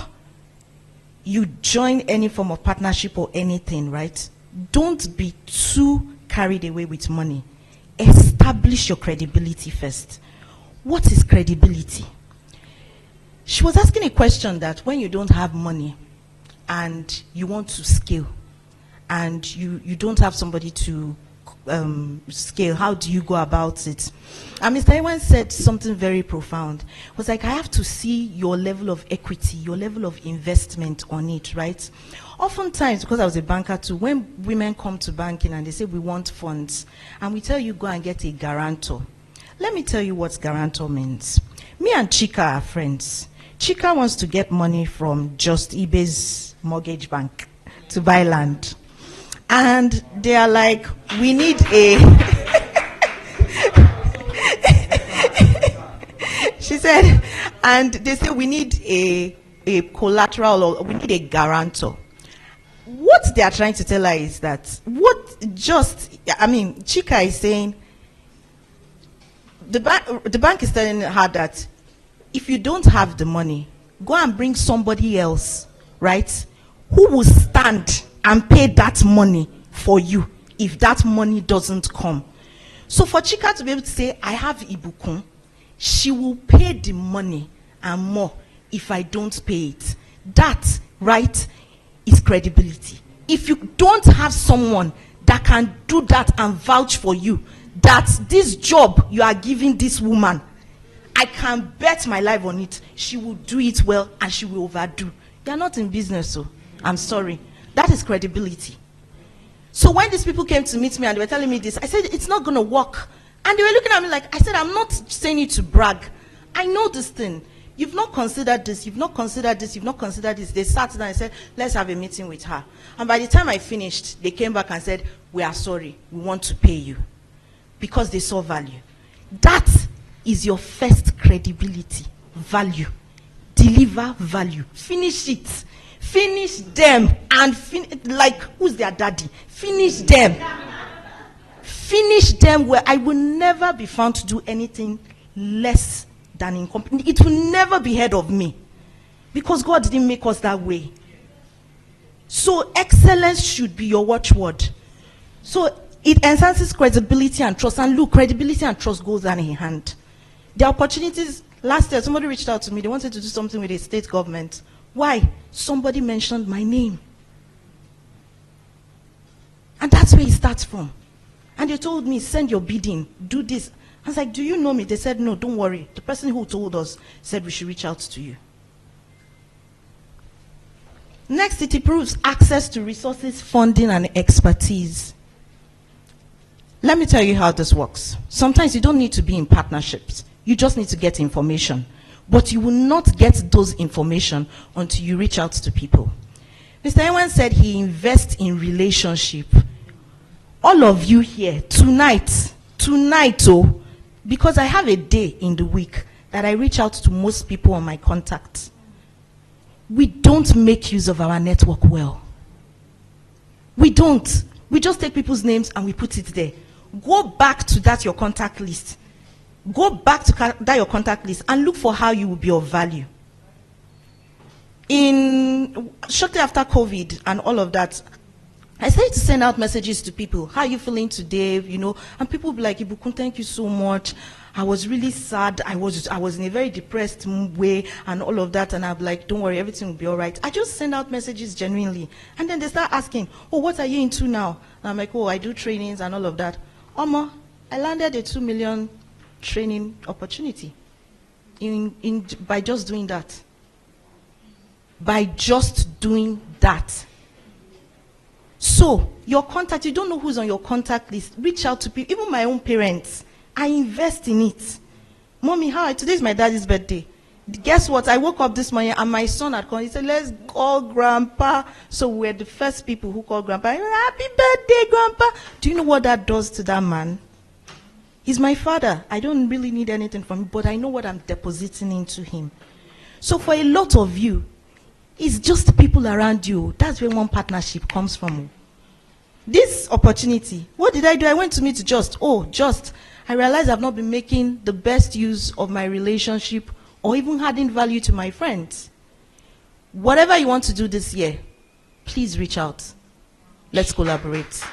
you join any form of partnership or anything, right? Don't be too carried away with money. Establish your credibility first. What is credibility? She was asking a question that when you don't have money and you want to scale and you don't have somebody to scale, how do you go about it? And Mr. Ewaen said something very profound. It was like, I have to see your level of equity, your level of investment on it, right? Oftentimes, because I was a banker too, when women come to banking and they say we want funds, and we tell you go and get a guarantor. Let me tell you what guarantor means. Me and Chika are friends. Chika wants to get money from Just Ibe's mortgage bank to buy land. And they are like, we need a... She said, and they say we need a collateral, or we need a guarantor. What they are trying to tell her is that, Chika is saying, the bank is telling her that if you don't have the money, go and bring somebody else, right, who will stand and pay that money for you if that money doesn't come. So for Chika to be able to say, I have Ibukun, she will pay the money and more if I don't pay it. That, right, is credibility. If you don't have someone that can do that and vouch for you, that this job you are giving this woman, I can bet my life on it, she will do it well and she will overdo. You are not in business, so I'm sorry. That is credibility. So when these people came to meet me and they were telling me this, I said, it's not going to work. And they were looking at me like, I said, I'm not saying it to brag. I know this thing. You've not considered this, you've not considered this, you've not considered this. They sat down and said, let's have a meeting with her. And by the time I finished, they came back and said, we are sorry, we want to pay you. Because they saw value. That is your first credibility. Value. Deliver value. Finish it. Finish them. And like, who's their daddy? Finish them. Finish them where I will never be found to do anything less than incompetent. It will never be heard of me. Because God didn't make us that way. So excellence should be your watchword. So it enhances credibility and trust. And look, credibility and trust goes hand in hand. The opportunities, last year somebody reached out to me, they wanted to do something with a state government. Why? Somebody mentioned my name. And that's where it starts from. And they told me, send your bidding, do this. I was like, do you know me? They said, no, don't worry. The person who told us said we should reach out to you. Next, it improves access to resources, funding, and expertise. Let me tell you how this works. Sometimes you don't need to be in partnerships. You just need to get information. But you will not get those information until you reach out to people. Mr. Ewaen said he invests in relationship. All of you here, tonight, because I have a day in the week that I reach out to most people on my contacts. We don't make use of our network well. We don't. We just take people's names and we put it there. Go back to that your contact list. Go back to that your contact list and look for how you will be of value. Shortly after COVID and all of that, I started to send out messages to people. How are you feeling today? You know, and people will be like, Ibukun, thank you so much. I was really sad. I was in a very depressed way and all of that. And I'm like, don't worry, everything will be all right. I just send out messages genuinely. And then they start asking, oh, what are you into now? And I'm like, oh, I do trainings and all of that. I landed a 2 million training opportunity by just doing that. By just doing that. So, your contact, you don't know who's on your contact list. Reach out to people. Even my own parents, I invest in it. Mommy, today's my daddy's birthday. Guess what? I woke up this morning and my son had called. He said, let's call Grandpa. So we're the first people who call Grandpa. Happy birthday, Grandpa. Do you know what that does to that man? He's my father. I don't really need anything from him, but I know what I'm depositing into him. So for a lot of you, it's just the people around you. That's where one partnership comes from. This opportunity, what did I do? I went to meet Just. I realized I've not been making the best use of my relationship or even adding value to my friends. Whatever you want to do this year, please reach out. Let's collaborate.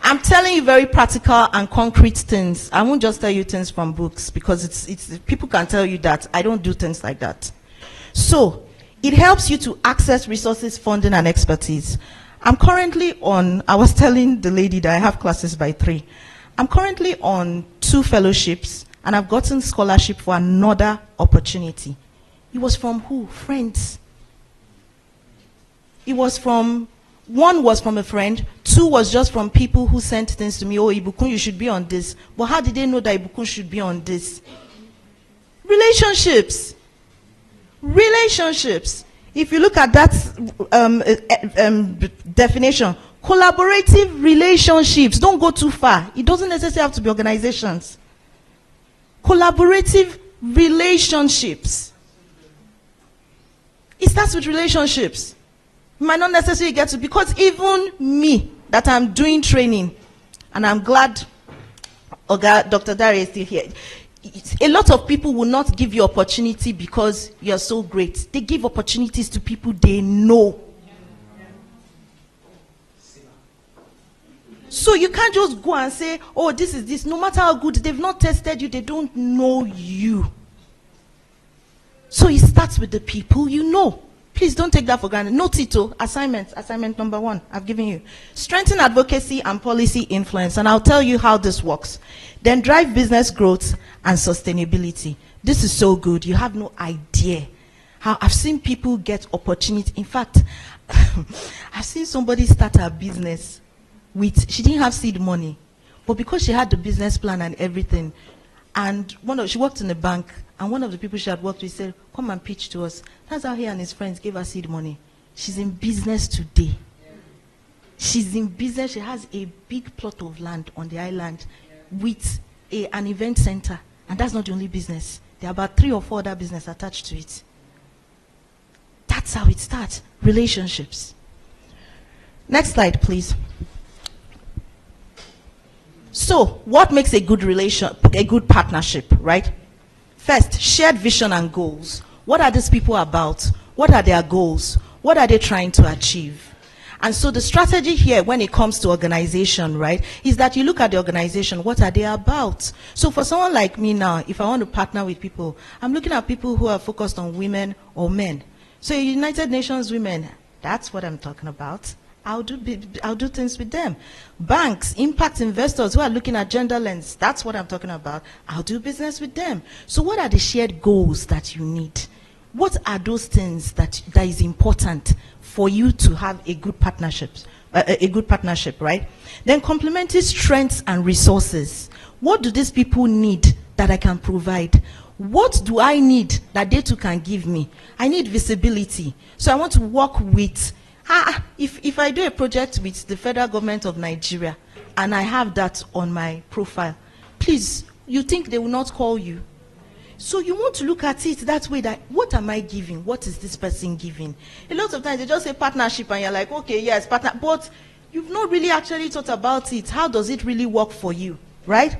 I'm telling you very practical and concrete things. I won't just tell you things from books because it's people can tell you that. I don't do things like that. So, it helps you to access resources, funding, and expertise. I'm currently on, I was telling the lady that I have classes by 3. I'm currently on 2 fellowships, and I've gotten scholarship for another opportunity. It was from who? Friends. It was from, 1 was from a friend, 2 was just from people who sent things to me. Oh, Ibukun, you should be on this. But how did they know that Ibukun should be on this? Relationships. Relationships. If you look at that definition, collaborative relationships. Don't go too far. It doesn't necessarily have to be organizations. Collaborative relationships. It starts with relationships. You might not necessarily get to, because even me, that I'm doing training, and I'm glad Dr. Dare is still here. A lot of people will not give you opportunity because you're so great. They give opportunities to people they know. So you can't just go and say, oh, this is this. No matter how good, they've not tested you, they don't know you. So it starts with the people you know. Please don't take that for granted. Note it, assignment number 1, I've given you. Strengthen advocacy and policy influence, and I'll tell you how this works. Then drive business growth and sustainability. This is so good. You have no idea how I've seen people get opportunity. In fact, I've seen somebody start a business with, she didn't have seed money, but because she had the business plan and everything, and she worked in a bank, and one of the people she had worked with said, come and pitch to us. That's how he and his friends gave her seed money. She's in business today. She's in business. She has a big plot of land on the island with an event center. And that's not the only business. There are about 3 or 4 other businesses attached to it. That's how it starts. Relationships. Next slide, please. So, what makes a good partnership, right? First, shared vision and goals. What are these people about? What are their goals? What are they trying to achieve? And so the strategy here when it comes to organization, right, is that you look at the organization, what are they about? So for someone like me now, if I want to partner with people, I'm looking at people who are focused on women or men. So United Nations women, that's what I'm talking about. I'll do things with them. Banks, impact investors who are looking at gender lens, that's what I'm talking about. I'll do business with them. So what are the shared goals that you need? What are those things that is important for you to have a good partnership, right? Then complementary strengths and resources. What do these people need that I can provide? What do I need that they too can give me? I need visibility. So I want to work with, if I do a project with the federal government of Nigeria and I have that on my profile, please, you think they will not call you? So you want to look at it that way, that what am I giving? What is this person giving? A lot of times they just say partnership and you're like, okay, yes, partner, but you've not really actually thought about it. How does it really work for you, right?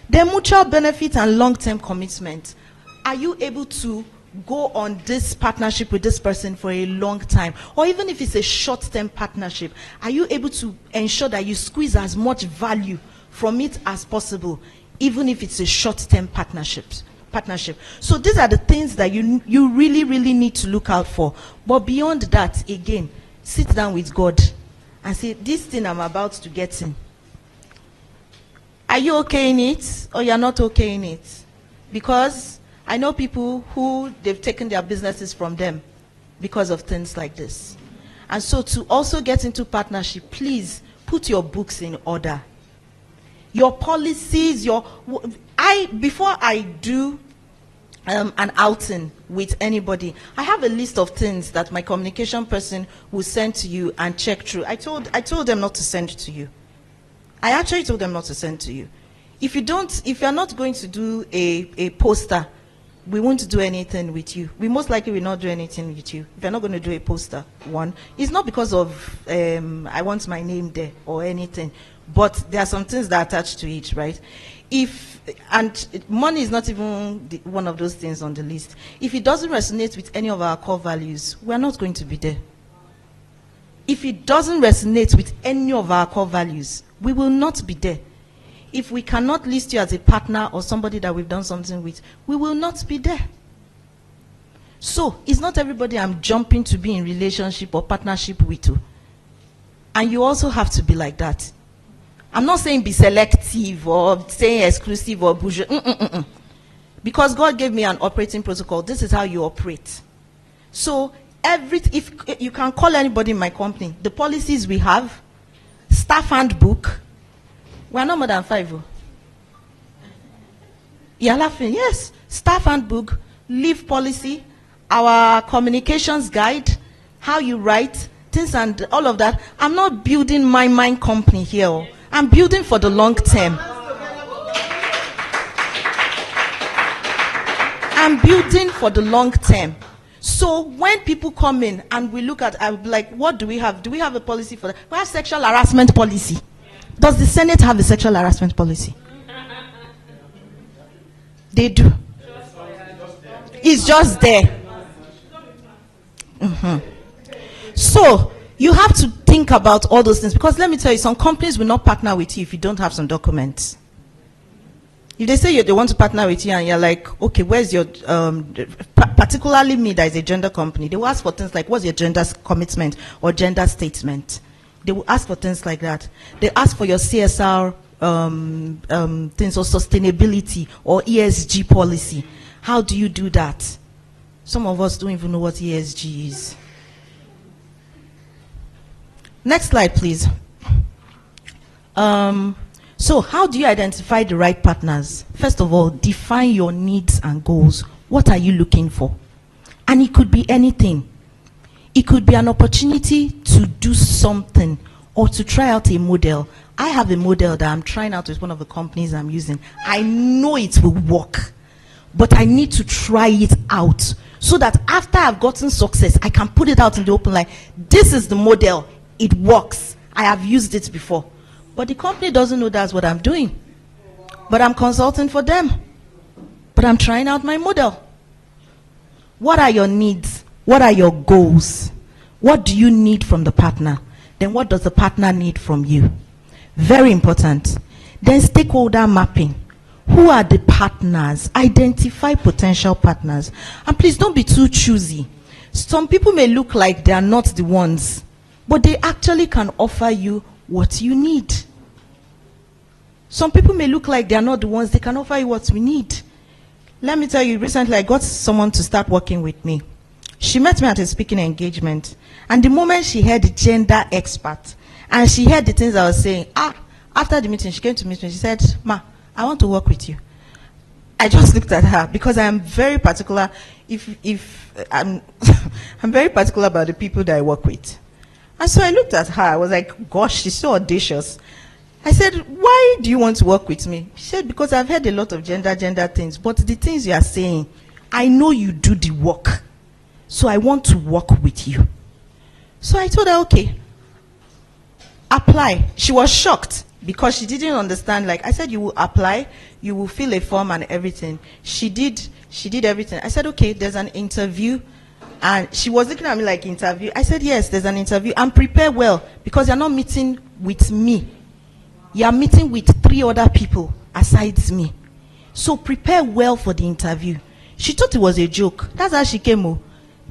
Then mutual benefit and long-term commitment. Are you able to go on this partnership with this person for a long time? Or even if it's a short-term partnership, are you able to ensure that you squeeze as much value from it as possible, even if it's a short-term partnership? So these are the things that you really, really need to look out for. But beyond that, again, sit down with God and say, this thing I'm about to get in, are you okay in it or you're not okay in it? Because I know people who they've taken their businesses from them because of things like this. And so to also get into partnership, please put your books in order. your policies, before I do an outing with anybody, I have a list of things that my communication person will send to you and check through. I told them not to send to you. I actually told them not to send to you. If you're not going to do a poster, we won't do anything with you. We most likely will not do anything with you. If you're not going to do a poster, one, it's not because of I want my name there or anything, but there are some things that are attached to it, right? And money is not even one of those things on the list. If it doesn't resonate with any of our core values, we're not going to be there. If it doesn't resonate with any of our core values, we will not be there. If we cannot list you as a partner or somebody that we've done something with, we will not be there. So, it's not everybody I'm jumping to be in relationship or partnership with you. And you also have to be like that. I'm not saying be selective or saying exclusive or bourgeois. Because God gave me an operating protocol. This is how you operate. So, if you can call anybody in my company, the policies we have, staff handbook, we're not more than 5. You're laughing. Yes. Staff handbook, leave policy, our communications guide, how you write, things and all of that. I'm not building my mind company here. I'm building for the long term. I'm building for the long term. So when people come in and we look at, I'll be like, what do we have? Do we have a policy for that? We have sexual harassment policy. Does the Senate have a sexual harassment policy? They do. It's just there. So you have to think about all those things, because let me tell you, some companies will not partner with you if you don't have some documents. If they say they want to partner with you and you're like, okay, where's your, particularly me that is a gender company, they will ask for things like, what's your gender commitment or gender statement? They will ask for things like that. They ask for your CSR things or sustainability or ESG policy. How do you do that? Some of us don't even know what ESG is. Next slide, please. So how do you identify the right partners? First of all, define your needs and goals. What are you looking for? And it could be anything. It could be an opportunity to do something or to try out a model. I have a model that I'm trying out with one of the companies I'm using. I know it will work, but I need to try it out so that after I've gotten success, I can put it out in the open like, this is the model, it works. I have used it before. But the company doesn't know that's what I'm doing. But I'm consulting for them. But I'm trying out my model. What are your needs? What are your goals? What do you need from the partner? Then what does the partner need from you? Very important. Then stakeholder mapping. Who are the partners? Identify potential partners. And please don't be too choosy. Some people may look like they are not the ones, but they actually can offer you what you need. Some people may look like they are not the ones, they can offer you what we need. Let me tell you, recently I got someone to start working with me. She met me at a speaking engagement, and the moment she heard gender expert, and she heard the things I was saying, after the meeting, she came to meet me, she said, Ma, I want to work with you. I just looked at her, because I am very particular, I'm very particular about the people that I work with. And so I looked at her, I was like, gosh, she's so audacious. I said, why do you want to work with me? She said, because I've heard a lot of gender things, but the things you are saying, I know you do the work. So I want to work with you. So I told her, okay, apply. She was shocked because she didn't understand. Like I said, you will apply, you will fill a form and everything. She did everything. I said, okay, there's an interview. And she was looking at me like, interview. I said, yes, there's an interview. And prepare well, because you're not meeting with me. You're meeting with 3 other people aside me. So prepare well for the interview. She thought it was a joke. That's how she came.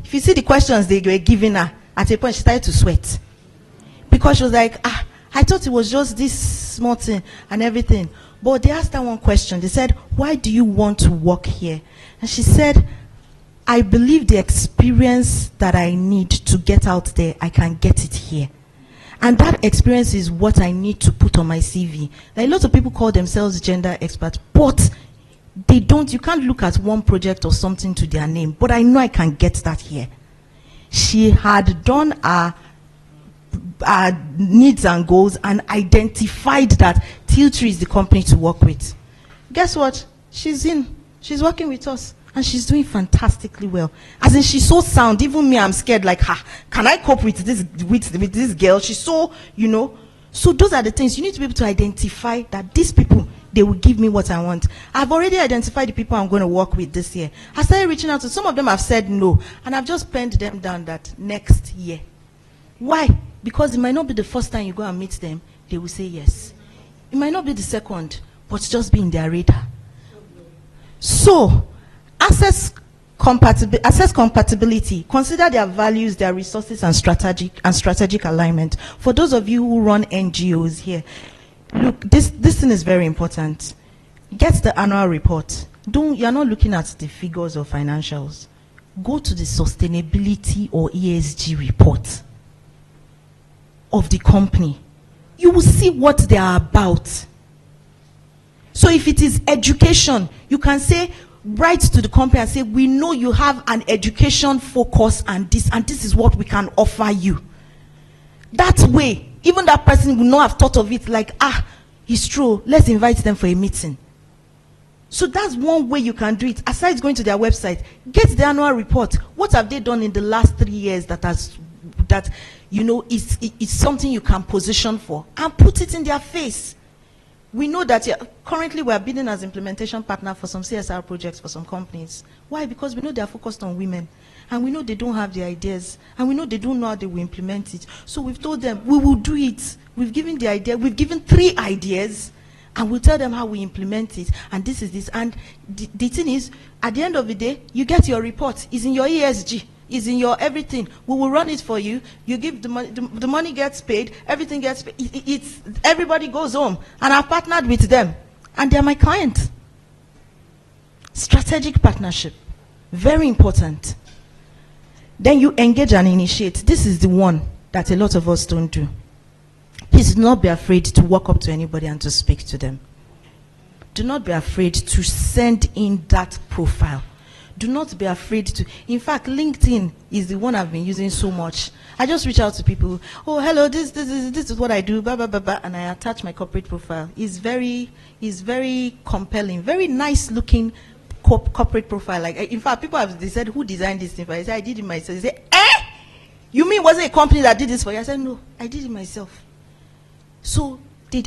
If you see the questions they were giving her, at a point she started to sweat. Because she was like, I thought it was just this small thing and everything. But they asked her one question. They said, why do you want to work here? And she said, I believe the experience that I need to get out there, I can get it here. And that experience is what I need to put on my CV. Like, a lot of people call themselves gender experts, but they don't. You can't look at one project or something to their name. But I know I can get that here. She had done our needs and goals and identified that Teal Tree is the company to work with. Guess what? She's working with us. And she's doing fantastically well. As in, she's so sound. Even me, I'm scared. Like, can I cope with this girl? She's so, So those are the things. You need to be able to identify that these people, they will give me what I want. I've already identified the people I'm going to work with this year. I started reaching out to some of them. I've said no. And I've just penned them down that next year. Why? Because it might not be the first time you go and meet them. They will say yes. It might not be the second, but just be in their radar. So, assess compatibility. Consider their values, their resources, and strategic alignment. For those of you who run NGOs here, look, this thing is very important. Get the annual report. You're not looking at the figures or financials. Go to the sustainability or ESG report of the company. You will see what they are about. So if it is education, you can say, write to the company and say, we know you have an education focus and this is what we can offer you. That way, even that person will not have thought of it like, it's true, let's invite them for a meeting. So that's one way you can do it. Aside going to their website, get the annual report. What have they done in the last 3 years that is something you can position for, and put it in their face. We know that currently we are bidding as implementation partner for some CSR projects for some companies. Why? Because we know they are focused on women. And we know they don't have the ideas. And we know they don't know how they will implement it. So we've told them, we will do it. We've given the idea. We've given 3 ideas. And we'll tell them how we implement it. And this is this. And the thing is, at the end of the day, you get your report. It's in your ESG. Is in your everything. We will run it for you. You give the money. The money gets paid. Everything gets paid. Everybody goes home. And I've partnered with them. And they're my client. Strategic partnership. Very important. Then you engage and initiate. This is the one that a lot of us don't do. Please do not be afraid to walk up to anybody and to speak to them. Do not be afraid to send in that profile. Do not be afraid to. In fact, LinkedIn is the one I've been using so much. I just reach out to people. Oh, hello, this is what I do, blah, blah, blah, blah, and I attach my corporate profile. It's very compelling, very nice looking corporate profile. Like, in fact, they said, who designed this thing for you? I said, I did it myself. They said, you mean was it a company that did this for you? I said, no, I did it myself. So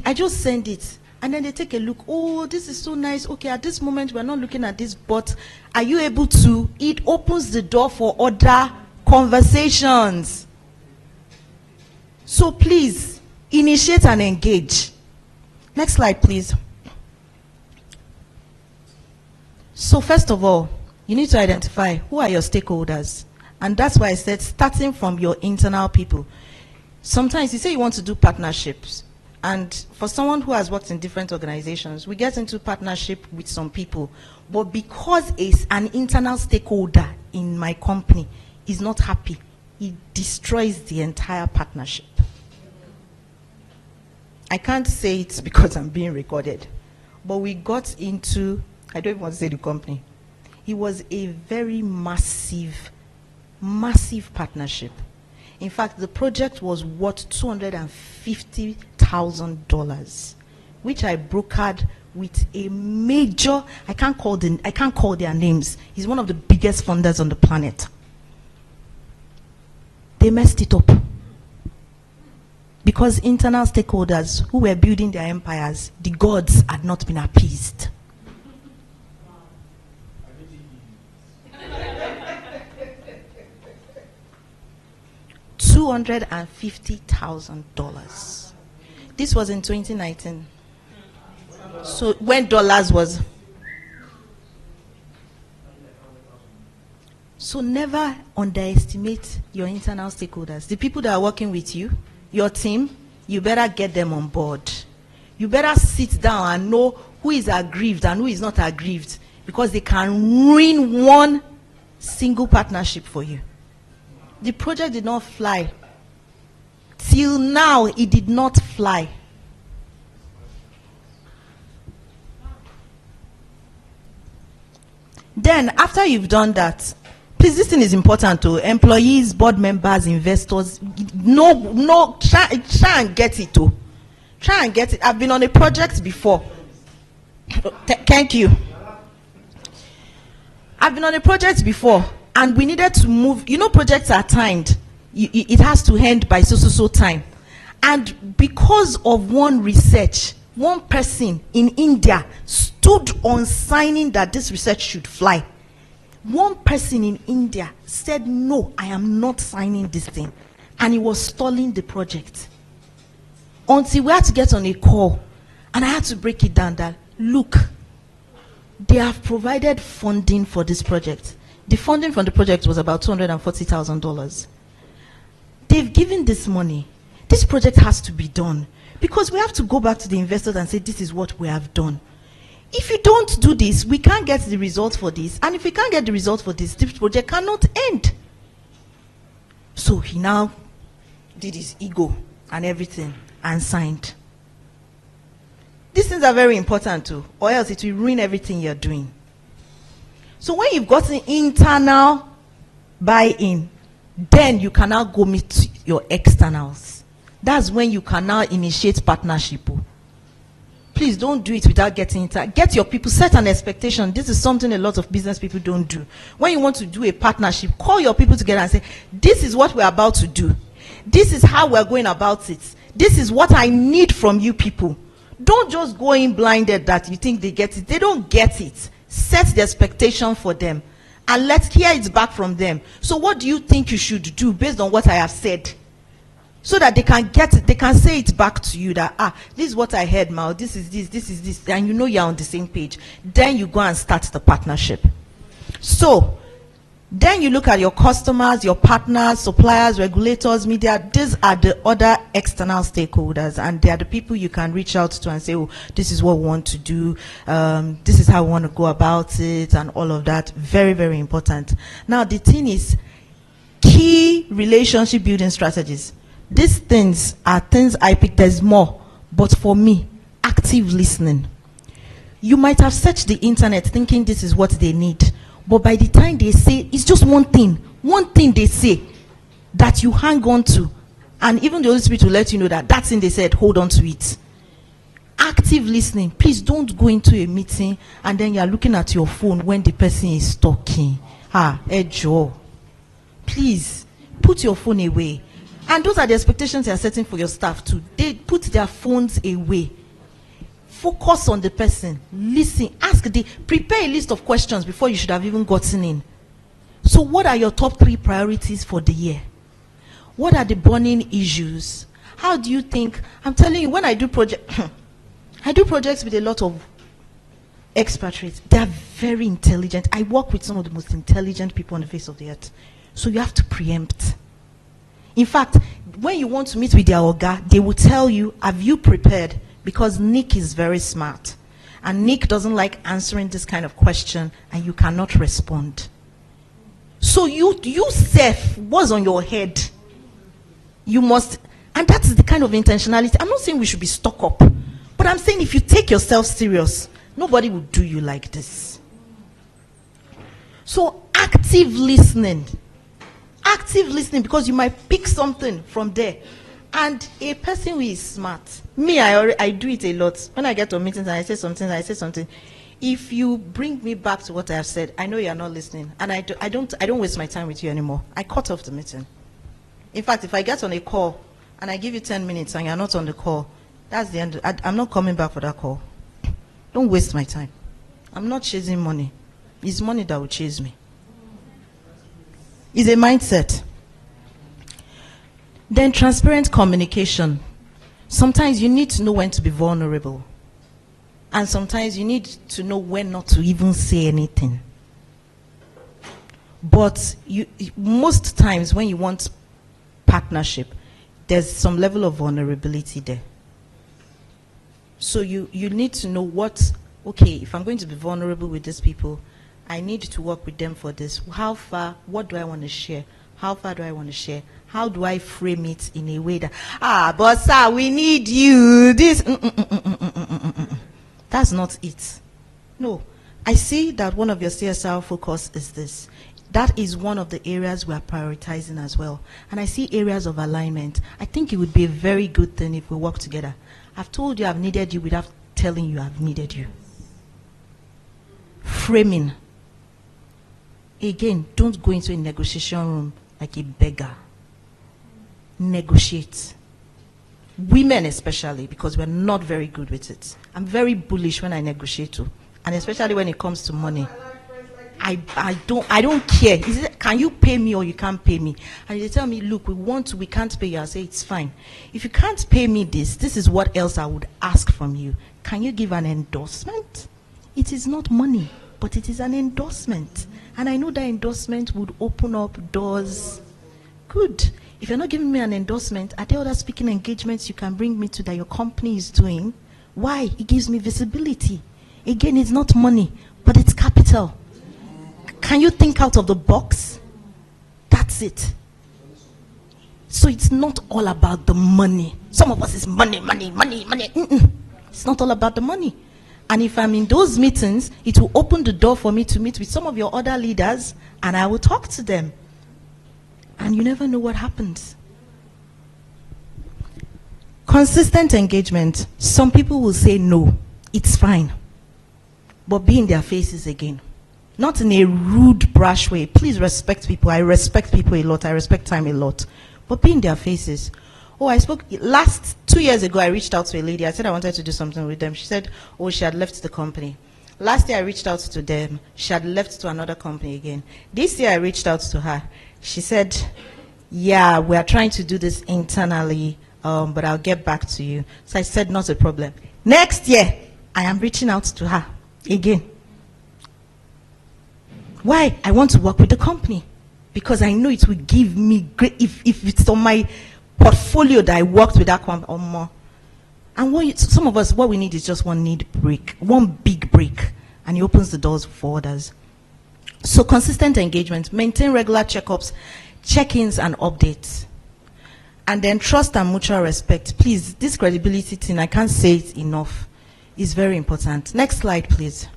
I just send it. And then they take a look. Oh, this is so nice. Okay, at this moment, we're not looking at this, but are you able to? It opens the door for other conversations. So please, initiate and engage. Next slide, please. So first of all, you need to identify who are your stakeholders. And that's why I said starting from your internal people. Sometimes you say you want to do partnerships. And for someone who has worked in different organizations, we get into partnership with some people. But because it's an internal stakeholder in my company is not happy, it destroys the entire partnership. I can't say it because I'm being recorded. But we got into, I don't even want to say the company. It was a very massive partnership. In fact, the project was worth $250,000, which I brokered with a major, I can't call their names. He's one of the biggest funders on the planet. They messed it up. Because internal stakeholders who were building their empires, the gods had not been appeased. $250,000. This was in 2019. So when dollars was. So never underestimate your internal stakeholders. The people that are working with you, your team, you better get them on board. You better sit down and know who is aggrieved and who is not aggrieved, because they can ruin one single partnership for you. The project did not fly Till now, it did not fly. Then, after you've done that, please, this thing is important to employees, board members, investors. Try and get it too. Try and get it. I've been on a project before. Thank you. I've been on a project before, and we needed to move. You know, projects are timed. It has to end by so time. And because of one research, one person in India stood on signing that this research should fly. One person in India said, no, I am not signing this thing. And he was stalling the project. Until we had to get on a call. And I had to break it down that, look, they have provided funding for this project. The funding from the project was about $240,000. They've given this money. This project has to be done. Because we have to go back to the investors and say, this is what we have done. If you don't do this, we can't get the result for this. And if we can't get the result for this project cannot end. So he now did his ego and everything and signed. These things are very important too, or else it will ruin everything you're doing. So when you've gotten internal buy-in, then you can now go meet your externals. That's when you can now initiate partnership. Please don't do it without getting it. Get your people, set an expectation. This is something a lot of business people don't do. When you want to do a partnership, call your people together and say, this is what we're about to do. This is how we're going about it. This is what I need from you people. Don't just go in blinded that you think they get it. They don't get it. Set the expectation for them. And let's hear it back from them. So what do you think you should do based on what I have said? So that they can get it, they can say it back to you that, this is what I heard, Mal, this is this, and you know you're on the same page. Then you go and start the partnership. So, then you look at your customers, your partners, suppliers, regulators, media. These are the other external stakeholders, and they are the people you can reach out to and say, oh, this is what we want to do, this is how we want to go about it, and all of that. Very, very important. Now, the thing is, key relationship building strategies. These things are things I picked. There's more, but for me, active listening. You might have searched the internet thinking this is what they need, but by the time they say, it's just one thing they say that you hang on to, and even the Holy Spirit will let you know that that thing they said, hold on to it. Active listening. Please don't go into a meeting and then you're looking at your phone when the person is talking. Joe. Please, put your phone away. And those are the expectations you are setting for your staff too. They put their phones away. Focus on the person. Listen. Prepare a list of questions before you should have even gotten in. So what are your top 3 priorities for the year? What are the burning issues? How do you think? I'm telling you, when I do I do projects with a lot of expatriates. They are very intelligent. I work with some of the most intelligent people on the face of the earth. So you have to preempt. In fact, when you want to meet with their Oga, they will tell you, have you prepared? Because Nick is very smart. And Nick doesn't like answering this kind of question, and you cannot respond. So you self, what's on your head? You must, and that's the kind of intentionality. I'm not saying we should be stuck up, but I'm saying if you take yourself serious, nobody will do you like this. So active listening. Active listening, because you might pick something from there. And a person who is smart, me, I do it a lot. When I get to meetings and I say something, if you bring me back to what I have said, I know you are not listening, and I don't waste my time with you anymore. I cut off the meeting. In fact, if I get on a call and I give you 10 minutes and you're not on the call, that's the end. I'm not coming back for that call. Don't waste my time. I'm not chasing money. It's money that will chase me. It's a mindset. Then transparent communication. Sometimes you need to know when to be vulnerable. And sometimes you need to know when not to even say anything. But most times when you want partnership, there's some level of vulnerability there. So you need to know okay, if I'm going to be vulnerable with these people, I need to work with them for this. How far? What do I want to share? How far do I want to share? How do I frame it in a way that, but sir, we need you, this, That's not it. No. I see that one of your CSR focus is this. That is one of the areas we are prioritizing as well. And I see areas of alignment. I think it would be a very good thing if we work together. I've told you I've needed you without telling you I've needed you. Framing. Again, don't go into a negotiation room like a beggar. Negotiate. Women especially, because we're not very good with it. I'm very bullish when I negotiate too. And especially when it comes to money. I don't care. Is it, can you pay me or you can't pay me? And they tell me, look, we can't pay you. I say, it's fine. If you can't pay me this is what else I would ask from you. Can you give an endorsement? It is not money, but it is an endorsement. And I know that endorsement would open up doors. Good. If you're not giving me an endorsement, are there other speaking engagements you can bring me to that your company is doing? Why? It gives me visibility. Again, it's not money, but it's capital. Can you think out of the box? That's it. So it's not all about the money. Some of us is money. It's not all about the money. And if I'm in those meetings, it will open the door for me to meet with some of your other leaders, and I will talk to them. And you never know what happens. Consistent engagement. Some people will say no, it's fine. But be in their faces again. Not in a rude, brash way. Please respect people. I respect people a lot. I respect time a lot. But be in their faces. Oh, I spoke 2 years ago, I reached out to a lady. I said I wanted to do something with them. She said, oh, she had left the company. Last year I reached out to them. She had left to another company again. This year I reached out to her. She said, yeah, we are trying to do this internally, but I'll get back to you. So I said, not a problem. Next year, I am reaching out to her again. Why? I want to work with the company. Because I know it will give me great, if it's on my portfolio that I worked with that company or more. And some of us, what we need is just one big break. And it opens the doors for others. So consistent engagement, maintain regular checkups, check-ins and updates. And then trust and mutual respect. Please, this credibility thing, I can't say it enough, is very important. Next slide, please.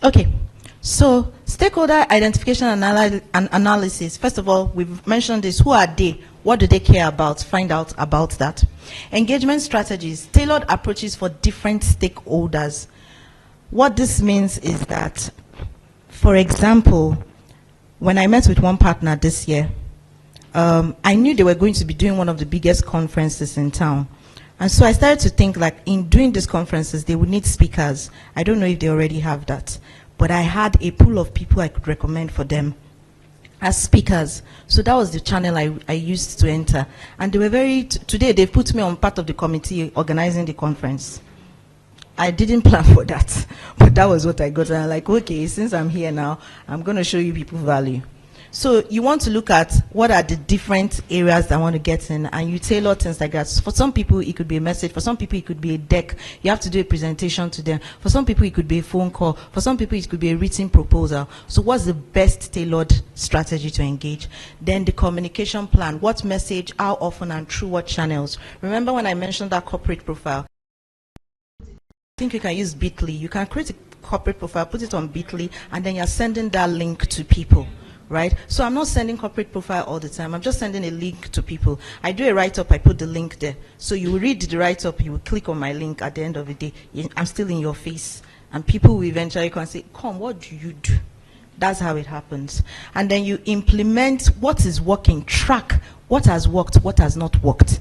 Okay, so stakeholder identification and analysis. First of all, we've mentioned this. Who are they? What do they care about? Find out about that. Engagement strategies, tailored approaches for different stakeholders. What this means is that, for example, when I met with one partner this year, I knew they were going to be doing one of the biggest conferences in town. And so I started to think, like, in doing these conferences, they would need speakers. I don't know if they already have that. But I had a pool of people I could recommend for them as speakers. So that was the channel I used to enter. And they were today they put me on part of the committee organizing the conference. I didn't plan for that. But that was what I got. And I'm like, okay, since I'm here now, I'm going to show you people value. So you want to look at what are the different areas that I want to get in, and you tailor things like that. So for some people, it could be a message. For some people, it could be a deck. You have to do a presentation to them. For some people, it could be a phone call. For some people, it could be a written proposal. So what's the best tailored strategy to engage? Then the communication plan. What message, how often, and through what channels? Remember when I mentioned that corporate profile? I think you can use Bitly. You can create a corporate profile, put it on Bitly, and then you're sending that link to people. Right? So I'm not sending corporate profile all the time. I'm just sending a link to people. I do a write-up, I put the link there. So you will read the write-up, you will click on my link at the end of the day. I'm still in your face. And people will eventually come and say, come, what do you do? That's how it happens. And then you implement what is working, track what has worked, what has not worked.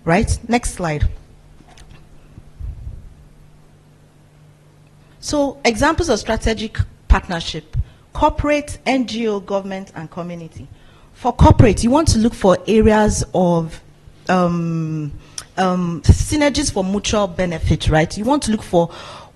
Right? Next slide. So examples of strategic partnership. Corporate, NGO, government, and community. For corporate, you want to look for areas of synergies for mutual benefit, right? You want to look for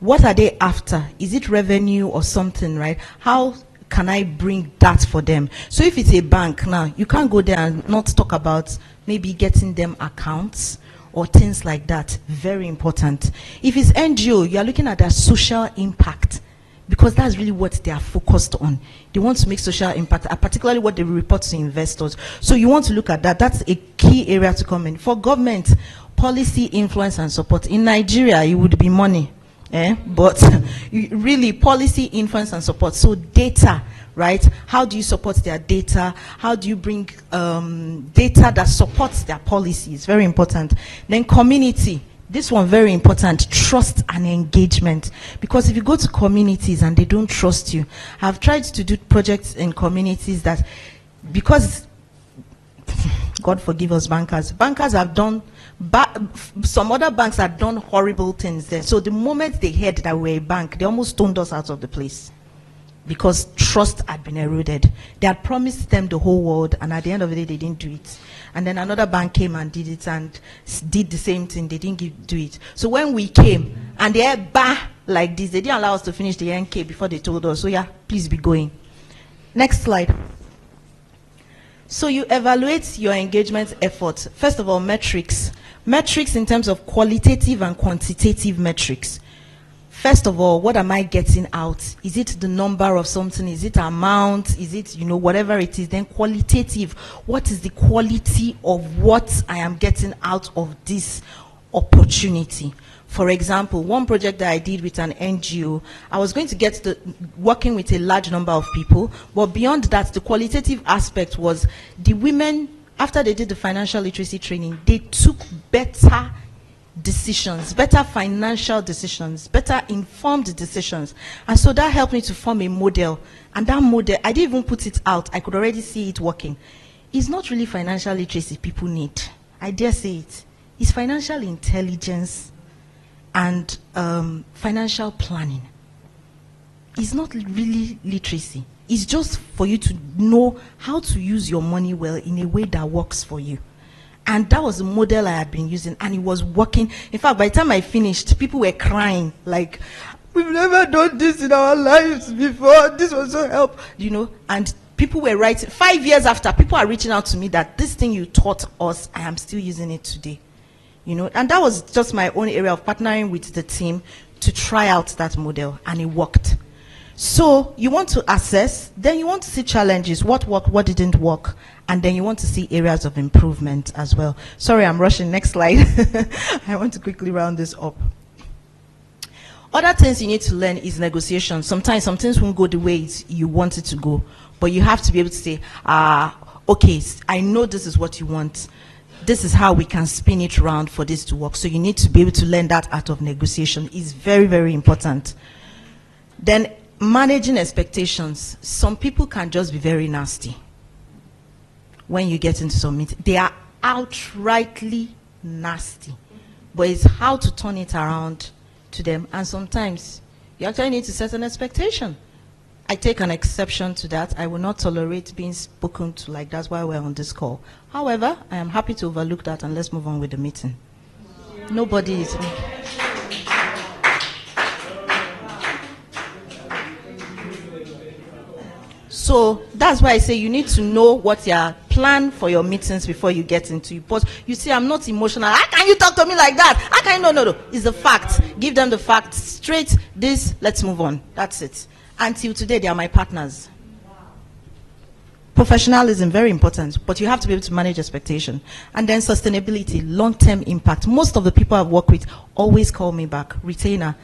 what are they after? Is it revenue or something, right? How can I bring that for them? So if it's a bank now, you can't go there and not talk about maybe getting them accounts, or things like that. Very important. If it's NGO, you are looking at their social impact, because that's really what they are focused on. They want to make social impact, particularly what they report to investors. So you want to look at that. That's a key area to come in. For government, policy, influence, and support. In Nigeria, it would be money. But really, policy, influence, and support. So data, right? How do you support their data? How do you bring data that supports their policies? Very important. Then community. This one very important, trust and engagement. Because if you go to communities and they don't trust you, I've tried to do projects in communities that, because, God forgive us bankers have done, some other banks have done horrible things there. So the moment they heard that we were a bank, they almost stoned us out of the place. Because trust had been eroded. They had promised them the whole world, and at the end of the day, they didn't do it. And then another bank came and did it and did the same thing. They didn't do it. So when we came, and they had like this, they didn't allow us to finish the NK before they told us, so yeah, please be going. Next slide. So you evaluate your engagement efforts. First of all, metrics. Metrics in terms of qualitative and quantitative metrics. First of all, what am I getting out? Is it the number of something? Is it amount? Is it, whatever it is? Then qualitative. What is the quality of what I am getting out of this opportunity? For example, one project that I did with an NGO, I was going to get working with a large number of people, but beyond that, the qualitative aspect was the women, after they did the financial literacy training, they took better decisions, better financial decisions, better informed decisions. And so that helped me to form a model. And that model, I didn't even put it out. I could already see it working. It's not really financial literacy people need. I dare say it. It's financial intelligence and financial planning. It's not really literacy. It's just for you to know how to use your money well in a way that works for you. And that was the model I had been using, and it was working. In fact, by the time I finished, people were crying, like, we've never done this in our lives before. This was so helpful, and people were writing. 5 years after, people are reaching out to me that this thing you taught us, I am still using it today. And that was just my own area of partnering with the team to try out that model, and it worked. So you want to assess, then you want to see challenges, what worked, what didn't work, and then you want to see areas of improvement as well. Sorry, I'm rushing. Next slide. I want to quickly round this up. Other things you need to learn is negotiation. Sometimes some things won't go the way you want it to go, but you have to be able to say, okay, I know this is what you want. This is how we can spin it around for this to work. So you need to be able to learn that art of negotiation. Is very, very important. Then managing expectations. Some people can just be very nasty. When you get into some meeting, they are outrightly nasty. But it's how to turn it around to them. And sometimes you actually need to set an expectation. I take an exception to that. I will not tolerate being spoken to like that while we're on this call. However, I am happy to overlook that, and let's move on with the meeting. Nobody is... So that's why I say you need to know what your plan for your meetings before you get into it. But you see, I'm not emotional. How can you talk to me like that? How can you? No. It's the fact. Give them the facts straight. This, let's move on. That's it. Until today, they are my partners. Professionalism, very important, but you have to be able to manage expectation. And then sustainability, long-term impact. Most of the people I've worked with always call me back, retainer.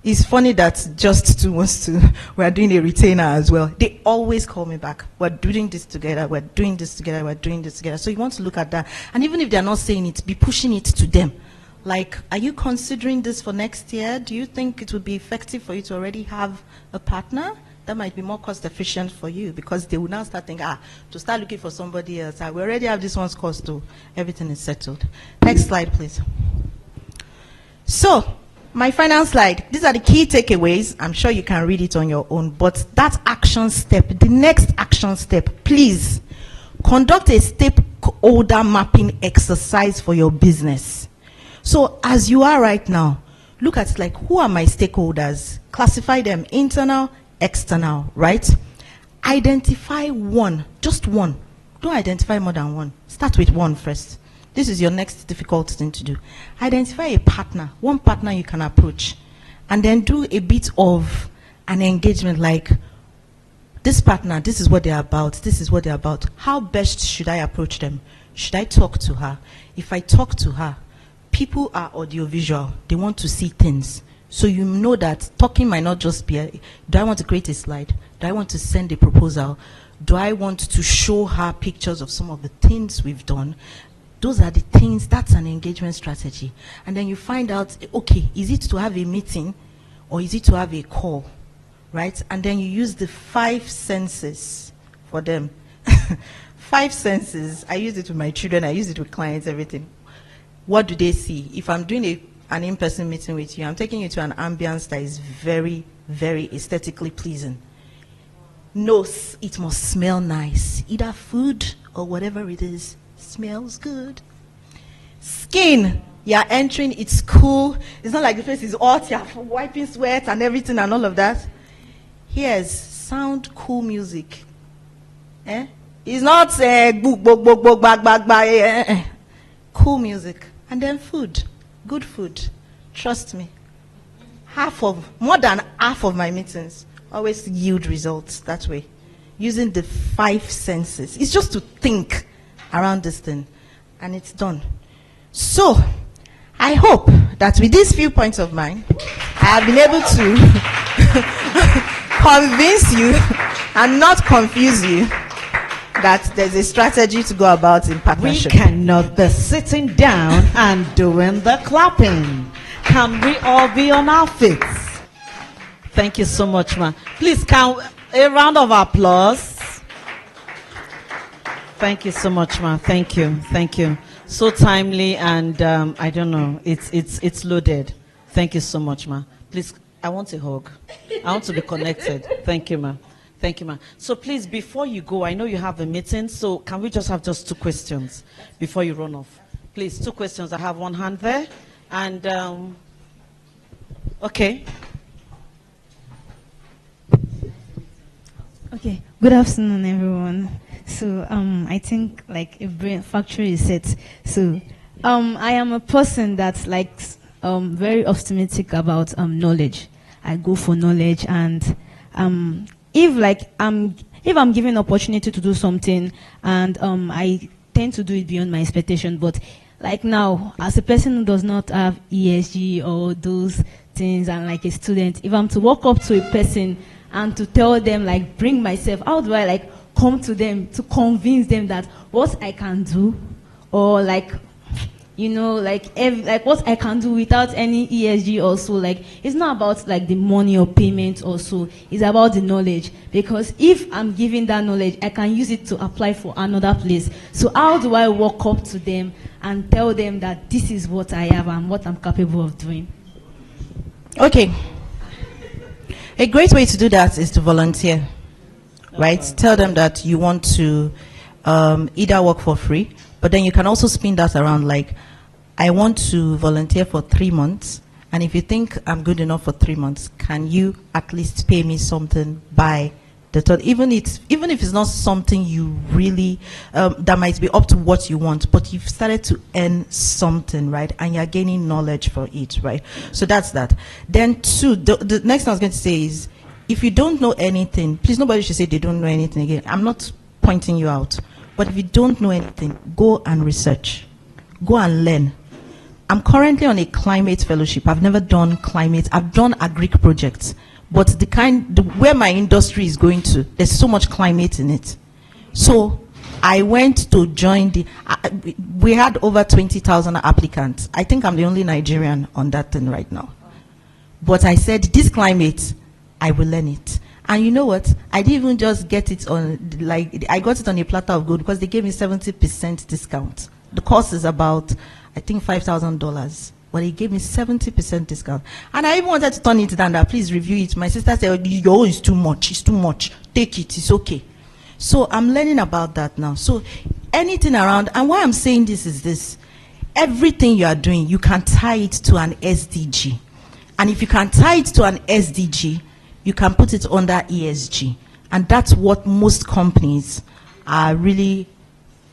It's funny that just 2 months to, we're doing a retainer as well. They always call me back. We're doing this together, we're doing this together, we're doing this together. So you want to look at that. And even if they're not saying it, be pushing it to them. Like, are you considering this for next year? Do you think it would be effective for you to already have a partner? That might be more cost efficient for you, because they will now start thinking, to start looking for somebody else. We already have this one's cost too. Everything is settled. Next slide, please. So, my final slide. These are the key takeaways. I'm sure you can read it on your own. But that action step, the next action step, please conduct a stakeholder mapping exercise for your business. So as you are right now, look at like, who are my stakeholders? Classify them internal, external, right? Identify one, just one. Don't identify more than one. Start with one first. This is your next difficult thing to do. Identify a partner, one partner you can approach, and then do a bit of an engagement like, this partner, this is what they're about, this is what they're about. How best should I approach them? Should I talk to her? If I talk to her, people are audiovisual. They want to see things. So you know that talking might not just be, do I want to create a slide? Do I want to send a proposal? Do I want to show her pictures of some of the things we've done? Those are the things, that's an engagement strategy. And then you find out, okay, is it to have a meeting or is it to have a call, right? And then you use the 5 senses for them. 5 senses, I use it with my children, I use it with clients, everything. What do they see? If I'm doing an in-person meeting with you, I'm taking you to an ambience that is very, very aesthetically pleasing. Nose, it must smell nice. Either food or whatever it is, smells good. Skin, you're entering, it's cool. It's not like the face is hot, you're wiping sweat and everything and all of that. Here's sound, cool music. It's not cool music. And then food, good food. Trust me. More than half of my meetings always yield results that way. Using the 5 senses. It's just to think around this thing. And it's done. So, I hope that with these few points of mine, I have been able to convince you and not confuse you that there's a strategy to go about in partnership. We cannot be sitting down and doing the clapping. Can we all be on our feet? Thank you so much, man. Please, a round of applause. Thank you so much, man. Thank you. Thank you. So timely and I don't know, it's loaded. Thank you so much, man. Please, I want a hug. I want to be connected. Thank you, man. Thank you, ma'am. So please, before you go, I know you have a meeting, so can we just have just 2 questions before you run off? Please, 2 questions. I have one hand there. And, okay. Okay, good afternoon, everyone. So, I think like a brain factory is set. So, I am a person that's like very optimistic about knowledge. I go for knowledge and if I'm given opportunity to do something and I tend to do it beyond my expectation, but like now, as a person who does not have ESG or those things and like a student, if I'm to walk up to a person and to tell them like bring myself, how do I like come to them to convince them that what I can do or like like what I can do without any ESG also, like it's not about like the money or payment also, it's about the knowledge. Because if I'm giving that knowledge, I can use it to apply for another place. So how do I walk up to them and tell them that this is what I have and what I'm capable of doing? Okay. A great way to do that is to volunteer, right? Tell them that you want to either work for free, but then you can also spin that around like, I want to volunteer for 3 months, and if you think I'm good enough for 3 months, can you at least pay me something by the third? Even if it's not something you really, that might be up to what you want, but you've started to earn something, right? And you're gaining knowledge for it, right? So that's that. Then 2, the next thing I was going to say is, if you don't know anything, please nobody should say they don't know anything again. I'm not pointing you out. But if you don't know anything, go and research. Go and learn. I'm currently on a climate fellowship. I've never done climate. I've done agric projects. But where my industry is going to, there's so much climate in it. So I went to join we had over 20,000 applicants. I think I'm the only Nigerian on that thing right now. But I said, this climate, I will learn it. And you know what? I didn't even just get it on, like, I got it on a platter of gold because they gave me 70% discount. The cost is about, I think, $5,000. But he gave me 70% discount. And I even wanted to turn it down, that please review it. My sister said, your own is too much. It's too much. Take it. It's okay. So I'm learning about that now. So anything around, and why I'm saying this is this. Everything you are doing, you can tie it to an SDG. And if you can tie it to an SDG, you can put it under ESG. And that's what most companies are really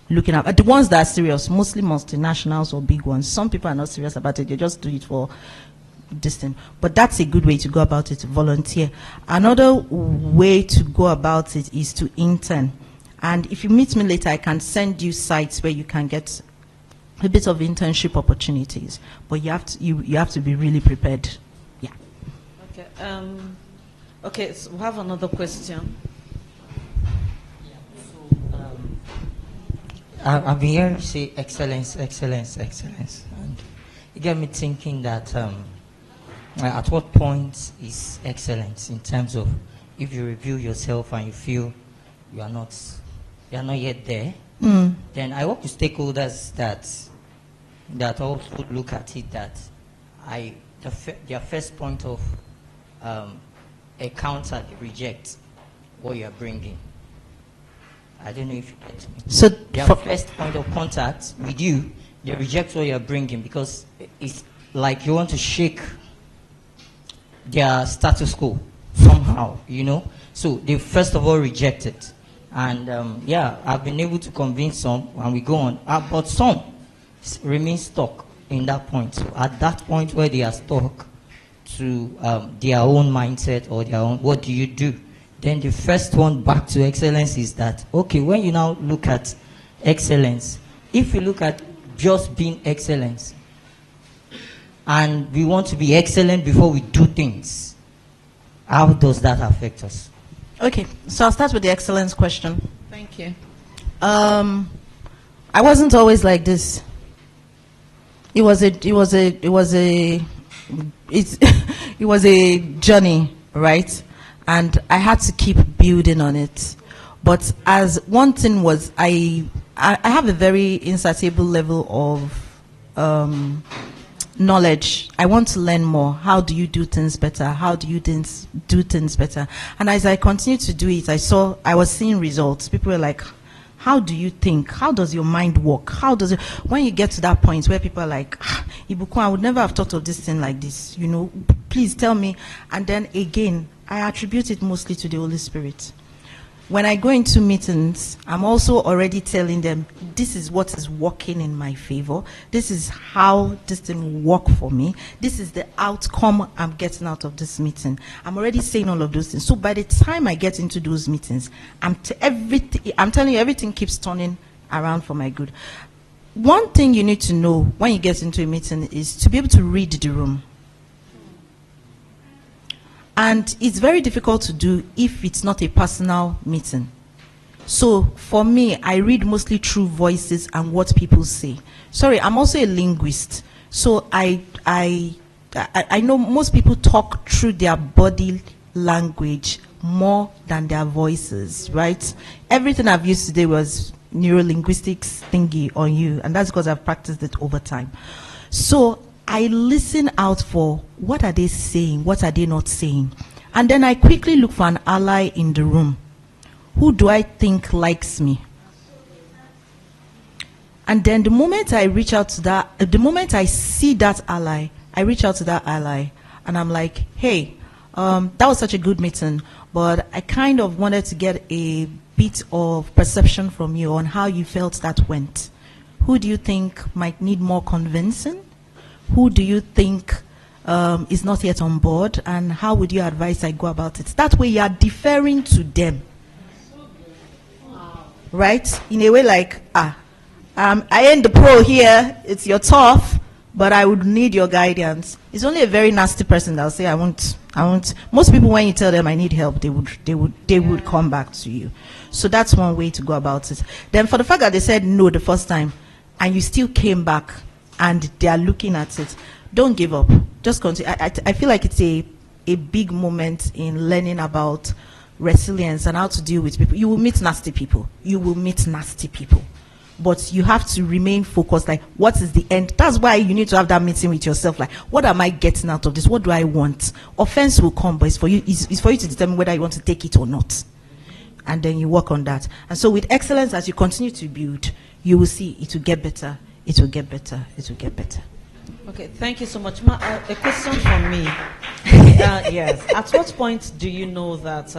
looking at the ones that are serious, mostly multinationals or big ones. Some people are not serious about it, they just do it for this thing. But that's a good way to go about it, to volunteer. Another way to go about it is to intern. And if you meet me later, I can send you sites where you can get a bit of internship opportunities. But you have to be really prepared. Yeah. Okay. Okay, so we have another question. I've been hearing you say excellence, excellence, excellence. And it got me thinking that at what point is excellence in terms of if you review yourself and you feel you are not yet there, then I work with stakeholders that also look at it that their first point of encounter, they reject what you are bringing. I don't know if you get me. So their first point of contact with you, they reject what you're bringing because it's like you want to shake their status quo somehow, you know. So they first of all reject it. And yeah, I've been able to convince some and we go on. But some remain stuck in that point. So at that point where they are stuck to their own mindset or their own, what do you do? Then the first one back to excellence is that, okay, when you now look at excellence, if you look at just being excellence, and we want to be excellent before we do things, how does that affect us? Okay, so I'll start with the excellence question. Thank you. I wasn't always like this. It was a journey, right? And I had to keep building on it. But as one thing was, I have a very insatiable level of knowledge. I want to learn more. How do you do things better? How do you do things better? And as I continued to do it, I was seeing results. People were like, how do you think? How does your mind work? How does it, when you get to that point where people are like, Ibukun, I would never have thought of this thing like this, you know, please tell me. And then again, I attribute it mostly to the Holy Spirit. When I go into meetings, I'm also already telling them, this is what is working in my favor. This is how this thing will work for me. This is the outcome I'm getting out of this meeting. I'm already saying all of those things. So by the time I get into those meetings, I'm telling you, everything keeps turning around for my good. One thing you need to know when you get into a meeting is to be able to read the room. And it's very difficult to do if it's not a personal meeting. So for me, I read mostly through voices and what people say. Sorry, I'm also a linguist. So I know most people talk through their body language more than their voices, right? Everything I've used today was neurolinguistics thingy on you, and that's because I've practiced it over time. So I listen out for what are they saying, what are they not saying. And then I quickly look for an ally in the room. Who do I think likes me? And then the moment I reach out to that, the moment I see that ally, I reach out to that ally and I'm like, hey, that was such a good meeting, but I kind of wanted to get a bit of perception from you on how you felt that went. Who do you think might need more convincing? Who do you think is not yet on board, and how would you advise I go about it? That way you are deferring to them. Right? In a way like, I ain't the pro here, it's your turf, but I would need your guidance. It's only a very nasty person that will say, I won't. Most people, when you tell them I need help, they would come back to you. So that's one way to go about it. Then for the fact that they said no the first time, and you still came back, and they are looking at it, don't give up. Just continue. I feel like it's a big moment in learning about resilience and how to deal with people. You will meet nasty people. You will meet nasty people. But you have to remain focused. Like, what is the end? That's why you need to have that meeting with yourself. Like, what am I getting out of this? What do I want? Offense will come, but it's for you to determine whether you want to take it or not. And then you work on that. And so with excellence, as you continue to build, you will see it will get better. It will get better. It will get better. Okay, thank you so much. A question from me. Yes. At what point do you know that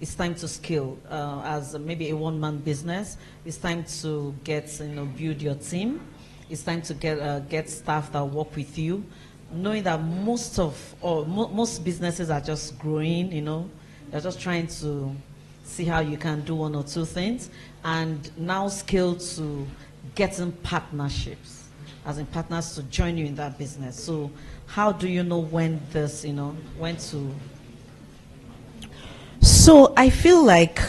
it's time to scale. As maybe a one-man business, it's time to build your team. It's time to get staff that work with you, knowing that most businesses are just growing. They're just trying to see how you can do one or two things, and now scale to getting partnerships, as in partners to join you in that business. So how do you know when when to? So I feel like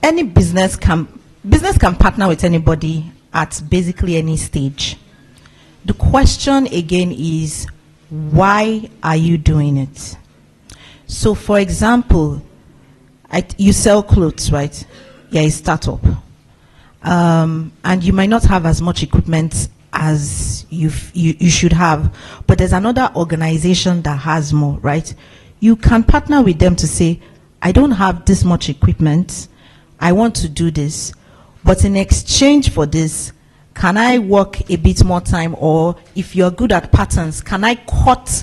any business can partner with anybody at basically any stage. The question again is, why are you doing it? So for example, you sell clothes, right? You're a startup. And you might not have as much equipment as you should have, but there's another organization that has more, right? You can partner with them to say, I don't have this much equipment, I want to do this, but in exchange for this, can I work a bit more time? Or if you're good at patterns, can I cut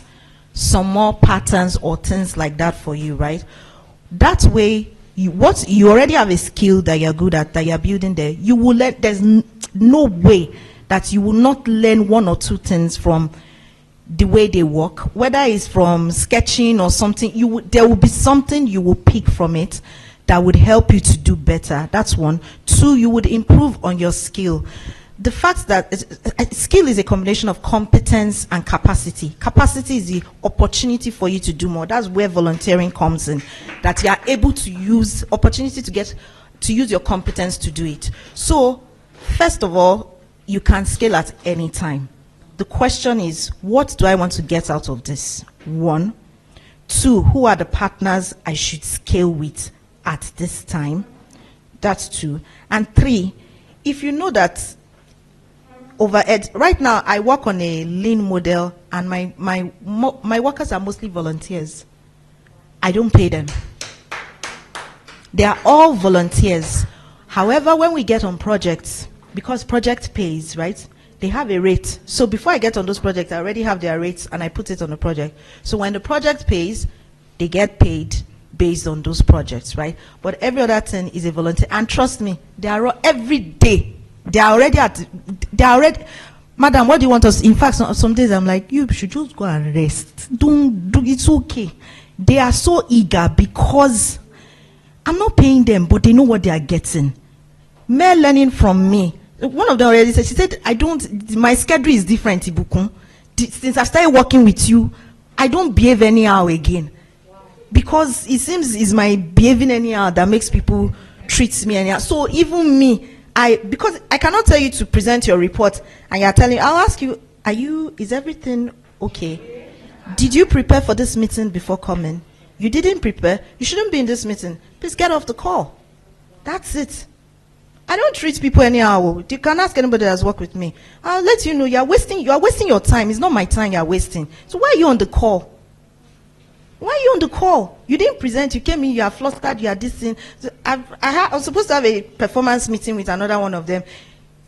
some more patterns or things like that for you, right? That way, you already have a skill that you're good at, that you're building there. You will there's no way that you will not learn one or two things from the way they work, whether it's from sketching or something. There will be something you will pick from it that would help you to do better. That's one. Two, you would improve on your skill. The fact that skill is a combination of competence and capacity. Capacity is the opportunity for you to do more. That's where volunteering comes in. That you are able to use opportunity to use your competence to do it. So, first of all, you can scale at any time. The question is, what do I want to get out of this? One. Two, who are the partners I should scale with at this time? That's two. And three, if you know that overhead, right now I work on a lean model, and my workers are mostly volunteers. I don't pay them. They are all volunteers. However, when we get on projects, because project pays, right? They have a rate. So before I get on those projects, I already have their rates and I put it on the project. So when the project pays, they get paid based on those projects, right? But every other thing is a volunteer. And trust me, they are every day. They are already Madam, what do you want us? In fact, some days I'm like, you should just go and rest. Don't do it's okay. They are so eager because I'm not paying them, but they know what they are getting. Mere learning from me. One of them already said, she said, my schedule is different, Ibukun. Since I started working with you, I don't behave anyhow again. Because it seems it's my behaving anyhow that makes people treat me anyhow. So even me, because I cannot tell you to present your report and you're telling, I'll ask you, is everything okay? Did you prepare for this meeting before coming? You didn't prepare, you shouldn't be in this meeting. Please get off the call. That's it. I don't treat people anyhow. You can ask anybody that has worked with me. I'll let you know you are wasting your time. It's not my time you are wasting. So why are you on the call? Why are you on the call? You didn't present, you came in, you are flustered, you are this thing. So I was supposed to have a performance meeting with another one of them.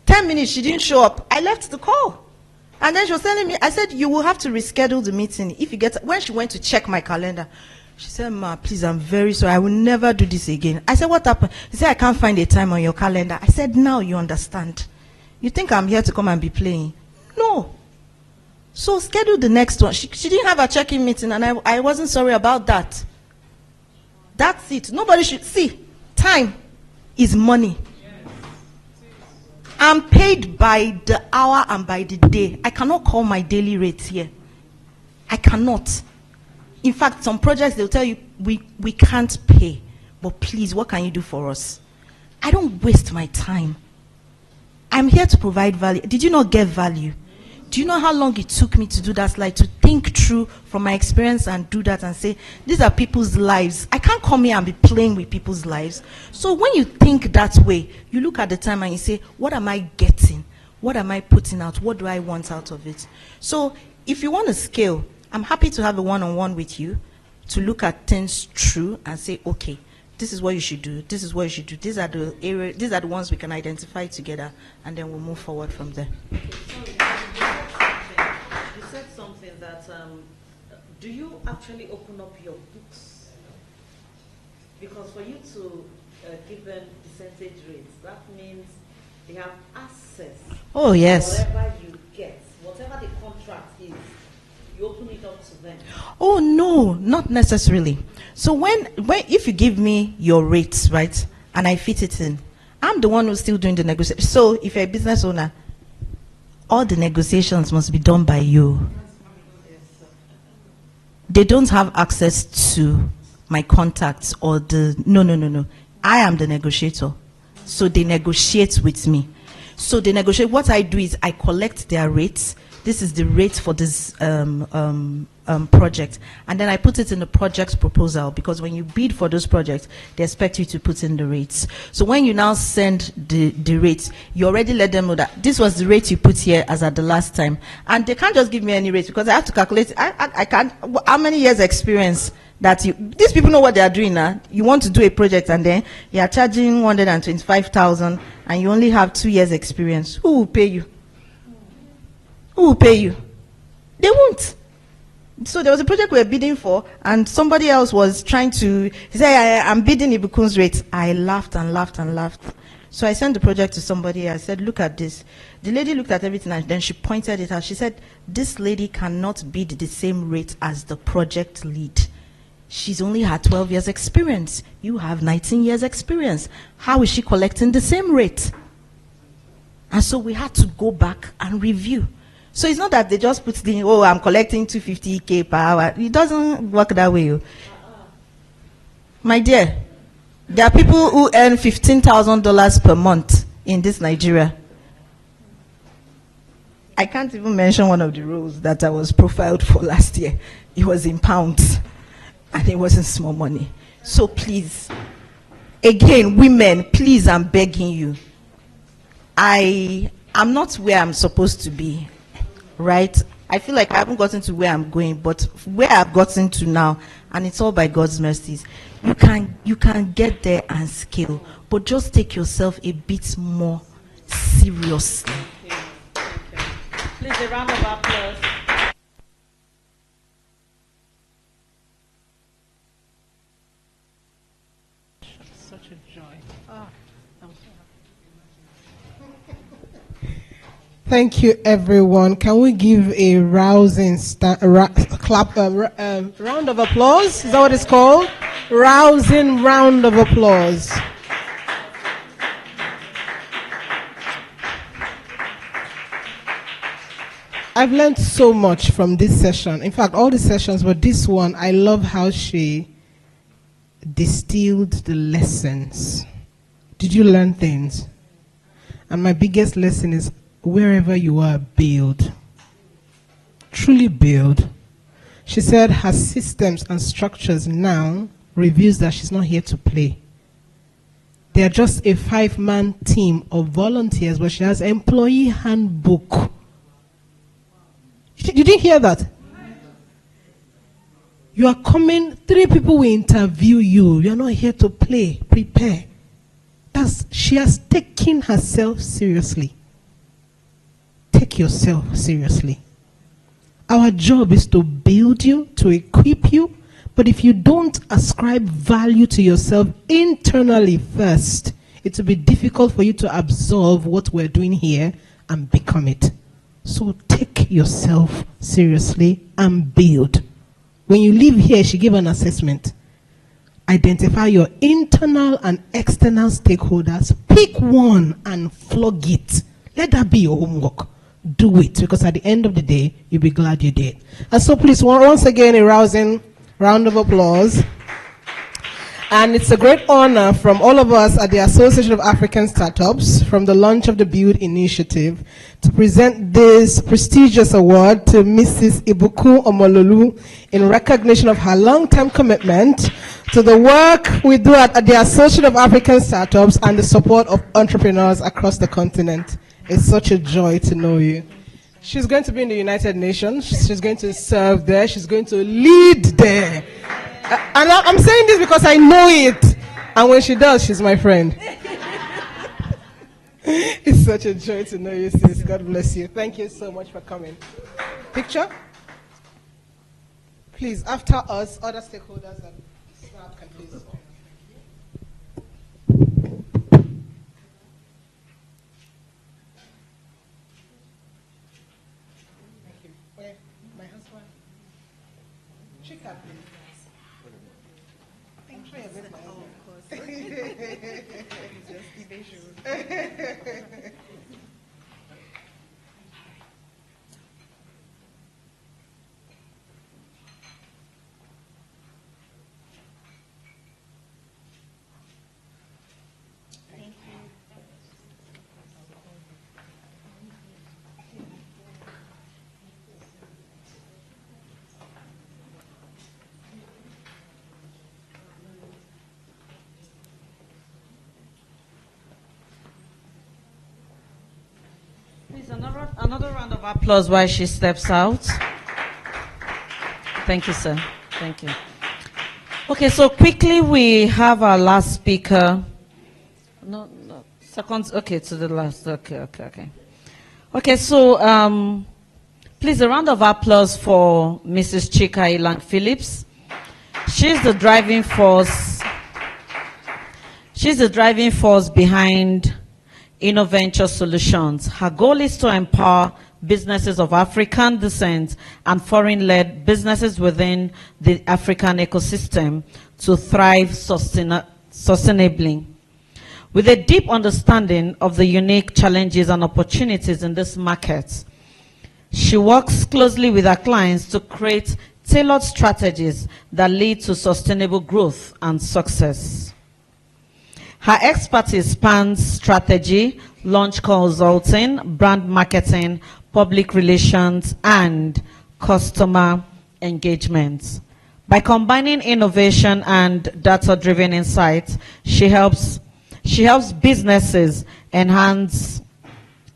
10 minutes, she didn't show up. I left the call. And then she was telling me, I said, you will have to reschedule the meeting. When she went to check my calendar, she said, Ma, please, I'm very sorry. I will never do this again. I said, what happened? She said, I can't find a time on your calendar. I said, now you understand. You think I'm here to come and be playing? No. So schedule the next one. She didn't have a check-in meeting, and I wasn't sorry about that. That's it. Nobody should see. Time is money. I'm paid by the hour and by the day. I cannot call my daily rates here. I cannot. In fact, some projects, they'll tell you, we can't pay. But please, what can you do for us? I don't waste my time. I'm here to provide value. Did you not get value? Do you know how long it took me to do that? Like to think through from my experience and do that and say, these are people's lives. I can't come here and be playing with people's lives. So when you think that way, you look at the time and you say, what am I getting? What am I putting out? What do I want out of it? So if you want to scale, I'm happy to have a one-on-one with you to look at things through and say, okay, this is what you should do. This is what you should do. These are the areas, these are the ones we can identify together, and then we'll move forward from there. You said something that, do you actually open up your books Because for you to give them percentage rates, that means they have access. Oh, yes. To whatever you get, whatever the contract is, you open it up to them. Oh, no, not necessarily. So when if you give me your rates, right, and I fit it in, I'm the one who's still doing the negotiation. So if you're a business owner, all the negotiations must be done by you. They don't have access to my contacts or no. I am the negotiator. So they negotiate with me. So they negotiate. What I do is I collect their rates. This is the rate for this project. And then I put it in the project proposal, because when you bid for those projects, they expect you to put in the rates. So when you now send the rates, you already let them know that this was the rate you put here as at the last time. And they can't just give me any rate, because I have to calculate, I can't, how many years experience that these people know what they are doing now. You want to do a project and then you are charging 125,000 and you only have 2 years experience. Who will pay you? Who will pay you? They won't. So there was a project we were bidding for, and somebody else was trying to say, I'm bidding Ibukun's rate. I laughed and laughed and laughed. So I sent the project to somebody. I said, look at this. The lady looked at everything, and then she pointed it out. She said, this lady cannot bid the same rate as the project lead. She's only had 12 years experience. You have 19 years experience. How is she collecting the same rate? And so we had to go back and review. So it's not that they just put the, oh, I'm collecting 250K per hour. It doesn't work that way. My dear, there are people who earn $15,000 per month in this Nigeria. I can't even mention one of the roles that I was profiled for last year. It was in pounds, and it wasn't small money. So please, again, women, please, I'm begging you. I'm not where I'm supposed to be. Right? I feel like I haven't gotten to where I'm going, but where I've gotten to now, and it's all by God's mercies, you can get there and scale, but just take yourself a bit more seriously. Please, a round of applause. Such a joy. Thank you, everyone. Can we give a rousing round of applause? Is that what it's called? Rousing round of applause. I've learned so much from this session. In fact, all the sessions, but this one, I love how she distilled the lessons. Did you learn things? And my biggest lesson is, wherever you are, build. Truly build. She said her systems and structures now reveals that she's not here to play. They are just a 5-man team of volunteers, but she has an employee handbook. You didn't hear that? You are coming, 3 people will interview you. You are not here to play. Prepare. She has taken herself seriously. Take yourself seriously. Our job is to build you, to equip you, but if you don't ascribe value to yourself internally first, it will be difficult for you to absorb what we're doing here and become it. So take yourself seriously and build. When you leave here, she gave an assessment. Identify your internal and external stakeholders. Pick one and flog it. Let that be your homework. Do it, because at the end of the day, you'll be glad you did. And so please, once again, a rousing round of applause. And it's a great honor from all of us at the Association of African Startups, from the launch of the Build Initiative, to present this prestigious award to Mrs. Ibukun Omololu in recognition of her long-term commitment to the work we do at the Association of African Startups and the support of entrepreneurs across the continent. It's such a joy to know you. She's going to be in the United Nations. She's going to serve there. She's going to lead there. And I'm saying this because I know it. And when she does, she's my friend. It's such a joy to know you, sis. God bless you. Thank you so much for coming. Picture? Please, after us, other stakeholders and staff can please. Please, another round of applause while she steps out. Thank you, sir. Thank you. Okay, so quickly we have our last speaker. No, seconds. Okay, to the last. Okay. Okay, so please, a round of applause for Mrs. Chika Ilang Phillips. She's the driving force. She's the driving force behind Innoventure Solutions. Her goal is to empower businesses of African descent and foreign-led businesses within the African ecosystem to thrive sustainably. With a deep understanding of the unique challenges and opportunities in this market, she works closely with her clients to create tailored strategies that lead to sustainable growth and success. Her expertise spans strategy, launch consulting, brand marketing, public relations, and customer engagement. By combining innovation and data-driven insights, she helps businesses enhance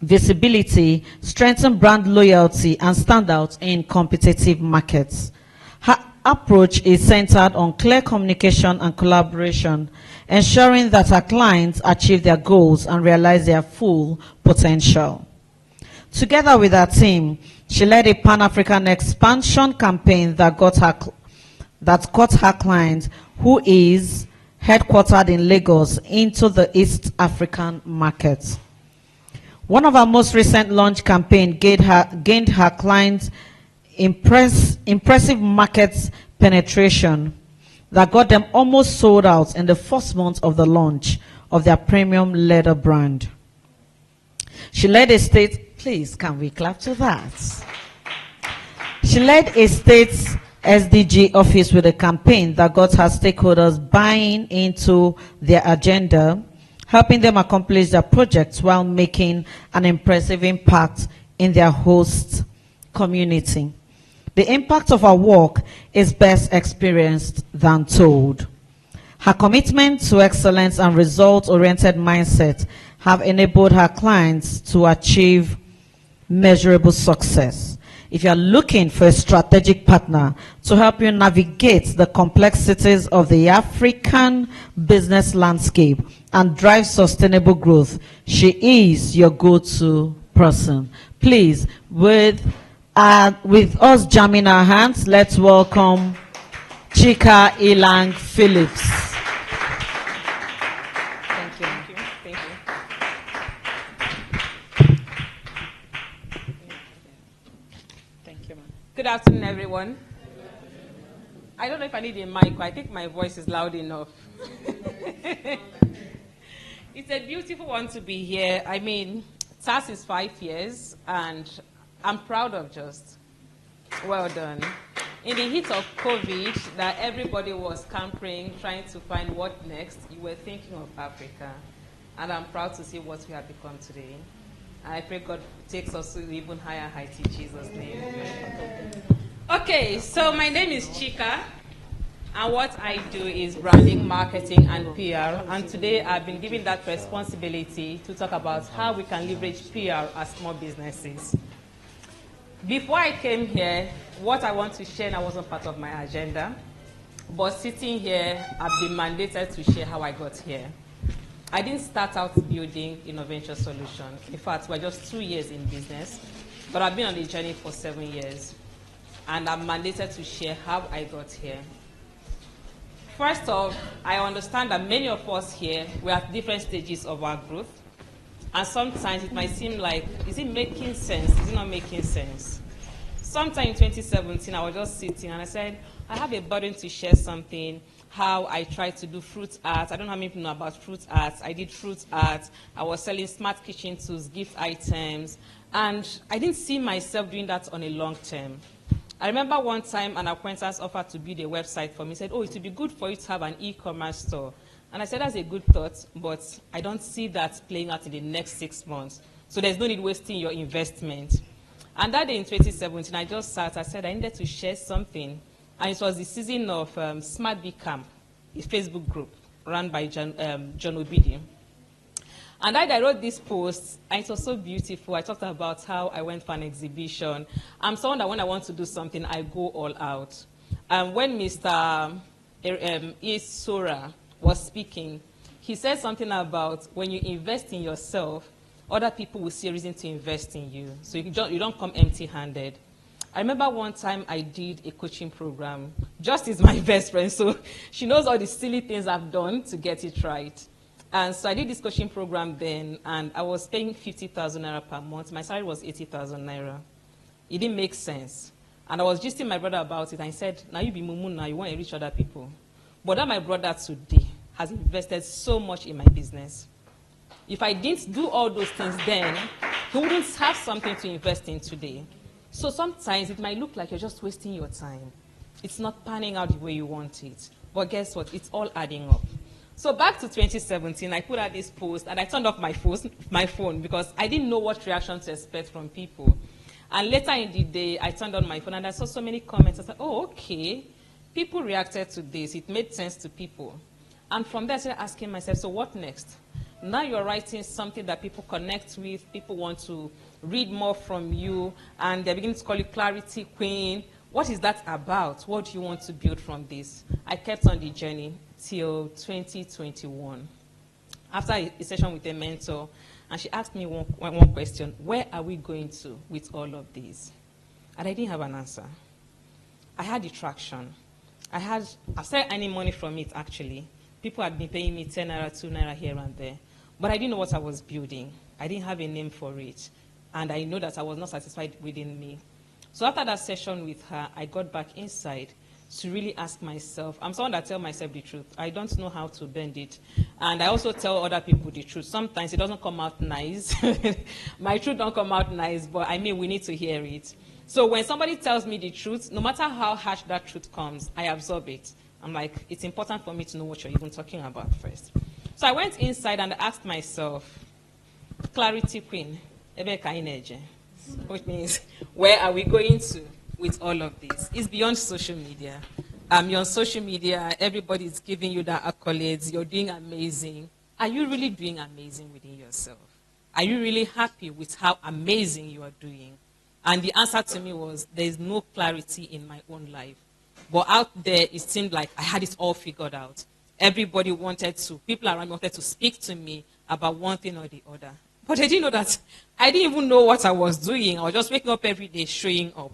visibility, strengthen brand loyalty, and stand out in competitive markets. Her approach is centered on clear communication and collaboration, ensuring that our clients achieve their goals and realize their full potential. Together with her team, she led a Pan-African expansion campaign that got her client, who is headquartered in Lagos, into the East African market. One of our most recent launch campaigns gained her clients impressive market penetration that got them almost sold out in the first month of the launch of their premium leather brand. She led a state, please, can we clap to that? She led a state's SDG office with a campaign that got her stakeholders buying into their agenda, helping them accomplish their projects while making an impressive impact in their host community. The impact of her work is best experienced than told. Her commitment to excellence and result-oriented mindset have enabled her clients to achieve measurable success. If you are looking for a strategic partner to help you navigate the complexities of the African business landscape and drive sustainable growth, she is your go-to person. Please, with us jamming our hands, let's welcome Chika Ilang Phillips. Thank you. Thank you, ma'am. Good afternoon, everyone. I don't know if I need a mic, but I think my voice is loud enough. It's a beautiful one to be here. I mean, TAS is 5 years, and I'm proud of just. Well done. In the heat of COVID, that everybody was scampering, trying to find what next, you were thinking of Africa. And I'm proud to see what we have become today. And I pray God takes us to even higher heights in Jesus' name. Okay, so my name is Chika. And what I do is branding, marketing, and PR. And today I've been given that responsibility to talk about how we can leverage PR as small businesses. Before I came here, what I want to share now wasn't part of my agenda. But sitting here, I've been mandated to share how I got here. I didn't start out building Innoventure Solutions. In fact, we're just 2 years in business. But I've been on the journey for 7 years. And I'm mandated to share how I got here. First off, I understand that many of us here, we're at different stages of our growth. And sometimes it might seem like, is it making sense? Is it not making sense? Sometime in 2017, I was just sitting and I said, I have a burden to share something. how I tried to do fruit art. I don't know how many people know about fruit art. I did fruit art. I was selling smart kitchen tools, gift items, and I didn't see myself doing that on a long term. I remember one time an acquaintance offered to build a website for me. He said, oh, it would be good for you to have an e-commerce store. And I said, that's a good thought, but I don't see that playing out in the next 6 months. So there's no need wasting your investment. And that day in 2017, I just sat, I said I needed to share something. And it was the season of Smart Big Camp, a Facebook group run by John Obidi. And I wrote this post, and it was so beautiful. I talked about how I went for an exhibition. I'm someone that when I want to do something, I go all out. When Mr. Esorae was speaking, he said something about when you invest in yourself, other people will see a reason to invest in you. So you don't come empty-handed. I remember one time I did a coaching program. Just is my best friend, so she knows all the silly things I've done to get it right. And so I did this coaching program then, and I was paying 50,000 naira per month. My salary was 80,000 naira. It didn't make sense. And I was gisting my brother about it, and he said, now you be mumu now, you want to reach other people. But that my brother today has invested so much in my business. If I didn't do all those things then, he wouldn't have something to invest in today. So sometimes it might look like you're just wasting your time. It's not panning out the way you want it. But guess what? It's all adding up. So back to 2017, I put out this post, and I turned off my phone because I didn't know what reaction to expect from people. And later in the day, I turned on my phone, and I saw so many comments. I said, oh, okay. People reacted to this. It made sense to people. And from there, I started asking myself, so what next? Now you're writing something that people connect with, people want to read more from you, and they're beginning to call you Clarity Queen. What is that about? What do you want to build from this? I kept on the journey till 2021. After a session with a mentor, and she asked me one question, where are we going to with all of this? And I didn't have an answer. I had the traction. I started earning money from it, actually. People had been paying me 10 naira, 2 naira here and there. But I didn't know what I was building. I didn't have a name for it. And I know that I was not satisfied within me. So after that session with her, I got back inside to really ask myself. I'm someone that tells myself the truth. I don't know how to bend it. And I also tell other people the truth. Sometimes it doesn't come out nice. My truth don't come out nice, but I mean, we need to hear it. So when somebody tells me the truth, no matter how harsh that truth comes, I absorb it. I'm like, it's important for me to know what you're even talking about first. So I went inside and asked myself, Clarity Queen, which means, where are we going to with all of this? It's beyond social media. You're on social media, everybody's giving you the accolades, you're doing amazing. Are you really doing amazing within yourself? Are you really happy with how amazing you are doing? And the answer to me was, there's no clarity in my own life. But out there, it seemed like I had it all figured out. Everybody wanted to, people around me wanted to speak to me about one thing or the other. But I didn't know that. I didn't even know what I was doing. I was just waking up every day, showing up.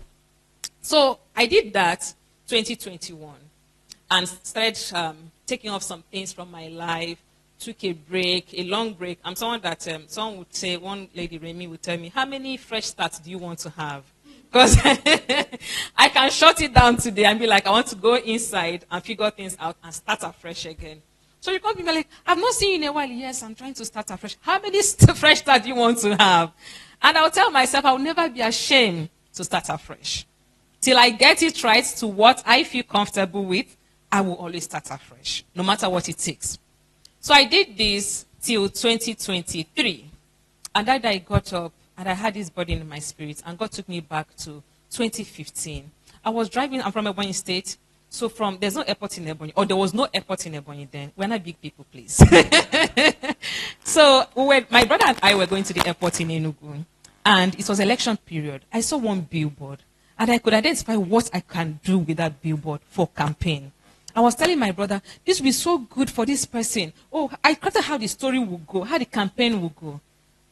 So I did that 2021 and started taking off some things from my life, took a break, a long break. I'm someone that someone would say, one lady, Remy, would tell me, how many fresh starts do you want to have? Because I can shut it down today and be like, I want to go inside and figure things out and start afresh again. So you come to me like, I've not seen you in a while. Yes, I'm trying to start afresh. How many fresh starts do you want to have? And I'll tell myself I'll never be ashamed to start afresh. Till I get it right to what I feel comfortable with, I will always start afresh, no matter what it takes. So I did this till 2023. And then I got up and I had this burden in my spirit, and God took me back to 2015. I was driving, I'm from Ebonyi State, so there's no airport in Ebonyi, or there was no airport in Ebonyi then. We're not big people, please. So my brother and I were going to the airport in Enugu, and it was election period. I saw one billboard, and I could identify what I can do with that billboard for campaign. I was telling my brother, this will be so good for this person. Oh, I crafted how the story will go, how the campaign will go.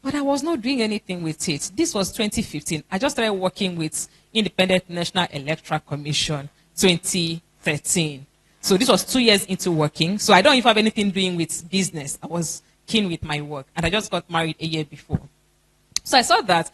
But I was not doing anything with it. This was 2015. I just started working with Independent National Electoral Commission 2013. So this was 2 years into working. So I don't even have anything doing with business. I was keen with my work. And I just got married a year before. So I saw that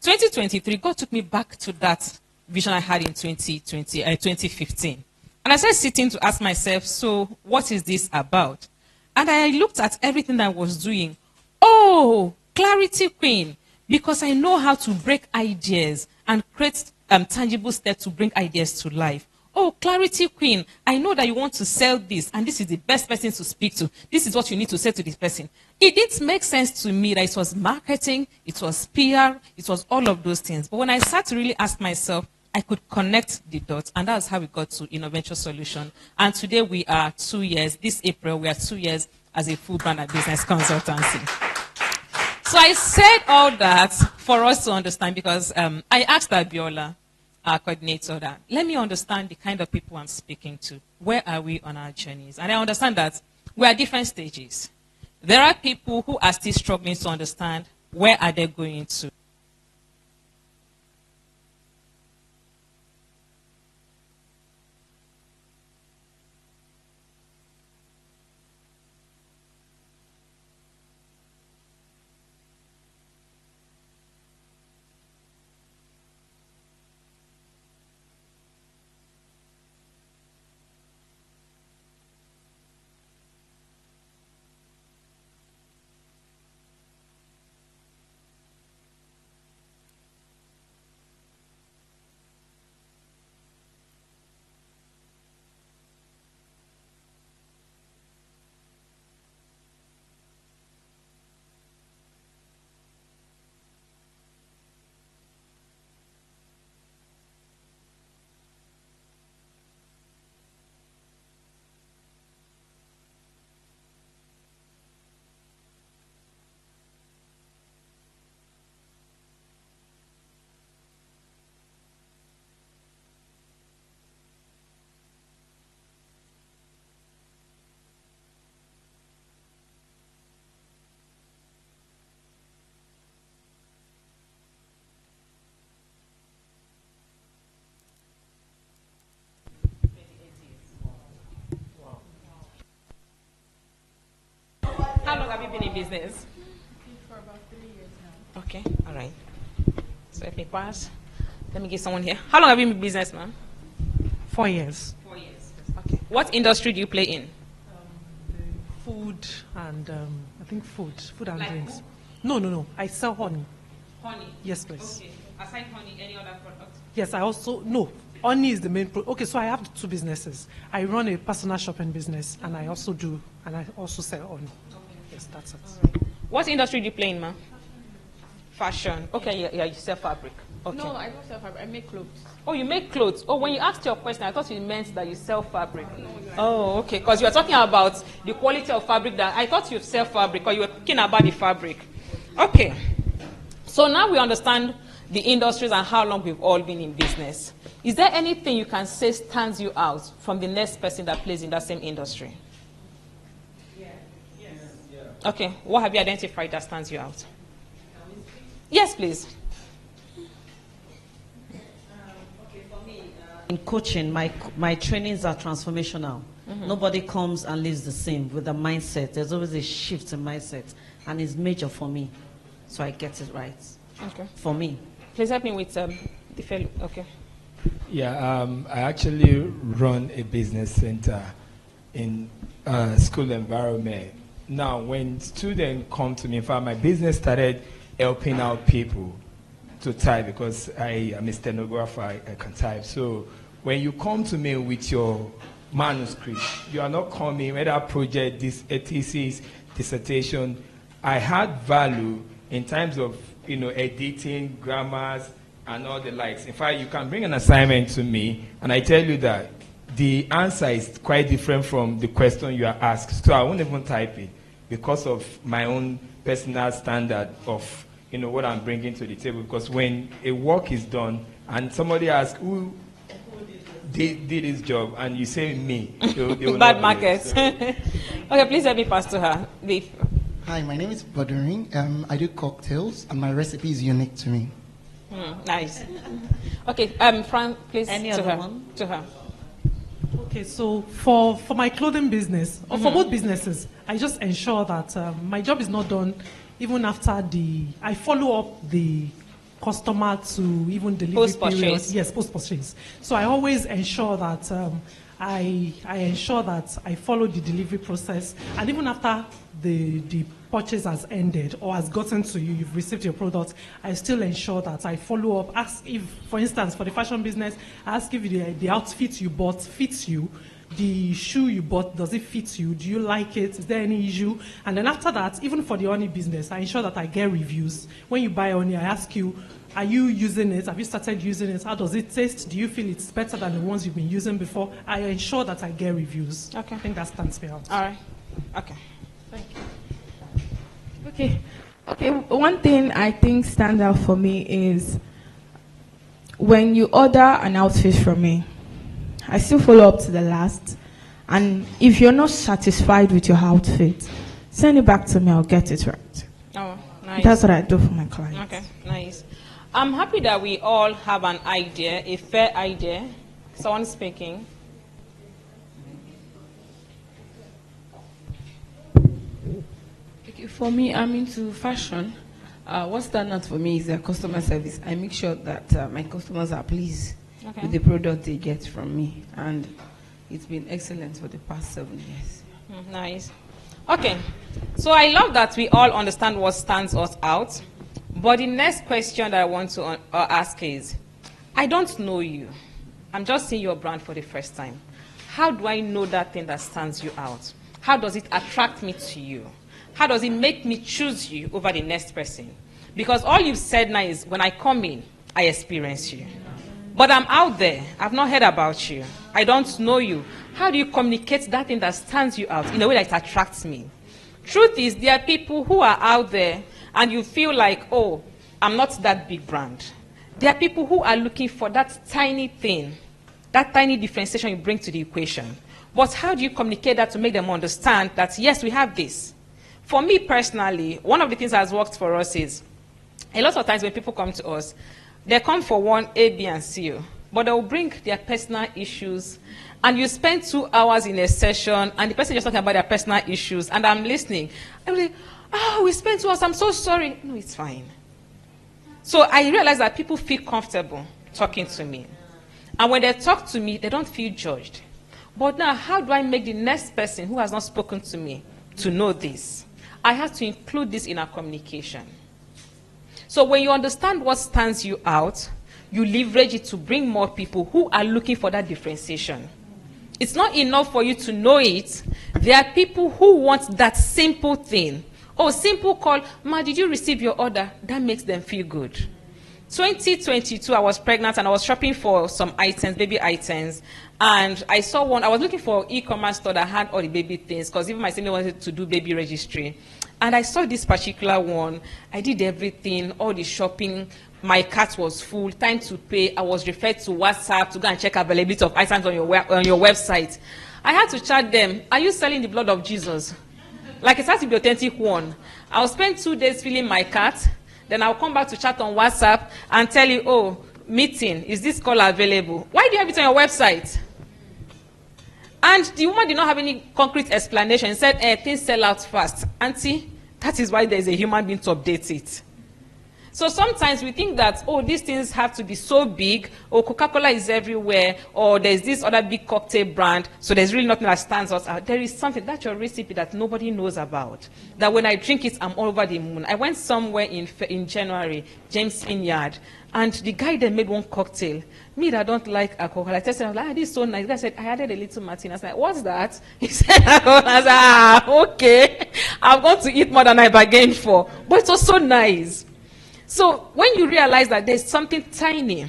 2023, God took me back to that vision I had in 2015. And I started sitting to ask myself, so what is this about? And I looked at everything that I was doing. Oh, clarity queen, because I know how to break ideas and create tangible steps to bring ideas to life. Oh, clarity queen, I know that you want to sell this, and this is the best person to speak to. This is what you need to say to this person. It didn't make sense to me that it was marketing, it was PR, it was all of those things. But when I started to really ask myself, I could connect the dots, and that's how we got to Innoventure Solution. And today we are 2 years. This April, we are 2 years as a full brand and business consultancy. So I said all that for us to understand, because I asked Abiola, our coordinator, that let me understand the kind of people I'm speaking to. Where are we on our journeys? And I understand that we are at different stages. There are people who are still struggling to understand where are they going to. How long have you been in business? For about 3 years now. Okay, all right. So let me pass. Let me get someone here. How long have you been in business, ma'am? 4 years. 4 years. Okay. What industry do you play in? Food and I think food and Like drinks. food? No. I sell honey. Honey. Yes, please. Okay. Aside honey, any other product? Yes, I also honey is the main. Okay, so I have 2 businesses. I run a personal shopping business, and I also sell honey. Okay. Yes, that's it. Right. What industry do you play in, ma'am? Fashion. Okay, yeah, you sell fabric. Okay. No, I don't sell fabric. I make clothes. Oh, you make clothes. Oh, when you asked your question, I thought you meant that you sell fabric. Oh, okay. Because you were talking about the quality of fabric that I thought you sell fabric, or you were talking about the fabric. Okay. So now we understand the industries and how long we've all been in business. Is there anything you can say stands you out from the next person that plays in that same industry? Okay. What have you identified that stands you out? Yes, please. In coaching, my trainings are transformational. Mm-hmm. Nobody comes and lives the same with a mindset. There's always a shift in mindset, and it's major for me, so I get it right. Okay. For me. Please help me with the fellow. Okay. Yeah, I actually run a business center in school environment. Now, when students come to me, in fact, my business started helping out people to type, because I am a stenographer, I can type. So when you come to me with your manuscript, you are not coming, whether project, this thesis, dissertation. I had value in terms of, editing, grammars, and all the likes. In fact, you can bring an assignment to me, and I tell you that the answer is quite different from the question you are asked. So I won't even type it because of my own personal standard of what I'm bringing to the table. Because when a work is done and somebody asks who did this job, and you say me, they will Bad not market. So. Okay, please let me pass to her. Hi, my name is Badurin. I do cocktails, and my recipe is unique to me. Nice. Okay, Fran, please. Any to other her. one? To her. Okay, so for my clothing business, or for both businesses, I just ensure that my job is not done even after I follow up the customer to even delivery Post-purchase. period. Yes, post-purchase. So I always ensure that I ensure that I follow the delivery process, and even after the purchase has ended or has gotten to you, you've received your product, I still ensure that I follow up. Ask if, for instance, for the fashion business, I ask if the outfit you bought fits you. The shoe you bought, does it fit you? Do you like it? Is there any issue? And then after that, even for the honey business, I ensure that I get reviews. When you buy honey, I ask you, are you using it? Have you started using it? How does it taste? Do you feel it's better than the ones you've been using before? I ensure that I get reviews. Okay. I think that stands me out. All right. Okay. Thank you. Okay, one thing I think stands out for me is when you order an outfit from me, I still follow up to the last. And if you're not satisfied with your outfit, send it back to me, I'll get it right. Oh, nice. That's what I do for my clients. Okay, nice. I'm happy that we all have an idea, a fair idea. Someone speaking. Okay, for me, I'm into fashion. What stands out for me is customer service. I make sure that my customers are pleased with the product they get from me, and it's been excellent for the past 7 years. Nice. Okay, so I love that we all understand what stands us out, but the next question that I want to ask is, I don't know you. I'm just seeing your brand for the first time. How do I know that thing that stands you out? How does it attract me to you? How does it make me choose you over the next person? Because all you've said now is, when I come in, I experience you. But I'm out there. I've not heard about you. I don't know you. How do you communicate that thing that stands you out in a way that it attracts me? Truth is, there are people who are out there and you feel like, oh, I'm not that big brand. There are people who are looking for that tiny thing, that tiny differentiation you bring to the equation. But how do you communicate that to make them understand that, yes, we have this? For me personally, one of the things that has worked for us is, a lot of times when people come to us, they come for one A, B, and C, but they will bring their personal issues, and you spend 2 hours in a session, and the person is just talking about their personal issues, and I'm listening. I'm like, oh, we spent 2 hours, I'm so sorry. No, it's fine. So I realize that people feel comfortable talking to me. And when they talk to me, they don't feel judged. But now, how do I make the next person who has not spoken to me to know this? I have to include this in our communication. So when you understand what stands you out, you leverage it to bring more people who are looking for that differentiation. It's not enough for you to know it. There are people who want that simple thing. Oh, simple call, ma, did you receive your order? That makes them feel good. 2022, I was pregnant and I was shopping for some items, baby items. And I saw one, I was looking for an e-commerce store that had all the baby things, because even my senior wanted to do baby registry. And I saw this particular one. I did everything, all the shopping. My cart was full, time to pay. I was referred to WhatsApp to go and check availability of items on your website. I had to chat them, are you selling the blood of Jesus? Like, it has to be authentic one. I'll spend 2 days filling my cart, then I'll come back to chat on WhatsApp and tell you, oh, meeting, is this call available? Why do you have it on your website? And the woman did not have any concrete explanation. Said, things sell out fast. Auntie, that is why there's a human being to update it. So sometimes we think that, oh, these things have to be so big, or Coca-Cola is everywhere, or there's this other big cocktail brand, so there's really nothing that stands us out. There is something, that's your recipe that nobody knows about, that when I drink it, I'm all over the moon. I went somewhere in January, James Vineyard, and the guy there made one cocktail. Me that don't like alcohol, I tested him, I was like, this is so nice. The guy said, I added a little martini. I was like, what's that? He said, alcohol. I was like, okay. I'm going to eat more than I bargained for. But it was so nice. So when you realize that there's something tiny,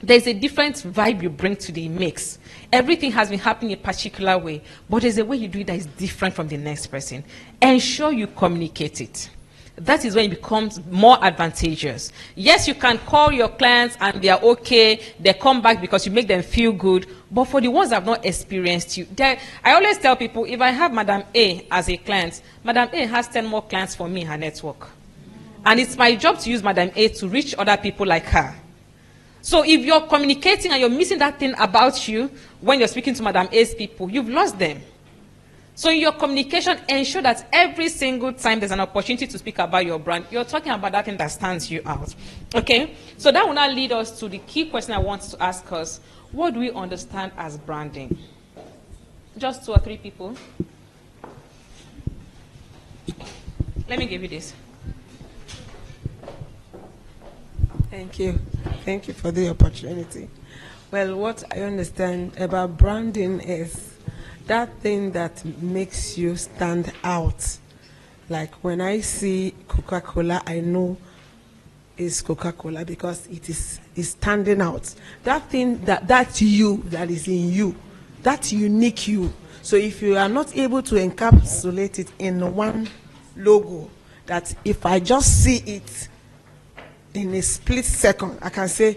there's a different vibe you bring to the mix. Everything has been happening a particular way, but there's a way you do it that is different from the next person. Ensure you communicate it. That is when it becomes more advantageous. Yes, you can call your clients and they are okay. They come back because you make them feel good. But for the ones that have not experienced you, I always tell people, if I have Madam A as a client, Madam A has 10 more clients for me in her network. And it's my job to use Madam A to reach other people like her. So if you're communicating and you're missing that thing about you when you're speaking to Madam A's people, you've lost them. So in your communication, ensure that every single time there's an opportunity to speak about your brand, you're talking about that thing that stands you out. Okay? So that will now lead us to the key question I want to ask us. What do we understand as branding? Just 2 or 3 people. Let me give you this. Thank you. Thank you for the opportunity. Well, what I understand about branding is that thing that makes you stand out. Like when I see Coca-Cola, I know it's Coca-Cola because it is standing out. That thing, that you, that is in you, that unique you. So if you are not able to encapsulate it in one logo, that if I just see it in a split second, I can say,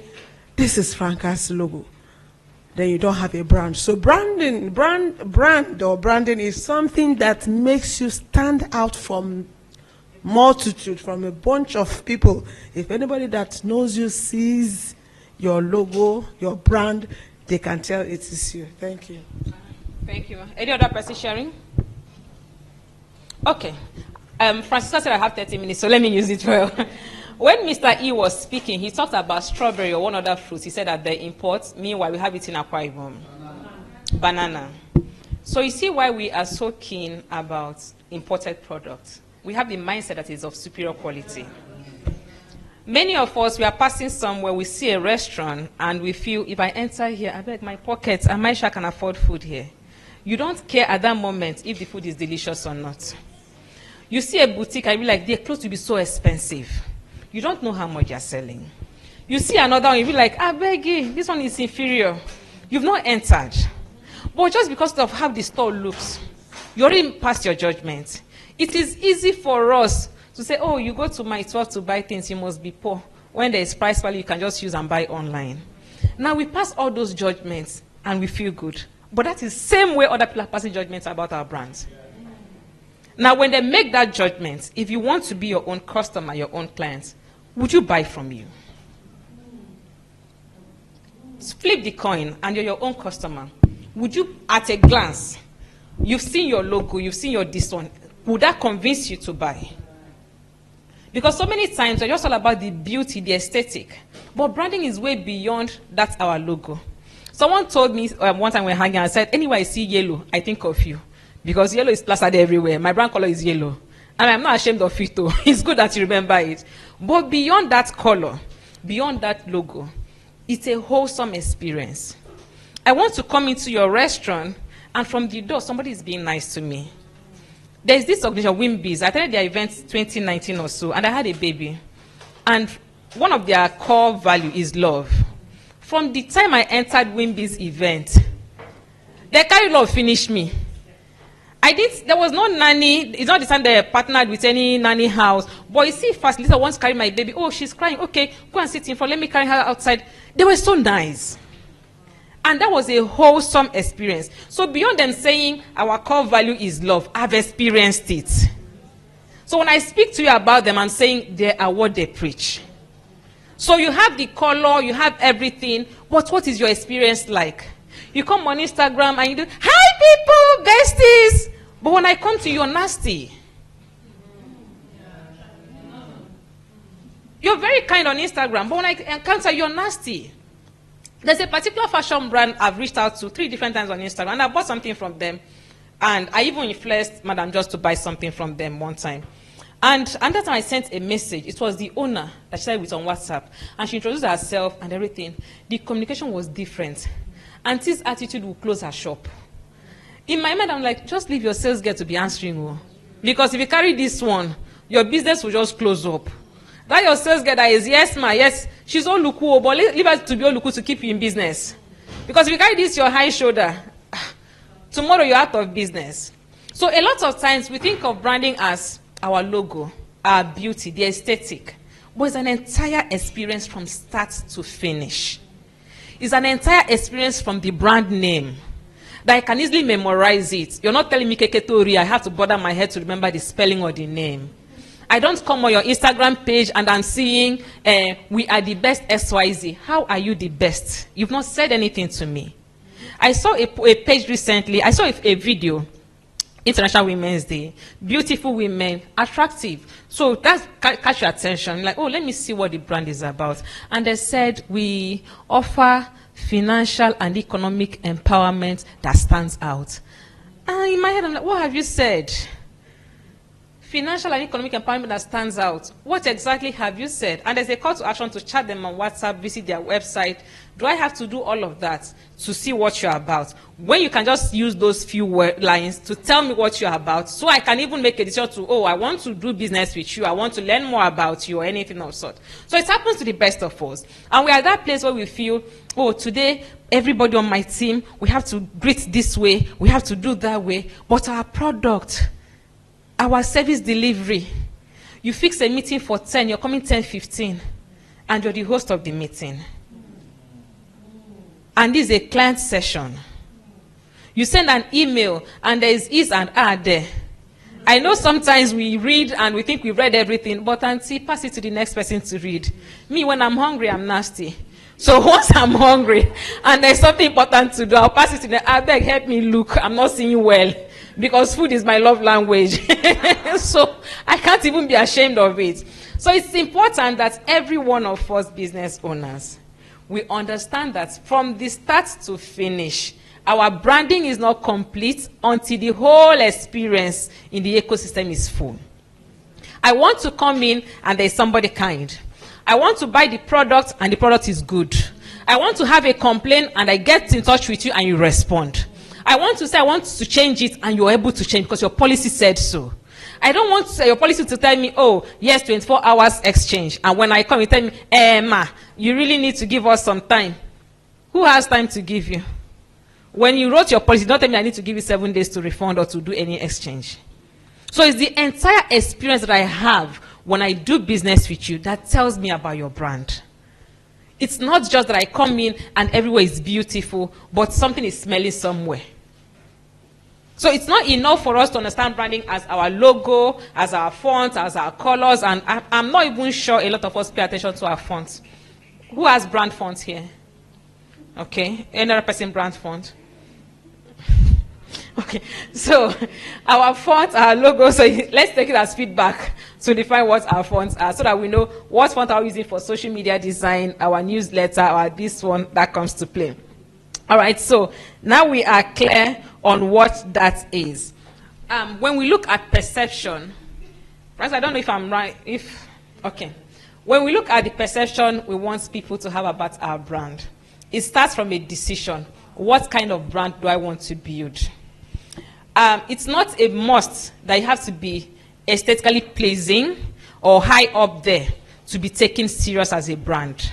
this is Franca's logo. Then you don't have a brand. So branding is something that makes you stand out from multitude, from a bunch of people. If anybody that knows you sees your logo, your brand, they can tell it is you. Thank you. Thank you. Any other person sharing? Okay. Francisca said I have 30 minutes, so let me use it well. When Mr. E was speaking, he talked about strawberry or one other fruit. He said that they import. Meanwhile, we have it in Akwa Ibom. Banana. So you see why we are so keen about imported products. We have the mindset that is of superior quality. Many of us, we are passing somewhere, we see a restaurant, and we feel, if I enter here, I beg my pockets, am I sure I can afford food here? You don't care at that moment if the food is delicious or not. You see a boutique, I be like, their clothes will be so expensive. You don't know how much you're selling. You see another one, you be like, I beg you, this one is inferior. You've not entered. But just because of how the store looks, you already passed your judgment. It is easy for us to say, oh, you go to my store to buy things, you must be poor. When there is price value, you can just use and buy online. Now we pass all those judgments and we feel good. But that is the same way other people are passing judgments about our brands. Now, when they make that judgment, if you want to be your own customer, your own client, would you buy from you? Flip the coin and you're your own customer. Would you, at a glance, you've seen your logo, you've seen your this one, would that convince you to buy? Because so many times we're just all about the beauty, the aesthetic. But branding is way beyond that's our logo. Someone told me one time we were hanging and said, anywhere I see yellow, I think of you. Because yellow is plastered everywhere. My brand color is yellow. And I'm not ashamed of it though. It's good that you remember it. But beyond that color, beyond that logo, it's a wholesome experience. I want to come into your restaurant and from the door, somebody is being nice to me. There's this organization, Wimbies. I attended their event 2019 or so, and I had a baby. And one of their core value is love. From the time I entered Wimbies event, they carry love finish me. There was no nanny. It's not the time they partnered with any nanny house. But you see, facilitator wants to carry my baby. Oh, she's crying. Okay, go and sit in front. Let me carry her outside. They were so nice. And that was a wholesome experience. So beyond them saying our core value is love, I've experienced it. So when I speak to you about them, I'm saying they are what they preach. So you have the color, you have everything. But what is your experience like? You come on Instagram and you do, hi people, besties. But when I come to you, you're nasty. You're very kind on Instagram, but when I encounter you, you're nasty. There's a particular fashion brand I've reached out to 3 different times on Instagram, and I bought something from them. And I even influenced Madam just to buy something from them one time. And that time I sent a message. It was the owner that she shared with on WhatsApp. And she introduced herself and everything. The communication was different. Auntie's attitude will close her shop. In my mind, I'm like, just leave your sales girl to be answering. Because if you carry this one, your business will just close up. That your sales girl that is, yes, ma, yes, she's Oluku, but leave her to be Oluku to keep you in business. Because if you carry this your high shoulder, tomorrow you're out of business. So a lot of times we think of branding as our logo, our beauty, the aesthetic. But it's an entire experience from start to finish. It's an entire experience from the brand name. That I can easily memorize it. You're not telling me Keketori, I have to bother my head to remember the spelling of the name. I don't come on your Instagram page and I'm seeing, we are the best XYZ. How are you the best? You've not said anything to me. I saw a page recently. I saw a video. International Women's Day. Beautiful women, attractive. So that's catch your attention. Like, oh, let me see what the brand is about. And they said, we offer financial and economic empowerment that stands out. And in my head, I'm like, what have you said? Financial and economic empowerment that stands out. What exactly have you said? And there's a call to action to chat them on WhatsApp, visit their website. Do I have to do all of that to see what you're about? When you can just use those few lines to tell me what you're about, so I can even make a decision to, oh, I want to do business with you, I want to learn more about you, or anything of sort. So it happens to the best of us. And we're at that place where we feel, oh, today, everybody on my team, we have to greet this way, we have to do that way, but our product, our service delivery, you fix a meeting for 10, you're coming 10:15, and you're the host of the meeting. And this is a client session. You send an email, and there is and are there. I know sometimes we read and we think we've read everything, but auntie, pass it to the next person to read. Me, when I'm hungry, I'm nasty. So once I'm hungry, and there's something important to do, I'll pass it to the, I beg, help me look, I'm not seeing well. Because food is my love language. So I can't even be ashamed of it. So it's important that every one of us business owners, we understand that from the start to finish, our branding is not complete until the whole experience in the ecosystem is full. I want to come in and there's somebody kind. I want to buy the product and the product is good. I want to have a complaint and I get in touch with you and you respond. I want to say I want to change it and you're able to change because your policy said so. I don't want your policy to tell me, oh, yes, 24 hours exchange. And when I come, you tell me, ma, you really need to give us some time. Who has time to give you? When you wrote your policy, don't tell me I need to give you 7 days to refund or to do any exchange. So it's the entire experience that I have when I do business with you that tells me about your brand. It's not just that I come in and everywhere is beautiful, but something is smelling somewhere. So it's not enough for us to understand branding as our logo, as our font, as our colors, and I'm not even sure a lot of us pay attention to our fonts. Who has brand fonts here? Okay, any other person brand font? Okay, so our font, our logo, so let's take it as feedback to define what our fonts are so that we know what font are we using for social media design, our newsletter, or this one that comes to play. All right, so now we are clear on what that is. When we look at perception, right, I don't know if I'm right, okay. When we look at the perception we want people to have about our brand, it starts from a decision. What kind of brand do I want to build? It's not a must that you have to be aesthetically pleasing or high up there to be taken serious as a brand.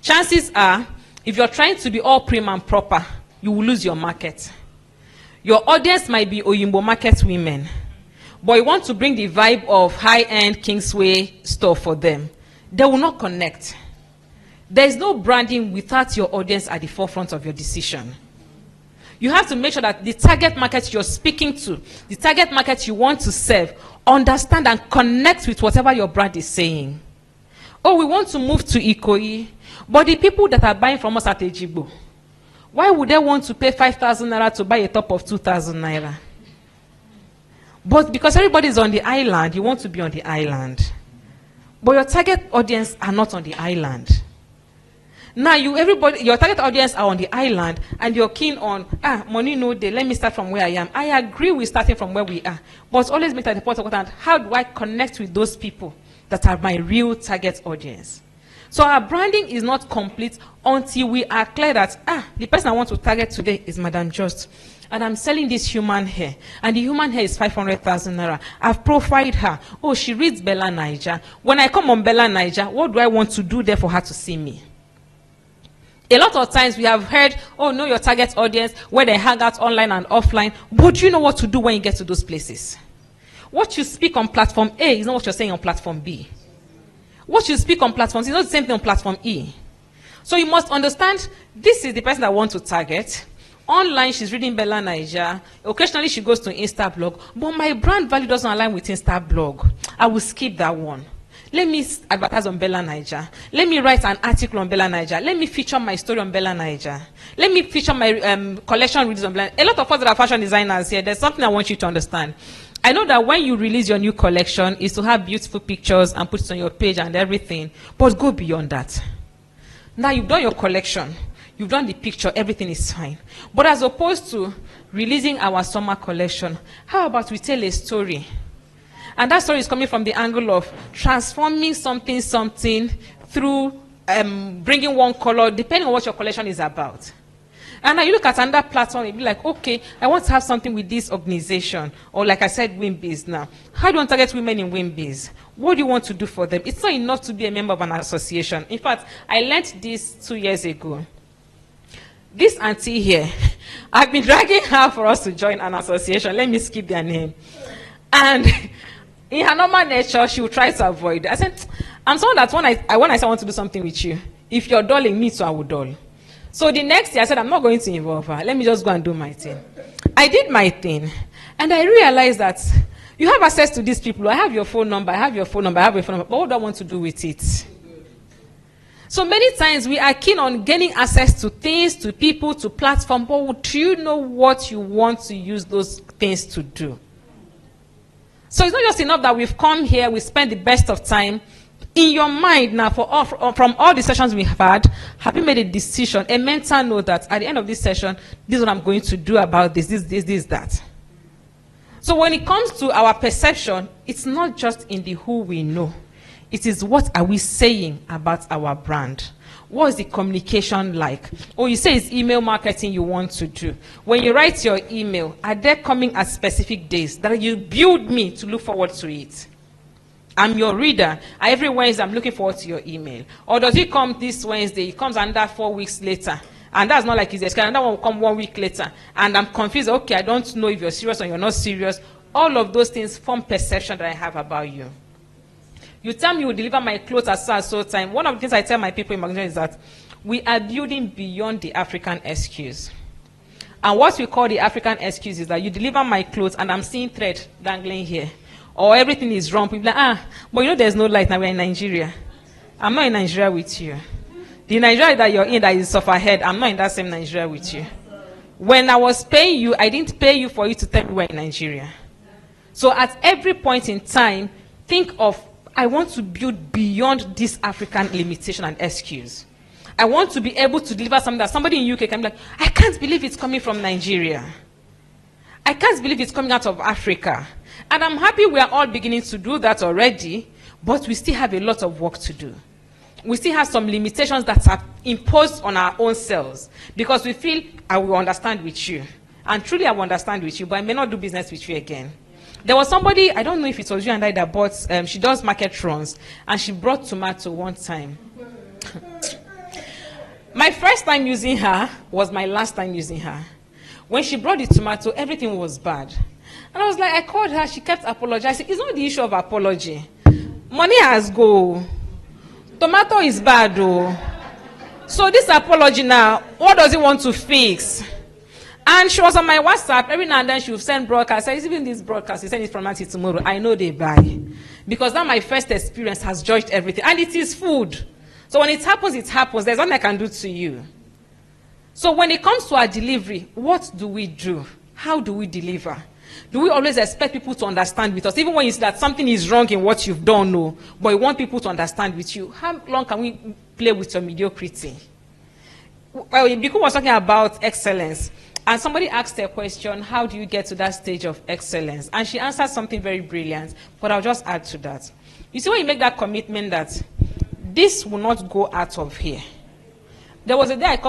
Chances are, if you're trying to be all prim and proper, you will lose your market. Your audience might be Oyimbo market women, but you want to bring the vibe of high-end Kingsway stuff for them. They will not connect. There is no branding without your audience at the forefront of your decision. You have to make sure that the target market you're speaking to, the target market you want to serve, understand and connect with whatever your brand is saying. Oh, we want to move to Ikoyi, but the people that are buying from us at Ejigbo, why would they want to pay 5,000 naira to buy a top of 2,000 naira? But because everybody is on the island, you want to be on the island. But your target audience are not on the island. Now, your target audience are on the island, and you're keen on, money no day, let me start from where I am. I agree with starting from where we are, but always make that important. How do I connect with those people that are my real target audience? So our branding is not complete until we are clear that, the person I want to target today is Madam Just, and I'm selling this human hair, and the human hair is 500,000 naira. I've profiled her. Oh, she reads Bella Niger. When I come on Bella Niger, what do I want to do there for her to see me? A lot of times we have heard, oh, know your target audience, where they hang out online and offline. But do you know what to do when you get to those places? What you speak on platform A is not what you're saying on platform B. What you speak on platform C is not the same thing on platform E. So you must understand, this is the person I want to target. Online, she's reading Bella Niger. Occasionally, she goes to Instablog. But my brand value doesn't align with Instablog. I will skip that one. Let me advertise on Bella Niger. Let me write an article on Bella Niger. Let me feature my story on Bella Niger. Let me feature my collection release on Bella. A lot of us that are fashion designers here, there's something I want you to understand. I know that when you release your new collection, is to have beautiful pictures and put it on your page and everything. But go beyond that. Now you've done your collection. you've done the picture, everything is fine. But as opposed to releasing our summer collection, how about we tell a story? And that story is coming from the angle of transforming something through bringing one color, depending on what your collection is about. And now you look at another platform and be like, okay, I want to have something with this organization. Or like I said, WIMBIZ now. How do you want to target women in WIMBIZ? What do you want to do for them? It's not enough to be a member of an association. In fact, I learned this 2 years ago. This auntie here, I've been dragging her for us to join an association. Let me skip their name. And in her normal nature, she will try to avoid it. I said, I'm someone that when I say I want to do something with you, if you're dulling me too, I will dull. So the next year, I said, I'm not going to involve her. Let me just go and do my thing. I did my thing. And I realized that you have access to these people. I have your phone number. I have your phone number. I have your phone number. But what do I want to do with it? So many times we are keen on gaining access to things, to people, to platforms. But do you know what you want to use those things to do? So it's not just enough that we've come here, we spend the best of time. In your mind now, from all the sessions we've had, have you made a decision, a mental note that at the end of this session, this is what I'm going to do about this, that. So when it comes to our perception, it's not just in the who we know. It is what are we saying about our brand. What is the communication like? Oh, you say it's email marketing you want to do. When you write your email, are they coming at specific days that you build me to look forward to it? I'm your reader. Every Wednesday, I'm looking forward to your email. Or does it come this Wednesday? It comes under 4 weeks later. And that's not like it's another one will come 1 week later. And I'm confused. Okay, I don't know if you're serious or you're not serious. All of those things form perception that I have about you. You tell me you will deliver my clothes at so time. One of the things I tell my people in Magnesia is that we are building beyond the African excuse. And what we call the African excuse is that you deliver my clothes and I'm seeing thread dangling here. Or everything is wrong. People are like, but you know there's no light now, we're in Nigeria. I'm not in Nigeria with you. The Nigeria that you're in that is of ahead, I'm not in that same Nigeria with you. When I was paying you, I didn't pay you for you to tell me we're in Nigeria. So at every point in time, think of, I want to build beyond this African limitation and excuse. I want to be able to deliver something that somebody in UK can be like, I can't believe it's coming from Nigeria. I can't believe it's coming out of Africa. And I'm happy we are all beginning to do that already, but we still have a lot of work to do. We still have some limitations that are imposed on our own selves because we feel, I will understand with you. And truly I will understand with you, but I may not do business with you again. There was somebody, I don't know if it was you and I that bought, she does market runs, and she brought tomato one time. My first time using her was my last time using her. When she brought the tomato, everything was bad. And I was like, I called her, she kept apologizing. It's not the issue of apology. Money has go. Tomato is bad though. So this apology now, what does it want to fix? And she was on my WhatsApp. Every now and then she would send broadcasts. I said, even this broadcast, you send it from now till tomorrow. I know they buy. Because now my first experience has judged everything. And it is food. So when it happens, it happens. There's nothing I can do to you. So when it comes to our delivery, what do we do? How do we deliver? Do we always expect people to understand with us? Even when you see that something is wrong in what you've done, no, but you want people to understand with you. How long can we play with your mediocrity? Well, Ibukun was talking about excellence. And somebody asked a question, how do you get to that stage of excellence? And she answered something very brilliant, but I'll just add to that. You see, when you make that commitment that this will not go out of here. There was a day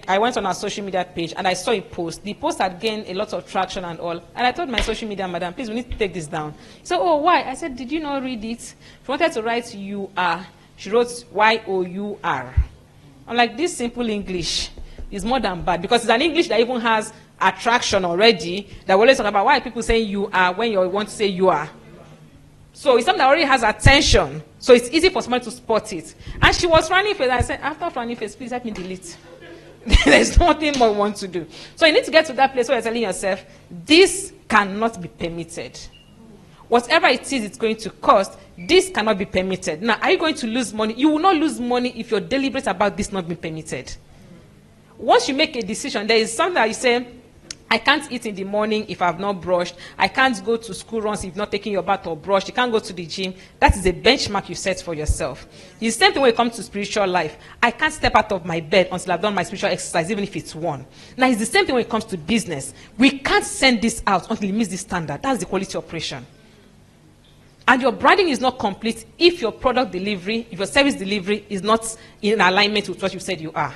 I went on our social media page and I saw a post. The post had gained a lot of traction and all. And I told my social media madam, please, we need to take this down. She said, oh, why? I said, did you not read it? She wanted to write you are. She wrote Y-O-U-R. I'm like, this simple English is more than bad because it's an English that even has attraction already. That we always talk about why people saying you are when you want to say you are. So it's something that already has attention. So it's easy for somebody to spot it. And she was running face. I said, after running face, please help me delete. There's nothing more we want to do. So you need to get to that place where you're telling yourself, this cannot be permitted. Whatever it is it's going to cost, this cannot be permitted. Now, are you going to lose money? You will not lose money if you're deliberate about this not being permitted. Once you make a decision, there is something that you say, I can't eat in the morning if I've not brushed. I can't go to school runs if not taking your bath or brushed. You can't go to the gym. That is a benchmark you set for yourself. It's the same thing when it comes to spiritual life. I can't step out of my bed until I've done my spiritual exercise, even if it's one. Now, it's the same thing when it comes to business. We can't send this out until it meets this standard. That's the quality operation. And your branding is not complete if your product delivery, if your service delivery is not in alignment with what you said you are.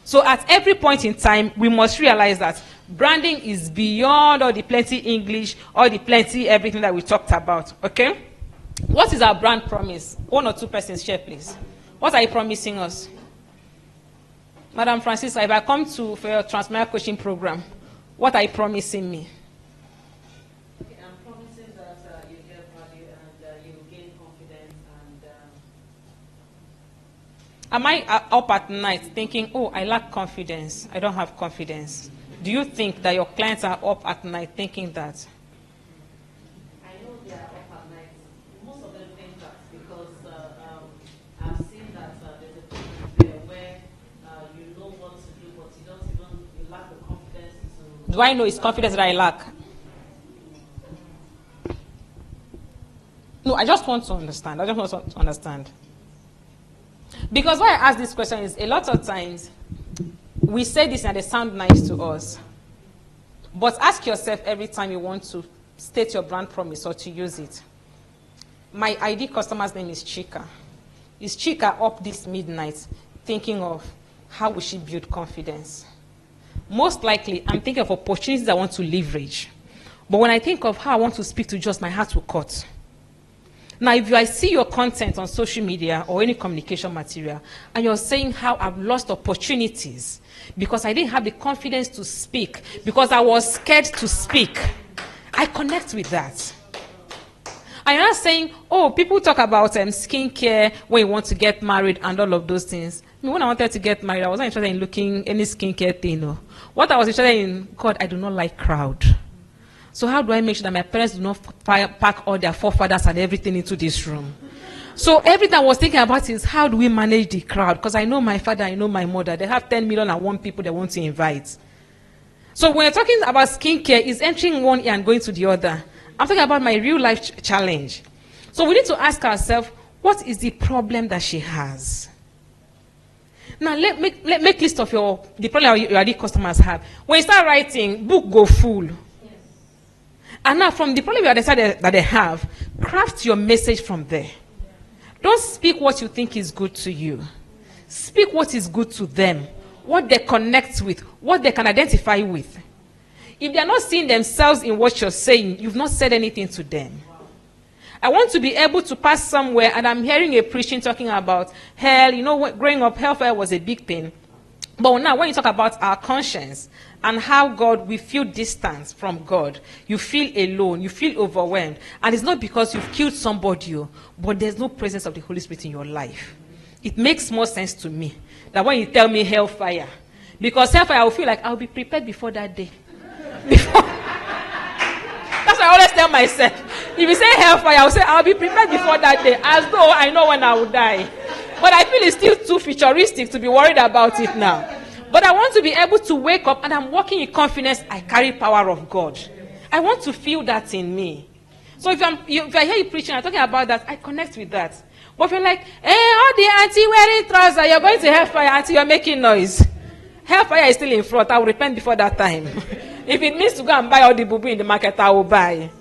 So at every point in time, we must realize that branding is beyond all the plenty English, all the plenty everything that we talked about, okay? What is our brand promise? One or two persons share, please. What are you promising us? Madam Francis, if I come for your transmedia coaching program, what are you promising me? Okay, I'm promising that you get value and you gain confidence and... Am I up at night thinking, oh, I lack confidence, I don't have confidence? Do you think that your clients are up at night thinking that? I know they are up at night. Most of them think that because I've seen that there's a problem there where you know what to do, but you lack the confidence to... Do I know it's confidence that I lack? No, I just want to understand. Because why I ask this question is a lot of times we say this and they sound nice to us. But ask yourself every time you want to state your brand promise or to use it. My ID customer's name is Chika. Is Chika up this midnight thinking of how will she build confidence? Most likely, I'm thinking of opportunities I want to leverage. But when I think of how I want to speak to just my heart will cut. Now, if I see your content on social media or any communication material, and you're saying how I've lost opportunities because I didn't have the confidence to speak, because I was scared to speak, I connect with that. And you're not saying, oh, people talk about skincare when you want to get married and all of those things. I mean, when I wanted to get married, I wasn't interested in looking any skincare thing. No. What I was interested in, God, I do not like crowd. So how do I make sure that my parents do not pack all their forefathers and everything into this room? So everything I was thinking about is how do we manage the crowd? Because I know my father, I know my mother. They have 10 million and one people they want to invite. So when you're talking about skincare, it's entering one ear and going to the other. I'm talking about my real life challenge. So we need to ask ourselves, what is the problem that she has? Now, make list of the problem your customers have. When you start writing, book go full. And now, from the problem you decided that they have, craft your message from there. Don't speak what you think is good to you. Speak what is good to them, what they connect with, what they can identify with. If they are not seeing themselves in what you're saying, you've not said anything to them. I want to be able to pass somewhere, and I'm hearing a preaching talking about hell. You know, growing up, hellfire was a big pain. But now, when you talk about our conscience, and how God, we feel distance from God. You feel alone. You feel overwhelmed. And it's not because you've killed somebody, but there's no presence of the Holy Spirit in your life. It makes more sense to me that when you tell me hellfire, because hellfire, I will feel like I'll be prepared before that day. That's what I always tell myself. If you say hellfire, I will say I'll be prepared before that day, as though I know when I will die. But I feel it's still too futuristic to be worried about it now. But I want to be able to wake up and I'm walking in confidence. I carry power of God. I want to feel that in me. So if I hear you preaching, I'm talking about that, I connect with that. But if you're like, hey, all the auntie wearing trousers, you're going to hellfire, auntie, you're making noise. Hellfire is still in front. I will repent before that time. If it means to go and buy all the boo in the market, I will buy.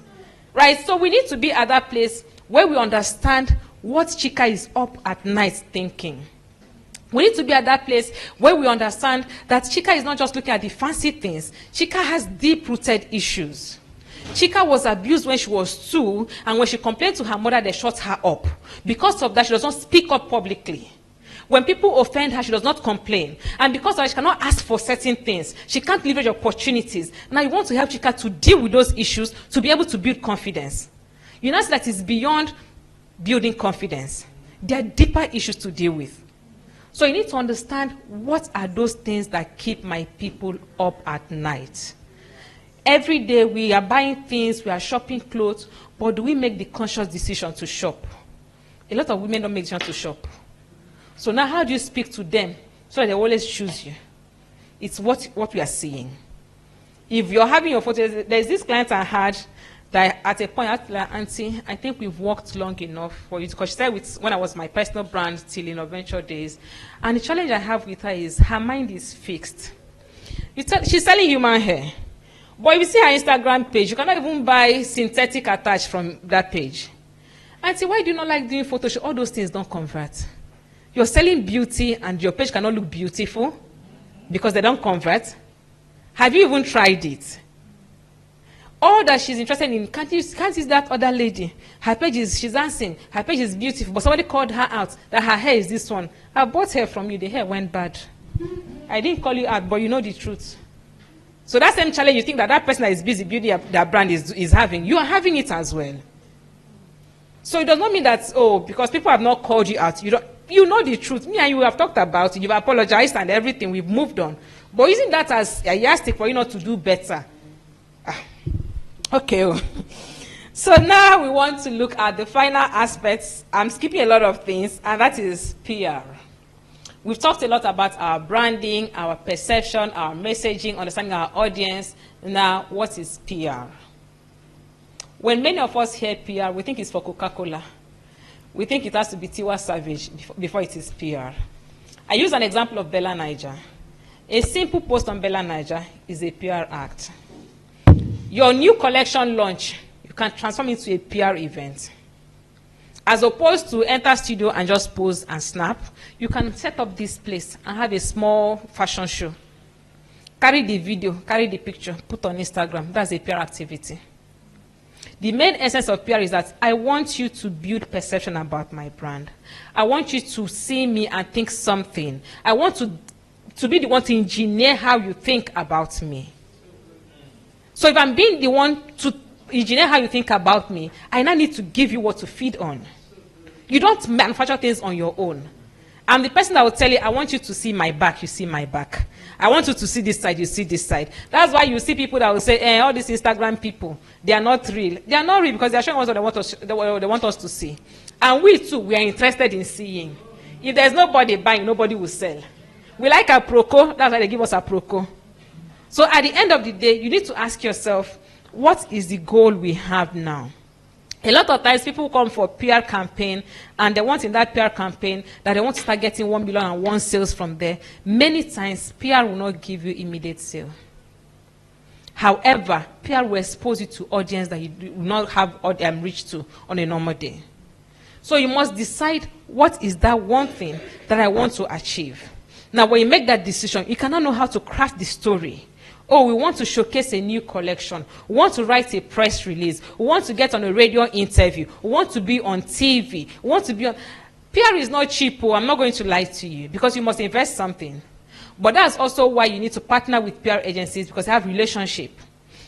Right? So we need to be at that place where we understand what Chika is up at night thinking. We need to be at that place where we understand that Chika is not just looking at the fancy things. Chika has deep-rooted issues. Chika was abused when she was 2, and when she complained to her mother, they shut her up. Because of that, she does not speak up publicly. When people offend her, she does not complain. And because of that, she cannot ask for certain things. She can't leverage opportunities. Now you want to help Chika to deal with those issues to be able to build confidence. You know that is beyond building confidence. There are deeper issues to deal with. So you need to understand what are those things that keep my people up at night. Every day we are buying things, we are shopping clothes, but do we make the conscious decision to shop? A lot of women don't make the decision to shop. So now how do you speak to them so that they always choose you? It's what we are seeing. If you're having your photos, there's this client I had that at a point I had to like, Auntie, I think we've worked long enough for you, because she said when I was my personal brand till Innoventure days. And the challenge I have with her is her mind is fixed. She's selling human hair. But if you see her Instagram page, you cannot even buy synthetic attach from that page. Auntie, why do you not like doing Photoshop? All those things don't convert. You're selling beauty and your page cannot look beautiful because they don't convert. Have you even tried it? All that she's interested in, can't use that other lady. Her page is, she's dancing, her page is beautiful, but somebody called her out that her hair is this one. I bought hair from you, the hair went bad. I didn't call you out, but you know the truth. So that same challenge you think that person that is busy building that brand is having, you are having it as well. So it does not mean that, oh, because people have not called you out, you know the truth. Me and you have talked about it, you've apologized and everything, we've moved on. But using that as a yardstick for you not to do better. Okay. So now we want to look at the final aspects. I'm skipping a lot of things, and that is PR. We've talked a lot about our branding, our perception, our messaging, understanding our audience. Now, what is PR? When many of us hear PR, we think it's for Coca-Cola. We think it has to be Tiwa Savage before it is PR. I use an example of Bella Niger. A simple post on Bella Niger is a PR act. Your new collection launch, you can transform into a PR event. As opposed to enter studio and just pose and snap, you can set up this place and have a small fashion show. Carry the video, carry the picture, put on Instagram. That's a PR activity. The main essence of PR is that I want you to build perception about my brand. I want you to see me and think something. I want to be the one to engineer how you think about me. So if I'm being the one to engineer how you think about me, I now need to give you what to feed on. You don't manufacture things on your own. I'm the person that will tell you, I want you to see my back, you see my back. I want you to see this side, you see this side. That's why you see people that will say, all these Instagram people, they are not real. They are not real because they are showing us what they want us to see. And we too, we are interested in seeing. If there's nobody buying, nobody will sell. We like a proco, that's why they give us a proco. So at the end of the day, you need to ask yourself, what is the goal we have now? A lot of times people come for a PR campaign and they want in that PR campaign that they want to start getting 1 million and 1 sales from there. Many times PR will not give you immediate sale. However, PR will expose you to audience that you do not have reach to on a normal day. So you must decide what is that one thing that I want to achieve. Now when you make that decision, you cannot know how to craft the story. Oh, we want to showcase a new collection. We want to write a press release. We want to get on a radio interview. We want to be on TV. We want to be on... PR is not cheap. I'm not going to lie to you because you must invest something. But that's also why you need to partner with PR agencies because they have relationship.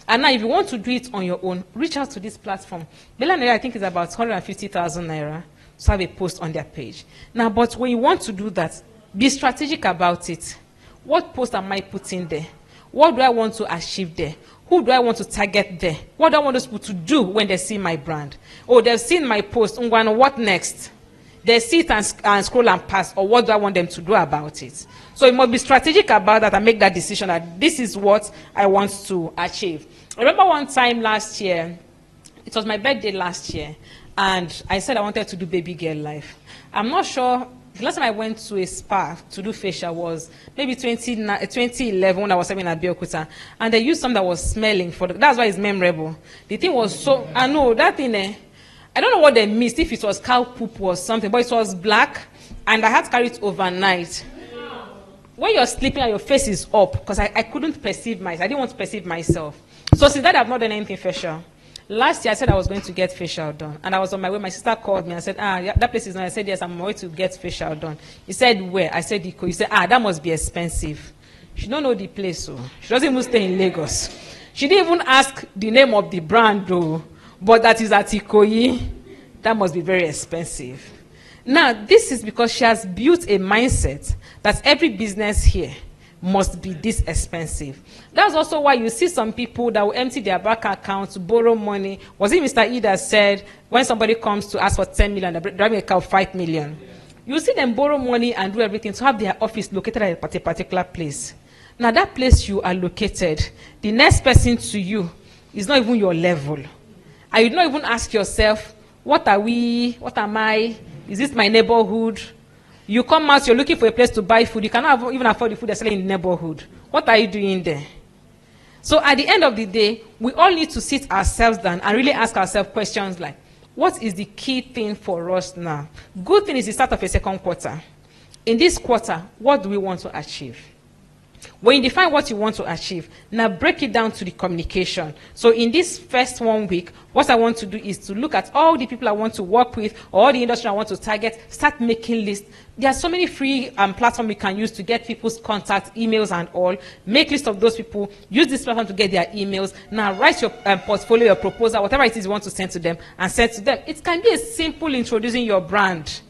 And now if you want to do it on your own, reach out to this platform. Bella Naira, I think, is about 150,000 naira to have a post on their page. Now, but when you want to do that, be strategic about it. What post am I putting there? What do I want to achieve there? Who do I want to target there? What do I want those people to do when they see my brand? Oh, they've seen my post. What next? They see it and scroll and pass. Or what do I want them to do about it? So you must be strategic about that and make that decision that this is what I want to achieve. I remember one time last year, it was my birthday last year, and I said I wanted to do baby girl life. I'm not sure. The last time I went to a spa to do facial was maybe 2011 when I was serving at Abeokuta, and they used something that was smelling that's why it's memorable. The thing was so, I know that thing, I don't know what they missed, if it was cow poop or something, but it was black, and I had to carry it overnight. When you're sleeping and your face is up, because I couldn't perceive myself, I didn't want to perceive myself. So since that, I've not done anything facial. Last year, I said I was going to get facial done. And I was on my way. My sister called me and said, yeah, that place is not. I said, yes, I'm on my way to get facial done. He said, where? I said, Iko. He said, that must be expensive. She don't know the place, so she doesn't even stay in Lagos. She didn't even ask the name of the brand, though. But that is at Ikoyi. That must be very expensive. Now, this is because she has built a mindset that every business here must be this expensive. That's also why you see some people that will empty their bank account to borrow money. Was it Mr. E that said when somebody comes to ask for 10 million, they're driving a car of 5 million? You see them borrow money and do everything to have their office located at a particular place. Now that place you are located, the next person to you is not even your level. And you don't even ask yourself, what are we? What am I? Is this my neighborhood? You come out, you're looking for a place to buy food. You cannot even afford the food they're selling in the neighborhood. What are you doing there? So at the end of the day, we all need to sit ourselves down and really ask ourselves questions like, what is the key thing for us now? Good thing is the start of a second quarter. In this quarter, what do we want to achieve? When you define what you want to achieve, now break it down to the communication. So in this first 1 week, what I want to do is to look at all the people I want to work with, or all the industry I want to target, start making lists. There are so many free platforms we can use to get people's contacts, emails and all. Make lists of those people, use this platform to get their emails. Now write your portfolio, your proposal, whatever it is you want to send to them, and send to them. It can be a simple introducing your brand.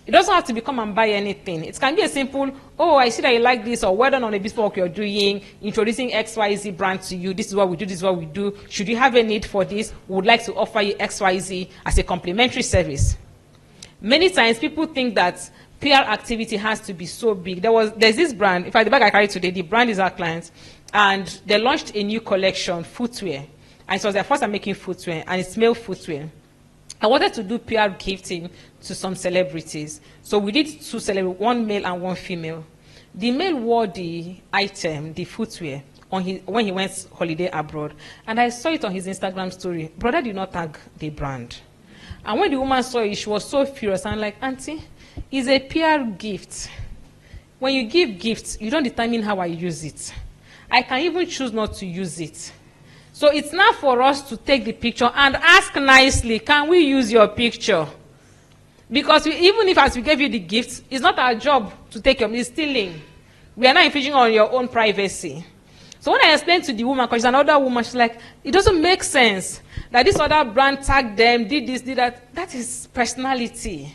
It doesn't have to be come and buy anything. It can be a simple, oh, I see that you like this, or well done on the business work you're doing, introducing XYZ brand to you. This is what we do, this is what we do. Should you have a need for this, we would like to offer you XYZ as a complimentary service. Many times people think that PR activity has to be so big. There's this brand, in fact, the bag I carry today, the brand is our client, and they launched a new collection, footwear. And it was their first time making footwear, and it's male footwear. I wanted to do PR gifting to some celebrities. So we did 2 celebrities, 1 male and 1 female. The male wore the item, the footwear, when he went holiday abroad. And I saw it on his Instagram story. Brother did not tag the brand. And when the woman saw it, she was so furious. I'm like, Auntie, it's a PR gift. When you give gifts, you don't determine how I use it. I can even choose not to use it. So it's now for us to take the picture and ask nicely, can we use your picture? Because even if as we gave you the gift, it's not our job to take your, it's stealing. We are not infringing on your own privacy. So when I explained to the woman, because she's another woman, she's like, it doesn't make sense that this other brand tagged them, did this, did that. That is personality.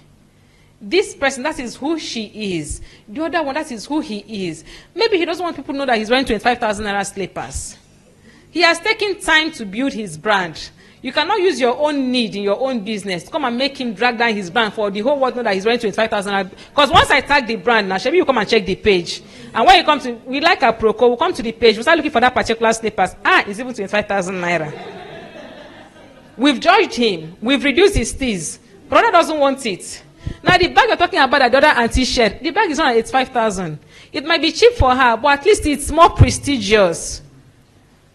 This person, that is who she is. The other one, that is who he is. Maybe he doesn't want people to know that he's wearing 25,000 naira slippers. He has taken time to build his brand. You cannot use your own need in your own business to come and make him drag down his brand for the whole world to know that he's wearing 25,000. Because once I tag the brand, now Shebi, you come and check the page. And when you come to, we like a Proco, we'll come to the page, we'll start looking for that particular slippers. It's even 25,000 naira. We've judged him. We've reduced his fees. Brother doesn't want it. Now the bag you're talking about, that the other auntie shared, the bag is not at 5,000. It might be cheap for her, but at least it's more prestigious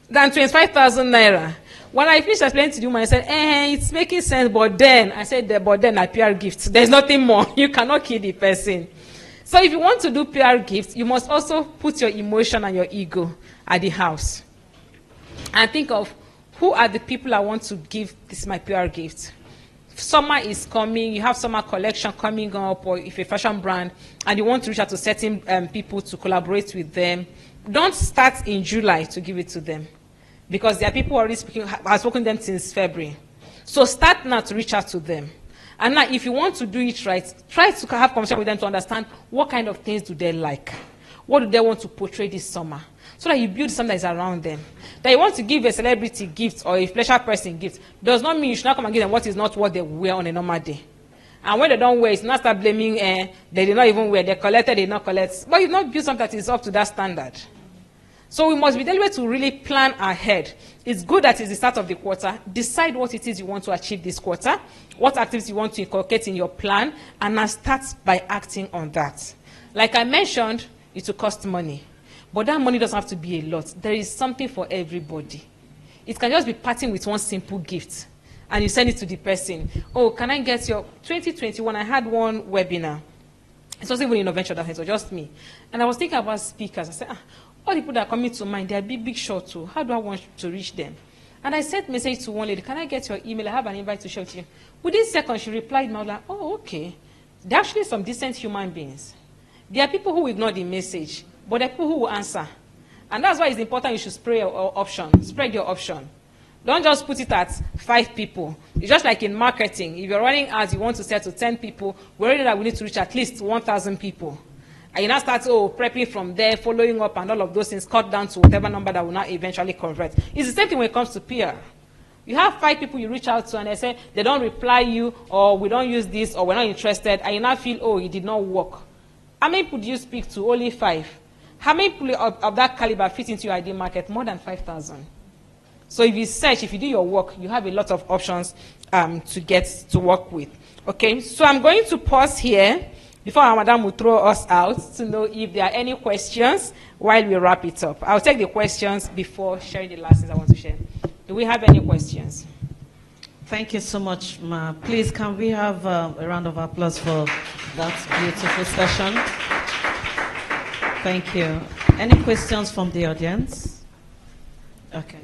than 25,000 naira. When I finished explaining to the woman, I said, it's making sense, but then, I said, but then a PR gift. There's nothing more. You cannot kill the person. So if you want to do PR gifts, you must also put your emotion and your ego at the house. And think of, who are the people I want to give this my PR gift? Summer is coming, you have summer collection coming up, or if a fashion brand, and you want to reach out to certain people to collaborate with them, don't start in July to give it to them. Because there are people already speaking, have spoken to them since February. So start now to reach out to them. And now if you want to do it right, try to have conversation with them to understand what kind of things do they like. What do they want to portray this summer? So that you build something that is around them. That you want to give a celebrity gift or a pleasure person gift does not mean you should not come and give them what is not what they wear on a normal day. And when they don't wear, it's not start blaming, they did not even wear, they collected, they did not collect. But you've not built something that is up to that standard. So we must be deliberate to really plan ahead. It's good that it's the start of the quarter. Decide what it is you want to achieve this quarter, what activities you want to inculcate in your plan, and now start by acting on that. Like I mentioned, it will cost money. But that money doesn't have to be a lot. There is something for everybody. It can just be parting with one simple gift. And you send it to the person. Oh, can I get your 2021? I had one webinar. It wasn't even Innoventure that it was just me. And I was thinking about speakers. I said, all the people that are coming to mind, they are big short too. How do I want to reach them? And I sent a message to one lady, can I get your email? I have an invite to share with you. Within seconds, she replied, and I was like, oh, okay. There are actually some decent human beings. There are people who ignore the message, but there are people who will answer. And that's why it's important you should spread your option. Spread your option. Don't just put it at 5 people. It's just like in marketing. If you're running ads, you want to sell to 10 people, we already know that we need to reach at least 1,000 people. And you now start prepping from there, following up, and all of those things, cut down to whatever number that will not eventually convert. It's the same thing when it comes to PR. You have 5 people you reach out to, and they say they don't reply you, or we don't use this, or we're not interested, and you now feel, it did not work. How many people do you speak to? Only 5. How many people of that caliber fit into your ideal market? More than 5,000. So if you search, if you do your work, you have a lot of options to get to work with. Okay, so I'm going to pause here before our madam will throw us out to know if there are any questions while we wrap it up. I'll take the questions before sharing the last things I want to share. Do we have any questions? Thank you so much, Ma. Please, can we have a round of applause for that beautiful session? Thank you. Any questions from the audience? Okay.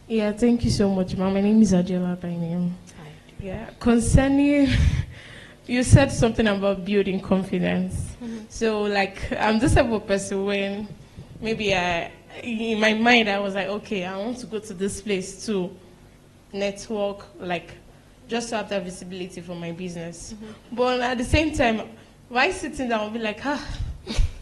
Yeah, thank you so much, ma'am. My name is Adela by name. Hi. Yeah, concerning, you said something about building confidence. Mm-hmm. So, like, I'm this type of person when maybe in my mind, I was like, okay, I want to go to this place to network, like, just to have that visibility for my business. Mm-hmm. But at the same time, while sitting down, I'll be like,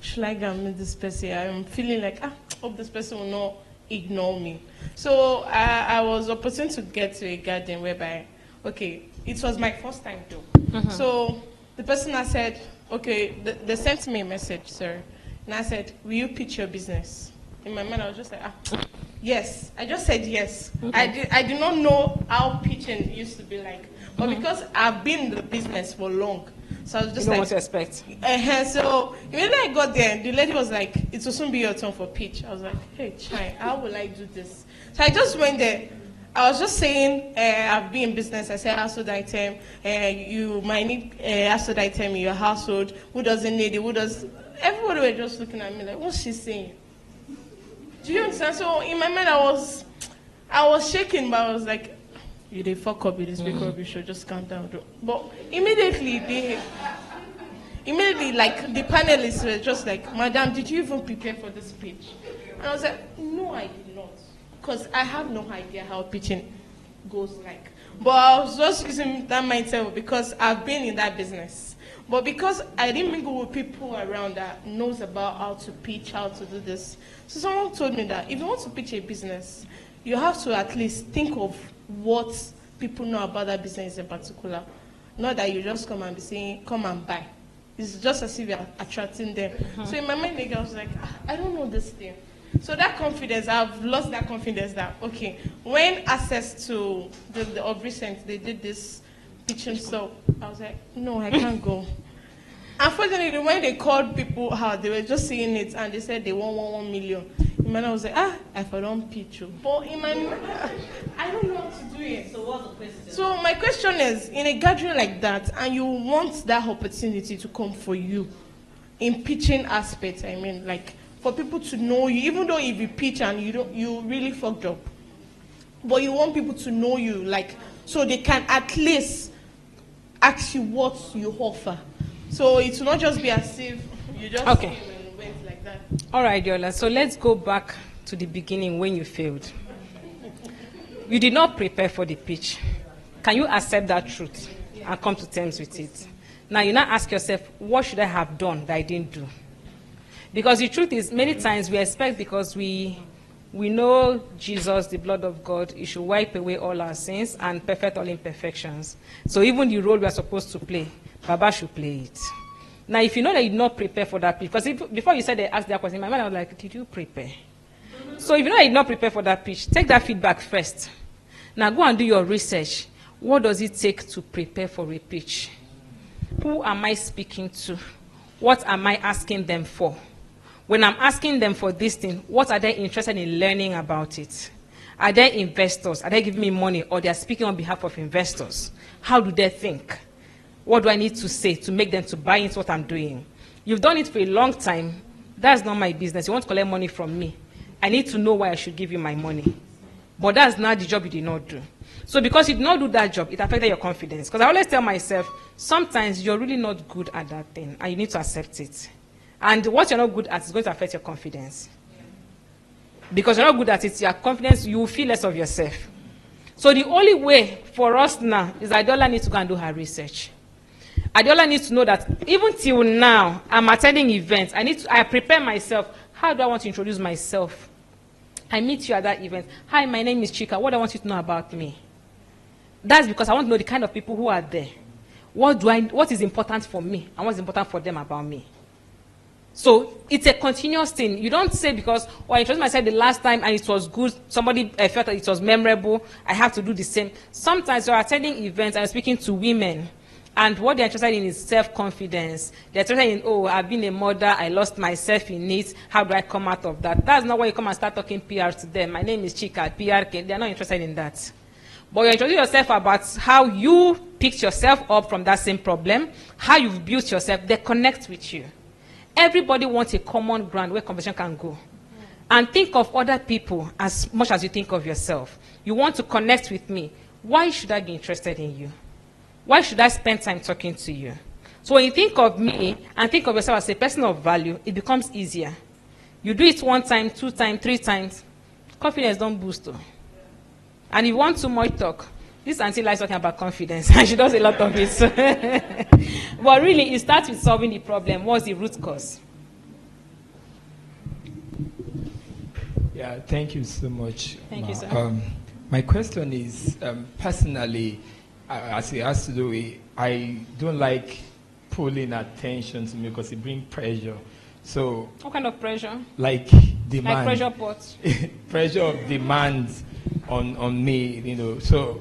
should I go and meet this person? I'm feeling like, hope this person will not ignore me. So I was opportune to get to a garden whereby, okay, it was my first time though. Mm-hmm. So the person I said, okay, they sent me a message, sir. And I said, will you pitch your business? In my mind, I was just like, yes. I just said yes. Okay. I did not know how pitching used to be like. But because I've been in the business for long, so I was just you know like, what to expect. So immediately I got there, the lady was like, it will soon be your turn for pitch. I was like, hey, Chai, how will I do this? So I just went there. I was just saying, I've been in business. I said household item. You might need household item in your household. Who doesn't need it? Who does? Everybody were just looking at me like, what's she saying? Do you understand? So in my mind, I was shaking, but I was like, you did fuck up with this because you should just calm down. But immediately, like the panelists were just like, Madam, did you even prepare for this pitch? And I was like, no, I did not, because I have no idea how pitching goes like. But I was just using that mindset because I've been in that business. But because I didn't mingle with people around that knows about how to pitch, how to do this. So someone told me that if you want to pitch a business, you have to at least think of what people know about that business in particular. Not that you just come and be saying, come and buy. It's just as if you're attracting them. Mm-hmm. So in my mind, I was like, I don't know this thing. So that confidence, I've lost that confidence that, okay, when access to of recent, they did this pitching stuff, I was like, no, I can't go. Unfortunately, when they called people out, they were just seeing it and they said they want 1 million. In my mind, I was like, if I don't pitch you. But in my mind, I don't know how to do it. So what's the question? So my question is, in a gathering like that, and you want that opportunity to come for you, in pitching aspect, I mean, like, for people to know you, even though if you pitch and you really fucked up, but you want people to know you, like, so they can at least ask you what you offer. So it will not just be as if you just came and went like that. All right, Yola. So let's go back to the beginning when you failed. You did not prepare for the pitch. Can you accept that truth and come to terms with it? Now you now ask yourself, what should I have done that I didn't do? Because the truth is, many times we expect because we know Jesus, the blood of God, it should wipe away all our sins and perfect all imperfections. So even the role we are supposed to play, Baba should play it. Now, if you know that you did not prepare for that pitch, because before you said they asked that question, in my mind I was like, did you prepare? So if you know that you did not prepare for that pitch, take that feedback first. Now go and do your research. What does it take to prepare for a pitch? Who am I speaking to? What am I asking them for? When I'm asking them for this thing, what are they interested in learning about it? Are they investors? Are they giving me money? Or they are speaking on behalf of investors? How do they think? What do I need to say to make them to buy into what I'm doing? You've done it for a long time. That's not my business. You want to collect money from me. I need to know why I should give you my money. But that's not the job you did not do. So because you did not do that job, it affected your confidence. Because I always tell myself, sometimes you're really not good at that thing, and you need to accept it. And what you're not good at is going to affect your confidence. Because you're not good at it, your confidence, you will feel less of yourself. So the only way for us now is Adiola needs to go and do her research. Adiola needs to know that even till now, I'm attending events. I prepare myself. How do I want to introduce myself? I meet you at that event. Hi, my name is Chika. What do I want you to know about me? That's because I want to know the kind of people who are there. what is important for me and what's important for them about me. So it's a continuous thing. You don't say because, I introduced myself the last time and it was good, somebody felt that it was memorable, I have to do the same. Sometimes you're attending events and speaking to women, and what they're interested in is self-confidence. They're interested in, I've been a mother, I lost myself in it, how do I come out of that? That's not why you come and start talking PR to them. My name is Chika, PRK. They're not interested in that. But you introduce yourself about how you picked yourself up from that same problem, how you've built yourself. They connect with you. Everybody wants a common ground where conversation can go. And think of other people as much as you think of yourself. You want to connect with me. Why should I be interested in you? Why should I spend time talking to you? So when you think of me and think of yourself as a person of value, it becomes easier. You do it 1 time, 2 times, 3 times, confidence don't boost. And if you want too much talk, this auntie likes talking about confidence, and she does a lot of it. But really, it starts with solving the problem. What's the root cause? Yeah, thank you so much. Thank you, sir. My question is, personally, as it has to do with, I don't like pulling attention to me because it brings pressure. So, what kind of pressure? Like demand. Like pressure pots. Pressure of demands on me, So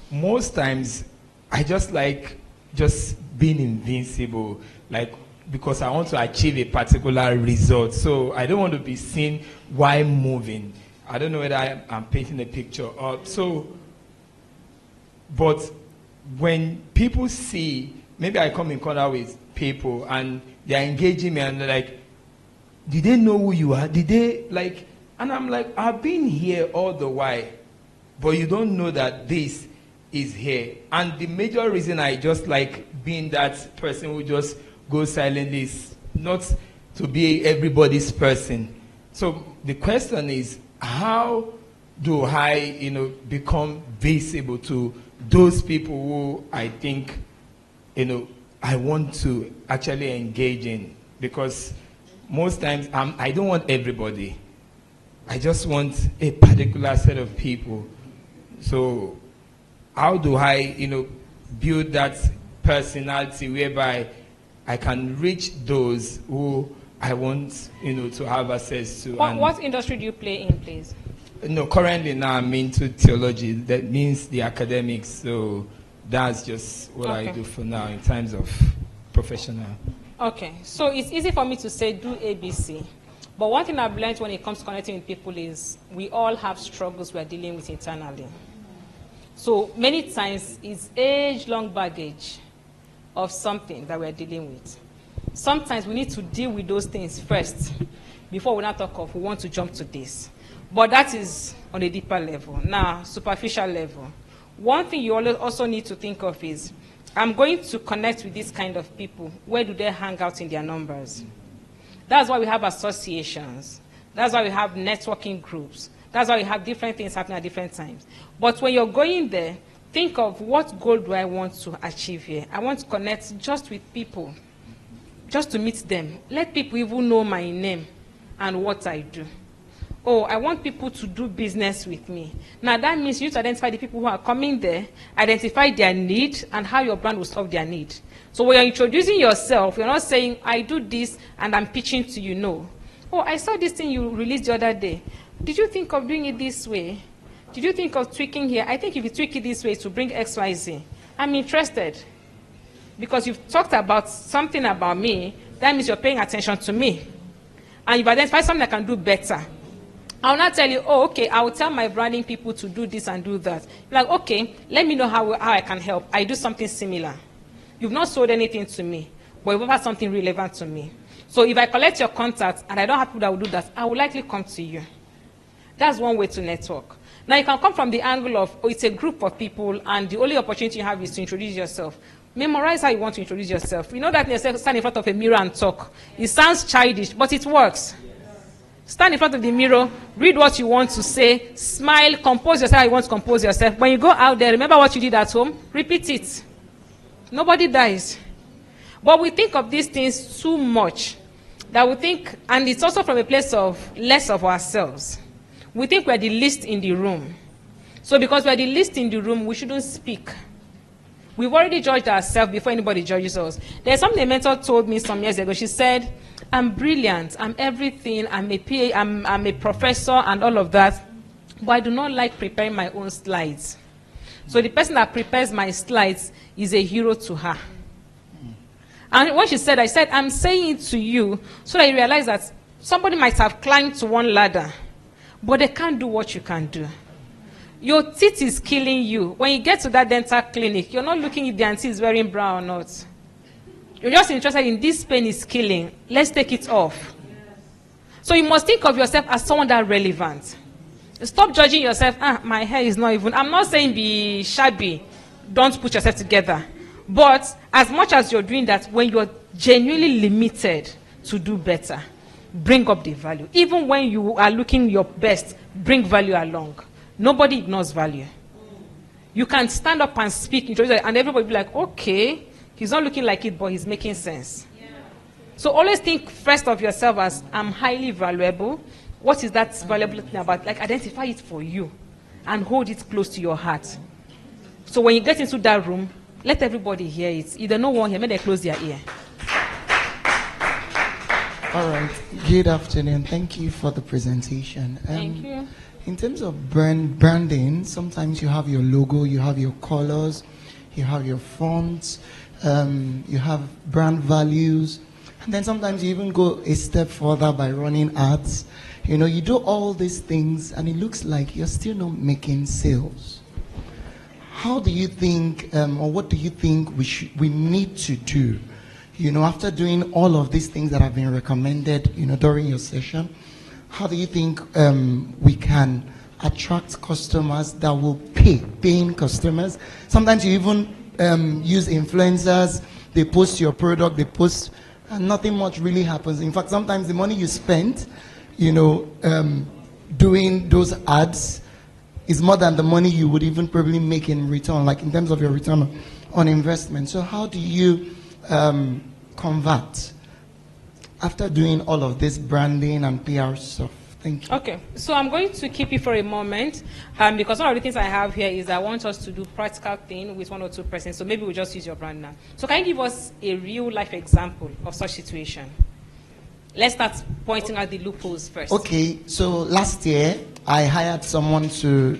most times I just like being invincible, like because I want to achieve a particular result. So I don't want to be seen while moving. I don't know whether I'm painting a picture up. But when people see, maybe I come in contact with people and they're engaging me and they're like, did they know who you are? Did they like, and I'm like, I've been here all the while, but you don't know that this is here. And the major reason I just like being that person who just goes silently is not to be everybody's person. So the question is, how do I, become visible to those people who I think, I want to actually engage in? Because most times I don't want everybody. I just want a particular set of people. So how do I, build that personality whereby I can reach those who I want, to have access to? What industry do you play in, please? No, currently now I'm into theology. That means the academics. So that's just what I do for now in terms of professional. Okay, so it's easy for me to say do ABC. But one thing I've learned when it comes to connecting with people is we all have struggles we're dealing with internally. So many times it's age-long baggage of something that we're dealing with. Sometimes we need to deal with those things first before we now talk of we want to jump to this. But that is on a deeper level. Now, superficial level. One thing you also need to think of is, I'm going to connect with this kind of people. Where do they hang out in their numbers? That's why we have associations. That's why we have networking groups. That's why we have different things happening at different times. But when you're going there, think of what goal do I want to achieve here? I want to connect just with people, just to meet them. Let people even know my name and what I do. Oh, I want people to do business with me. Now that means you need to identify the people who are coming there, identify their need, and how your brand will solve their need. So when you're introducing yourself, you're not saying, I do this and I'm pitching to you. No. Oh, I saw this thing you released the other day. Did you think of doing it this way? Did you think of tweaking here? I think if you tweak it this way to bring X, Y, Z, I'm interested. Because you've talked about something about me, that means you're paying attention to me. And you've identified something I can do better. I will not tell you, oh, okay, I will tell my branding people to do this and do that. You're like, okay, let me know how I can help. I do something similar. You've not sold anything to me, but you've offered something relevant to me. So if I collect your contact and I don't have people that will do that, I will likely come to you. That's one way to network. Now you can come from the angle of, oh, it's a group of people and the only opportunity you have is to introduce yourself. Memorize how you want to introduce yourself. You know that you stand in front of a mirror and talk. It sounds childish, but it works. Stand in front of the mirror, read what you want to say, smile, compose yourself how you want to compose yourself. When you go out there, remember what you did at home, repeat it. Nobody dies. But we think of these things too much that we think, and it's also from a place of less of ourselves. We think we're the least in the room. So because we're the least in the room, we shouldn't speak. We've already judged ourselves before anybody judges us. There's something a mentor told me some years ago. She said, I'm brilliant, I'm everything, I'm a PA, I'm a professor and all of that, but I do not like preparing my own slides. So the person that prepares my slides is a hero to her. And when she said, I said, I'm saying it to you so that you realize that somebody might have climbed to one ladder, but they can't do what you can do. Your teeth is killing you. When you get to that dental clinic, you're not looking if the auntie is wearing bra or not. You're just interested in this pain is killing. Let's take it off. So you must think of yourself as someone that's relevant. Stop judging yourself. My hair is not even. I'm not saying be shabby. Don't put yourself together. But as much as you're doing that, when you're genuinely limited to do better, bring up the value. Even when you are looking your best, bring value along. Nobody ignores value. You can stand up and speak, and everybody will be like, okay, he's not looking like it, but he's making sense. Yeah. So always think first of yourself as, I'm highly valuable. What is that valuable thing about? Like, identify it for you and hold it close to your heart. So when you get into that room, let everybody hear it. If they no one hear, may they close their ear. All right. Good afternoon. Thank you for the presentation. Thank you. In terms of branding, sometimes you have your logo, you have your colors, you have your fonts, you have brand values, and then sometimes you even go a step further by running ads. You know, you do all these things and it looks like you're still not making sales. How do you think, or what do you think we need to do, you know, after doing all of these things that have been recommended, you know, during your session? How do you think we can attract customers that will paying customers? Sometimes you even use influencers, they post your product, they post, and nothing much really happens. In fact, sometimes the money you spend, you know, doing those ads is more than the money you would even probably make in return, like in terms of your return on investment. So how do you convert after doing all of this branding and PR stuff? Thank you. Okay, so I'm going to keep you for a moment because one of the things I have here is I want us to do practical thing with 1 or 2 persons. So maybe we'll just use your brand now. So can you give us a real life example of such situation? Let's start pointing out the loopholes first. Okay, so last year I hired someone to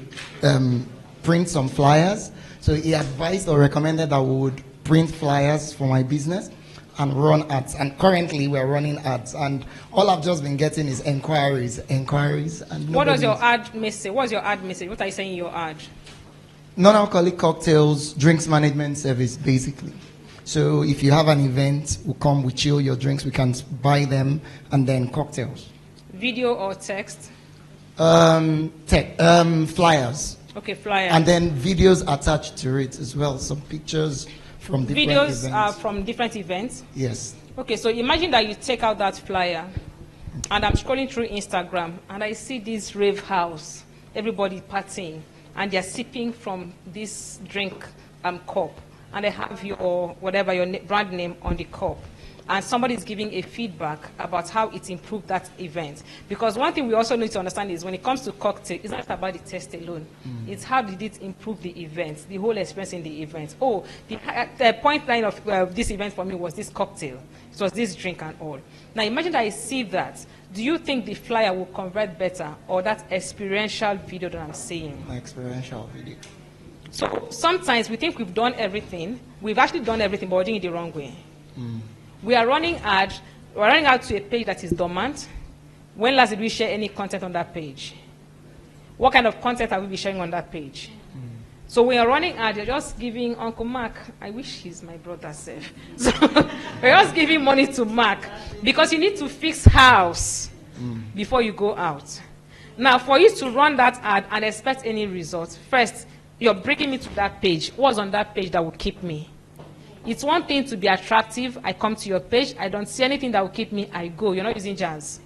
print some flyers. So he advised or recommended that we would print flyers for my business and run ads. And currently we're running ads. And all I've just been getting is inquiries. And what does your ad message? What's your ad message? What are you saying in your ad? Non-alcoholic cocktails, drinks management service, basically. So if you have an event, we'll come, we chill your drinks, we can buy them, and then cocktails. Video or text? Flyers. Okay, flyers. And then videos attached to it as well, some pictures from different events. Videos are from different events? Yes. Okay, so imagine that you take out that flyer, and I'm scrolling through Instagram, and I see this rave house, everybody partying, and they're sipping from this drink cup. And they have your whatever your brand name on the cup, and somebody is giving a feedback about how it improved that event. Because one thing we also need to understand is when it comes to cocktail, it's not about the taste alone. It's how did it improve the event, the whole experience in the event. Oh, the point line of this event for me was this cocktail. It was this drink and all. Now imagine that I see that. Do you think the flyer will convert better, or that experiential video that I'm saying? My experiential video. So sometimes we think we've done everything. We've actually done everything, but we're doing it the wrong way. We are running ad. We're running out to a page that is dormant. When last did we share any content on that page? What kind of content have we been sharing on that page? So when you're running ad, you're just giving Uncle Mark. I wish he's my brother, Seth. So you're just giving money to Mark because you need to fix house before you go out. Now, for you to run that ad and expect any results, first, you're bringing me to that page. What's on that page that will keep me? It's one thing to be attractive. I come to your page. I don't see anything that will keep me. I go. You're not using jazz.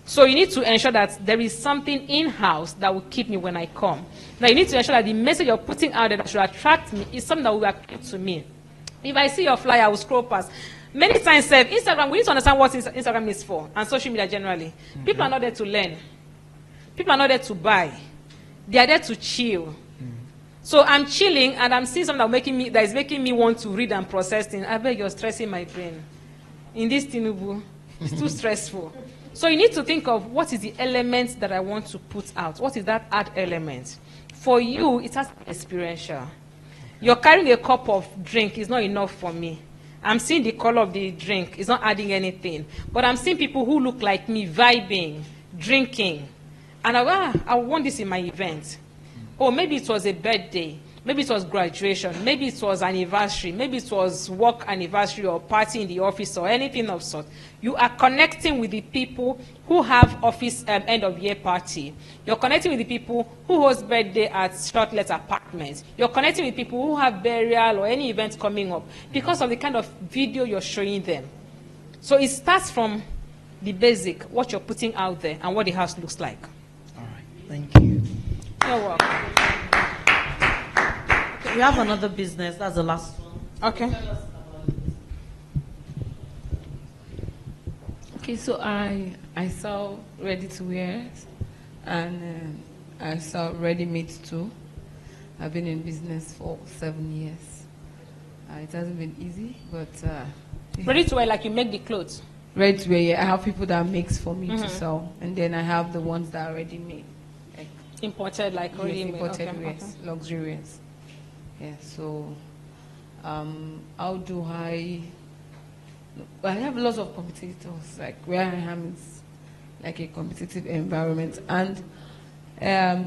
So you need to ensure that there is something in-house that will keep me when I come. Now you need to ensure that the message you're putting out there that should attract me is something that will appeal to me. If I see your flyer, I will scroll past. Many times, Instagram, we need to understand what Instagram is for, and social media generally. People are not there to learn. People are not there to buy. They are there to chill. So I'm chilling and I'm seeing something that is making me want to read and process things. I beg, you're stressing my brain. In this Tinubu, it's too stressful. So you need to think of what is the element that I want to put out. What is that add element? For you, it has to be experiential. You're carrying a cup of drink is not enough for me. I'm seeing the color of the drink. It's not adding anything. But I'm seeing people who look like me vibing, drinking. And I want this in my event. Oh, maybe it was a birthday. Maybe it was graduation. Maybe it was anniversary. Maybe it was work anniversary or party in the office or anything of sort. You are connecting with the people who have office end of year party. You're connecting with the people who host birthday at shortlet apartments. You're connecting with people who have burial or any event coming up because of the kind of video you're showing them. So it starts from the basic, what you're putting out there and what the house looks like. All right, thank you. You're welcome. We have another business. That's the last one. Okay. Okay, so I sell ready to wear and I sell ready-made too. I've been in business for 7 years. It hasn't been easy, but ready to wear, like you make the clothes. Ready to wear, yeah. I have people that makes for me to sell, and then I have the ones that are ready made, like imported, like already made. Imported wears, luxury wears. Yeah, so how do I have lots of competitors, like where I am is like a competitive environment, and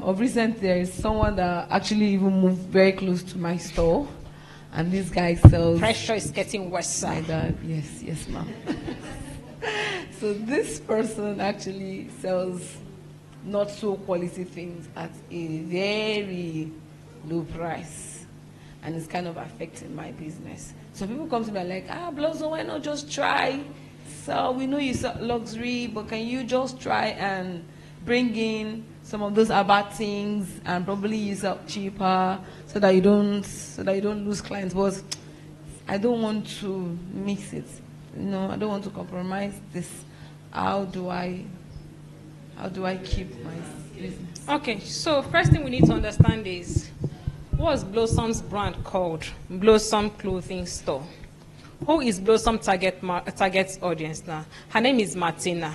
of recent there is someone that actually even moved very close to my store, and this guy sells. Pressure is getting worse. My dad, yes ma'am. So this person actually sells not so quality things at a very low price, and it's kind of affecting my business. So people come to me like, Blozo, why not just try? So we know you sell luxury, but can you just try and bring in some of those about things and probably use up cheaper so that you don't lose clients? But I don't want to mix it. I don't want to compromise this. How do I keep my business? Okay, so first thing we need to understand is, what's Blossom's brand called? Blossom Clothing Store. Who is Blossom target audience now? Her name is Martina.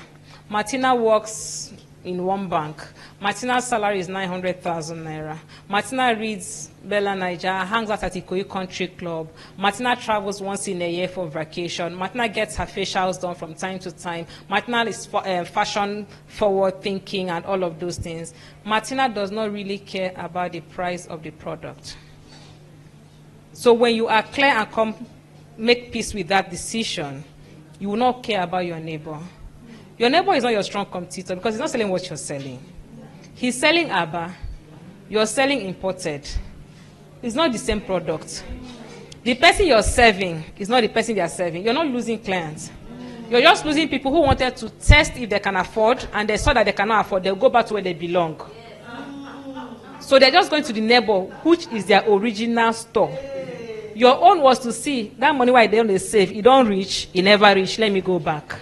Martina works in one bank. Martina's salary is 900,000 naira. Martina reads Bella Niger, hangs out at Ikoyi Country Club. Martina travels once in a year for vacation. Martina gets her facials done from time to time. Martina is fashion forward thinking and all of those things. Martina does not really care about the price of the product. So when you are clear and come make peace with that decision, you will not care about your neighbor. Your neighbor is not your strong competitor because he's not selling what you're selling. He's selling Abba. You're selling imported. It's not the same product. The person you're serving is not the person they're serving. You're not losing clients. You're just losing people who wanted to test if they can afford, and they saw that they cannot afford. They'll go back to where they belong. So they're just going to the neighbor, which is their original store. Your own was to see that money why they only save. It don't reach, it never reach. Let me go back.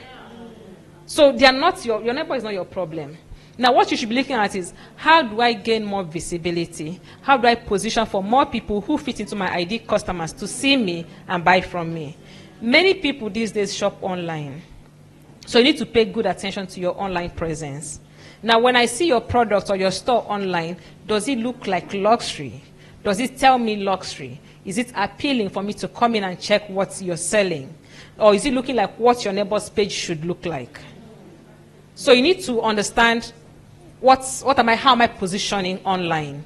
So they are not your neighbor is not your problem. Now what you should be looking at is, how do I gain more visibility? How do I position for more people who fit into my ID customers to see me and buy from me? Many people these days shop online. So you need to pay good attention to your online presence. Now when I see your product or your store online, does it look like luxury? Does it tell me luxury? Is it appealing for me to come in and check what you're selling? Or is it looking like what your neighbor's page should look like? So you need to understand how am I positioning online.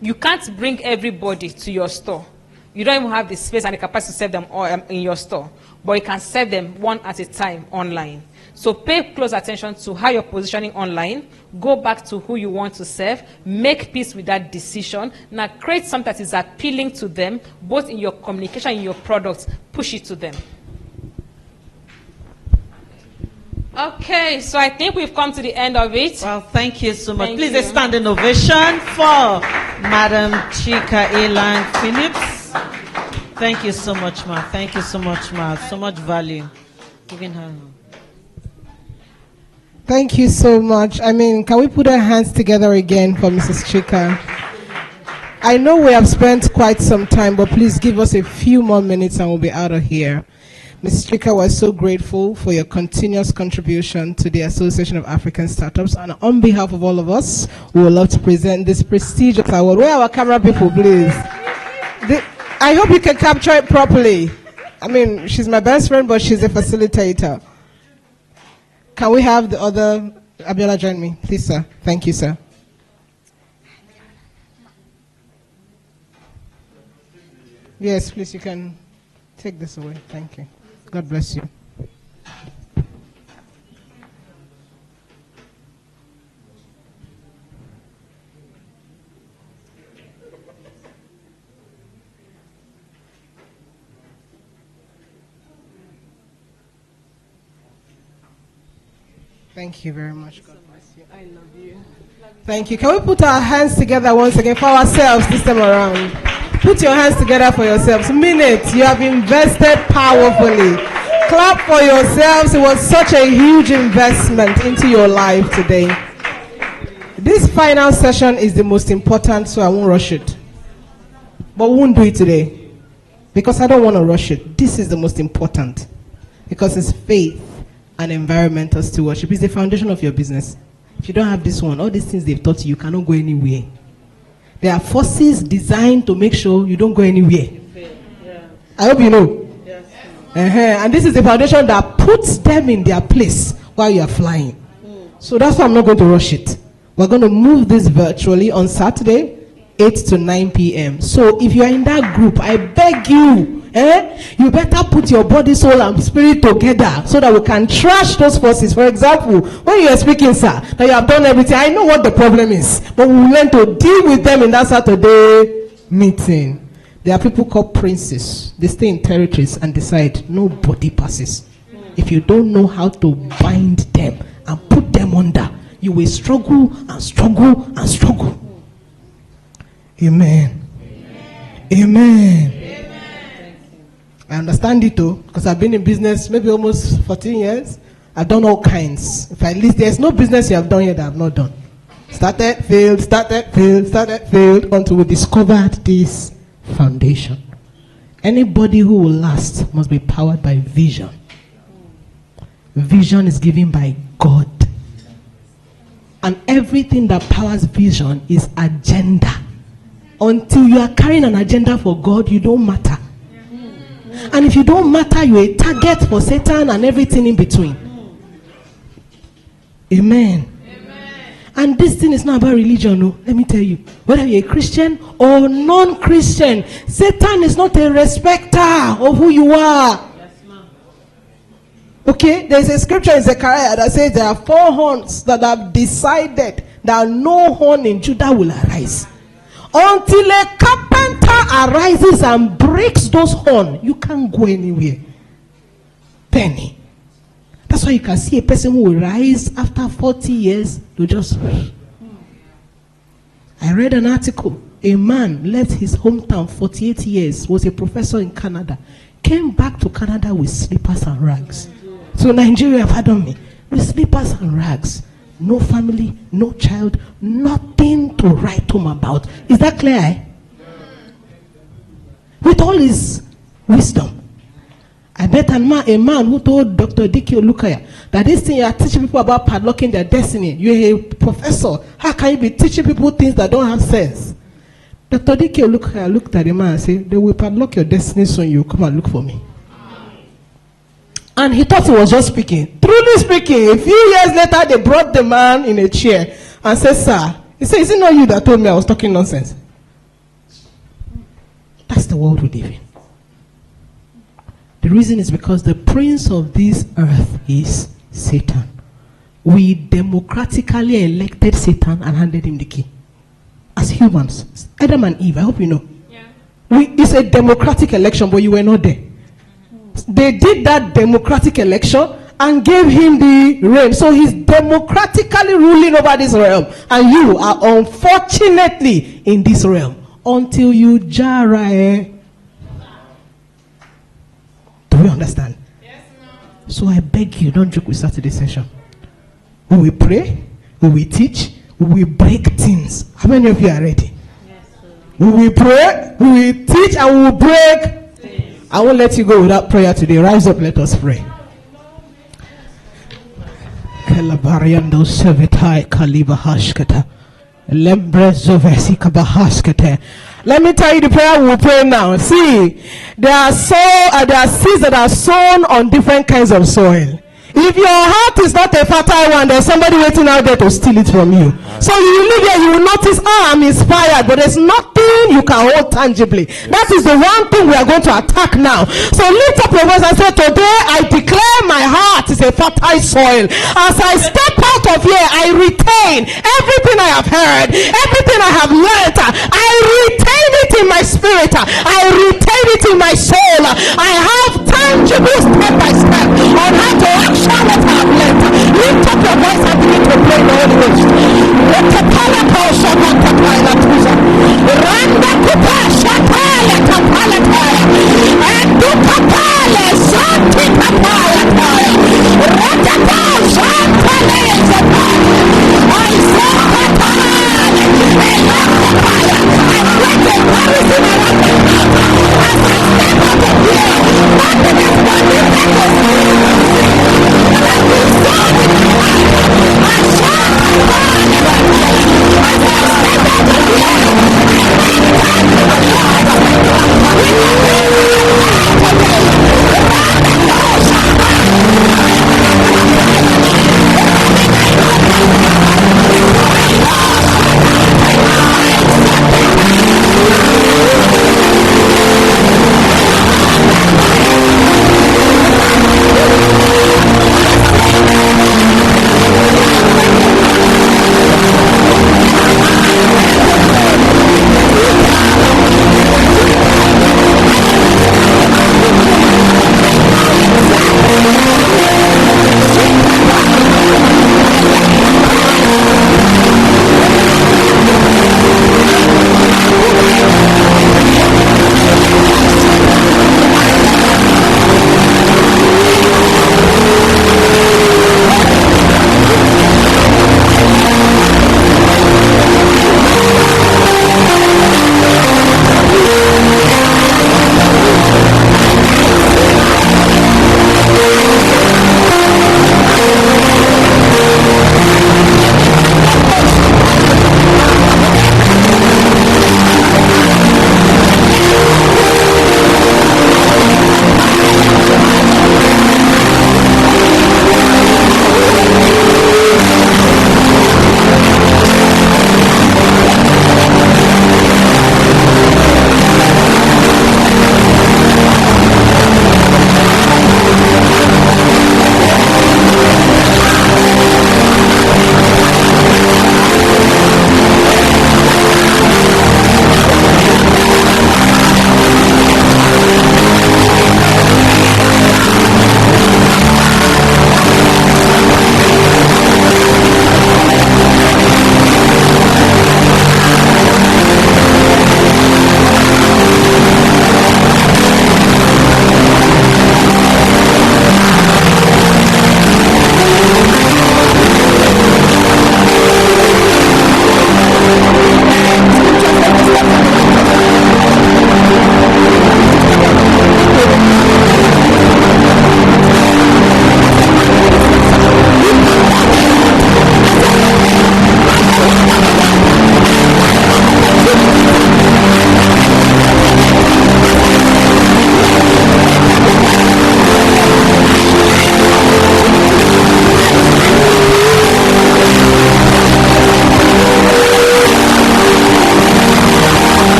You can't bring everybody to your store. You don't even have the space and the capacity to serve them all in your store, but you can serve them one at a time online. So pay close attention to how you're positioning online. Go back to who you want to serve. Make peace with that decision. Now create something that is appealing to them, both in your communication, in your products. Push it to them. Okay, so I think we've come to the end of it. Well, thank you so much. Please you. a standing ovation for Madam Chika Ilang Phillips. Thank you so much, ma. Thank you so much, ma. So much value. Giving her. Thank you so much. Can we put our hands together again for Mrs. Chika? I know we have spent quite some time, but please give us a few more minutes and we'll be out of here. Ms. Chika, we're so grateful for your continuous contribution to the Association of African Startups. And on behalf of all of us, we would love to present this prestigious award. Where are our camera people, please? I hope you can capture it properly. I mean, she's my best friend, but she's a facilitator. Can we have the other, Abiola, join me, please, sir. Thank you, sir. Yes, please, you can take this away. Thank you. God bless you. Thank you very much. God bless you. I love you. Thank you. Can we put our hands together once again for ourselves this time around? Put your hands together for yourselves. Mean it. You have invested powerfully. Clap for yourselves. It was such a huge investment into your life today. This final session is the most important, so I won't rush it. But we won't do it today because I don't want to rush it. This is the most important because it's faith and environmental stewardship. It's the foundation of your business. If you don't have this one, all these things they've taught you cannot go anywhere. There are forces designed to make sure you don't go anywhere. I hope you know. And this is the foundation that puts them in their place while you are flying. So that's why I'm not going to rush it. We're going to move this virtually on Saturday, 8 to 9 p.m. So if you are in that group, I beg you, you better put your body, soul, and spirit together so that we can trash those forces. For example, when you are speaking, sir, that you have done everything, I know what the problem is, but we will learn to deal with them in that Saturday meeting. There are people called princes. They stay in territories and decide nobody passes. If you don't know how to bind them and put them under, you will struggle and struggle and struggle. Amen. Amen. I understand it too, because I've been in business maybe almost 14 years. I've done all kinds. If I list, there's no business you have done yet that I've not done. Started, failed, started, failed, started, failed, until we discovered this foundation. Anybody who will last must be powered by vision. Vision is given by God. And everything that powers vision is agenda. Until you are carrying an agenda for God, you don't matter. And if you don't matter, you're a target for Satan and everything in between. Amen. And this thing is not about religion, no. Let me tell you. Whether you're a Christian or non-Christian, Satan is not a respecter of who you are. Okay? There's a scripture in Zechariah that says there are 4 horns that have decided that no horn in Judah will arise. Until a carpenter arises and breaks those horns, you can't go anywhere. Penny. That's why you can see a person who will rise after 40 years to just. I read an article. A man left his hometown 48 years, was a professor in Canada, came back to Canada with slippers and rags. So Nigeria, pardon me, with slippers and rags. No family, no child, nothing to write home about. Is that clear? With all his wisdom. I bet a man who told Dr. Dike Olukaya that this thing you are teaching people about padlocking their destiny. You're a professor. How can you be teaching people things that don't have sense? Dr. Dike Olukaya looked at the man and said, they will padlock your destiny soon. You come and look for me. And he thought he was just speaking. Truly speaking, a few years later, they brought the man in a chair and said, sir, he said, is it not you that told me I was talking nonsense? That's the world we live in. The reason is because the prince of this earth is Satan. We democratically elected Satan and handed him the key. As humans, Adam and Eve, I hope you know. Yeah. It's a democratic election, but you were not there. They did that democratic election and gave him the reign. So he's democratically ruling over this realm. And you are unfortunately in this realm. Until you jara. Do we understand? Yes, ma'am. So I beg you, don't joke with Saturday session. We will pray, we will teach, we will break things. How many of you are ready? Yes, sir. We will pray, we will teach, and we will break. I won't let you go without prayer today. Rise up, let us pray. Kalabariando Sevitai Kaliba Hashkata. Let me tell you the prayer we will pray now. See, there are seeds that are sown on different kinds of soil. If your heart is not a fertile one, there's somebody waiting out there to steal it from you. So you live here, you will notice, I'm inspired, but there's nothing you can hold tangibly. That is the one thing we are going to attack now. So lift up your voice and say, today I declare my heart is a fertile soil. As I step out of here, I retain everything I have heard, everything I have learned. I retain it in my spirit. I retain it in my soul. I have tangible step by step on how to action what I have learned. Lift up your voice and begin to pray the Holy Ghost. Let the power of Shabbat Kapala Tuza. Randa Kupasha Pala Kapala Taya. And do Kapala Santi Kapala Taya. Ratata Shantale Zapaya. I saw Kapala. And Kapala. I break the Paris in a as I step out of here. Nothing is going to make us. I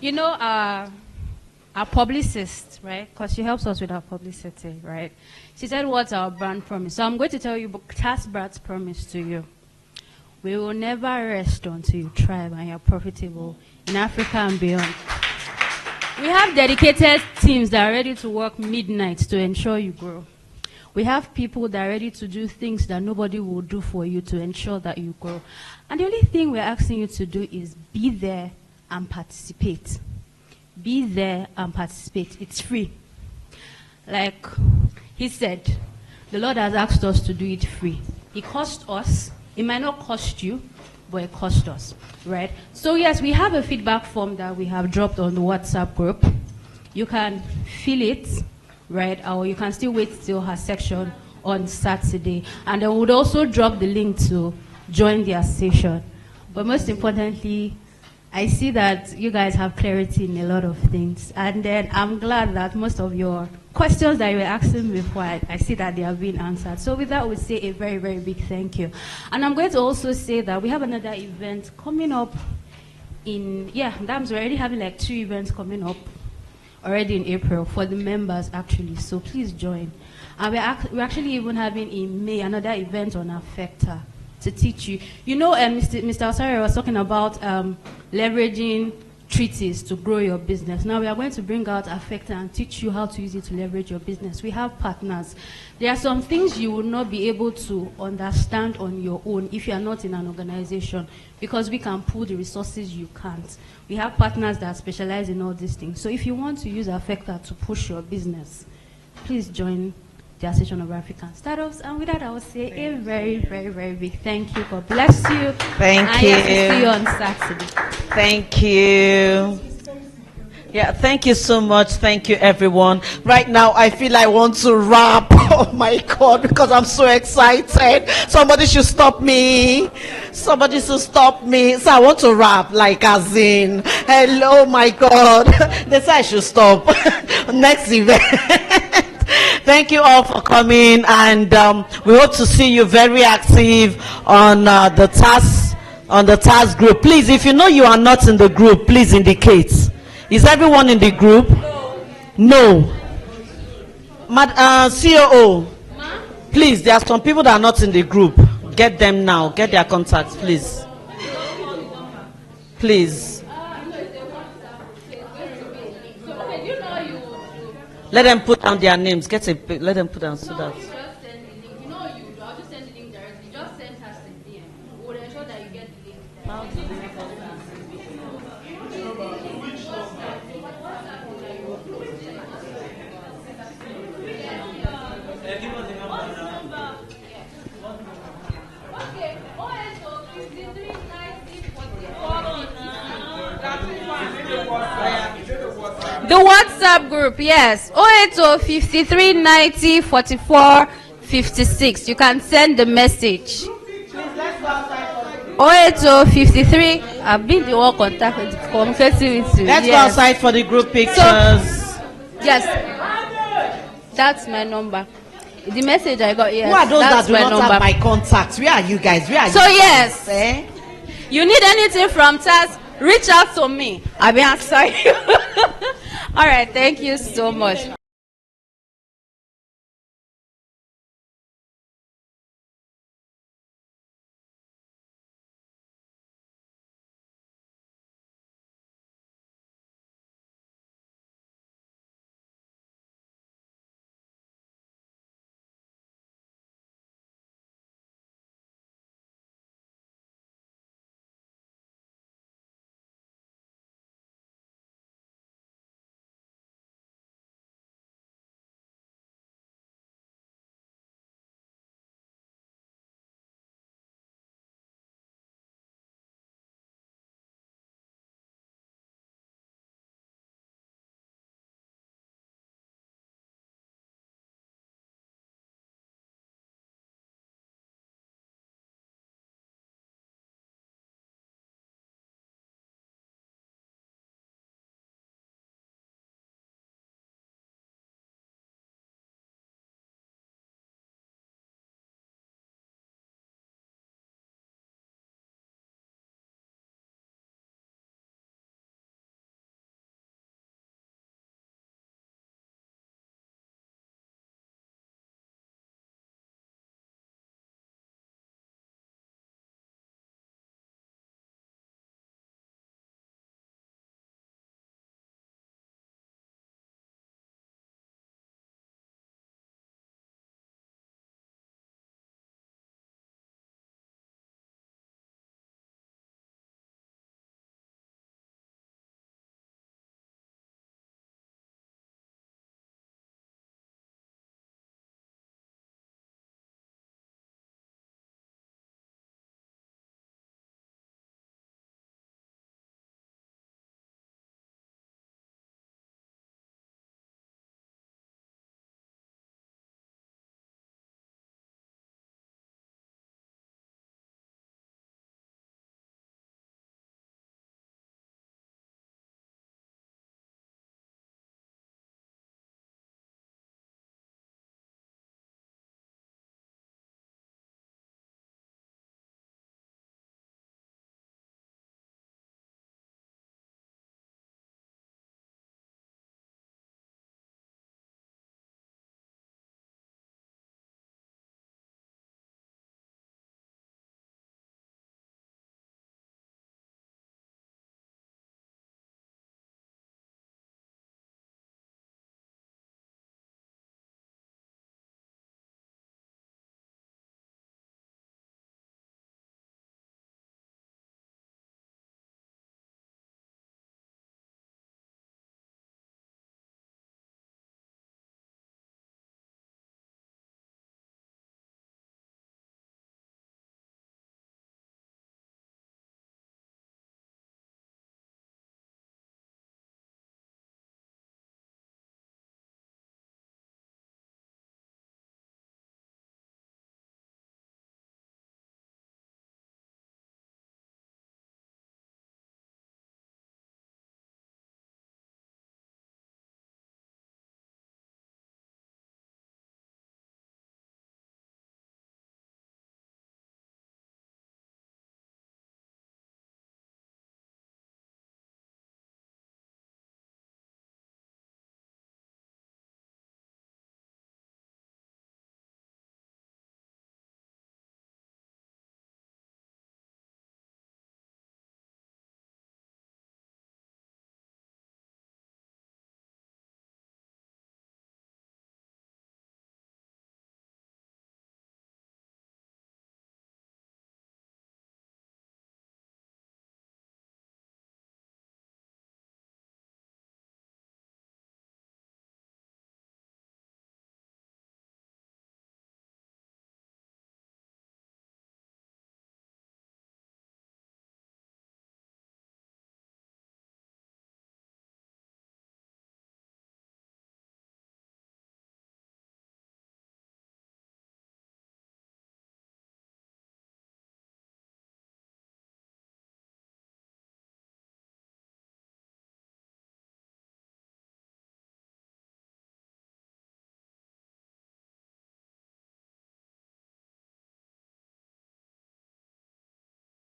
You know, our publicist, right? Because she helps us with our publicity, right? She said, what's our brand promise? So I'm going to tell you Task Brad's promise to you. We will never rest until you thrive and you're profitable in Africa and beyond. We have dedicated teams that are ready to work midnight to ensure you grow. We have people that are ready to do things that nobody will do for you to ensure that you grow. And the only thing we're asking you to do is be there and participate. Be there and participate. It's free. Like he said, the Lord has asked us to do it free. It cost us. It might not cost you, but it cost us, right? So yes, we have a feedback form that we have dropped on the WhatsApp group. You can fill it, right? Or you can still wait till her section on Saturday. And then we'll also drop the link to join their session. But most importantly, I see that you guys have clarity in a lot of things. And then I'm glad that most of your questions that you were asking before, I see that they have been answered. So with that, we say a very, very big thank you. And I'm going to also say that we have another event coming up in, we're already having like 2 events coming up already in April for the members actually. So please join. And we're actually even having in May another event on Affecta to teach you. You know, Mr. Sorae was talking about leveraging treaties to grow your business. Now we are going to bring out Affecta and teach you how to use it to leverage your business. We have partners. There are some things you will not be able to understand on your own if you are not in an organization, because we can pull the resources you can't. We have partners that specialize in all these things. So if you want to use Affecta to push your business, please join the Association of African Startups. And with that, I would say a very, very, very big thank you. God bless you. Thank and you. Yes, we'll see you on Saturday. Thank you. Yeah, thank you so much. Thank you, everyone. Right now, I feel I want to rap. Oh my God, because I'm so excited. Somebody should stop me. Somebody should stop me. So I want to rap, like as in, hello, my God. They say I should stop. Next event. Thank you all for coming, and we hope to see you very active on the task group. Please, if you know you are not in the group, please indicate. Is everyone in the group? No. COO, please, there are some people that are not in the group. Get them now. Get their contacts, please. Please. Let them put down their names. Let them put down so that. The WhatsApp group, yes. 080 53 90 44 56. You can send the message. 080 53. I've been the one communicating with you. Let's go outside for the group pictures. Yes. That's my number. The message I got, yes. Who are those that do not number. have my contacts? Where are you guys? Where are so you yes, guys? You need anything from TAS, reach out to me. I'll be answering you. All right, thank you so much.